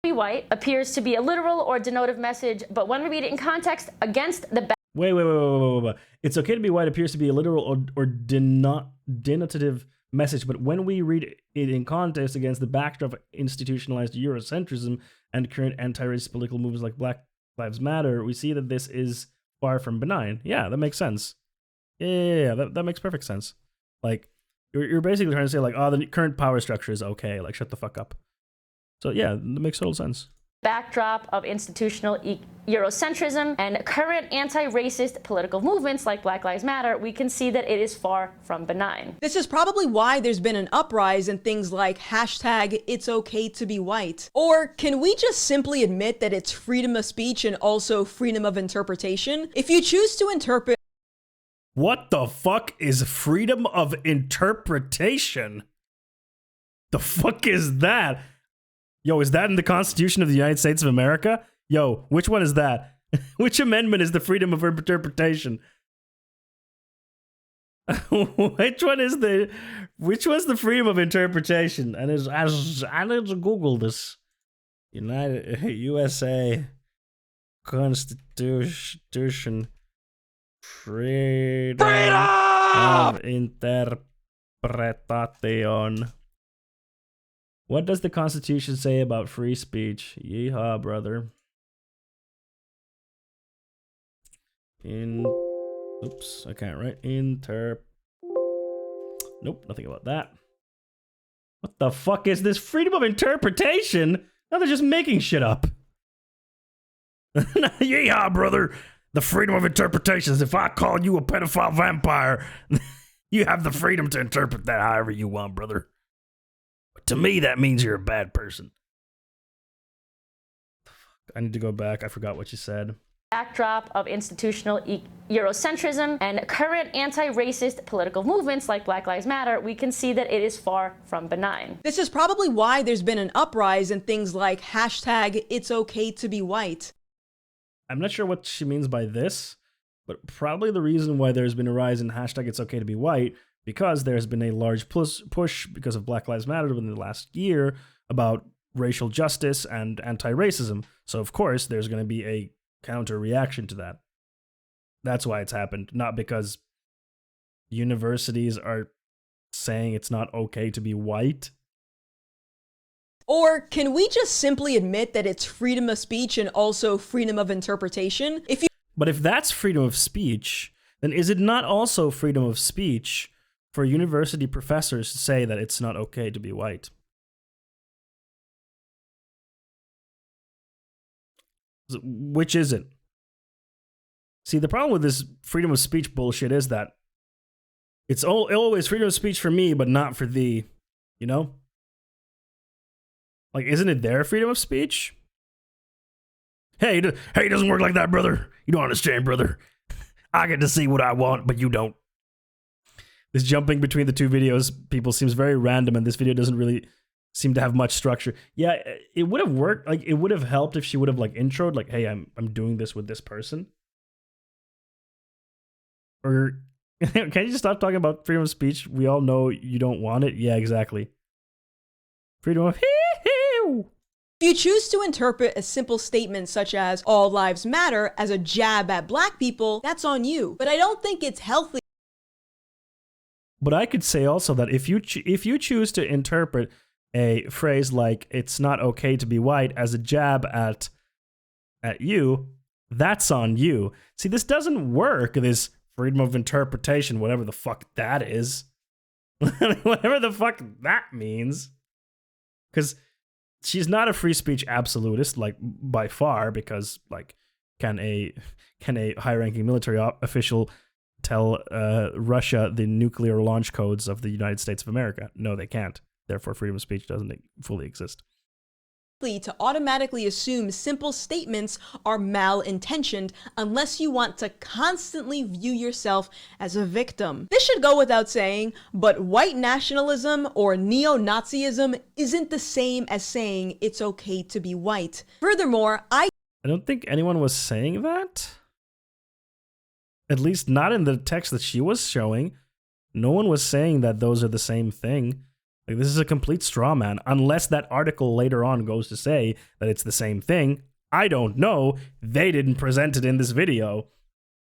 Be white appears to be a literal or denotive message, but when we read it in context against the Wait. It's okay to be white appears to be a literal or denotative message, but when we read it in context against the backdrop of institutionalized Eurocentrism and current anti-racist political movements like Black Lives Matter, we see that this is far from benign. Yeah, that makes sense. Yeah, that makes perfect sense. Like, you're basically trying to say, like, oh, the current power structure is okay, like, shut the fuck up. So, yeah, that makes total sense. Backdrop of institutional Eurocentrism and current anti-racist political movements like Black Lives Matter, we can see that it is far from benign. This is probably why there's been an uprise in things like hashtag it's okay to be white. Or can we just simply admit that it's freedom of speech and also freedom of interpretation? If you choose to interpret. What the fuck is freedom of interpretation? The fuck is that? Yo, is that in the Constitution of the United States of America? Yo, which one is that? Which amendment is the freedom of interpretation? Which one's the freedom of interpretation? And I need to Google this. USA Constitution freedom of interpretation. What does the Constitution say about free speech? Yeehaw, brother. Oops, I can't write. Nope, nothing about that. What the fuck is this freedom of interpretation? Now they're just making shit up. Yeehaw, brother. The freedom of interpretation is if I call you a pedophile vampire, you have the freedom to interpret that however you want, brother. To me, that means you're a bad person. I need to go back. I forgot what you said. Backdrop of institutional Eurocentrism and current anti-racist political movements like Black Lives Matter, we can see that it is far from benign. This is probably why there's been an uprise in things like hashtag it's okay to be white. I'm not sure what she means by this, but probably the reason why there's been a rise in hashtag it's okay to be white because there's been a large push because of Black Lives Matter in the last year about racial justice and anti-racism. So, of course, there's going to be a counter reaction to that. That's why it's happened, not because universities are saying it's not okay to be white. Or can we just simply admit that it's freedom of speech and also freedom of interpretation? But if that's freedom of speech, then is it not also freedom of speech for university professors to say that it's not okay to be white? Which is it? See, the problem with this freedom of speech bullshit is that It's always freedom of speech for me, but not for thee. You know? Like, isn't it their freedom of speech? Hey, it doesn't work like that, brother. You don't understand, brother. I get to see what I want, but you don't. This jumping between the two videos, people, seems very random, and this video doesn't really seem to have much structure. Yeah, it would have worked. Like, it would have helped if she would have, like, introed, like, hey, I'm doing this with this person. Or, can you just stop talking about freedom of speech? We all know you don't want it. Yeah, exactly. Freedom of... If you choose to interpret a simple statement such as all lives matter as a jab at black people, that's on you. But I don't think it's healthy. But I could say also that if you choose to interpret a phrase like it's not okay to be white as a jab at you, that's on you. See, this doesn't work, this freedom of interpretation, whatever the fuck that is. Whatever the fuck that means. Because she's not a free speech absolutist, like, by far, because, like, can a high-ranking military official tell Russia the nuclear launch codes of the United States of America? No, they can't. Therefore, freedom of speech doesn't fully exist. To automatically assume simple statements are malintentioned unless you want to constantly view yourself as a victim. This should go without saying, but white nationalism or neo-Nazism isn't the same as saying it's okay to be white. Furthermore, I don't think anyone was saying that. At least not in the text that she was showing. No one was saying that those are the same thing. Like, this is a complete straw man, unless that article later on goes to say that it's the same thing. I don't know. They didn't present it in this video.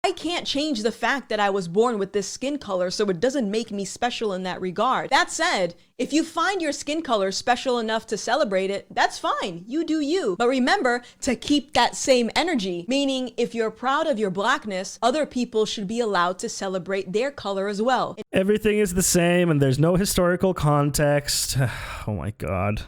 I can't change the fact that I was born with this skin color, so it doesn't make me special in that regard. That said, if you find your skin color special enough to celebrate it, that's fine. You do you. But remember to keep that same energy, meaning if you're proud of your blackness, other people should be allowed to celebrate their color as well. Everything is the same and there's no historical context. Oh my god.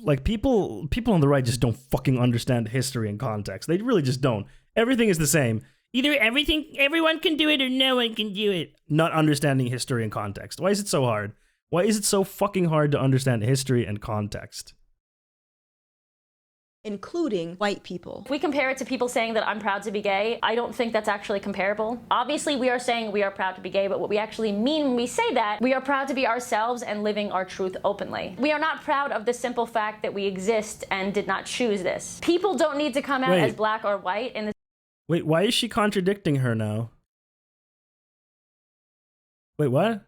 Like, people on the right just don't fucking understand history and context. They really just don't. Everything is the same. Either everyone can do it or no one can do it. Not understanding history and context. Why is it so hard? Why is it so fucking hard to understand history and context? Including white people. If we compare it to people saying that I'm proud to be gay, I don't think that's actually comparable. Obviously, we are saying we are proud to be gay, but what we actually mean when we say that, we are proud to be ourselves and living our truth openly. We are not proud of the simple fact that we exist and did not choose this. People don't need to come out as black or white in the... Wait, why is she contradicting her now? Wait, what?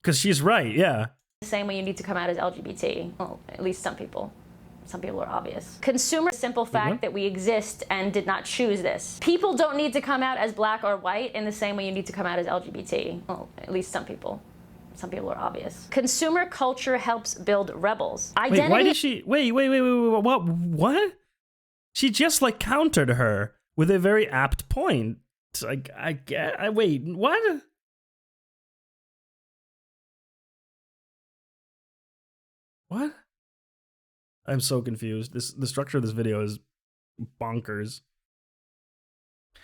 Because she's right, yeah. The same way you need to come out as LGBT. Well, at least some people. Some people are obvious. Consumer simple fact that we exist and did not choose this. People don't need to come out as black or white in the same way you need to come out as LGBT. Well, at least some people. Some people are obvious. Consumer culture helps build rebels. Identity. Wait, why did she... Wait, what? She just, like, countered her with a very apt point. Like, wait, what? What? I'm so confused. The structure of this video is bonkers.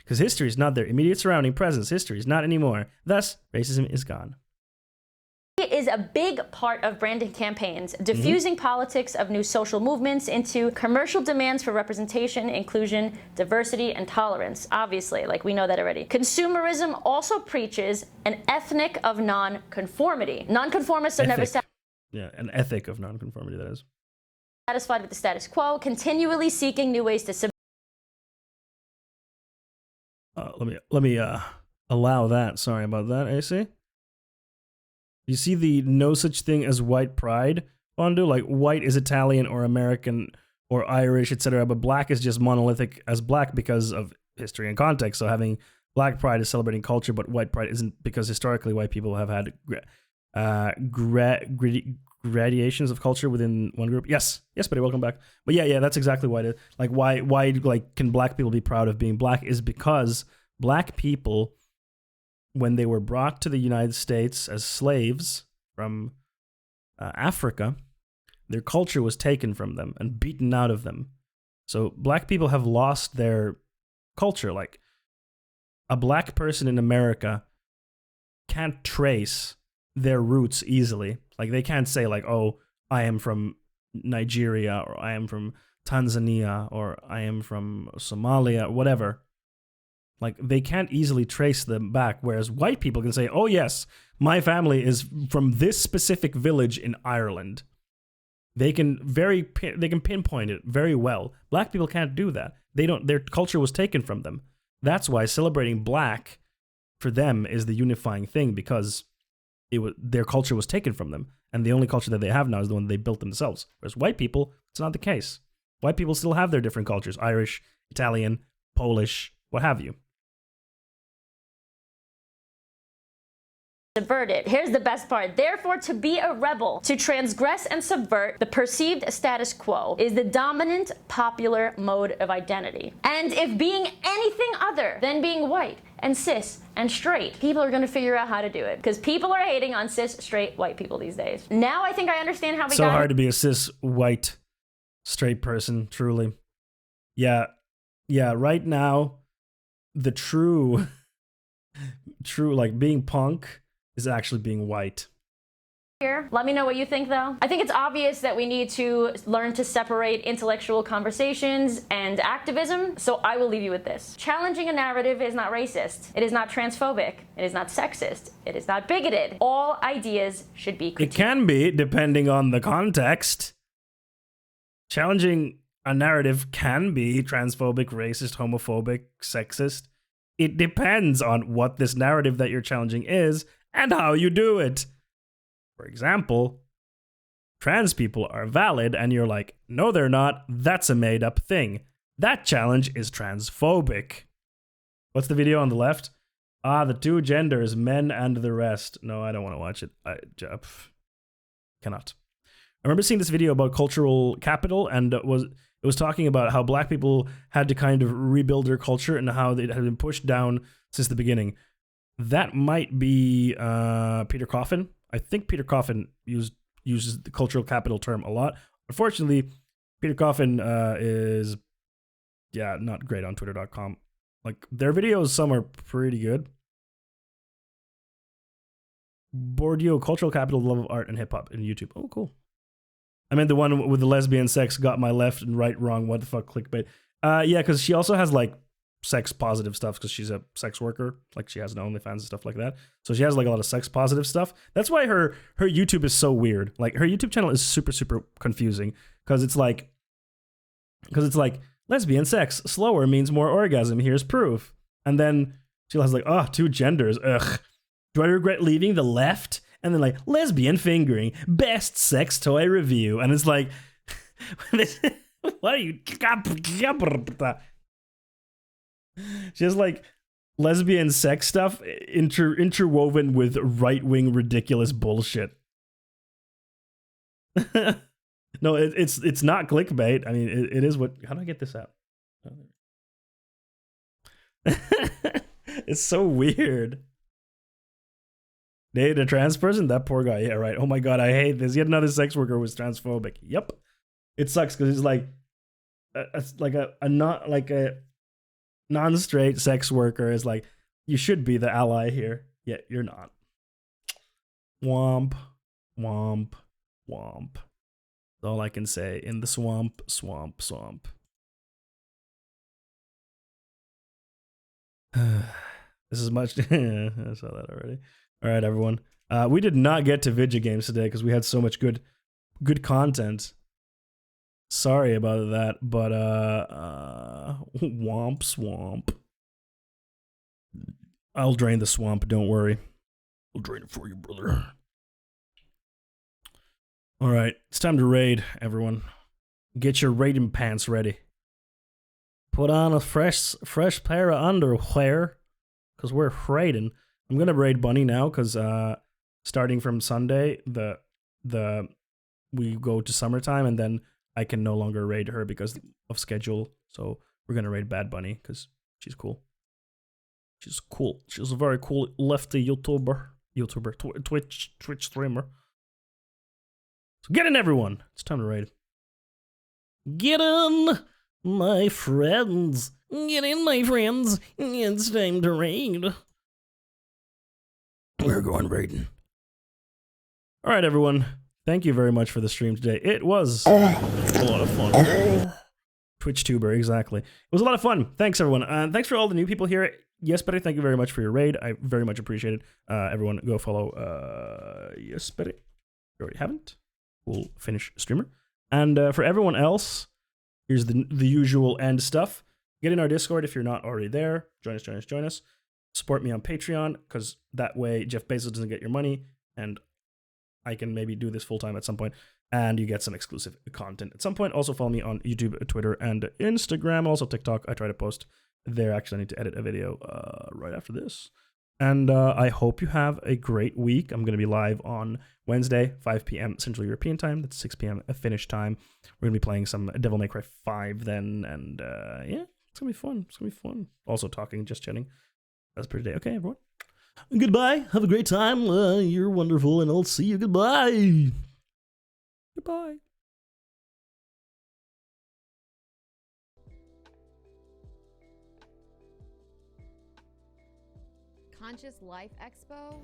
Because history is not their immediate surrounding presence. History is not anymore. Thus, racism is gone. It is a big part of branding campaigns, diffusing politics of new social movements into commercial demands for representation, inclusion, diversity, and tolerance. Obviously, like, we know that already. Consumerism also preaches an ethic of non-conformity. Nonconformists are never satisfied. Yeah, an ethic of non-conformity, that is. Satisfied with the status quo, continually seeking new ways to let me allow that. Sorry about that, AC. You see the no such thing as white pride, Fondue? Like, white is Italian or American or Irish, etc., but black is just monolithic as black because of history and context. So having black pride is celebrating culture, but white pride isn't, because historically white people have had gradations of culture within one group. Yes, buddy, welcome back. But yeah, that's exactly why it, like, why like can black people be proud of being black is because black people, when they were brought to the United States as slaves from Africa, their culture was taken from them and beaten out of them. So black people have lost their culture. Like, a black person in America can't trace their roots easily. Like they can't say like, oh, I am from Nigeria, or I am from Tanzania, or I am from Somalia, or whatever. Like they can't easily trace them back, whereas white people can say, oh yes, my family is from this specific village in Ireland. They can pinpoint it very well. Black people can't do that. Their culture was taken from them. That's why celebrating black for them is the unifying thing, because their culture was taken from them, and the only culture that they have now is the one they built themselves. Whereas white people, it's not the case. White people still have their different cultures: Irish, Italian, Polish, what have you. Subverted. Here's the best part. Therefore, to be a rebel, to transgress and subvert the perceived status quo, is the dominant popular mode of identity. And if being anything other than being white and cis and straight, people are going to figure out how to do it, because people are hating on cis, straight, white people these days. Now I think I understand how we so got hard to be a cis, white, straight person, truly. Yeah, right now, the true, like, being punk is actually being white. Here. Let me know what you think, though. I think it's obvious that we need to learn to separate intellectual conversations and activism, so I will leave you with this. Challenging a narrative is not racist. It is not transphobic. It is not sexist. It is not bigoted. All ideas should be critiqued. It can be, depending on the context. Challenging a narrative can be transphobic, racist, homophobic, sexist. It depends on what this narrative that you're challenging is and how you do it. For example, trans people are valid, and you're like, no, they're not. That's a made-up thing. That challenge is transphobic. What's the video on the left? The two genders, men and the rest. No, I don't want to watch it. I cannot. I remember seeing this video about cultural capital, and it was talking about how black people had to kind of rebuild their culture and how it had been pushed down since the beginning. That might be Peter Coffin. I think Peter Coffin uses the cultural capital term a lot. Unfortunately, Peter Coffin is not great on Twitter.com. Like, their videos, some are pretty good. Bourdieu, cultural capital, love of art and hip hop in YouTube. Oh, cool. I meant the one with the lesbian sex, got my left and right wrong. What the fuck, clickbait? Yeah, because she also has like sex positive stuff because she's a sex worker. Like, she has an OnlyFans and stuff like that. So she has like a lot of sex positive stuff. That's why her YouTube is so weird. Like, her YouTube channel is super, super confusing because it's like lesbian sex slower means more orgasm. Here's proof. And then she has like, two genders. Ugh. Do I regret leaving the left? And then like, lesbian fingering, best sex toy review. And it's like, what are you? She has like lesbian sex stuff interwoven with right-wing ridiculous bullshit. No, it's not clickbait. I mean, it is what. How do I get this out? It's so weird. Dated a trans person? That poor guy. Yeah, right. Oh my god, I hate this. Yet another sex worker was transphobic. Yep. It sucks because it's like a non-straight sex worker is like, you should be the ally here, yet you're not. Womp, womp, womp. That's all I can say. In the swamp, swamp, swamp. This is much. I saw that already. All right, everyone. We did not get to video games today because we had so much good content. Sorry about that, but womp swamp. I'll drain the swamp, don't worry. I'll drain it for you, brother. All right, it's time to raid, everyone. Get your raiding pants ready. Put on a fresh pair of underwear, because we're raiding. I'm gonna raid Bunny now, because starting from Sunday, we go to summertime, and then I can no longer raid her because of schedule. So we're gonna raid Bad Bunny because she's cool. She's cool. She's a very cool lefty YouTuber, Twitch streamer. So get in, everyone. It's time to raid. Get in. My friends. Get in, my friends. It's time to raid. We're going raiding. All right, everyone. Thank you very much for the stream today. It was a lot of fun. TwitchTuber, exactly. It was a lot of fun. Thanks, everyone. And thanks for all the new people here. Yes, Betty, thank you very much for your raid. I very much appreciate it. Everyone, go follow Yes, Betty. You already haven't. We'll finish streamer. And for everyone else, here's the usual end stuff. Get in our Discord if you're not already there. Join us. Support me on Patreon, because that way Jeff Bezos doesn't get your money, and I can maybe do this full-time at some point, and you get some exclusive content at some point. Also follow me on YouTube, Twitter, and Instagram. Also TikTok. I try to post there. Actually, I need to edit a video right after this. And I hope you have a great week. I'm going to be live on Wednesday, 5 p.m. Central European Time. That's 6 p.m. Finnish time. We're going to be playing some Devil May Cry 5 then. And yeah, it's going to be fun. Also talking, just chatting. That's pretty day. Okay, everyone. Goodbye. Have a great time. You're wonderful, and I'll see you. Goodbye. Goodbye. Conscious Life Expo